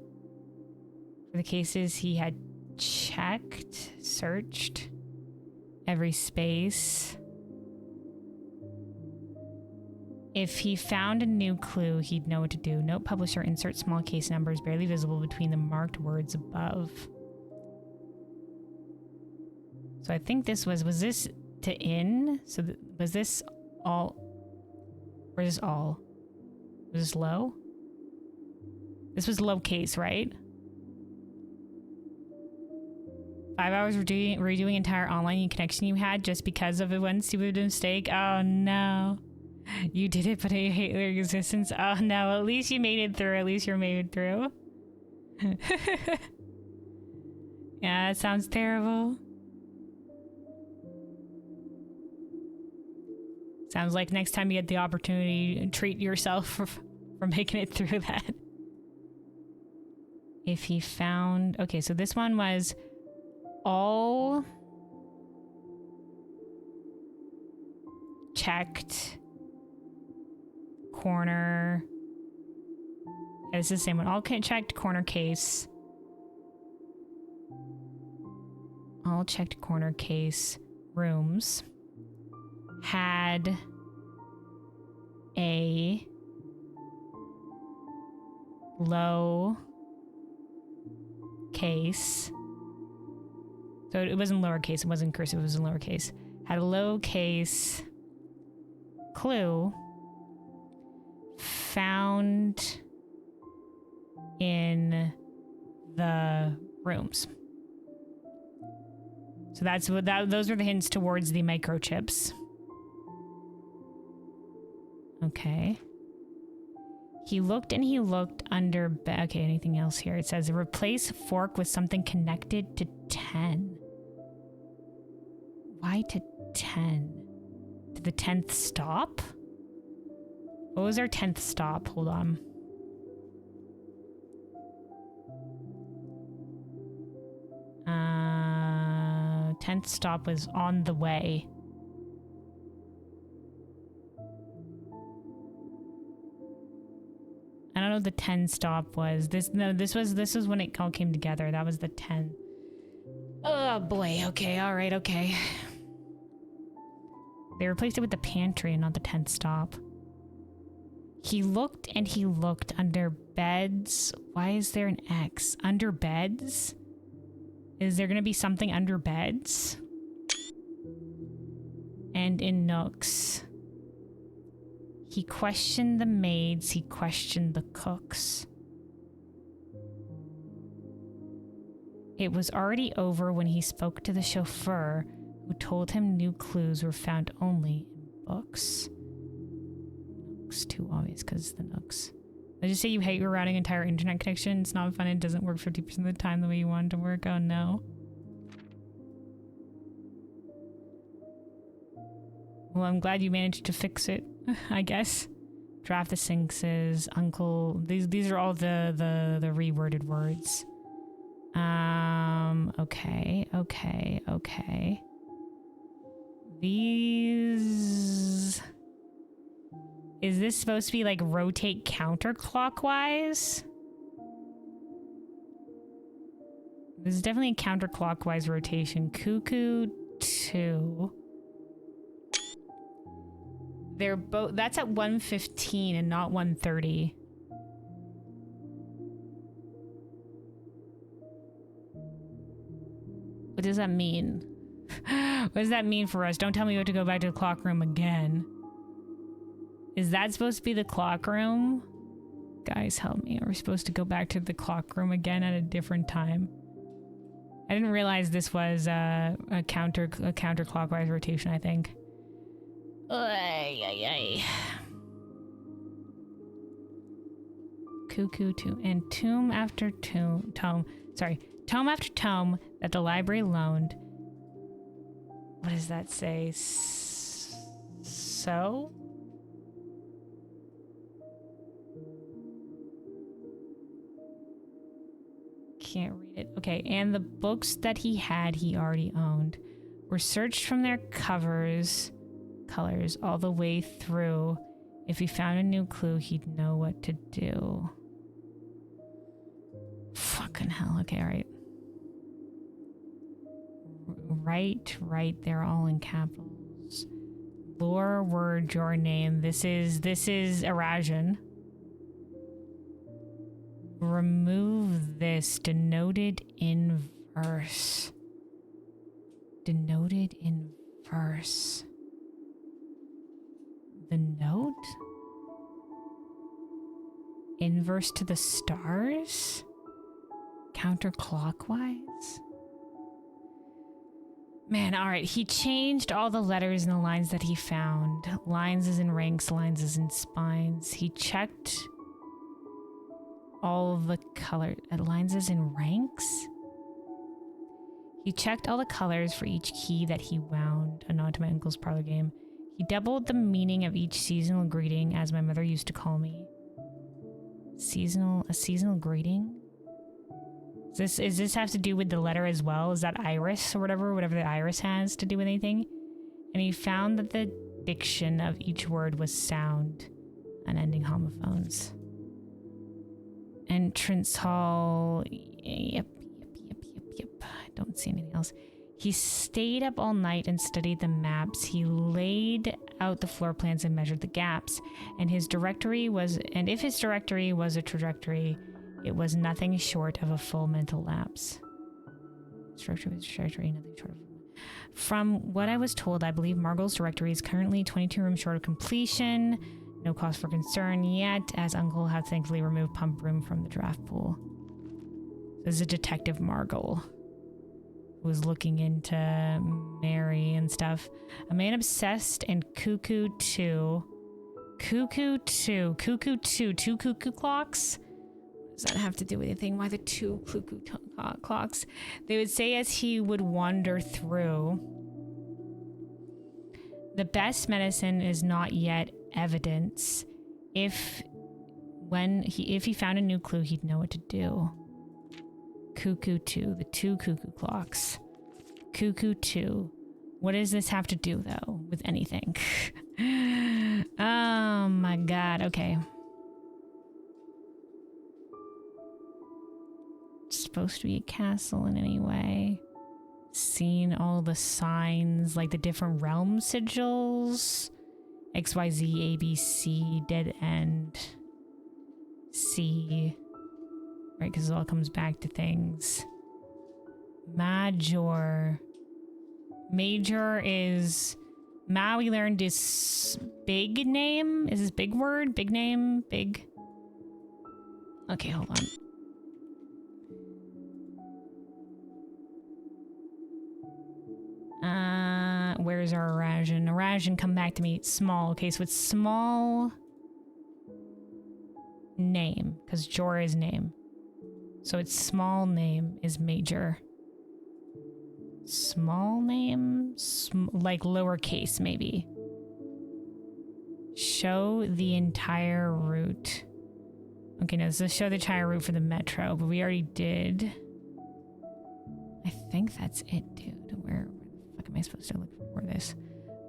For the cases he had checked, searched every space. If he found a new clue, he'd know what to do. Note publisher, insert small case numbers barely visible between the marked words above. So I think this was this to in? So was this all? Or is this all? Was this low? This was low case, right? 5 hours redoing entire online connection you had just because of one stupid mistake. Oh no. You did it, but I hate their existence. Oh no, at least you made it through. At least you made it through. Yeah, that sounds terrible. Sounds like next time you get the opportunity, treat yourself for making it through that. If he found... Okay, so this one was all checked corner. Yeah, this is the same one. All checked corner case. All checked corner case rooms had a low case. So it wasn't lowercase, it wasn't cursive, it was in lowercase. Had a lowercase clue found in the rooms. So that's what those are the hints towards the microchips. Okay. He looked and he looked under okay, anything else here? It says replace fork with something connected to 10. Why to 10? Did the 10th stop? What was our 10th stop? Hold on. Uh, 10th stop was on the way. I don't know what the 10 stop was. This was when it all came together. That was the 10. Oh boy, okay, alright, okay. They replaced it with the pantry and not the 10th stop. He looked and he looked under beds. Why is there an X? Under beds? Is there gonna be something under beds? And in nooks. He questioned the maids, he questioned the cooks. It was already over when he spoke to the chauffeur, who told him new clues were found only in books. Nooks, too obvious because the nooks. I just say you hate your routing entire internet connection. It's not fun, it doesn't work 50% of the time the way you want it to work. Oh no. Well, I'm glad you managed to fix it, I guess. Draft the Sphinxes, Uncle. These are all the reworded words. Okay. These... Is this supposed to be like rotate counterclockwise? This is definitely a counterclockwise rotation. Cuckoo 2. They're both... That's at 1:15 and not 1:30. What does that mean? What does that mean for us? Don't tell me we have to go back to the clock room again. Is that supposed to be the clock room? Guys, help me. Are we supposed to go back to the clock room again at a different time? I didn't realize this was a counterclockwise rotation, I think. Cuckoo 2 and tomb after tomb after tome that the library loaned. What does that say? So? Can't read it. Okay, and the books that he already owned were searched from their covers colors all the way through. If he found a new clue, he'd know what to do. Fucking hell. Okay, all right. Right, they're all in capitals. Lore, word, your name. This is Erasion. Remove this. Denoted in verse. Denoted in verse. The note? Inverse to the stars? Counterclockwise? Man, alright, he changed all the letters in the lines that he found. Lines as in ranks, lines as in spines. He checked all the color lines as in ranks? He checked all the colors for each key that he wound. A nod to my uncle's parlor game. He doubled the meaning of each seasonal greeting, as my mother used to call me. A seasonal greeting? Does this have to do with the letter as well? Is that iris or whatever the iris has to do with anything? And he found that the diction of each word was sound, unending homophones. Entrance hall. Yep. I don't see anything else. He stayed up all night and studied the maps. He laid out the floor plans and measured the gaps. And if his directory was a trajectory, it was nothing short of a full mental lapse. Structure was trajectory, nothing short of. From what I was told, I believe Margol's directory is currently 22 rooms short of completion. No cause for concern yet, as Uncle had thankfully removed Pump Room from the draft pool. This is a Detective Margol who was looking into Mary and stuff. A man obsessed and Cuckoo 2. Two cuckoo clocks? What does that have to do with anything? Why the two cuckoo clocks? They would say as he would wander through. The best medicine is not yet evidence. If he found a new clue, he'd know what to do. Cuckoo 2, the two cuckoo clocks. Cuckoo 2. What does this have to do, though, with anything? Oh my god, okay. It's supposed to be a castle in any way. Seen all the signs, like the different realm sigils. XYZ, ABC, dead end. C. Right, because it all comes back to things. Major is... Ma, we learned is big name? Is this big word? Big name? Big... Okay, hold on. Where's our Erasion? Erasion, come back to me. Small. Okay, so it's small... name, because Jorah is name. So it's small name is major. Small name? Like lowercase, maybe. Show the entire route. Okay, no, this is show the entire route for the metro, but we already did. I think that's it, dude. Where the fuck am I supposed to look for this?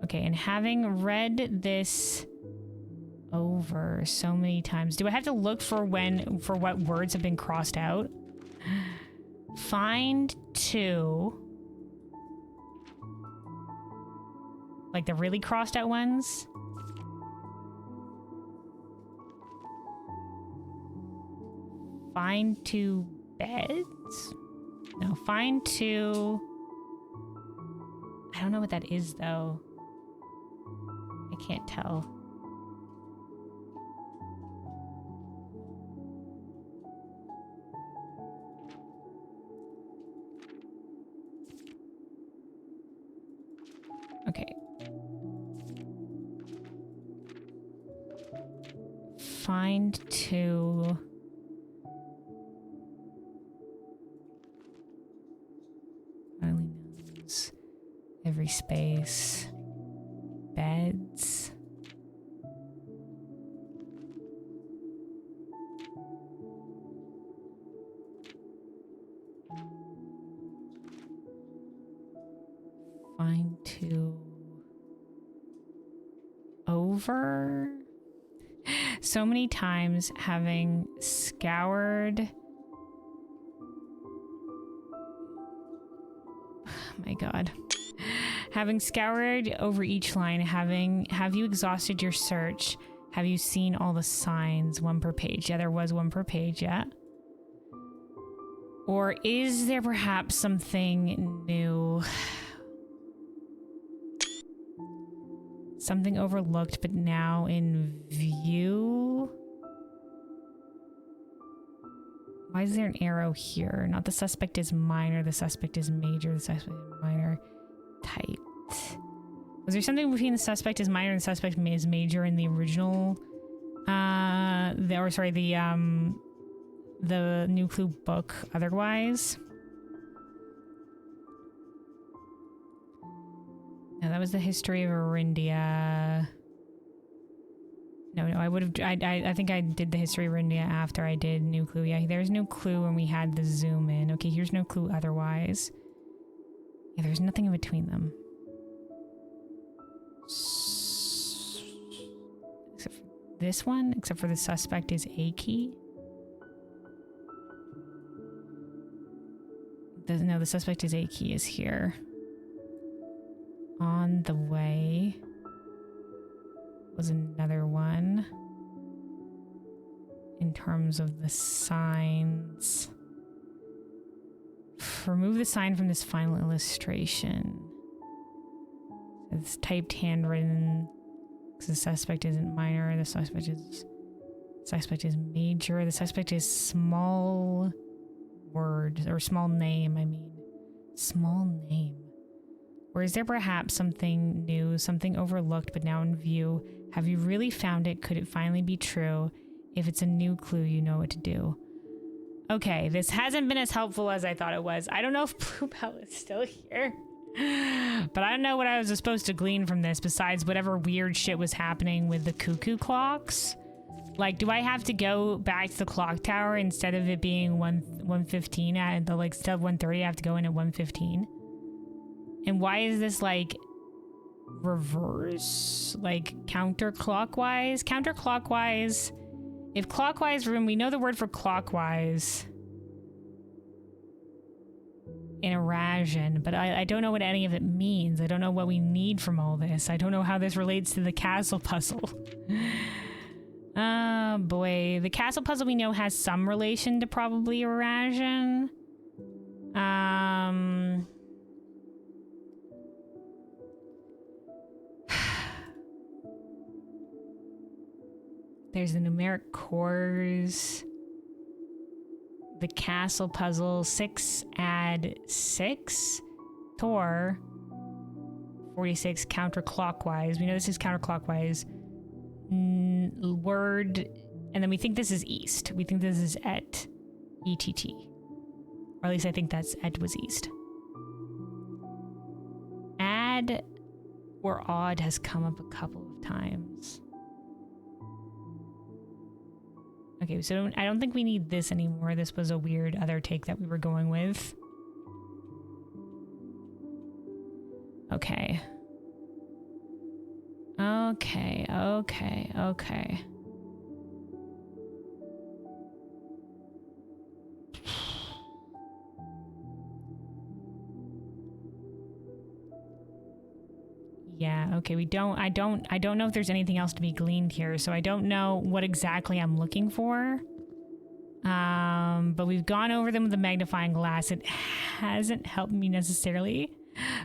Okay, and having read this over so many times, do I have to look for what words have been crossed out? Find two, like the really crossed out ones. Find two beds? No, find two. I don't know what that is though. I can't tell. Okay. Find two. Only knows every space. Beds. Find two. over so many times, having scoured. Oh my god. Having scoured over each line, have you exhausted your search? Have you seen all the signs? One per page. Yeah, there was one per page, yeah. Or is there perhaps something new? Something overlooked but now in view? Why is there an arrow here? Not the suspect is minor, the suspect is major, the suspect is minor. Tight. Was there something between the suspect is minor and the suspect is major in the original the new clue book otherwise? No, that was the history of Arindia. No, I would have. I think I did the history of Arindia after I did new clue. Yeah, there's no clue when we had the zoom in. Okay, here's no clue otherwise. Yeah, there's nothing in between them. Except for this one, except for the suspect is a key. No, the suspect is a key is here. On the way was another one. In terms of the signs. Remove the sign from this final illustration. It's typed handwritten. Because the suspect isn't minor. The suspect is major. The suspect is small word or small name. I mean, small name. Or is there perhaps something new, something overlooked but now in view? Have you really found it? Could it finally be true? If it's a new clue, you know what to do. Okay, this hasn't been as helpful as I thought it was. I don't know if Bluebell is still here. But I don't know what I was supposed to glean from this besides whatever weird shit was happening with the cuckoo clocks. Like, do I have to go back to the clock tower instead of it being 1:15 at the, like, instead of 1:30, I have to go in at 1:15? And why is this, like, reverse? Like, counterclockwise? Counterclockwise. If clockwise room, we know the word for clockwise in Erasien, but I don't know what any of it means. I don't know what we need from all this. I don't know how this relates to the castle puzzle. Oh boy. The castle puzzle we know has some relation to probably Erasien. There's the numeric cores. The castle puzzle. 6 add 6. Tor. 46 counterclockwise. We know this is counterclockwise. Word. And then we think this is east. We think this is et. E-T-T. Or at least I think that's et was east. Add or odd has come up a couple of times. Okay, so I don't think we need this anymore. This was a weird other take that we were going with. Okay. Okay. Yeah, okay, I don't know if there's anything else to be gleaned here, so I don't know what exactly I'm looking for. But we've gone over them with the magnifying glass. It hasn't helped me necessarily.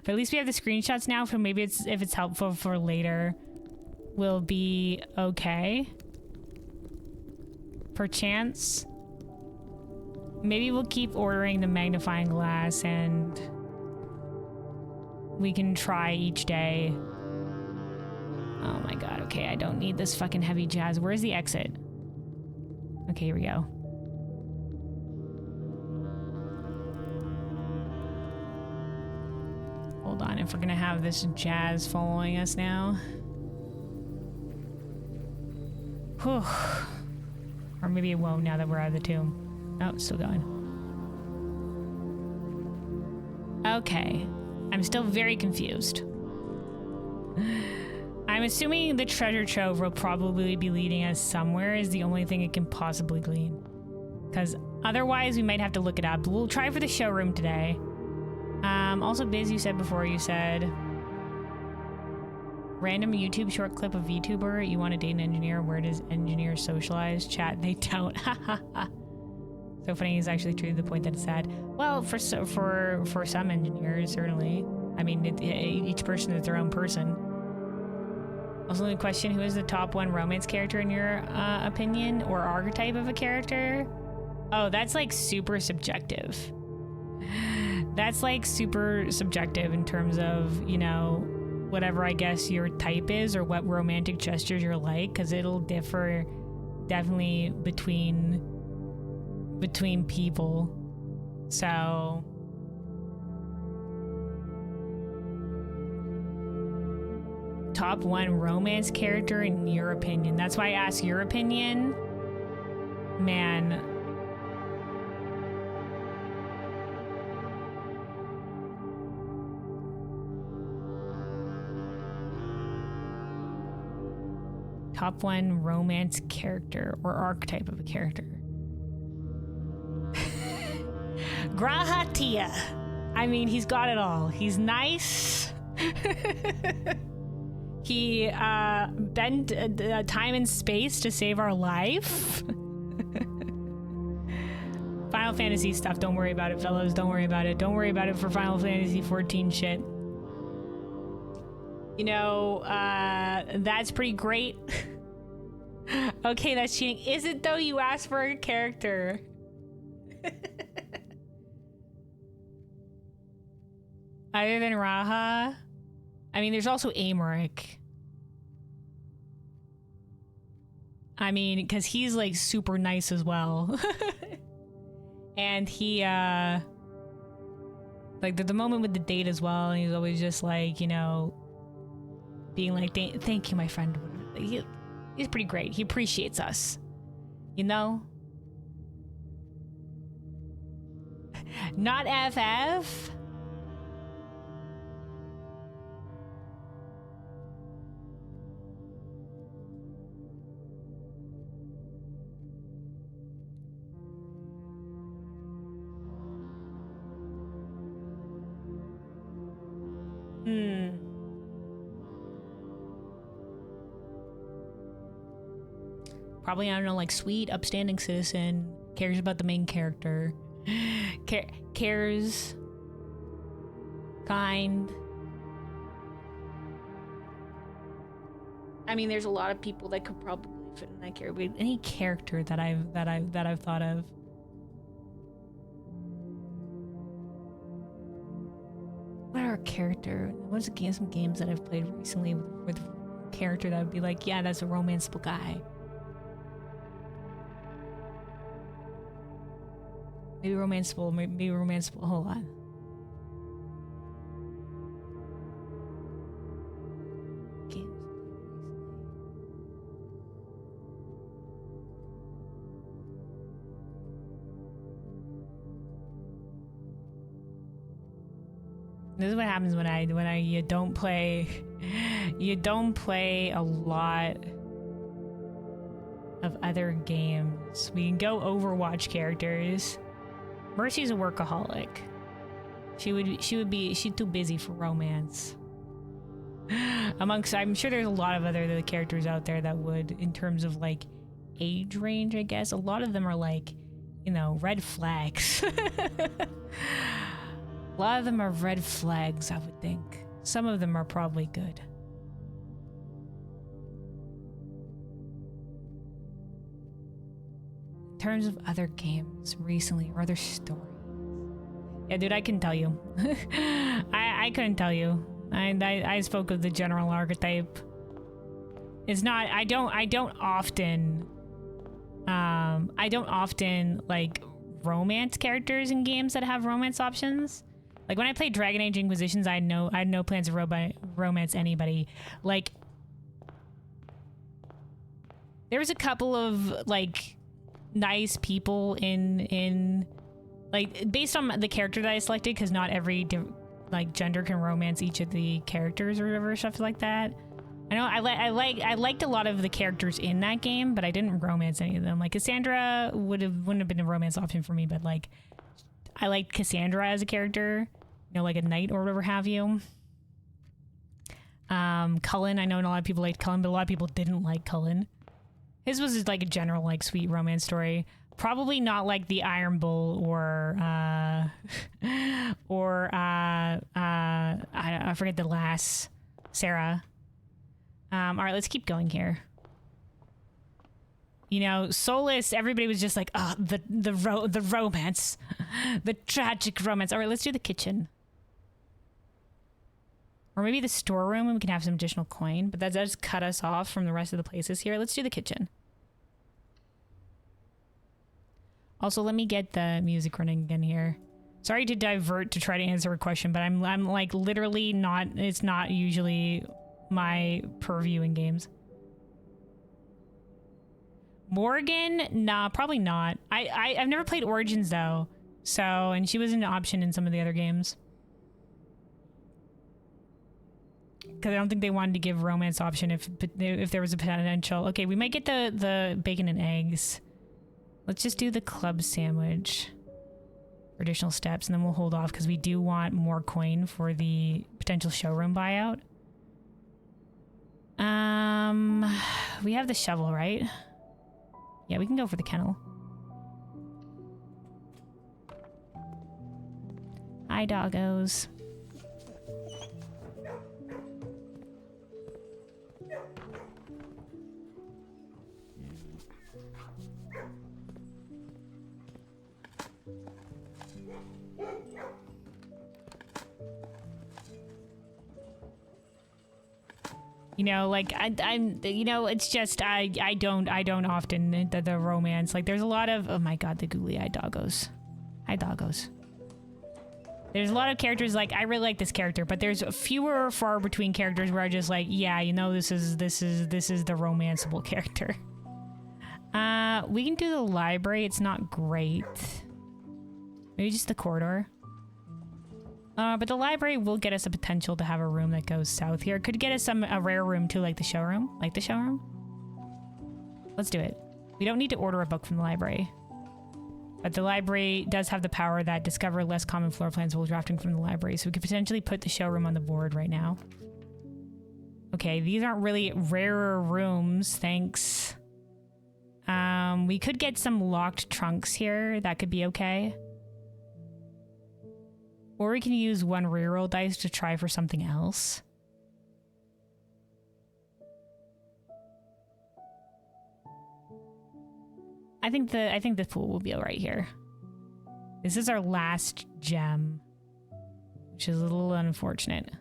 But at least we have the screenshots now, so maybe if it's helpful for later, we'll be okay. Perchance. Maybe we'll keep ordering the magnifying glass and we can try each day. Oh my god, okay, I don't need this fucking heavy jazz. Where's the exit? Okay, here we go. Hold on, if we're gonna have this jazz following us now. Whew. Or maybe it won't now that we're out of the tomb. Oh, it's still going. Okay. I'm still very confused. I'm assuming the treasure trove will probably be leading us somewhere is the only thing it can possibly glean. Because otherwise we might have to look it up. We'll try for the showroom today. Also, Biz, you said before, you said random YouTube short clip of VTuber. You want to date an engineer? Where does engineer socialize? Chat, they don't. So funny is actually true to the point that it's sad. Well, for some engineers, certainly. I mean, each person is their own person. Also, the question: who is the top one romance character in your opinion, or archetype of a character? Oh, that's like super subjective. That's like super subjective in terms of, you know, whatever I guess your type is or what romantic gestures you're like, because it'll differ definitely between people. So top one romance character in your opinion. That's why I ask your opinion. Man. Top one romance character or archetype of a character. Grahatia. I mean, he's got it all. He's nice. He bent time and space to save our life. Final Fantasy stuff, don't worry about it, fellas. Don't worry about it. Don't worry about it for Final Fantasy 14 shit. You know, that's pretty great. Okay, that's cheating. Is it though? You asked for a character. Other than Raha? I mean, there's also Amaric. I mean, because he's like super nice as well. And he, like the moment with the date as well, and he's always just like, you know, being like, thank you, my friend. He's pretty great. He appreciates us. You know? Not FF? Probably, I don't know, like sweet, upstanding citizen, cares about the main character, cares, kind. I mean, there's a lot of people that could probably fit in that character. But any character that I've thought of. What are a character? What's some games that I've played recently with a character that would be like, yeah, that's a romanceable guy. Maybe romanceable, hold on. Games. This is what happens when you don't play a lot of other games. We can go Overwatch characters. Mercy's a workaholic. She's too busy for romance. I'm sure there's a lot of other characters out there that would, in terms of like age range, I guess. A lot of them are like, you know, red flags. A lot of them are red flags, I would think. Some of them are probably good. In terms of other games recently or other stories. Yeah, dude, I can tell you. I couldn't tell you. I spoke of the general archetype. It's not, I don't often like romance characters in games that have romance options. Like when I played Dragon Age Inquisitions, I had no plans to romance anybody. Like there was a couple of like nice people in like based on the character that I selected, because not every like gender can romance each of the characters or whatever, stuff like that. I know I liked a lot of the characters in that game, but I didn't romance any of them. Like Cassandra wouldn't have been a romance option for me, but like I liked Cassandra as a character, you know, like a knight or whatever have you. Cullen, I know a lot of people liked Cullen, but a lot of people didn't like Cullen. His was just like a general like sweet romance story. Probably not like the Iron Bull or I forget the last Sarah. All right, let's keep going here. You know, Solus, everybody was just like, oh, the romance, the tragic romance. All right, let's do the kitchen. Or maybe the storeroom and we can have some additional coin, but that does cut us off from the rest of the places here. Let's do the kitchen. Also, let me get the music running again here. Sorry to divert to try to answer a question, but I'm like literally not, it's not usually my purview in games. Morgan? Nah, probably not. I've never played Origins though. So, and she was an option in some of the other games. Because I don't think they wanted to give romance option if there was a potential. Okay, we might get the bacon and eggs. Let's just do the club sandwich for additional steps, and then we'll hold off because we do want more coin for the potential showroom buyout. We have the shovel, right? Yeah, we can go for the kennel. Hi, doggos. You know, like I'm, you know, it's just I don't often the romance. Like there's a lot of, oh my god, the googly-eyed doggos. Hi, doggos. There's a lot of characters like I really like this character, but there's fewer far between characters where I just like, yeah, you know, this is the romanceable character. We can do the library. It's not great. Maybe just the corridor. But the library will get us a potential to have a room that goes south here. It could get us a rare room too, like the showroom. Like the showroom. Let's do it. We don't need to order a book from the library. But the library does have the power that discover less common floor plans while drafting from the library. So we could potentially put the showroom on the board right now. Okay, these aren't really rarer rooms, thanks. We could get some locked trunks here. That could be okay. Or we can use one reroll dice to try for something else. I think the pool will be alright here. This is our last gem, which is a little unfortunate.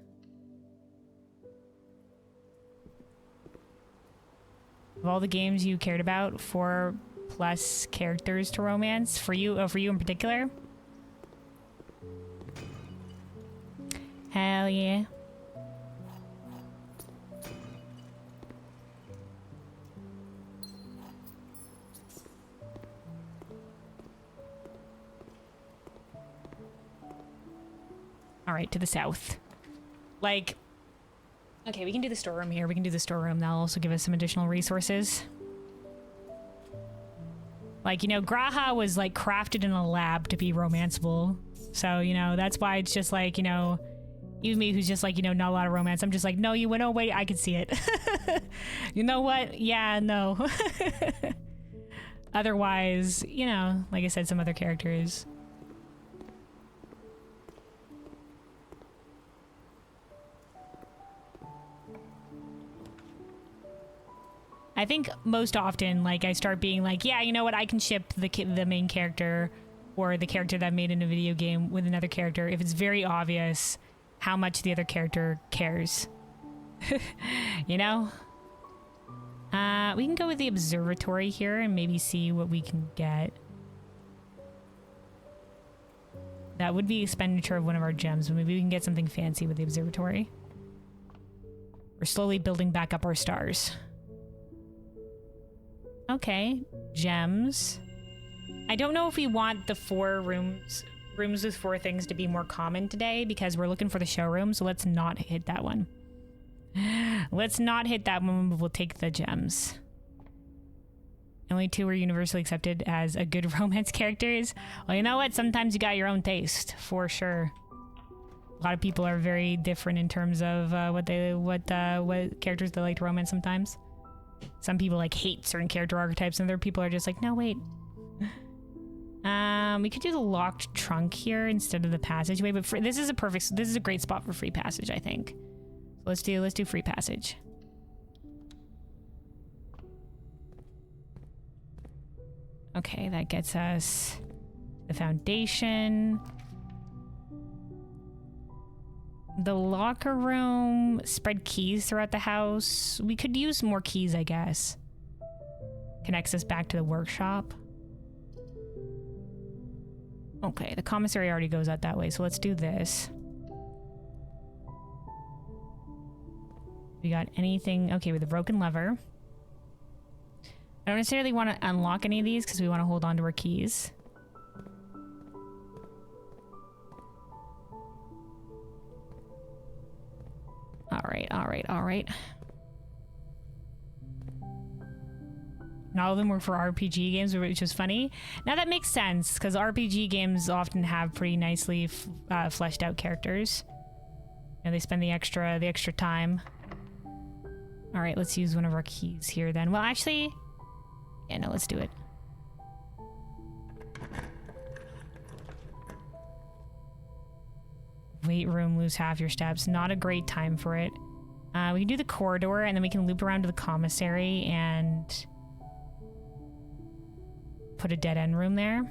Of all the games you cared about, 4+ characters to romance for you in particular. Hell yeah. All right, to the south. Like, okay, we can do the storeroom here. We can do the storeroom. That'll also give us some additional resources. Like, you know, Graha was like crafted in a lab to be romanceable. So, you know, that's why it's just like, you know, even me who's just like, you know, not a lot of romance. I'm just like, no, you went, oh, wait, I can see it. You know what? Yeah, no. Otherwise, you know, like I said, some other characters. I think most often, like, I start being like, yeah, you know what? I can ship the main character or the character that made in a video game with another character if it's very obvious how much the other character cares. You know? We can go with the observatory here and maybe see what we can get. That would be expenditure of one of our gems, but maybe we can get something fancy with the observatory. We're slowly building back up our stars. Okay, gems. I don't know if we want the 4 rooms with 4 things to be more common today because we're looking for the showroom, so let's not hit that one. Let's not hit that one, but we'll take the gems. Only 2 were universally accepted as a good romance characters. Well, you know what? Sometimes you got your own taste, for sure. A lot of people are very different in terms of what characters they like to romance sometimes. Some people like hate certain character archetypes, and other people are just like, no, wait. We could do the locked trunk here instead of the passageway, but this is a great spot for free passage, I think. So let's do free passage. Okay, that gets us the foundation. The locker room, spread keys throughout the house. We could use more keys, I guess. Connects us back to the workshop. Okay, the commissary already goes out that way, so let's do this. We got anything? Okay, with the broken lever. I don't necessarily want to unlock any of these because we want to hold on to our keys. All right. Not all of them were for RPG games, which is funny. Now that makes sense because RPG games often have pretty nicely fleshed out characters. And they spend the extra time. All right, let's use one of our keys here then. Well, actually, yeah, no, let's do it. Weight room, lose half your steps. Not a great time for it. We can do the corridor, and then we can loop around to the commissary and put a dead end room there.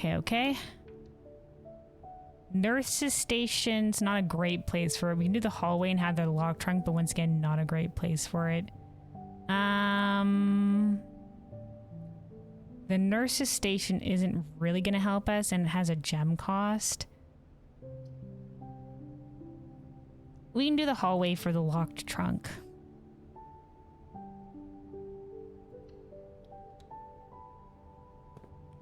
Okay. Nurse's station's not a great place for it. We can do the hallway and have the lock trunk, but once again, not a great place for it. The nurse's station isn't really gonna help us and it has a gem cost. We can do the hallway for the locked trunk.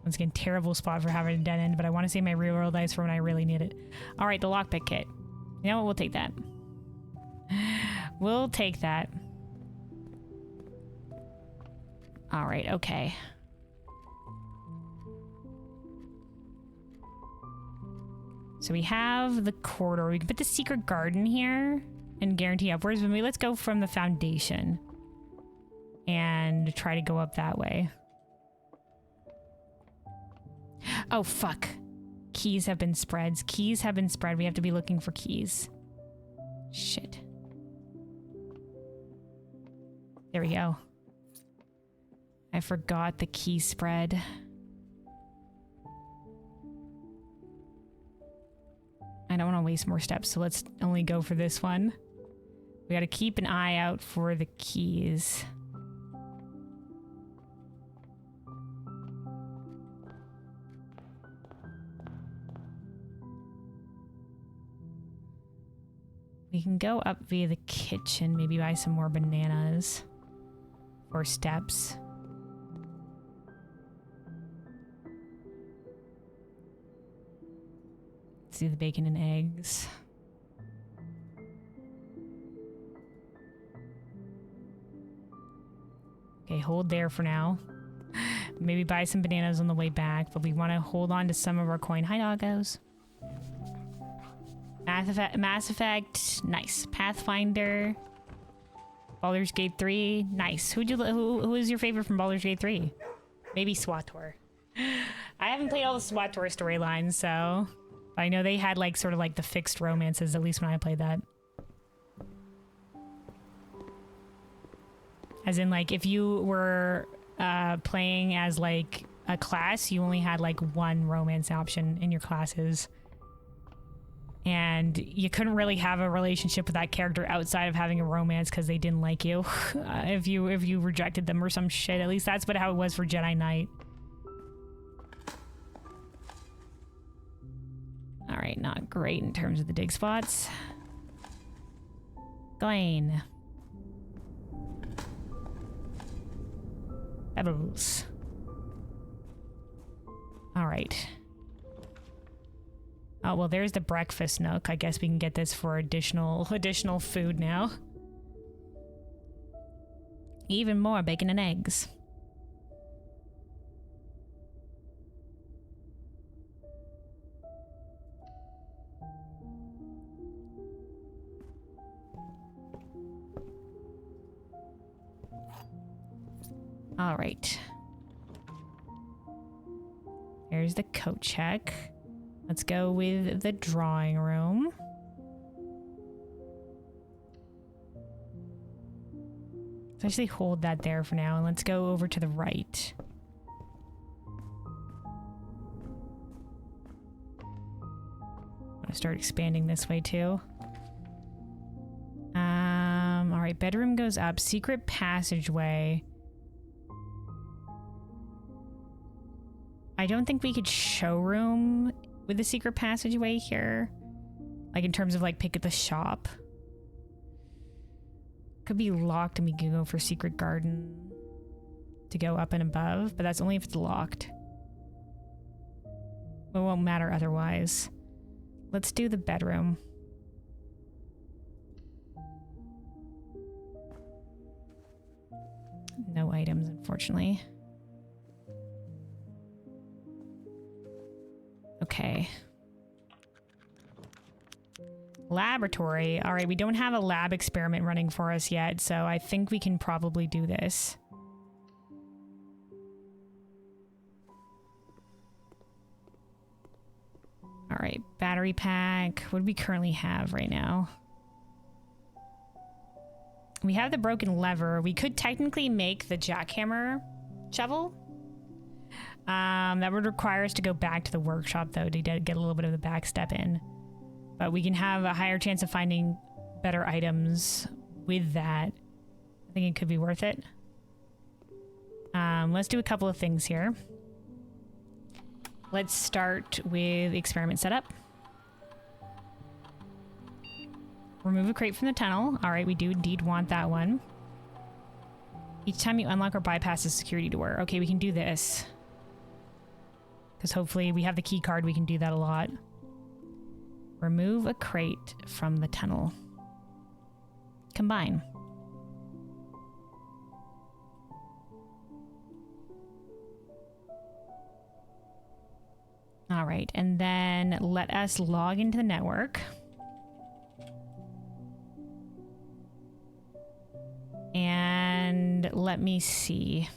Once again, terrible spot for having a dead end, but I want to save my real world dice for when I really need it. All right, the lockpick kit. You know what? We'll take that. We'll take that. All right, okay. So we have the corridor. We can put the secret garden here and guarantee upwards. But let's go from the foundation and try to go up that way. Oh, fuck. Keys have been spread. Keys have been spread. We have to be looking for keys. Shit. There we go. I forgot the key spread. I don't want to waste more steps, so let's only go for this one. We got to keep an eye out for the keys. We can go up via the kitchen, maybe buy some more bananas or steps. Let's do the bacon and eggs. Okay, hold there for now. Maybe buy some bananas on the way back, but we want to hold on to some of our coin. Hi, doggos. Mass Effect, nice. Pathfinder, Baldur's Gate 3, nice. Who is your favorite from Baldur's Gate 3? Maybe SWTOR. I haven't played all the SWTOR storylines, so I know they had like sort of like the fixed romances, at least when I played that. As in, like, if you were playing as like a class, you only had like one romance option in your classes. And you couldn't really have a relationship with that character outside of having a romance because they didn't like you. if you rejected them or some shit. At least that's how it was for Jedi Knight. Alright, not great in terms of the dig spots. Gain. Pebbles. Alright. Oh, well, there's the breakfast nook. I guess we can get this for additional food now. Even more bacon and eggs. All right. Here's the coat check. Let's go with the drawing room. Let's actually hold that there for now, and let's go over to the right. I'm gonna start expanding this way too. All right, bedroom goes up. Secret passageway. I don't think we could showroom with the secret passageway here. Like in terms of like pick at the shop. Could be locked and we can go for secret garden to go up and above, but that's only if it's locked. It won't matter otherwise. Let's do the bedroom. No items, unfortunately. Okay. Laboratory. All right, we don't have a lab experiment running for us yet, so I think we can probably do this. All right, battery pack. What do we currently have right now? We have the broken lever. We could technically make the jackhammer shovel. That would require us to go back to the workshop, though, to get a little bit of the back step in. But we can have a higher chance of finding better items with that. I think it could be worth it. Let's do a couple of things here. Let's start with experiment setup. Remove a crate from the tunnel. All right, we do indeed want that one. Each time you unlock or bypass a security door. Okay, we can do this. Because hopefully we have the key card, we can do that a lot. Remove a crate from the tunnel. Combine. All right, and then let us log into the network. And let me see.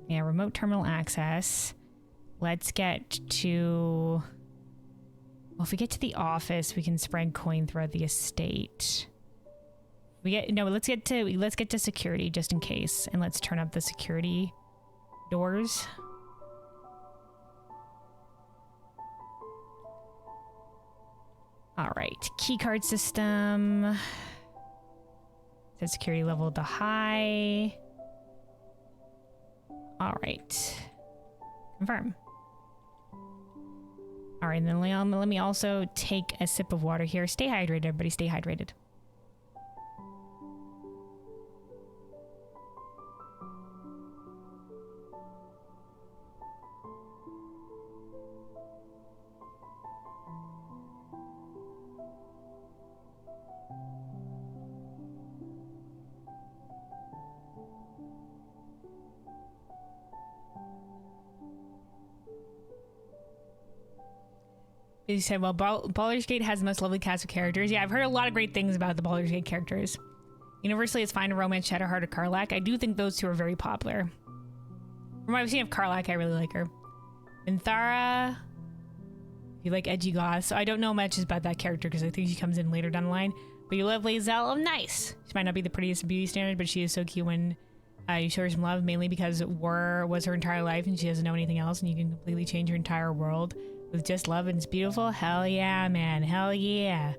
Yeah, remote terminal access. Let's get to... Well, if we get to the office, we can spread coin throughout the estate. Let's get to security just in case, and let's turn up the security doors. All right, keycard system. Set security level to high. All right, confirm. All right, and then let me also take a sip of water here. Stay hydrated, everybody. Stay hydrated. You said, well, Baldur's Gate has the most lovely cast of characters. Yeah, I've heard a lot of great things about the Baldur's Gate characters. Universally, it's fine to romance Shadowheart or Karlach. I do think those two are very popular. From what I've seen of Karlach, I really like her. Minthara, if you like edgy goths. So I don't know much about that character because I think she comes in later down the line. But you love Lae'zel? Oh, nice. She might not be the prettiest beauty standard, but she is so cute when you show her some love, mainly because war was her entire life and she doesn't know anything else, and you can completely change her entire world with just love, and it's beautiful. Hell yeah, man. Hell yeah.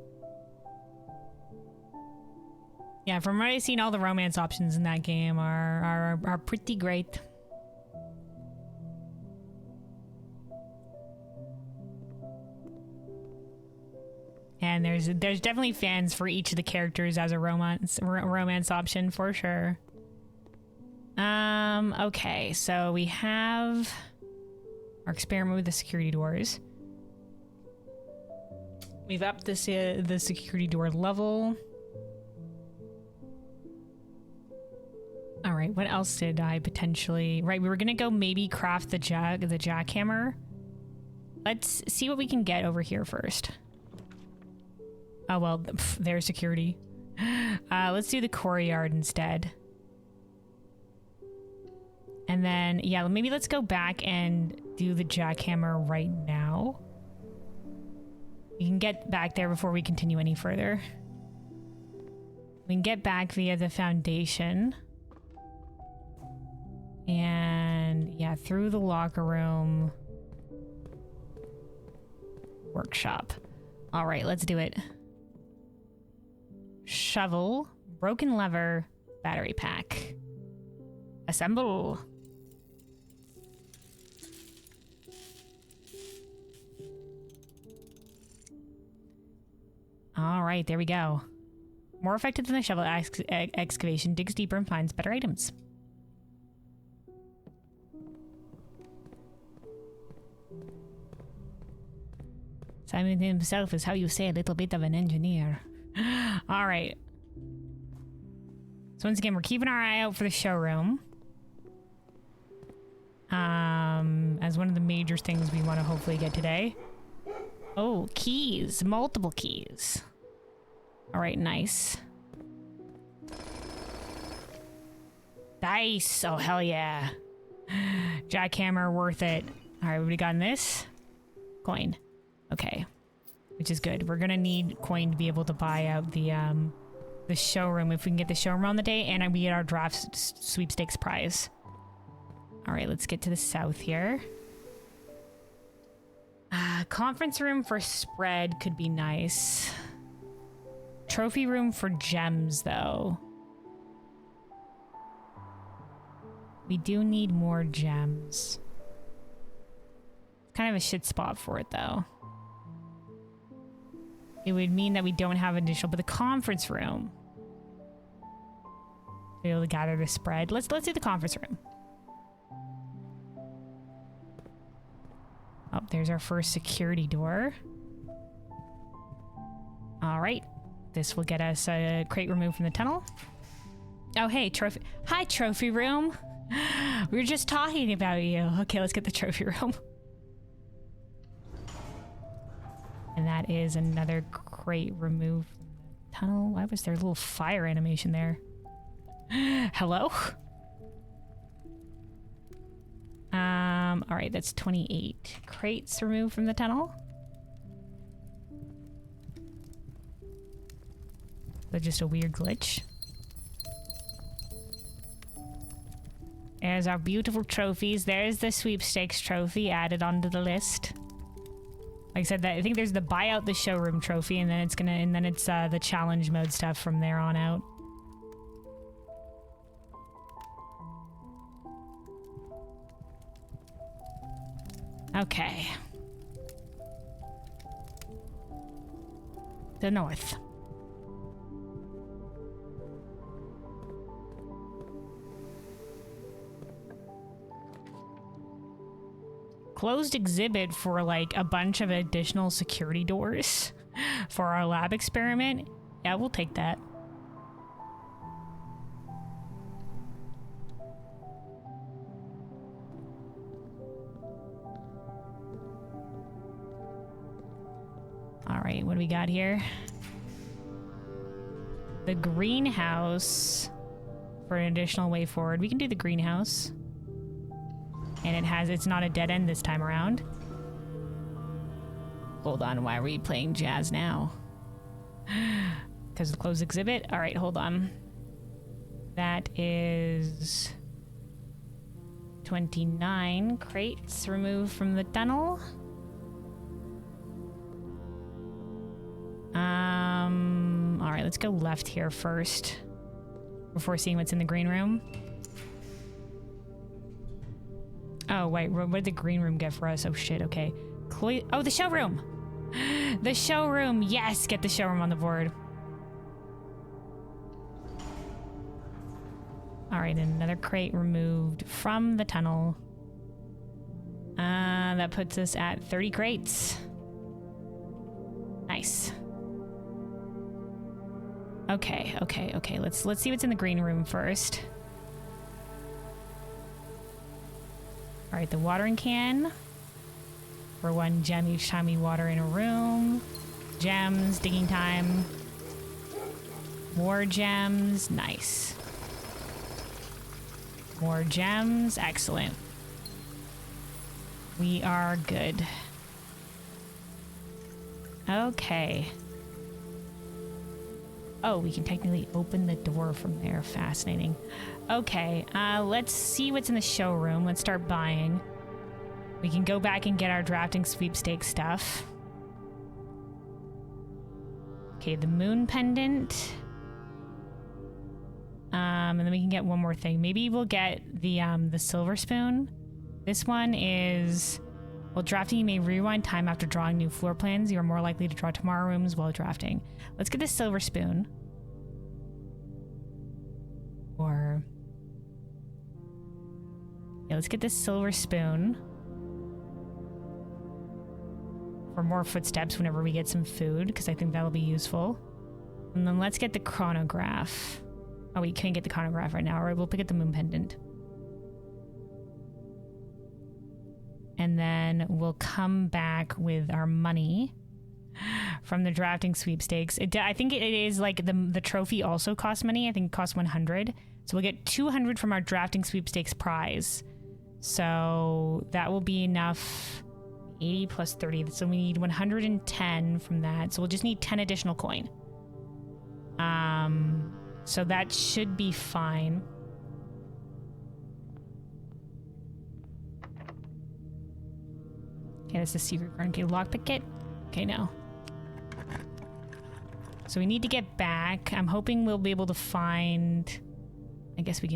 Yeah, from what I've seen, all the romance options in that game are pretty great. there's definitely fans for each of the characters as a romance option for sure. Okay, so we have our experiment with the security doors. We've upped the security door level. All right, what else did I potentially... Right, we were gonna go maybe craft the jackhammer. Let's see what we can get over here first. Oh, well, there's security. Let's do the courtyard instead. And then, yeah, maybe let's go back and do the jackhammer right now. We can get back there before we continue any further. We can get back via the foundation. And, yeah, through the locker room. Workshop. All right, let's do it. Shovel, broken lever, battery pack. Assemble. All right, there we go. More effective than the shovel excavation, digs deeper and finds better items. Simon himself is how you say a little bit of an engineer. All right. So once again, we're keeping our eye out for the showroom. As one of the major things we want to hopefully get today. Oh, keys. Multiple keys. All right, nice. Dice. Oh, hell yeah. Jackhammer, worth it. All right, we got this. Coin. Okay. Which is good. We're gonna need coin to be able to buy out the showroom if we can get the showroom on the day and we get our draft sweepstakes prize. All right, let's get to the south here. Conference room for spread could be nice. Trophy room for gems, though. We do need more gems. Kind of a shit spot for it, though. It would mean that we don't have additional, but the conference room. Be able to gather the spread. Let's do the conference room. Oh, there's our first security door. All right. This will get us a crate removed from the tunnel. Oh, hey, trophy. Hi, trophy room. We were just talking about you. Okay, let's get the trophy room. And that is another crate removed from the tunnel. Why was there a little fire animation there? Hello? All right, that's 28 crates removed from the tunnel. But just a weird glitch. There's our beautiful trophies. There's the sweepstakes trophy added onto the list. Like I said, I think there's the buy out the showroom trophy, and then it's the challenge mode stuff from there on out. Okay. The north. Closed exhibit for like a bunch of additional security doors for our lab experiment. Yeah, we'll take that. All right, what do we got here? The greenhouse for an additional way forward. We can do the greenhouse. And it's not a dead end this time around. Hold on, why are we playing jazz now? Because of the closed exhibit? All right, hold on. That is 29 crates removed from the tunnel. All right, let's go left here first before seeing what's in the green room. Oh, wait, what did the green room get for us? Oh, shit, okay. Oh, the showroom! The showroom. Yes, get the showroom on the board. All right, another crate removed from the tunnel. That puts us at 30 crates. Nice. Okay. Let's see what's in the green room first. All right, the watering can. For 1 gem each time we water in a room. Gems, digging time. More gems, nice. More gems, excellent. We are good. Okay. Oh, we can technically open the door from there. Fascinating. Okay, let's see what's in the showroom. Let's start buying. We can go back and get our drafting sweepstakes stuff. Okay, the moon pendant. And then we can get one more thing. Maybe we'll get the silver spoon. This one is, while drafting, you may rewind time after drawing new floor plans. You are more likely to draw tomorrow rooms while drafting. Let's get the silver spoon. Or, yeah, let's get this silver spoon. For more footsteps whenever we get some food, because I think that'll be useful. And then let's get the chronograph. Oh, we can't get the chronograph right now. All right, we'll pick up the moon pendant. And then we'll come back with our money from the drafting sweepstakes. I think it is like the trophy also costs money. I think it costs 100. So we'll get 200 from our drafting sweepstakes prize. So that will be enough. 80 plus 30. So we need 110 from that. So we'll just need 10 additional coin. So that should be fine. Okay, that's the secret card. Okay, lockpick it. Okay, no. So we need to get back. I'm hoping we'll be able to find. I guess we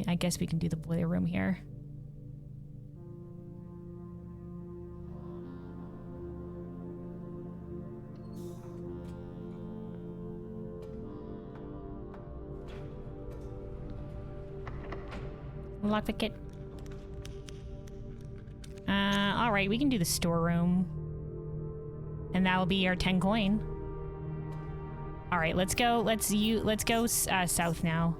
can do the boiler room here. Lockpick it. All right, we can do the storeroom, and that will be our 10 coin. All right, let's go. Let's go south now.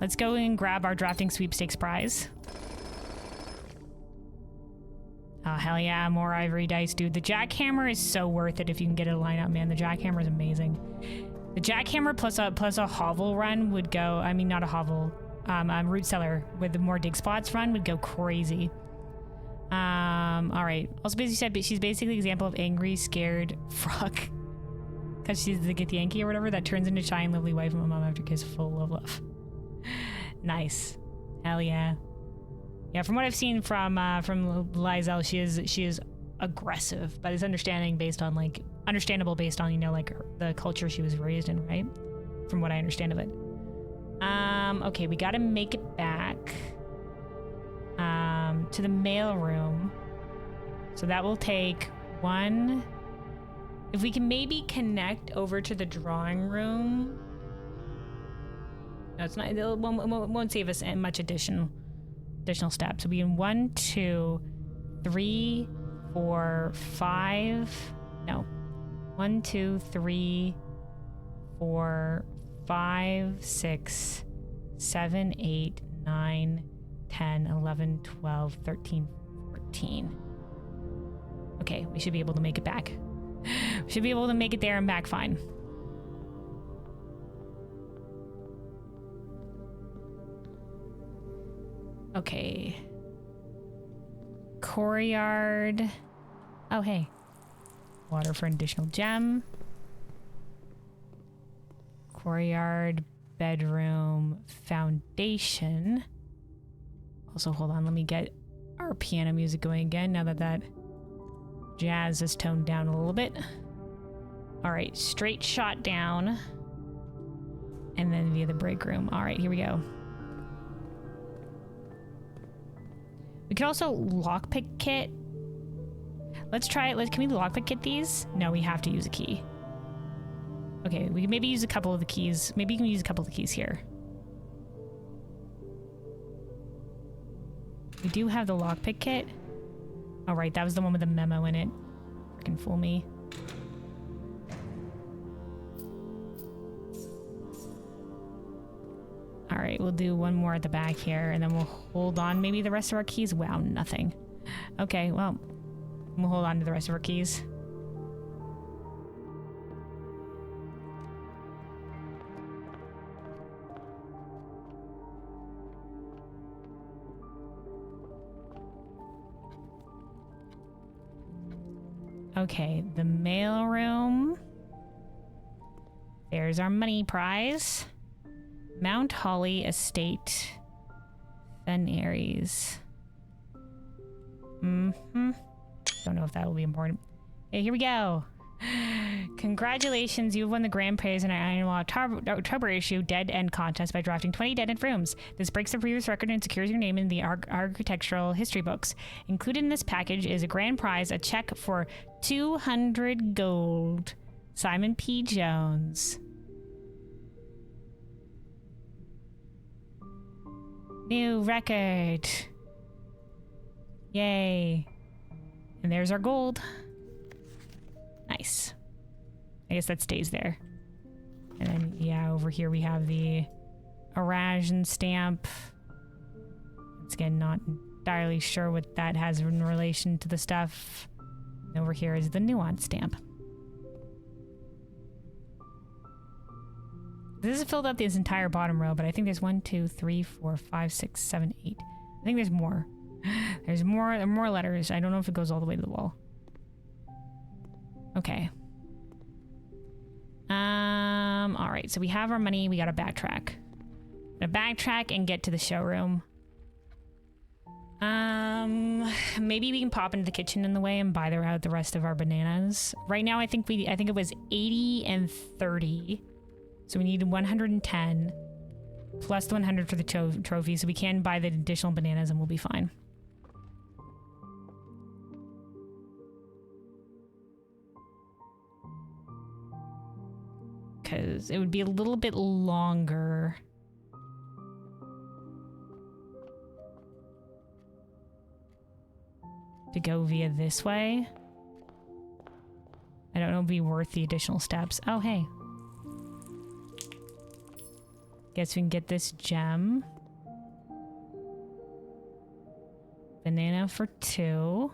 Let's go and grab our drafting sweepstakes prize. Oh hell yeah, more ivory dice, dude. The jackhammer is so worth it if you can get it to line up, man. The jackhammer is amazing. The jackhammer plus a hovel run would go. I mean, not a hovel. Root cellar with the more dig spots run would go crazy. All right. Also, basically said she's basically an example of angry, scared frog, because she's the Githyanki or whatever that turns into shy and lovely wife of my mom after kiss full of love. Nice. Hell yeah. Yeah. From what I've seen from Lae'zel, she is aggressive, but it's understandable based on, you know, like the culture she was raised in, right? From what I understand of it. Okay, we gotta make it back to the mail room. So that will take one. If we can maybe connect over to the drawing room. No, it's not. It won't save us much additional steps. So we in 1, 2, 3, 4, 5. No. 1, 2, 3, 4, 5, 6, 7, 8, 9, 10, 11, 12, 13, 14. Okay, we should be able to make it back. We should be able to make it there and back fine. Okay. Courtyard. Oh, hey. Water for an additional gem. Courtyard, bedroom, foundation. Also, hold on, let me get our piano music going again now that jazz is toned down a little bit. All right, straight shot down. And then via the break room. All right, here we go. We could also lockpick kit. Let's try it. Can we lockpick kit these? No, we have to use a key. Okay, we can maybe use a couple of the keys. Maybe you can use a couple of the keys here. We do have the lockpick kit. Oh, right, that was the one with the memo in it. Freaking fool me. All right, we'll do one more at the back here, and then we'll hold on maybe the rest of our keys. Wow, nothing. Okay, well, we'll hold on to the rest of our keys. Okay, the mailroom. There's our money prize. Mount Holly Estate. Fen Aries. Don't know if that will be important. Okay, here we go. Congratulations, you've won the grand prize in our annual October issue Dead End contest by drafting 20 dead end rooms. This breaks the previous record and secures your name in the architectural history books. Included in this package is a grand prize, a check for 200 gold. Simon P. Jones. New record. Yay. And there's our gold. Nice. I guess that stays there. And then, yeah, over here we have the Arajan stamp. Once again, not entirely sure what that has in relation to the stuff. And over here is the Nuance stamp. This has filled out this entire bottom row, but I think there's 1, 2, 3, 4, 5, 6, 7, 8. I think there's more. There's more letters. I don't know if it goes all the way to the wall. Okay. All right. So we have our money. We got to backtrack. Backtrack and get to the showroom. Maybe we can pop into the kitchen in the way and buy out the rest of our bananas. Right now, I think it was 80 and 30. So we need 110 plus the 100 for the trophy. So we can buy the additional bananas and we'll be fine. Because it would be a little bit longer. To go via this way. I don't know if it'd be worth the additional steps. Oh, hey. Guess we can get this gem. Banana for 2.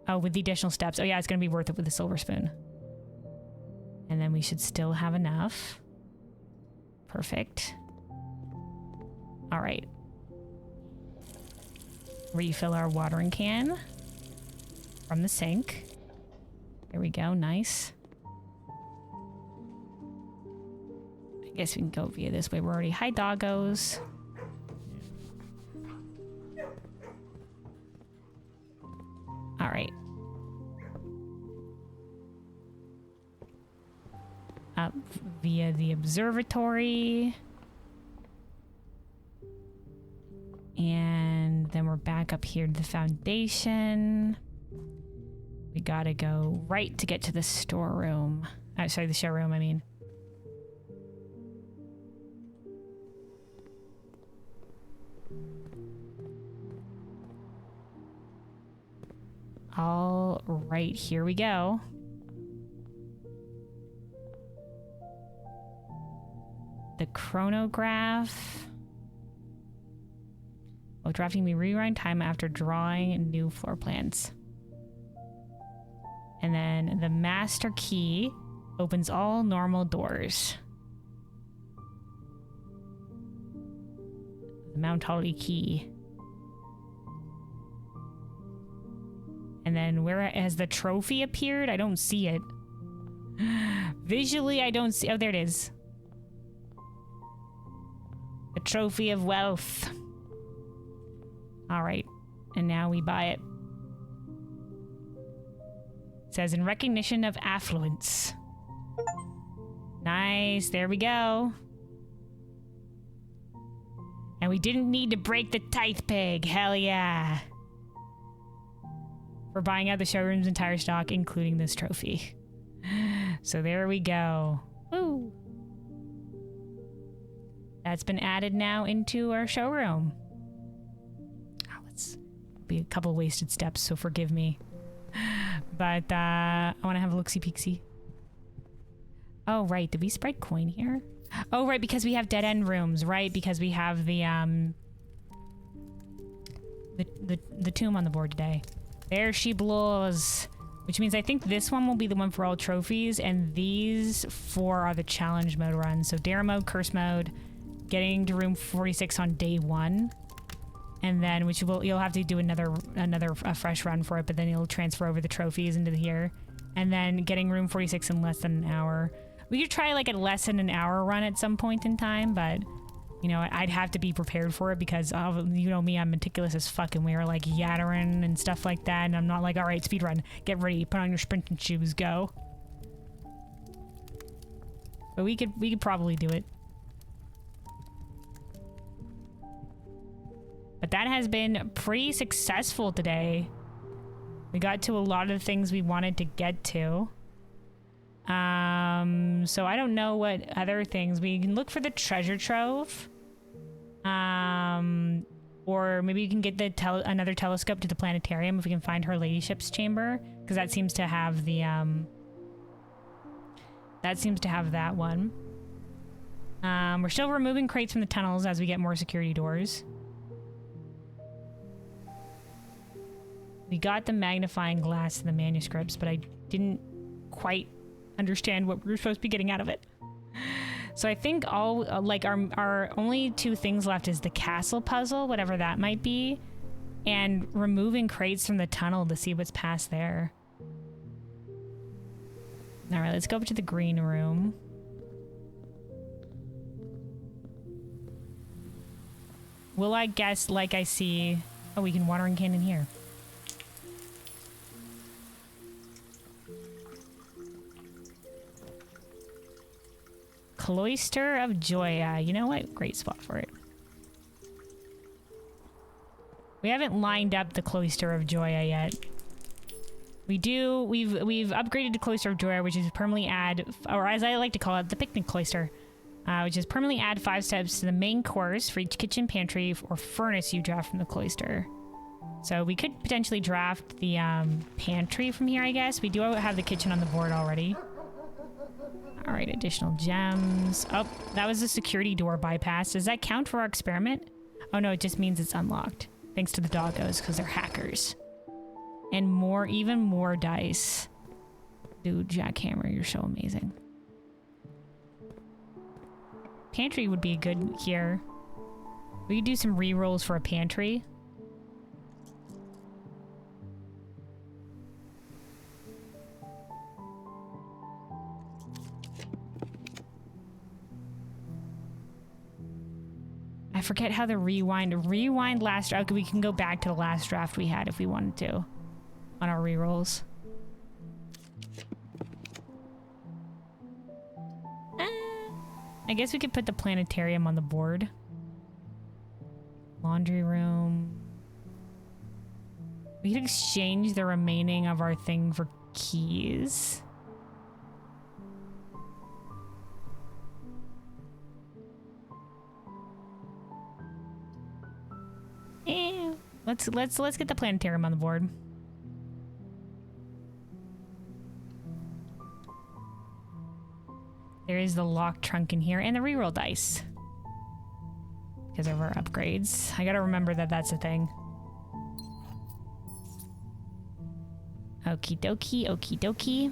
Oh, with the additional steps. Oh yeah, it's gonna be worth it with the silver spoon. And then we should still have enough. Perfect. All right. Refill our watering can from the sink. There we go, nice. I guess we can go via this way. We're already... Hi, doggos. All right. Up via the observatory. And then we're back up here to the foundation. We gotta go right to get to the storeroom. Sorry, the showroom, I mean. All right, here we go. The chronograph. While drafting, we rewind time after drawing new floor plans. And then the master key opens all normal doors. The Mount Holly key. And then where has the trophy appeared? I don't see it. Visually, I don't see... Oh, there it is. The trophy of wealth. All right. And now we buy it. It says, in recognition of affluence. Nice. There we go. And we didn't need to break the tithe pig. Hell yeah. We're buying out the showroom's entire stock, including this trophy. So there we go. Woo! That's been added now into our showroom. Oh, let's be a couple wasted steps, so forgive me. But I want to have a look-see-peek-see. Oh, right. Did we spread coin here? Oh, right, because we have dead-end rooms, right? Because we have the tomb on the board today. There she blows. Which means I think this one will be the one for all trophies, and these 4 are the challenge mode runs. So Dare mode, Curse mode, getting to room 46 on day 1. And then, which you'll have to do another fresh run for it, but then you'll transfer over the trophies into here. And then getting room 46 in less than an hour. We could try like a less than an hour run at some point in time, but you know, I'd have to be prepared for it because you know me, I'm meticulous as fuck, and we are like yattering and stuff like that, and I'm not like, all right, speed run, get ready, put on your sprinting shoes, go. But we could probably do it. But that has been pretty successful today. We got to a lot of the things we wanted to get to. So I don't know what other things. We can look for the treasure trove. Or maybe you can get the another telescope to the planetarium if we can find her ladyship's chamber. Because that seems to have the, that one. We're still removing crates from the tunnels as we get more security doors. We got the magnifying glass to the manuscripts, but I didn't quite understand what we were supposed to be getting out of it. So I think all, like, our only 2 things left is the castle puzzle, whatever that might be, and removing crates from the tunnel to see what's past there. All right, let's go up to the green room. Will I guess, like I see... Oh, we can watering can in here. Cloister of Joya. You know what? Great spot for it. We haven't lined up the Cloister of Joya yet. We've upgraded to Cloister of Joya, which is permanently add, or as I like to call it, the picnic cloister, which is permanently add 5 steps to the main course for each kitchen, pantry, or furnace you draft from the cloister. So we could potentially draft the pantry from here, I guess. We do have the kitchen on the board already. All right, additional gems. Oh, that was a security door bypass. Does that count for our experiment? Oh no, it just means it's unlocked. Thanks to the doggos, because they're hackers. And more, even more dice. Dude, Jackhammer, you're so amazing. Pantry would be good here. We could do some re-rolls for a pantry. I forget how the rewind last draft. We can go back to the last draft we had if we wanted to on our rerolls. I guess we could put the planetarium on the board. Laundry room. We could exchange the remaining of our thing for keys. Let's get the planetarium on the board. There is the locked trunk in here and the reroll dice because of our upgrades. I gotta remember that that's a thing. Okie dokie, okie dokie.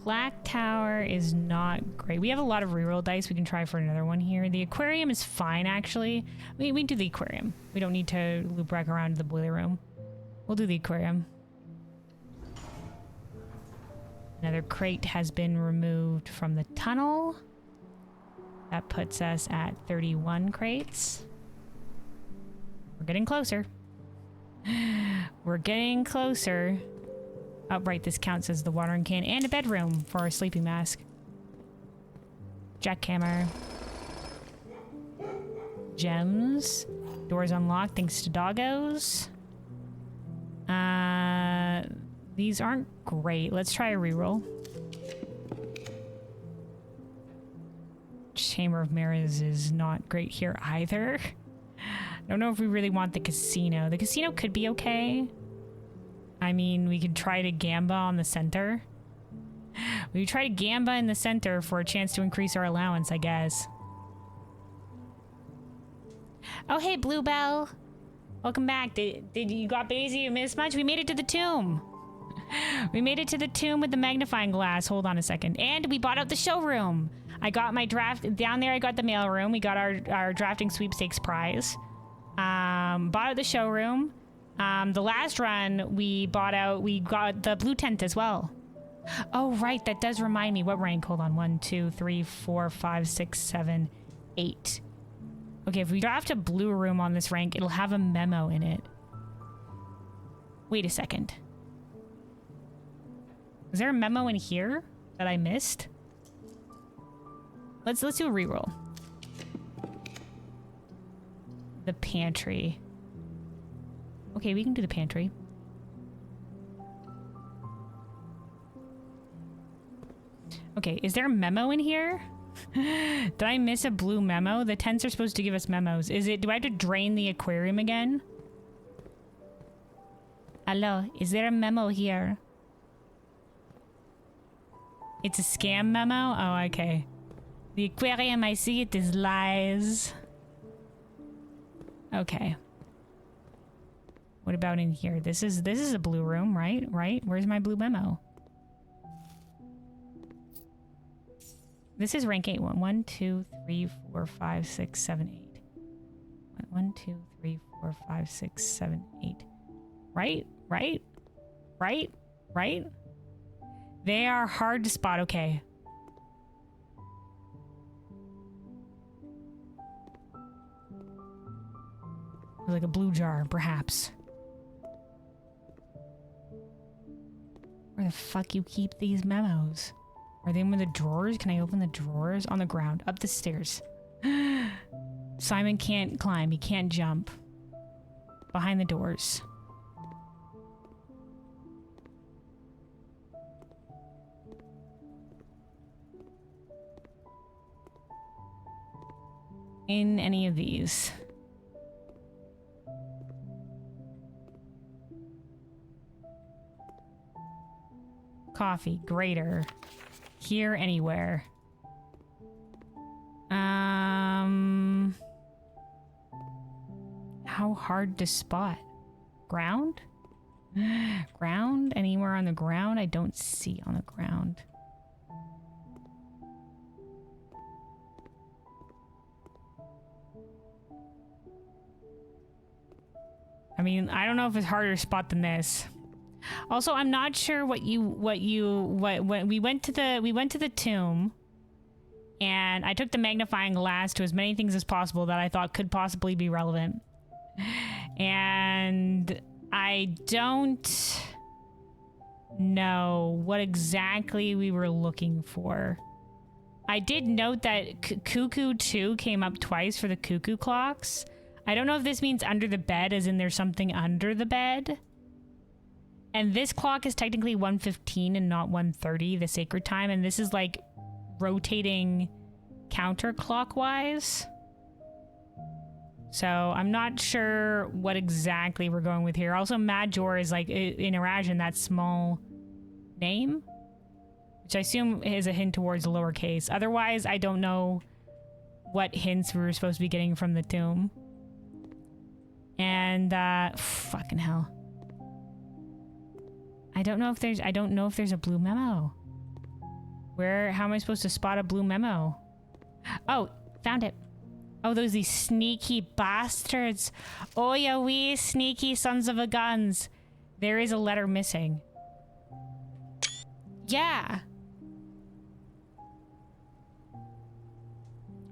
Black Tower is not great. We have a lot of reroll dice. We can try for another one here. The aquarium is fine, actually. We do the aquarium. We don't need to loop back around to the boiler room. We'll do the aquarium. Another crate has been removed from the tunnel. That puts us at 31 crates. We're getting closer. We're getting closer. Oh, right, this counts as the watering can and a bedroom for a sleeping mask. Jackhammer. Gems. Doors unlocked thanks to doggos. These aren't great. Let's try a reroll. Chamber of Mirrors is not great here either. I don't know if we really want the casino. The casino could be okay. I mean, we could try to gamba on the center. We could try to gamba in the center for a chance to increase our allowance, I guess. Oh, hey, Bluebell. Welcome back. Did you got busy? You missed much? We made it to the tomb. We made it to the tomb with the magnifying glass. Hold on a second. And we bought out the showroom. I got my draft down there. I got the mailroom. We got our drafting sweepstakes prize. Bought out the showroom. The last run we got the blue tent as well. Oh, right. That does remind me. What rank? Hold on. 1, 2, 3, 4, 5, 6, 7, 8. Okay, if we draft a blue room on this rank, it'll have a memo in it. Wait a second. Is there a memo in here that I missed? Let's do a reroll. The pantry. Okay, we can do the pantry. Okay, is there a memo in here? Did I miss a blue memo? The tents are supposed to give us memos. Do I have to drain the aquarium again? Hello, is there a memo here? It's a scam memo? Oh, okay. The aquarium, I see it is lies. Okay. What about in here? This is a blue room, right? Right? Where's my blue memo? This is rank 8. 1, 2, 3, 4, 5, 6, 7, 8. 1, 2, 3, 4, 5, 6, 7, 8. Right? Right? Right? Right? They are hard to spot. Okay. Like a blue jar, perhaps. Where the fuck you keep these memos? Are they in the drawers? Can I open the drawers? On the ground. Up the stairs. Simon can't climb. He can't jump. Behind the doors. In any of these. Coffee. Grater. Here, anywhere. How hard to spot? Ground? Ground? Anywhere on the ground? I don't see on the ground. I mean, I don't know if it's harder to spot than this. Also, I'm not sure when we went to the tomb, and I took the magnifying glass to as many things as possible that I thought could possibly be relevant. And I don't know what exactly we were looking for. I did note that Cuckoo 2 came up twice for the cuckoo clocks. I don't know if this means under the bed, as in there's something under the bed. And this clock is technically 1:15 and not 1:30, the sacred time. And this is like rotating counterclockwise. So I'm not sure what exactly we're going with here. Also, Major is like in Irasian, that small name, which I assume is a hint towards lowercase. Otherwise, I don't know what hints we were supposed to be getting from the tomb. And fucking hell. I don't know if there's a blue memo. How am I supposed to spot a blue memo? Oh, found it. Oh, these sneaky bastards. Oh, yeah, we sneaky sons of a guns. There is a letter missing. Yeah.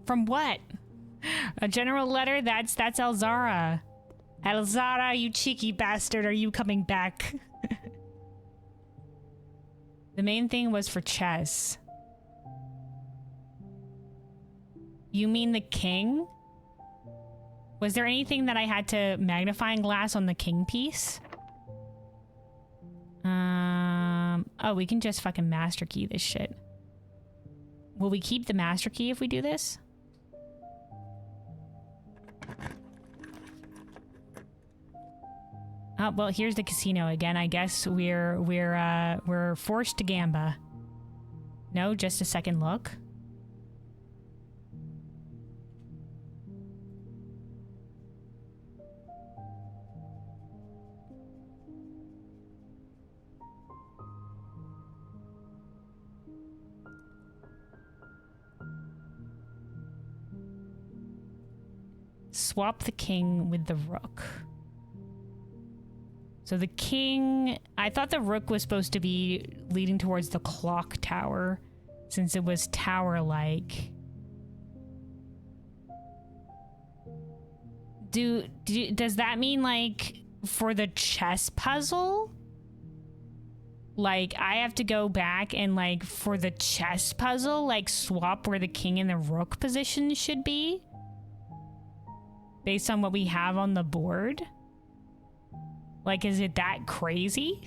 From what? A general letter? That's Elzara. Elzara, you cheeky bastard, are you coming back? The main thing was for chess. You mean the king? Was there anything that I had to magnifying glass on the king piece? Oh, we can just fucking master key this shit. Will we keep the master key if we do this? Oh, well, here's the casino again. I guess we're forced to gamba. No, just a second look. Swap the king with the rook. So the king, I thought the rook was supposed to be leading towards the clock tower since it was tower-like. Does that mean like for the chess puzzle? Like I have to go back and like for the chess puzzle, like swap where the king and the rook position should be? Based on what we have on the board? Like, is it that crazy?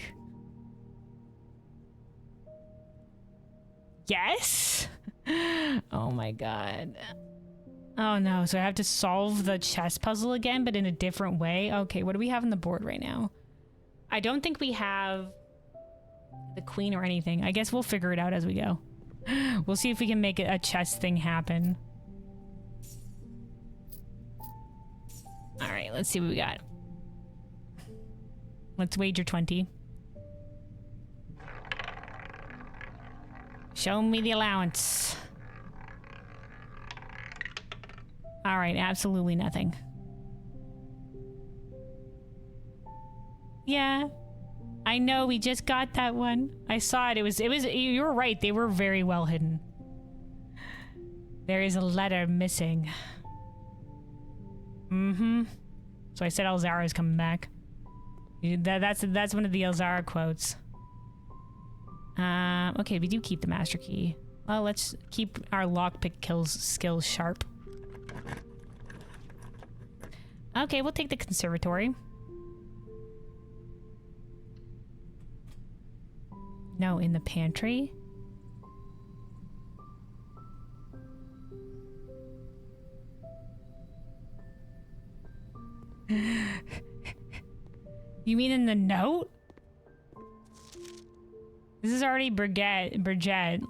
Yes? Oh my god. Oh no, so I have to solve the chess puzzle again, but in a different way? Okay, what do we have on the board right now? I don't think we have the queen or anything. I guess we'll figure it out as we go. We'll see if we can make a chess thing happen. Alright, let's see what we got. Let's wager 20. Show me the allowance. Alright, absolutely nothing. Yeah. I know, we just got that one. I saw it. It was, you were right. They were very well hidden. There is a letter missing. Mm-hmm. So I said Elzara's coming back. That's one of the Elzara quotes. Okay, we do keep the master key. Well, let's keep our lockpick skills sharp. Okay, we'll take the conservatory. No, in the pantry. You mean in the note? This is already Bridget.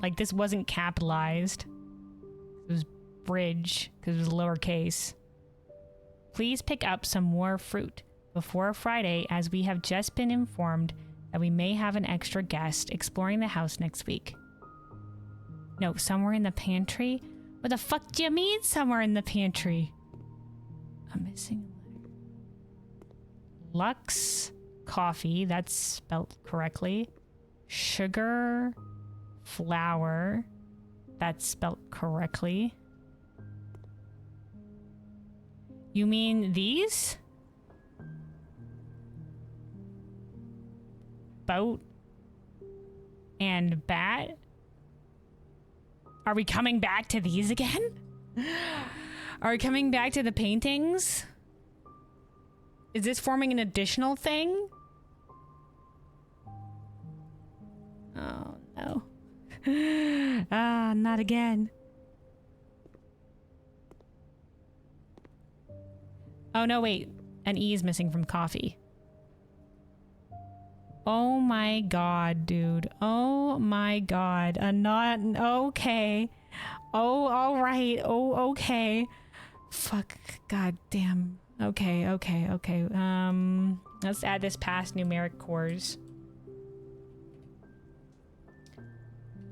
Like, this wasn't capitalized. It was bridge, because it was lowercase. Please pick up some more fruit before Friday, as we have just been informed that we may have an extra guest exploring the house next week. No, somewhere in the pantry? What the fuck do you mean somewhere in the pantry? I'm missing a letter. Lux coffee, that's spelt correctly. Sugar, flour, that's spelt correctly. You mean these? Boat and bat? Are we coming back to these again? Are we coming back to the paintings? Is this forming an additional thing? Oh no. Ah, not again. Oh no, wait. An E is missing from coffee. Oh my god, dude. Oh my god. Not okay. Oh, alright. Oh, okay. Fuck. God damn. Okay. Let's add this past numeric cores.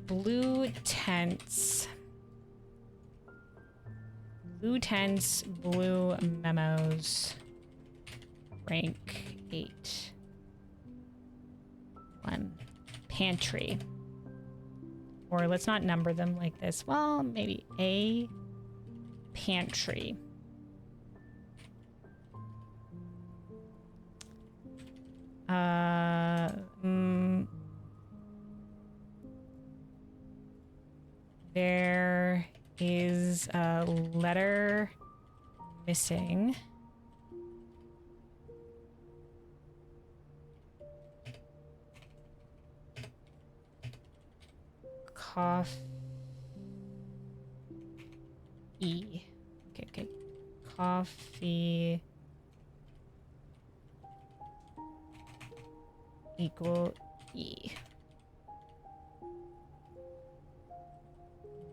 Blue tents. Blue tents, blue memos. Rank 8. 1. Pantry. Or let's not number them like this. Well, maybe A. Pantry. missing. Coffee. Okay. Coffee equal E.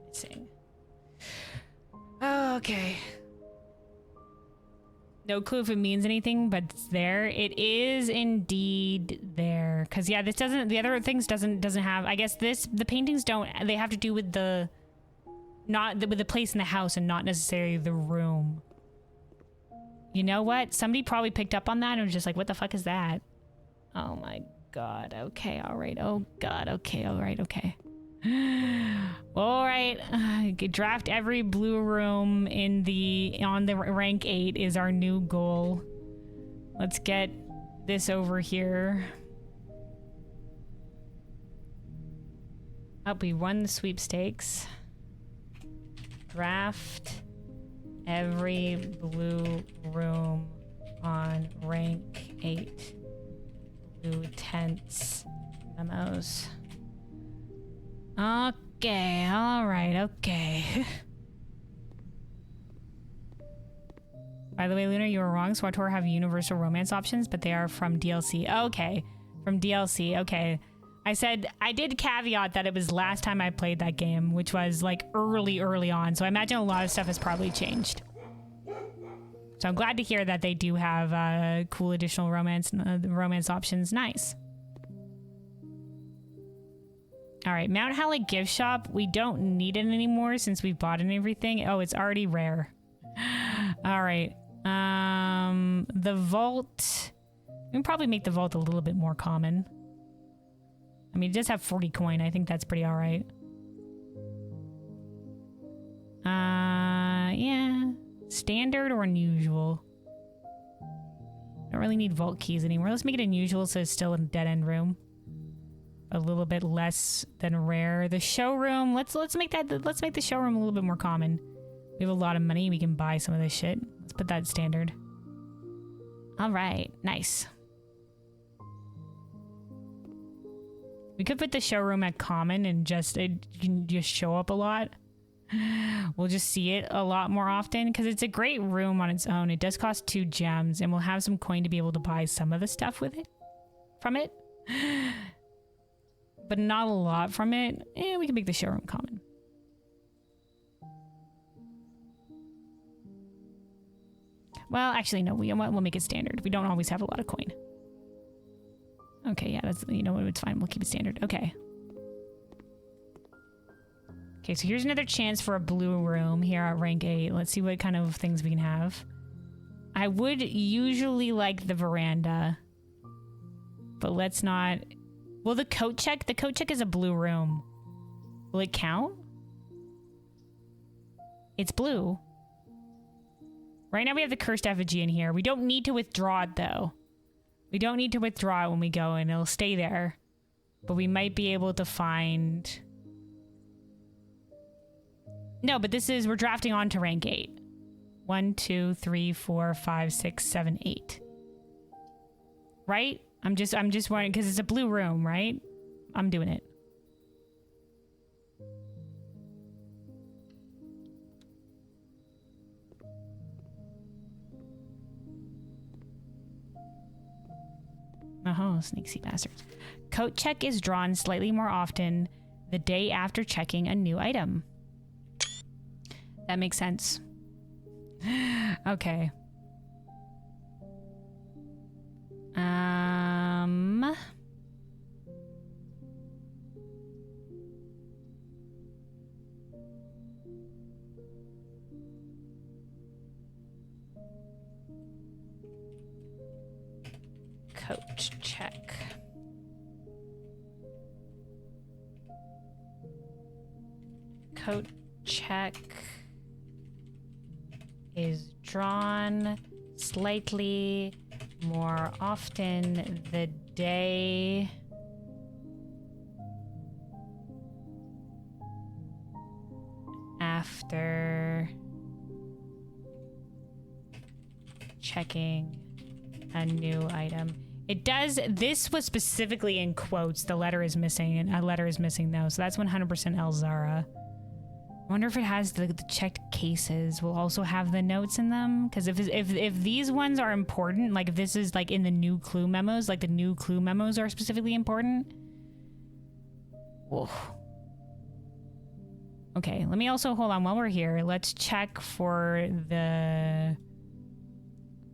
Missing. Okay. No clue if it means anything, but it's there. It is indeed there. Cause yeah, this doesn't, the other things doesn't have, I guess the paintings don't, they have to do with with the place in the house and not necessarily the room. You know what? Somebody probably picked up on that and was just like, what the fuck is that? Oh my God. Okay. All right. Oh God. Okay. All right. Okay. All right, draft every blue room on the rank 8 is our new goal. Let's get this over here. Oh, we won the sweepstakes. Draft every blue room on rank 8. Blue tents memos. Okay, alright, okay. By the way, Luna, you were wrong. SWTOR have universal romance options, but they are from DLC. Okay, from DLC, okay. I did caveat that it was last time I played that game, which was like early on. So I imagine a lot of stuff has probably changed. So I'm glad to hear that they do have cool additional romance options. Nice. All right, Mount Halley gift shop. We don't need it anymore since we've bought it and everything. Oh, it's already rare. All right. The vault. We can probably make the vault a little bit more common. I mean, it does have 40 coin. I think that's pretty all right. Yeah. Standard or unusual? Don't really need vault keys anymore. Let's make it unusual so it's still a dead end room. A little bit less than rare. The showroom, let's make the showroom a little bit more common. We have a lot of money, we can buy some of this shit. Let's put that standard. All right, nice. We could put the showroom at common and it can just show up a lot. We'll just see it a lot more often because it's a great room on its own. It does cost 2 gems and we'll have some coin to be able to buy some of the stuff from it. But not a lot from it. We can make the showroom common. Well, actually, no. We'll make it standard. We don't always have a lot of coin. Okay, yeah, that's, you know what, it's fine. We'll keep it standard. Okay. Okay, so here's another chance for a blue room here at rank 8. Let's see what kind of things we can have. I would usually like the veranda. But let's not... Well, the coat check is a blue room. Will it count? It's blue. Right now we have the cursed effigy in here. We don't need to withdraw it though. We don't need to withdraw it when we go in. It'll stay there. But we might be able to find... No, but we're drafting on to rank 8. 1, 2, 3, 4, 5, 6, 7, 8. Right? I'm just wondering, because it's a blue room, right? I'm doing it. Oh, sneaky bastards. Coat check is drawn slightly more often the day after checking a new item. That makes sense. Okay. Coat check. Coat check is drawn slightly more often the day after checking a new item. It does. This was specifically in quotes. The letter is missing, and a letter is missing though. So that's 100% Elzara. I wonder if it has the checked cases will also have the notes in them. Because if these ones are important, like if this is like in the new clue memos, like the new clue memos are specifically important. Whoa. Okay, let me also hold on while we're here. Let's check for the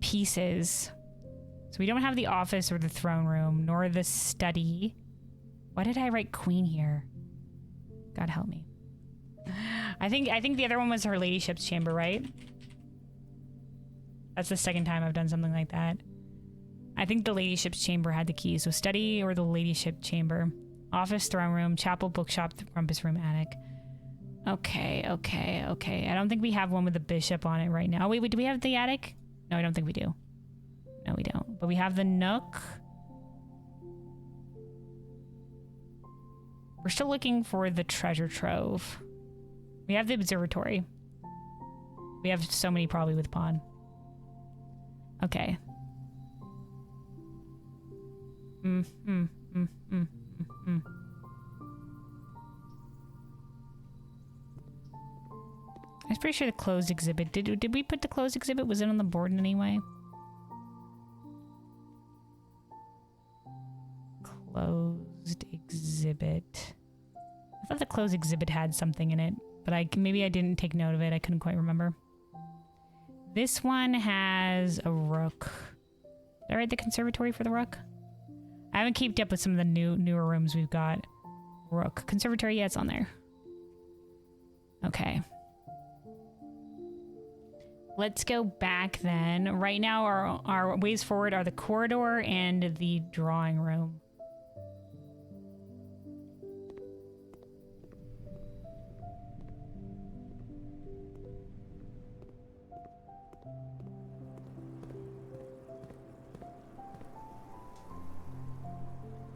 pieces. So we don't have the office or the throne room, nor the study. Why did I write queen here? God help me. I think the other one was her ladyship's chamber, right? That's the second time I've done something like that. I think the ladyship's chamber had the key. So study or the ladyship chamber. Office, throne room, chapel, bookshop, rumpus room, attic. Okay. I don't think we have one with the bishop on it right now. Wait, do we have the attic? No, I don't think we do. No, we don't. But we have the nook. We're still looking for the treasure trove. We have the observatory. We have so many probably with pawn. Okay. I was pretty sure the closed exhibit. Did we put the closed exhibit? Was it on the board in any way? Closed exhibit. I thought the closed exhibit had something in it, but maybe I didn't take note of it. I couldn't quite remember. This one has a rook. Did I write the conservatory for the rook? I haven't kept up with some of the newer rooms we've got. Rook. Conservatory, yeah, it's on there. Okay. Let's go back then. Right now, our ways forward are the corridor and the drawing room.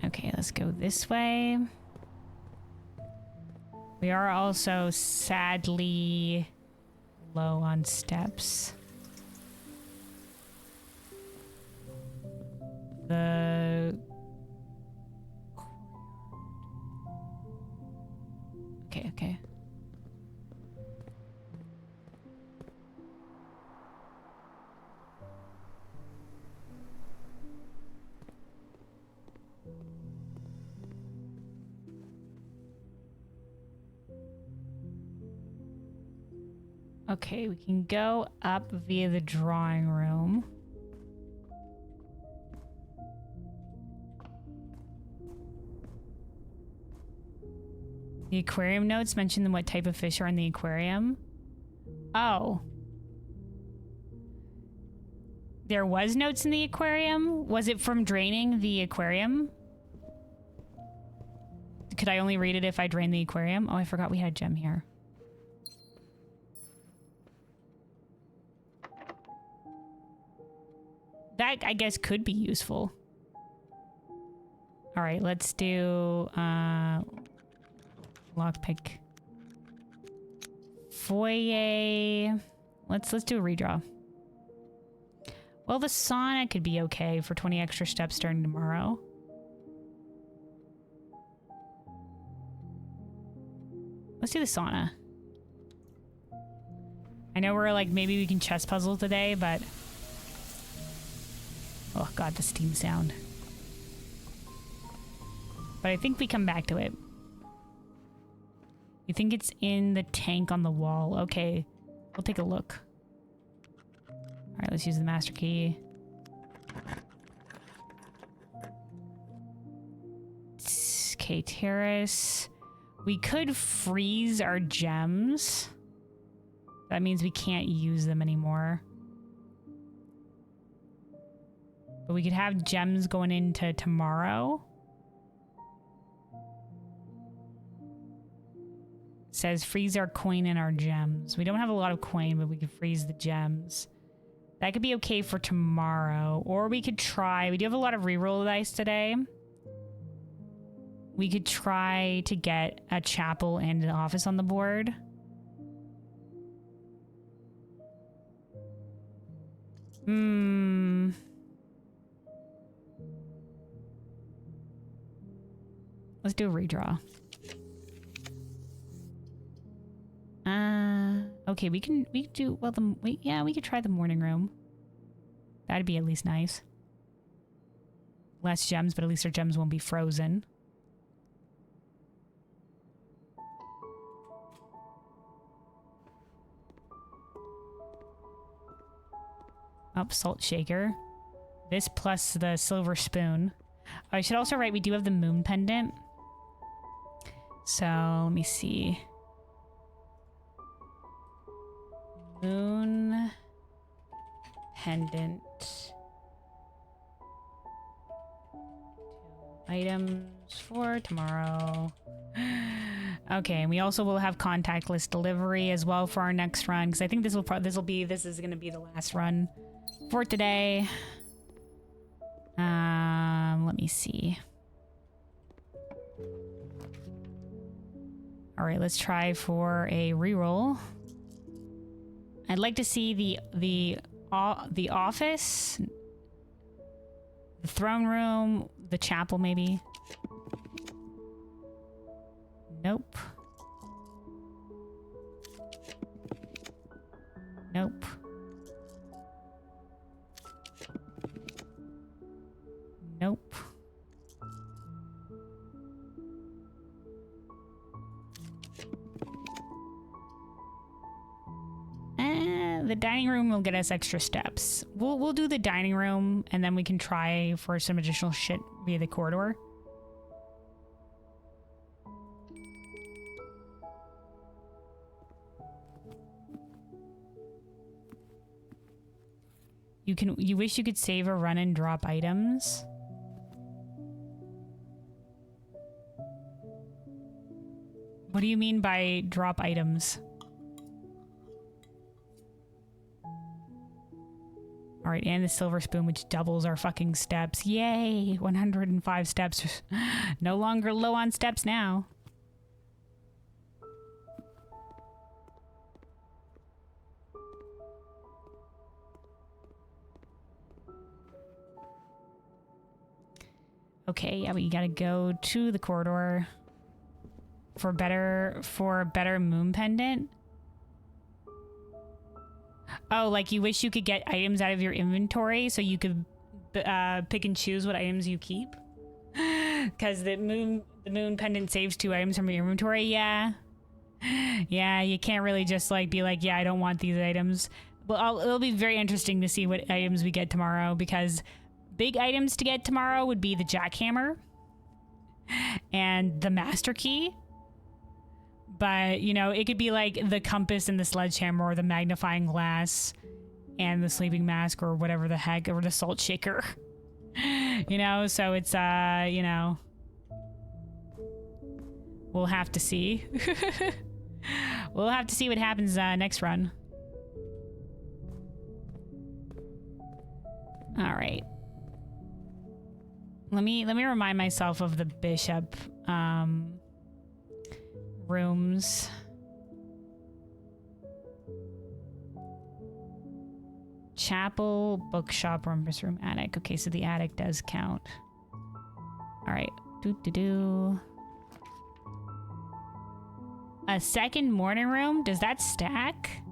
Okay, let's go this way. We are also sadly low on steps. Okay. Okay, we can go up via the drawing room. The aquarium notes mention what type of fish are in the aquarium. Oh. There was notes in the aquarium? Was it from draining the aquarium? Could I only read it if I drained the aquarium? Oh, I forgot we had a gem here. That, I guess, could be useful. All right, let's do lockpick. Foyer. Let's do a redraw. Well, the sauna could be okay for 20 extra steps starting tomorrow. Let's do the sauna. I know we're like, maybe we can chess puzzle today, but... Oh god, the steam sound. But I think we come back to it. You think it's in the tank on the wall? Okay, we'll take a look. Alright, let's use the master key. Okay, terrace. We could freeze our gems. That means we can't use them anymore. But we could have gems going into tomorrow. It says freeze our coin and our gems. We don't have a lot of coin, but we could freeze the gems. That could be okay for tomorrow. Or we could try... We do have a lot of reroll dice today. We could try to get a chapel and an office on the board. Hmm. Let's do a redraw. Okay, we can do, well, yeah, we could try the morning room. That'd be at least nice. Less gems, but at least our gems won't be frozen. Up, salt shaker. This plus the silver spoon. I should also write, we do have the moon pendant. So, let me see. Moon pendant. 2 items for tomorrow. Okay, and we also will have contactless delivery as well for our next run, because I think this is going to be the last run for today. Let me see. All right, let's try for a reroll. I'd like to see the office, the throne room, the chapel maybe. Nope. Nope. Nope. The dining room will get us extra steps. We'll do the dining room, and then we can try for some additional shit via the corridor. You wish you could save a run and drop items. What do you mean by drop items? All right, and the silver spoon, which doubles our fucking steps. Yay! 105 steps. No longer low on steps now. Okay, yeah, we gotta go to the corridor for a better moon pendant. Oh, like you wish you could get items out of your inventory so you could pick and choose what items you keep? Because the moon pendant saves 2 items from your inventory. Yeah. Yeah, you can't really just like be like, yeah, I don't want these items. Well, it'll be very interesting to see what items we get tomorrow, because big items to get tomorrow would be the jackhammer and the master key. But, you know, it could be like the compass and the sledgehammer, or the magnifying glass and the sleeping mask, or whatever the heck, or the salt shaker. You know, so it's, you know, we'll have to see. We'll have to see what happens next run. All right. Let me remind myself of the bishop rooms. Chapel, bookshop, rumpus room, attic. Okay, so the attic does count. All right. A second morning room? Does that stack?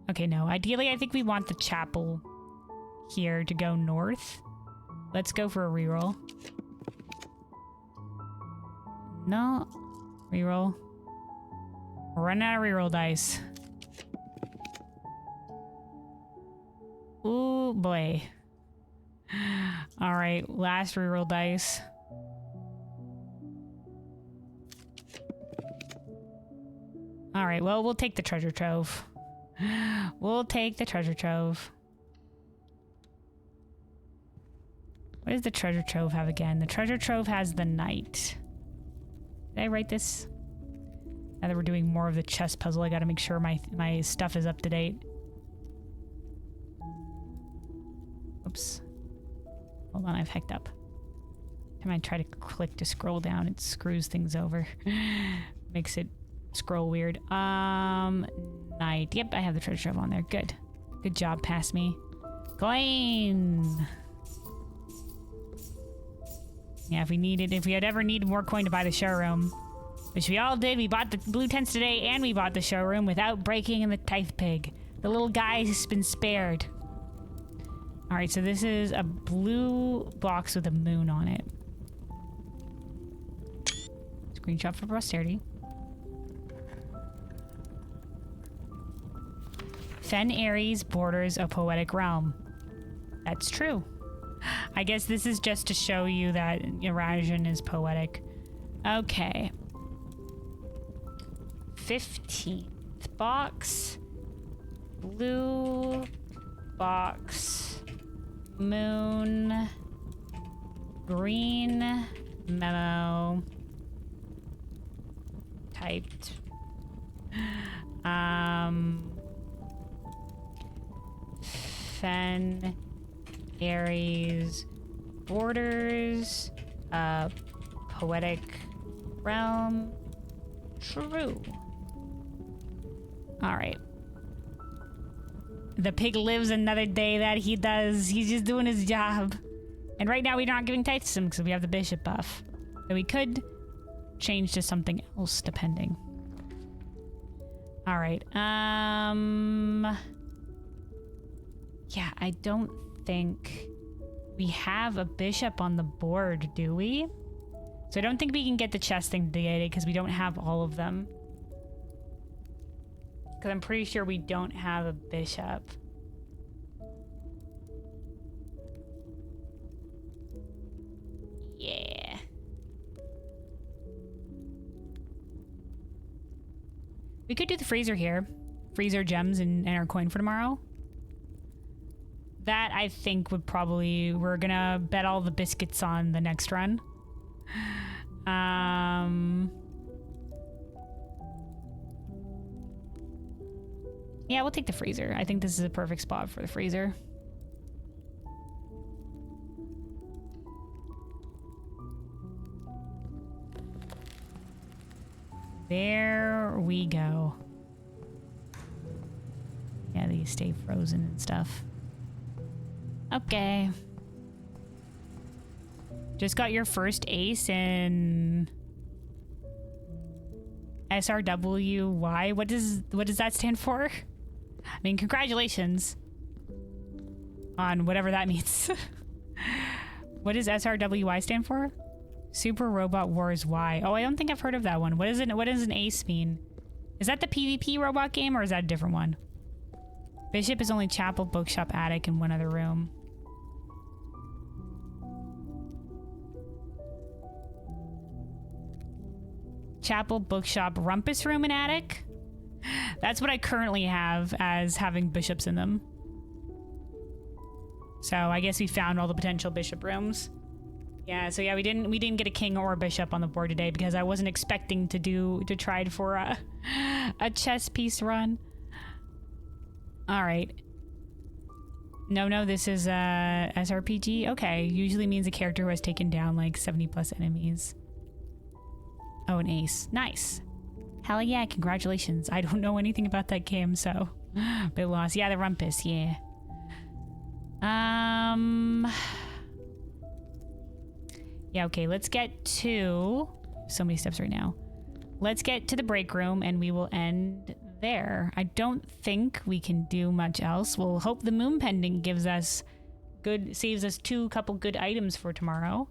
Okay, no. Ideally, I think we want the chapel here to go north. Let's go for a reroll. No. Reroll. We're running out of reroll dice. Ooh, boy. Alright, last reroll dice. Alright, well, we'll take the treasure trove. We'll take the treasure trove. What does the treasure trove have again? The treasure trove has the knight. Did I write this? Now that we're doing more of the chess puzzle, I gotta make sure my stuff is up to date. Oops. Hold on, I've hecked up. Every time I try to click to scroll down, it screws things over. Makes it scroll weird. Knight. Yep, I have the treasure trove on there. Good. Good job, pass me. Coin! Yeah, if we had ever needed more coin to buy the showroom, which we all did, we bought the blue tents today and we bought the showroom without breaking in the tithe pig. The little guy has been spared. All right, so this is a blue box with a moon on it. Screenshot for posterity. Fen Ares borders a poetic realm. That's true. I guess this is just to show you that Eurasian is poetic. Okay. 15th box. Blue box. Moon. Green memo. Typed. Fen Ares borders poetic realm. True. All right. The pig lives another day. That he does. He's just doing his job. And right now we're not giving tithes to him because we have the bishop buff. So we could change to something else depending. All right. Yeah, I don't think we have a bishop on the board, do we? So I don't think we can get the chess thing negated because we don't have all of them. Because I'm pretty sure we don't have a bishop. Yeah. We could do the freezer here. Freeze our gems and our coin for tomorrow. That, I think, would probably... We're gonna bet all the biscuits on the next run. Yeah, we'll take the freezer. I think this is a perfect spot for the freezer. There we go. Yeah, these stay frozen and stuff. Okay. Just got your first ace in SRWY. What does that stand for? I mean, congratulations on whatever that means. What does SRWY stand for? Super Robot Wars Y. Oh, I don't think I've heard of that one. What does an ace mean? Is that the PvP robot game or is that a different one? Bishop is only chapel, bookshop, attic, and one other room. Chapel, bookshop, rumpus room, and attic? That's what I currently have as having bishops in them. So I guess we found all the potential bishop rooms. Yeah, so yeah, we didn't get a king or a bishop on the board today because I wasn't expecting to try for a chess piece run. All right. No, this is SRPG. Okay, usually means a character who has taken down like 70 plus enemies. Oh, an ace. Nice. Hell yeah, congratulations. I don't know anything about that game, so bit lost. Yeah, the rumpus, yeah. Yeah, okay, let's get to so many steps right now. Let's get to the break room and we will end there. I don't think we can do much else. We'll hope the moon pendant saves us couple good items for tomorrow.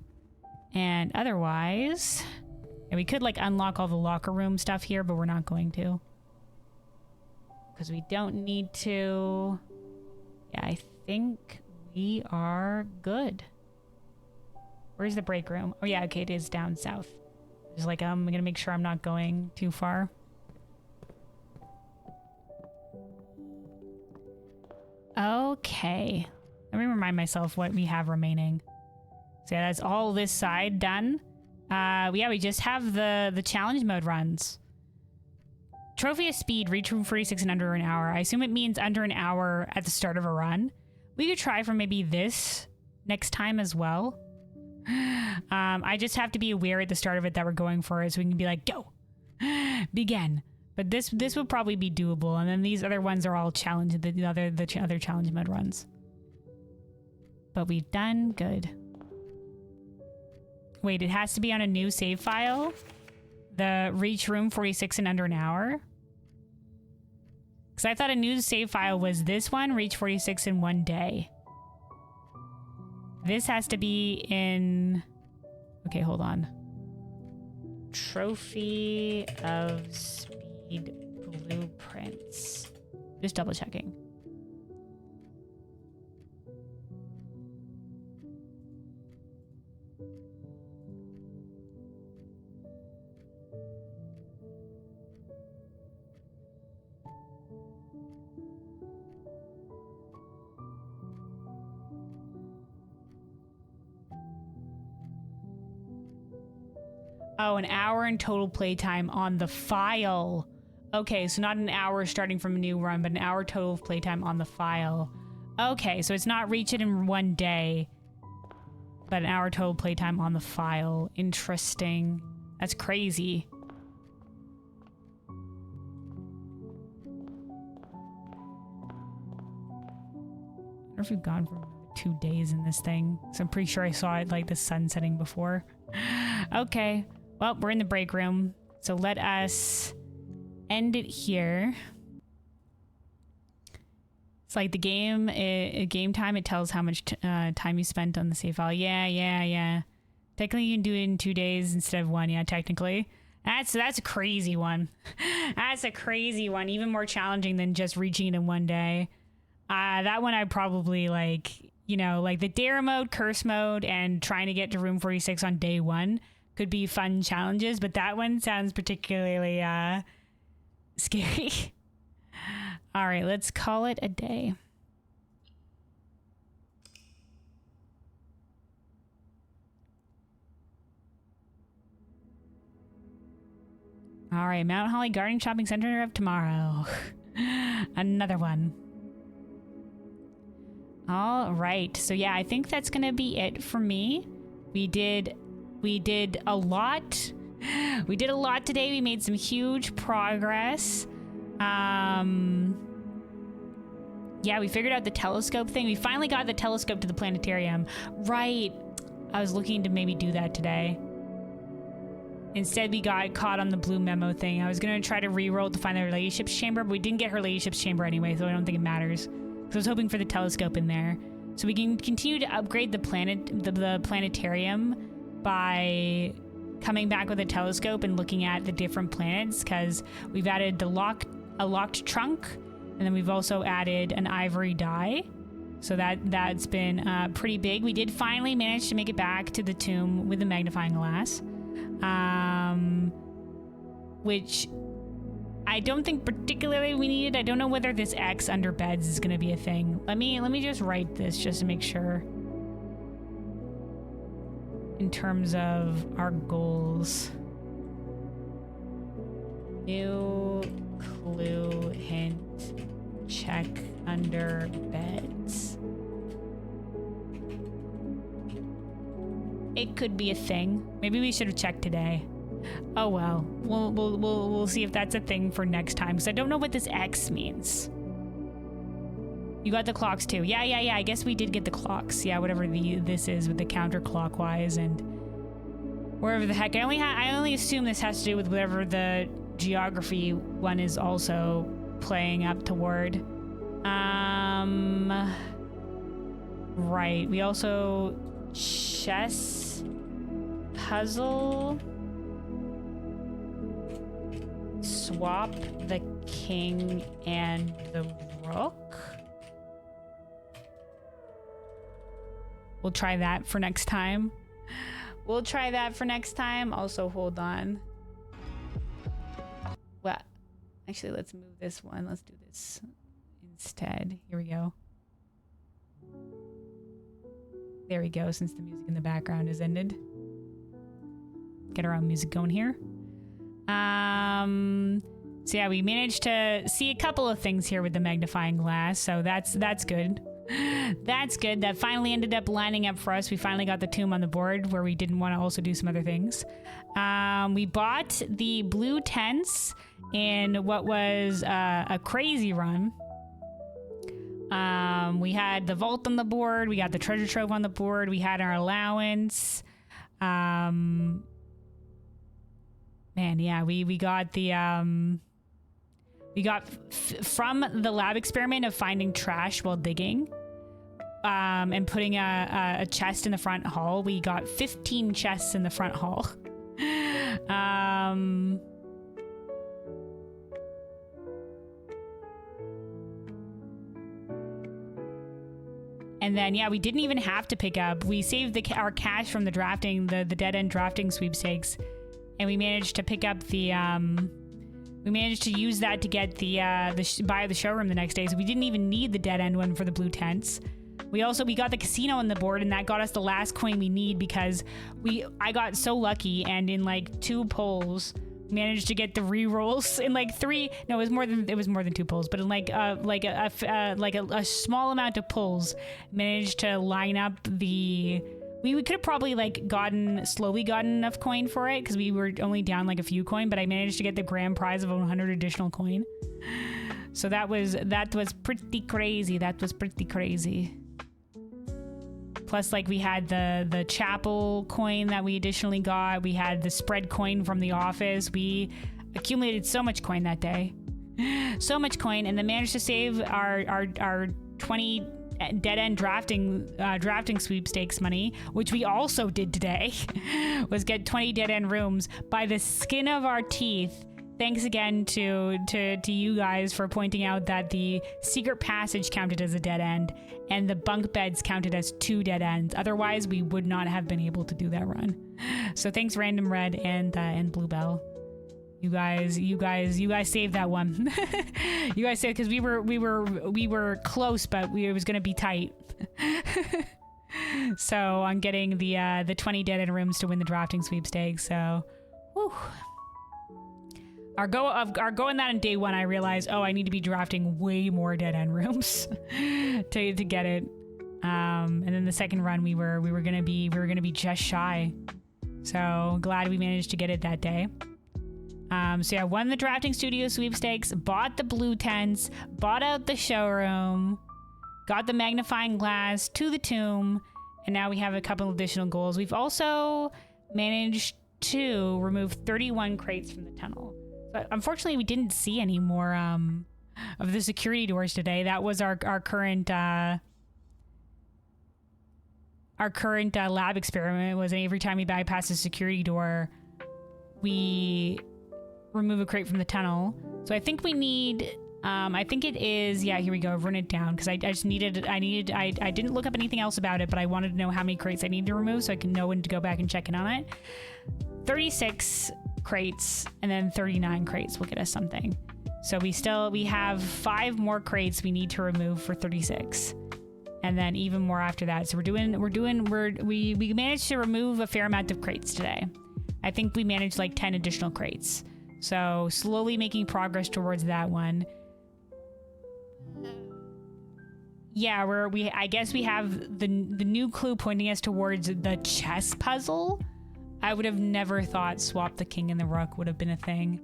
And otherwise, and we could like unlock all the locker room stuff here, but we're not going to. Because we don't need to. Yeah, I think we are good. Where's the break room? Oh yeah, okay, it is down south. Just like, I'm gonna make sure I'm not going too far. Okay. Let me remind myself what we have remaining. So yeah, that's all this side done. We just have the challenge mode runs. Trophy of speed, reach room 46 in under an hour. I assume it means under an hour at the start of a run. We could try for maybe this next time as well. I just have to be aware at the start of it that we're going for it so we can be like, go, begin, But this would probably be doable, and then these other ones are all challenge, the other challenge mode runs. But we've done good. Wait, it has to be on a new save file? The reach room 46 in under an hour? Because I thought a new save file was this one, reach 46 in 1 day. This has to be in... Okay, hold on. Trophy of Speed Blueprints. Just double checking. Oh, an hour in total playtime on the file. Okay, so not an hour starting from a new run, but an hour total of playtime on the file. Okay, so it's not reach it in 1 day, but an hour total playtime on the file. Interesting. That's crazy. I wonder if we've gone for 2 days in this thing. So I'm pretty sure I saw it like the sun setting before. Okay. Well, we're in the break room, so let us end it here. It's like the game, game time, it tells how much time you spent on the save file. Yeah. Technically, you can do it in 2 days instead of 1, yeah, technically. That's a crazy one. That's a crazy one, even more challenging than just reaching it in 1 day. That one I probably like, you know, like the dare mode, curse mode, and trying to get to room 46 on day 1 could be fun challenges, but that one sounds particularly scary. All right, let's call it a day. All right, Mount Holly Garden Shopping Center of tomorrow. Another one. All right, so yeah, I think that's gonna be it for me. We did a lot. We did a lot today. We made some huge progress. Yeah, we figured out the telescope thing. We finally got the telescope to the planetarium. Right. I was looking to maybe do that today. Instead, we got caught on the blue memo thing. I was going to try to re-roll to find the relationships chamber, but we didn't get her relationships chamber anyway, so I don't think it matters. So I was hoping for the telescope in there. So we can continue to upgrade the planetarium by coming back with a telescope and looking at the different planets, because we've added a locked trunk, and then we've also added an ivory die. So that's been pretty big. We did finally manage to make it back to the tomb with the magnifying glass, which I don't think particularly we needed. I don't know whether this X under beds is going to be a thing. Let me just write this just to make sure. In terms of our goals. New clue hint. Check under beds. It could be a thing. Maybe we should have checked today. Oh well. We'll see if that's a thing for next time, because I don't know what this X means. You got the clocks too. Yeah. I guess we did get the clocks. Yeah, whatever this is with the counterclockwise and wherever the heck. I only assume this has to do with whatever the geography one is also playing up toward. Right. We also chess puzzle. Swap the king and the rook. We'll try that for next time. Also, hold on. Well, actually, let's move this one. Let's do this instead. Here we go. There we go, since the music in the background has ended. Get our own music going here. So yeah, we managed to see a couple of things here with the magnifying glass, so that's good. That's good. That finally ended up lining up for us. We finally got the tomb on the board where we didn't want to also do some other things. We bought the blue tents in what was a crazy run. We had the vault on the board. We got the treasure trove on the board. We had our allowance. Man, yeah, we got the from the lab experiment of finding trash while digging, and putting a chest in the front hall. We got 15 chests in the front hall. And then, yeah, we didn't even have to pick up. We saved our cash from the drafting, the dead-end drafting sweepstakes. And we managed to pick up the, we managed to use that to get buy the showroom the next day. So we didn't even need the dead-end one for the blue tents. We got the casino on the board, and that got us the last coin we need because I got so lucky, and in like 2 pulls, managed to get the re-rolls in like 3. No, it was more than 2 pulls, but in like a small amount of pulls, managed to line up the. We could have probably like slowly gotten enough coin for it because we were only down like a few coin, but I managed to get the grand prize of 100 additional coin. So that was pretty crazy. That was pretty crazy. Plus, like, we had the chapel coin that we additionally got. We had the spread coin from the office. We accumulated so much coin that day. So much coin, and then managed to save our 20 dead-end drafting sweepstakes money, which we also did today, was get 20 dead-end rooms by the skin of our teeth. Thanks again to you guys for pointing out that the secret passage counted as a dead end and the bunk beds counted as 2 dead ends. Otherwise, we would not have been able to do that run. So thanks, Random Red and Bluebell. You guys saved that one. You guys saved, because we were close, but it was gonna be tight. So I'm getting the 20 dead end rooms to win the drafting sweepstakes. So, whew. Our go in that on day 1, I realized, I need to be drafting way more dead end rooms to get it. And then the second run, we were gonna be just shy. So glad we managed to get it that day. So yeah, won the drafting studio sweepstakes, bought the blue tents, bought out the showroom, got the magnifying glass to the tomb, and now we have a couple additional goals. We've also managed to remove 31 crates from the tunnel. But unfortunately, we didn't see any more of the security doors today. That was our current lab experiment. Was every time we bypass a security door, we remove a crate from the tunnel. So I think we need. I think it is. Yeah, here we go. I've written it down because I didn't look up anything else about it, but I wanted to know how many crates I need to remove so I can know when to go back and check in on it. 36 crates and then 39 crates will get us something. So we have 5 more crates we need to remove for 36, and then even more after that. So we managed to remove a fair amount of crates today. I think we managed like 10 additional crates. So slowly making progress towards that one. Yeah, I guess we have the new clue pointing us towards the chess puzzle. I would have never thought swap the king and the rook would have been a thing.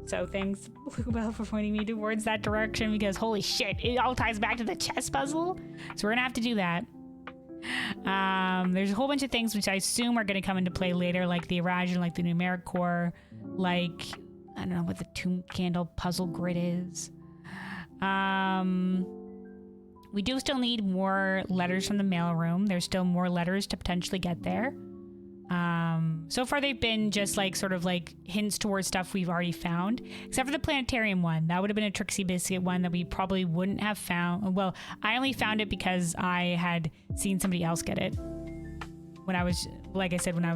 So thanks, Bluebell, for pointing me towards that direction, because holy shit, it all ties back to the chess puzzle. So we're gonna have to do that. There's a whole bunch of things which I assume are gonna come into play later, like the Erasion, like the numeric core, like, I don't know what the tomb candle puzzle grid is. We do still need more letters from the mailroom. There's still more letters to potentially get there. So far they've been just like sort of like hints towards stuff we've already found, except for the planetarium one. That would have been a Trixie Biscuit one that we probably wouldn't have found. Well, I only found it because I had seen somebody else get it when I was, like I said, when I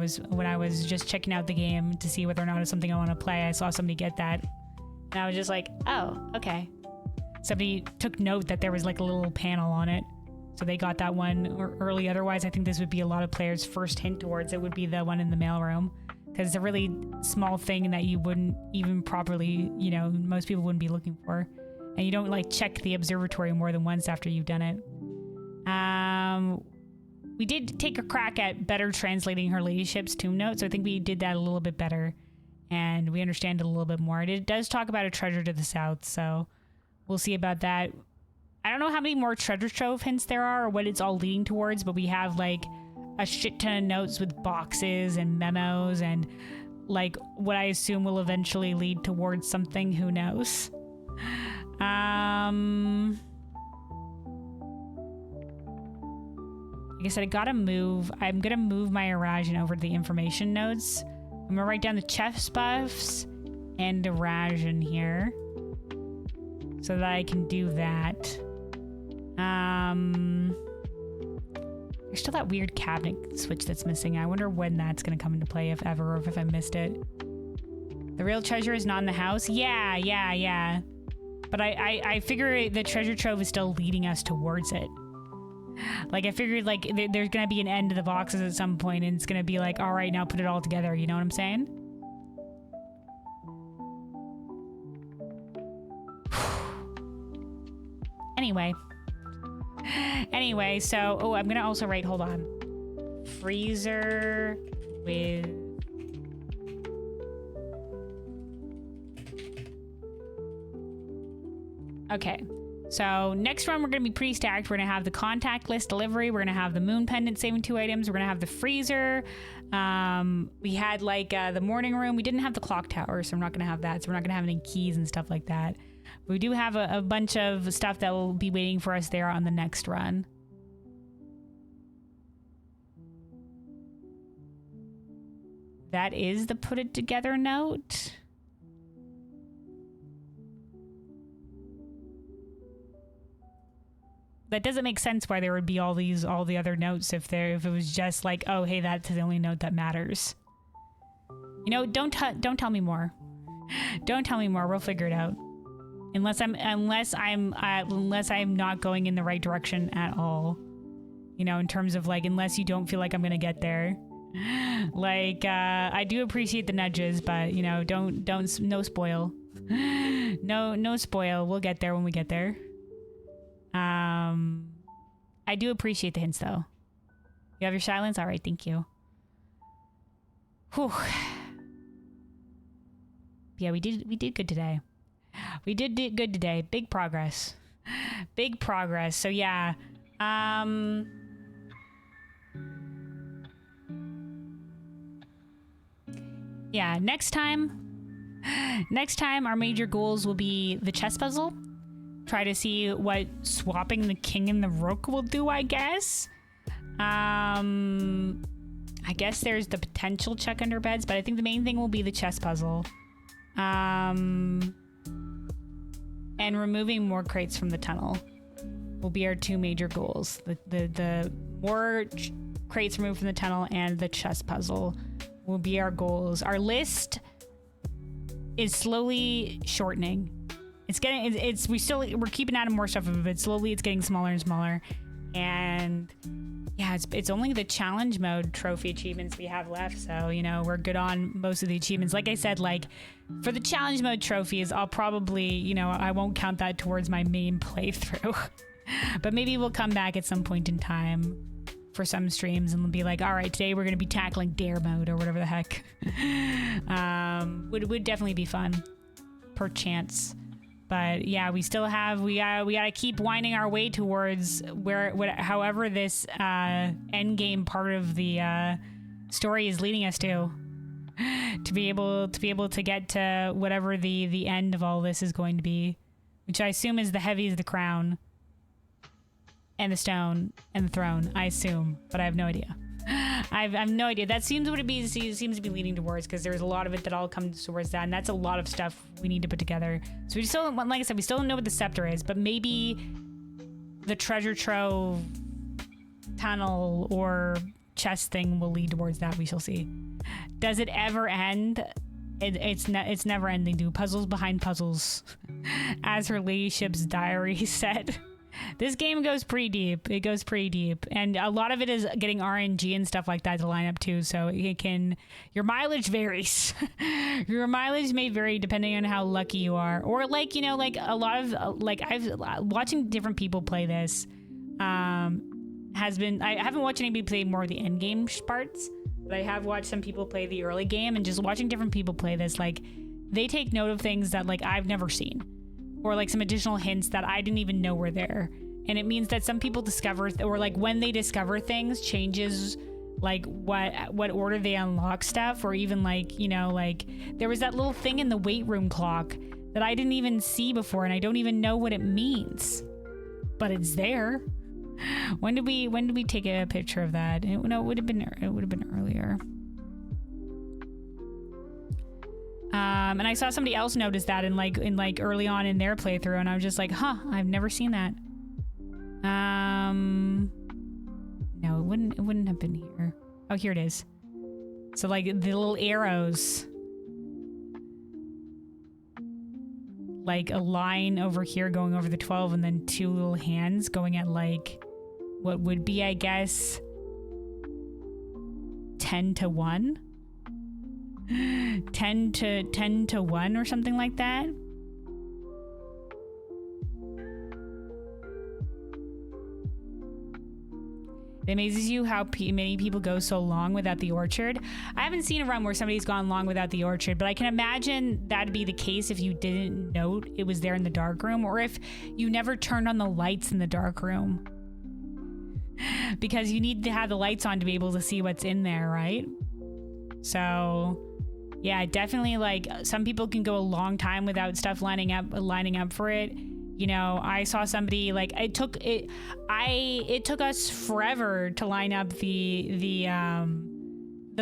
was just checking out the game to see whether or not it's something I want to play. I saw somebody get that, and I was just like, oh, okay. Somebody took note that there was like a little panel on it. So they got that one early. Otherwise, I think this would be a lot of players' first hint towards it would be the one in the mailroom, because it's a really small thing that you wouldn't even properly, most people wouldn't be looking for. And you don't like check the observatory more than once after you've done it. We did take a crack at better translating her ladyship's tomb note, so I think we did that a little bit better, and we understand it a little bit more. It does talk about a treasure to the south, so we'll see about that. I don't know how many more treasure trove hints there are or what it's all leading towards, but we have like a shit ton of notes with boxes and memos and like what I assume will eventually lead towards something. Who knows? Like I said, I gotta move. I'm gonna move my Erasion over to the information notes. I'm gonna write down the chest buffs and Erasion here so that I can do that. There's still that weird cabinet switch that's missing. I wonder when that's gonna come into play, if ever, or if I missed it. The real treasure is not in the house? Yeah. But I figure the treasure trove is still leading us towards it. Like, I figured, like, there's gonna be an end to the boxes at some point, and it's gonna be like, all right, now put it all together. You know what I'm saying? Anyway, so, oh, I'm gonna also write, hold on. Freezer with... Okay. So next run, we're going to be pretty stacked. We're going to have the contact list delivery. We're going to have the moon pendant saving 2 items. We're going to have the freezer. We had like the morning room. We didn't have the clock tower, so we're not going to have that. So we're not going to have any keys and stuff like that. We do have a bunch of stuff that will be waiting for us there on the next run. That is the put it together note. That doesn't make sense why there would be all the other notes if it was just like, oh, hey, that's the only note that matters. You know, don't tell me more. Don't tell me more. We'll figure it out. Unless I'm not going in the right direction at all. You know, in terms of like, unless you don't feel like I'm gonna get there. Like, I do appreciate the nudges, but you know, no spoil. No spoil. We'll get there when we get there. I do appreciate the hints though. You have your silence? All right, thank you. Whew. Yeah, we did good today. We did good today. Big progress. Big progress. So yeah. Yeah, next time our major goals will be the chess puzzle. Try to see what swapping the king and the rook will do, I guess. I guess there's the potential check under beds, but I think the main thing will be the chess puzzle. And removing more crates from the tunnel will be our 2 major goals. The more crates removed from the tunnel and the chess puzzle will be our goals. Our list is slowly shortening. We're keeping adding more stuff, but slowly it's getting smaller and smaller. And yeah, it's only the challenge mode trophy achievements we have left. So, you know, we're good on most of the achievements. Like I said, like for the challenge mode trophies, I'll probably, you know, I won't count that towards my main playthrough, but maybe we'll come back at some point in time for some streams and we'll be like, all right, today we're going to be tackling dare mode or whatever the heck. Would definitely be fun, perchance. But yeah, we gotta keep winding our way towards however this end game part of the story is leading us to be able to get to whatever the end of all this is going to be, which I assume is the heavy is the crown and the stone and the throne. I assume, but I have no idea. I have no idea. That seems what it seems to be leading towards, because there's a lot of it that all comes towards that, and that's a lot of stuff we need to put together. So we still, like I said, we still don't know what the scepter is, but maybe the treasure trove tunnel or chest thing will lead towards that. We shall see. Does it ever end? It's never ending. Do puzzles behind puzzles, as her ladyship's diary said. This game goes pretty deep. It goes pretty deep. And a lot of it is getting RNG and stuff like that to line up too. So your mileage varies. Your mileage may vary depending on how lucky you are. Or like, you know, like a lot of, like I've watching different people play this. has been, I haven't watched anybody play more of the end game parts, but I have watched some people play the early game, and just watching different people play this, like, they take note of things that like I've never seen, or like some additional hints that I didn't even know were there. And it means that some people discover, or like when they discover things, changes like what order they unlock stuff, or even like, you know, like there was that little thing in the weight room clock that I didn't even see before, and I don't even know what it means, but it's there. When did we take a picture of that? No, it would have been earlier. And I saw somebody else notice that in like early on in their playthrough, and I was just like, huh, I've never seen that. No, it wouldn't have been here. Oh, here it is. So like the little arrows, like a line over here going over the 12, and then two little hands going at like what would be, I guess, 10 to 1. 10 to 1 or something like that. It amazes you how many people go so long without the orchard. I haven't seen a run where somebody's gone long without the orchard, but I can imagine that'd be the case if you didn't note it was there in the dark room, or if you never turned on the lights in the dark room. Because you need to have the lights on to be able to see what's in there, right? So yeah, definitely, like, some people can go a long time without stuff lining up for it. You know, I saw somebody, like, it took us forever to line up the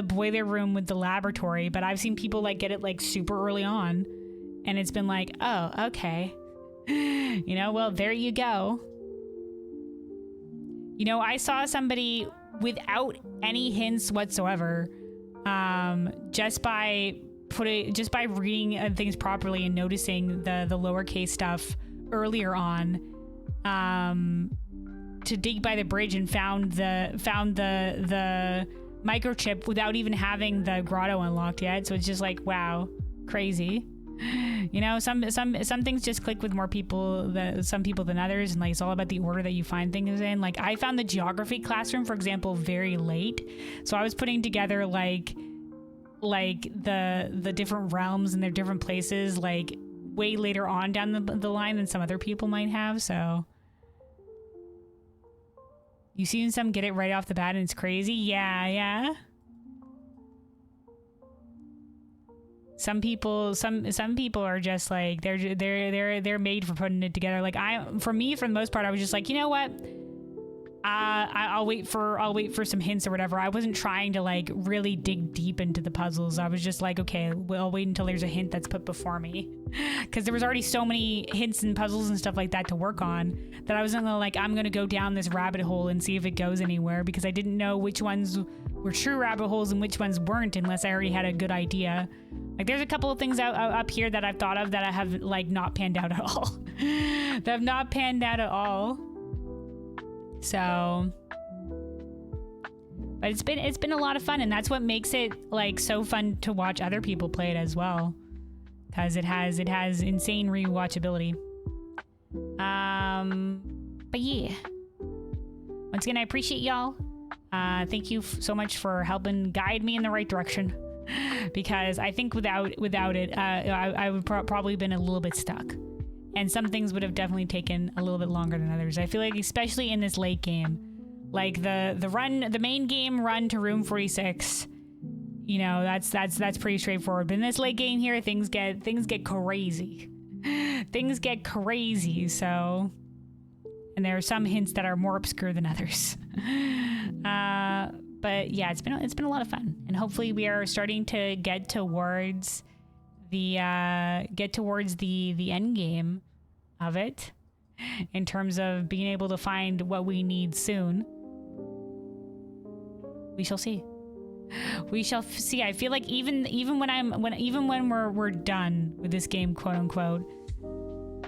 boiler room with the laboratory, but I've seen people like get it like super early on, and it's been like, oh, okay. You know, well, there you go. You know, I saw somebody without any hints whatsoever, just by reading things properly and noticing the lowercase stuff earlier on, to dig by the bridge, and found the microchip without even having the grotto unlocked yet. So it's just like, wow, crazy. You know, some things just click with more people, some people than others, and like it's all about the order that you find things in. Like I found the geography classroom, for example, very late, so I was putting together like the different realms and their different places like way later on down the line than some other people might have. So you've seen some get it right off the bat and it's crazy. Yeah. Some people are just like, they're made for putting it together. Like for the most part, I was just like, you know what? I'll wait for some hints or whatever. I wasn't trying to like really dig deep into the puzzles. I was just like, okay, well, I'll wait until there's a hint that's put before me, because there was already so many hints and puzzles and stuff like that to work on that I wasn't like, I'm gonna go down this rabbit hole and see if it goes anywhere, because I didn't know which ones were true rabbit holes and which ones weren't unless I already had a good idea. Like there's a couple of things up here that I've thought of that I have like not panned out at all. That have not panned out at all. So, but it's been a lot of fun, and that's what makes it like so fun to watch other people play it as well, because it has insane rewatchability. But yeah, once again, I appreciate y'all. Thank you so much for helping guide me in the right direction, because I think without it, I would probably been a little bit stuck. And some things would have definitely taken a little bit longer than others. I feel like, especially in this late game, like the main game run to room 46, you know, that's pretty straightforward. But in this late game here, things get crazy. Things get crazy. So, and there are some hints that are more obscure than others. But yeah, it's been a lot of fun, and hopefully we are starting to get towards the end game of it, in terms of being able to find what we need soon. We shall see. I feel like even when we're done with this game, quote unquote,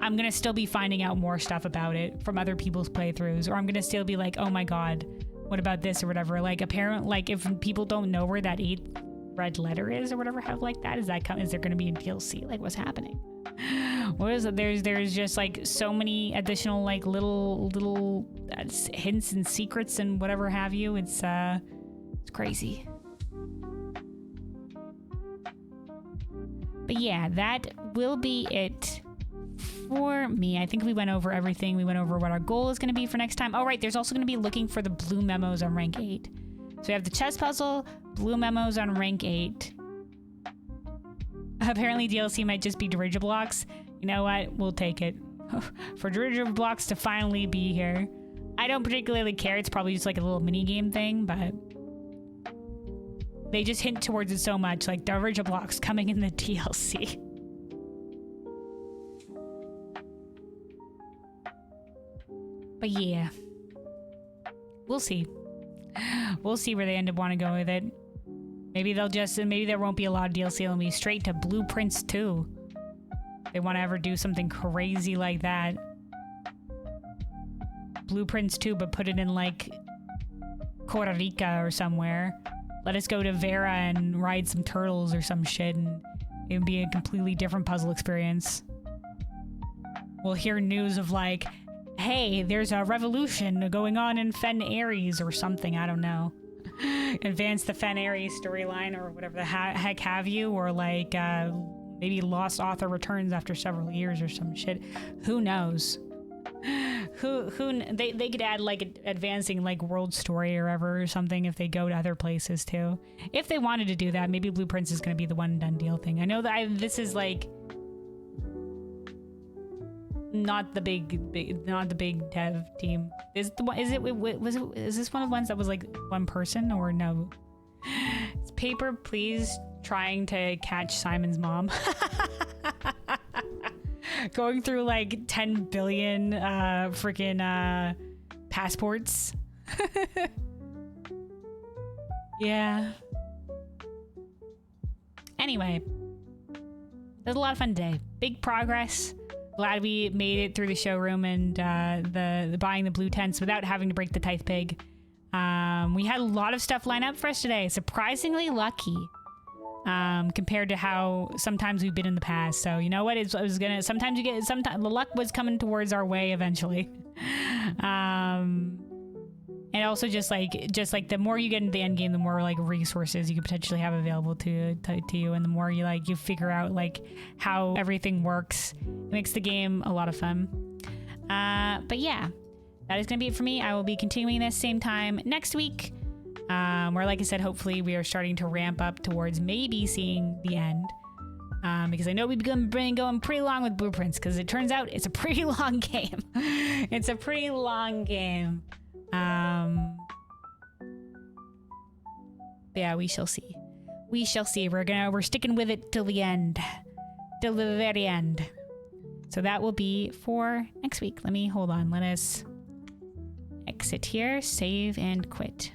I'm gonna still be finding out more stuff about it from other people's playthroughs, or I'm gonna still be like, oh my god, what about this or whatever. Like, apparently, like, if people don't know where that 8th red letter is or whatever, have like that? Is that is there going to be a DLC? Like, what's happening? What is it? There's just like so many additional like little hints and secrets and whatever have you. It's crazy. But yeah, that will be it for me. I think we went over everything. We went over what our goal is going to be for next time. Oh, right. There's also going to be looking for the blue memos on rank 8. So we have the chess puzzle, blue memos on rank 8. Apparently DLC might just be dirigible blocks. You know what? We'll take it. For dirigible blocks to finally be here. I don't particularly care. It's probably just like a little mini game thing, but they just hint towards it so much, like dirigible blocks coming in the DLC. But yeah, we'll see. We'll see where they end up wanting to go with it. Maybe there won't be a lot of DLC. It'll be straight to Blueprints 2. They want to ever do something crazy like that. Blueprints 2, but put it in like Costa Rica or somewhere. Let us go to Vera and ride some turtles or some shit, and it would be a completely different puzzle experience. We'll hear news of like, hey, there's a revolution going on in Fen Ares or something. I don't know. Advance the Fen Ares storyline or whatever the heck have you, or like maybe Lost Author returns after several years or some shit. Who knows? They could add like advancing like world story or ever or something if they go to other places too. If they wanted to do that, maybe Blueprints is going to be the one and done deal thing. I know that this is like not the big dev team. Is this one of the ones that was like one person or no? Is Paper Please trying to catch Simon's mom? Going through like 10 billion freaking passports. Yeah. Anyway, it was a lot of fun today. Big progress. Glad we made it through the showroom and the buying the blue tents without having to break the tithe pig. We had a lot of stuff lined up for us today. Surprisingly lucky. Compared to how sometimes we've been in the past. So you know what? Sometimes the luck was coming towards our way eventually. And also just like the more you get into the end game, the more like resources you could potentially have available to you, and the more you figure out like how everything works. It makes the game a lot of fun. But yeah, that is gonna be it for me. I will be continuing this same time next week. Where, like I said, hopefully we are starting to ramp up towards maybe seeing the end. Because I know we've been going pretty long with Blueprints, because it turns out it's a pretty long game. It's a pretty long game. Yeah, we shall see. We shall see. We're sticking with it till the end. Till the very end. So that will be for next week. Let us exit here, save and quit.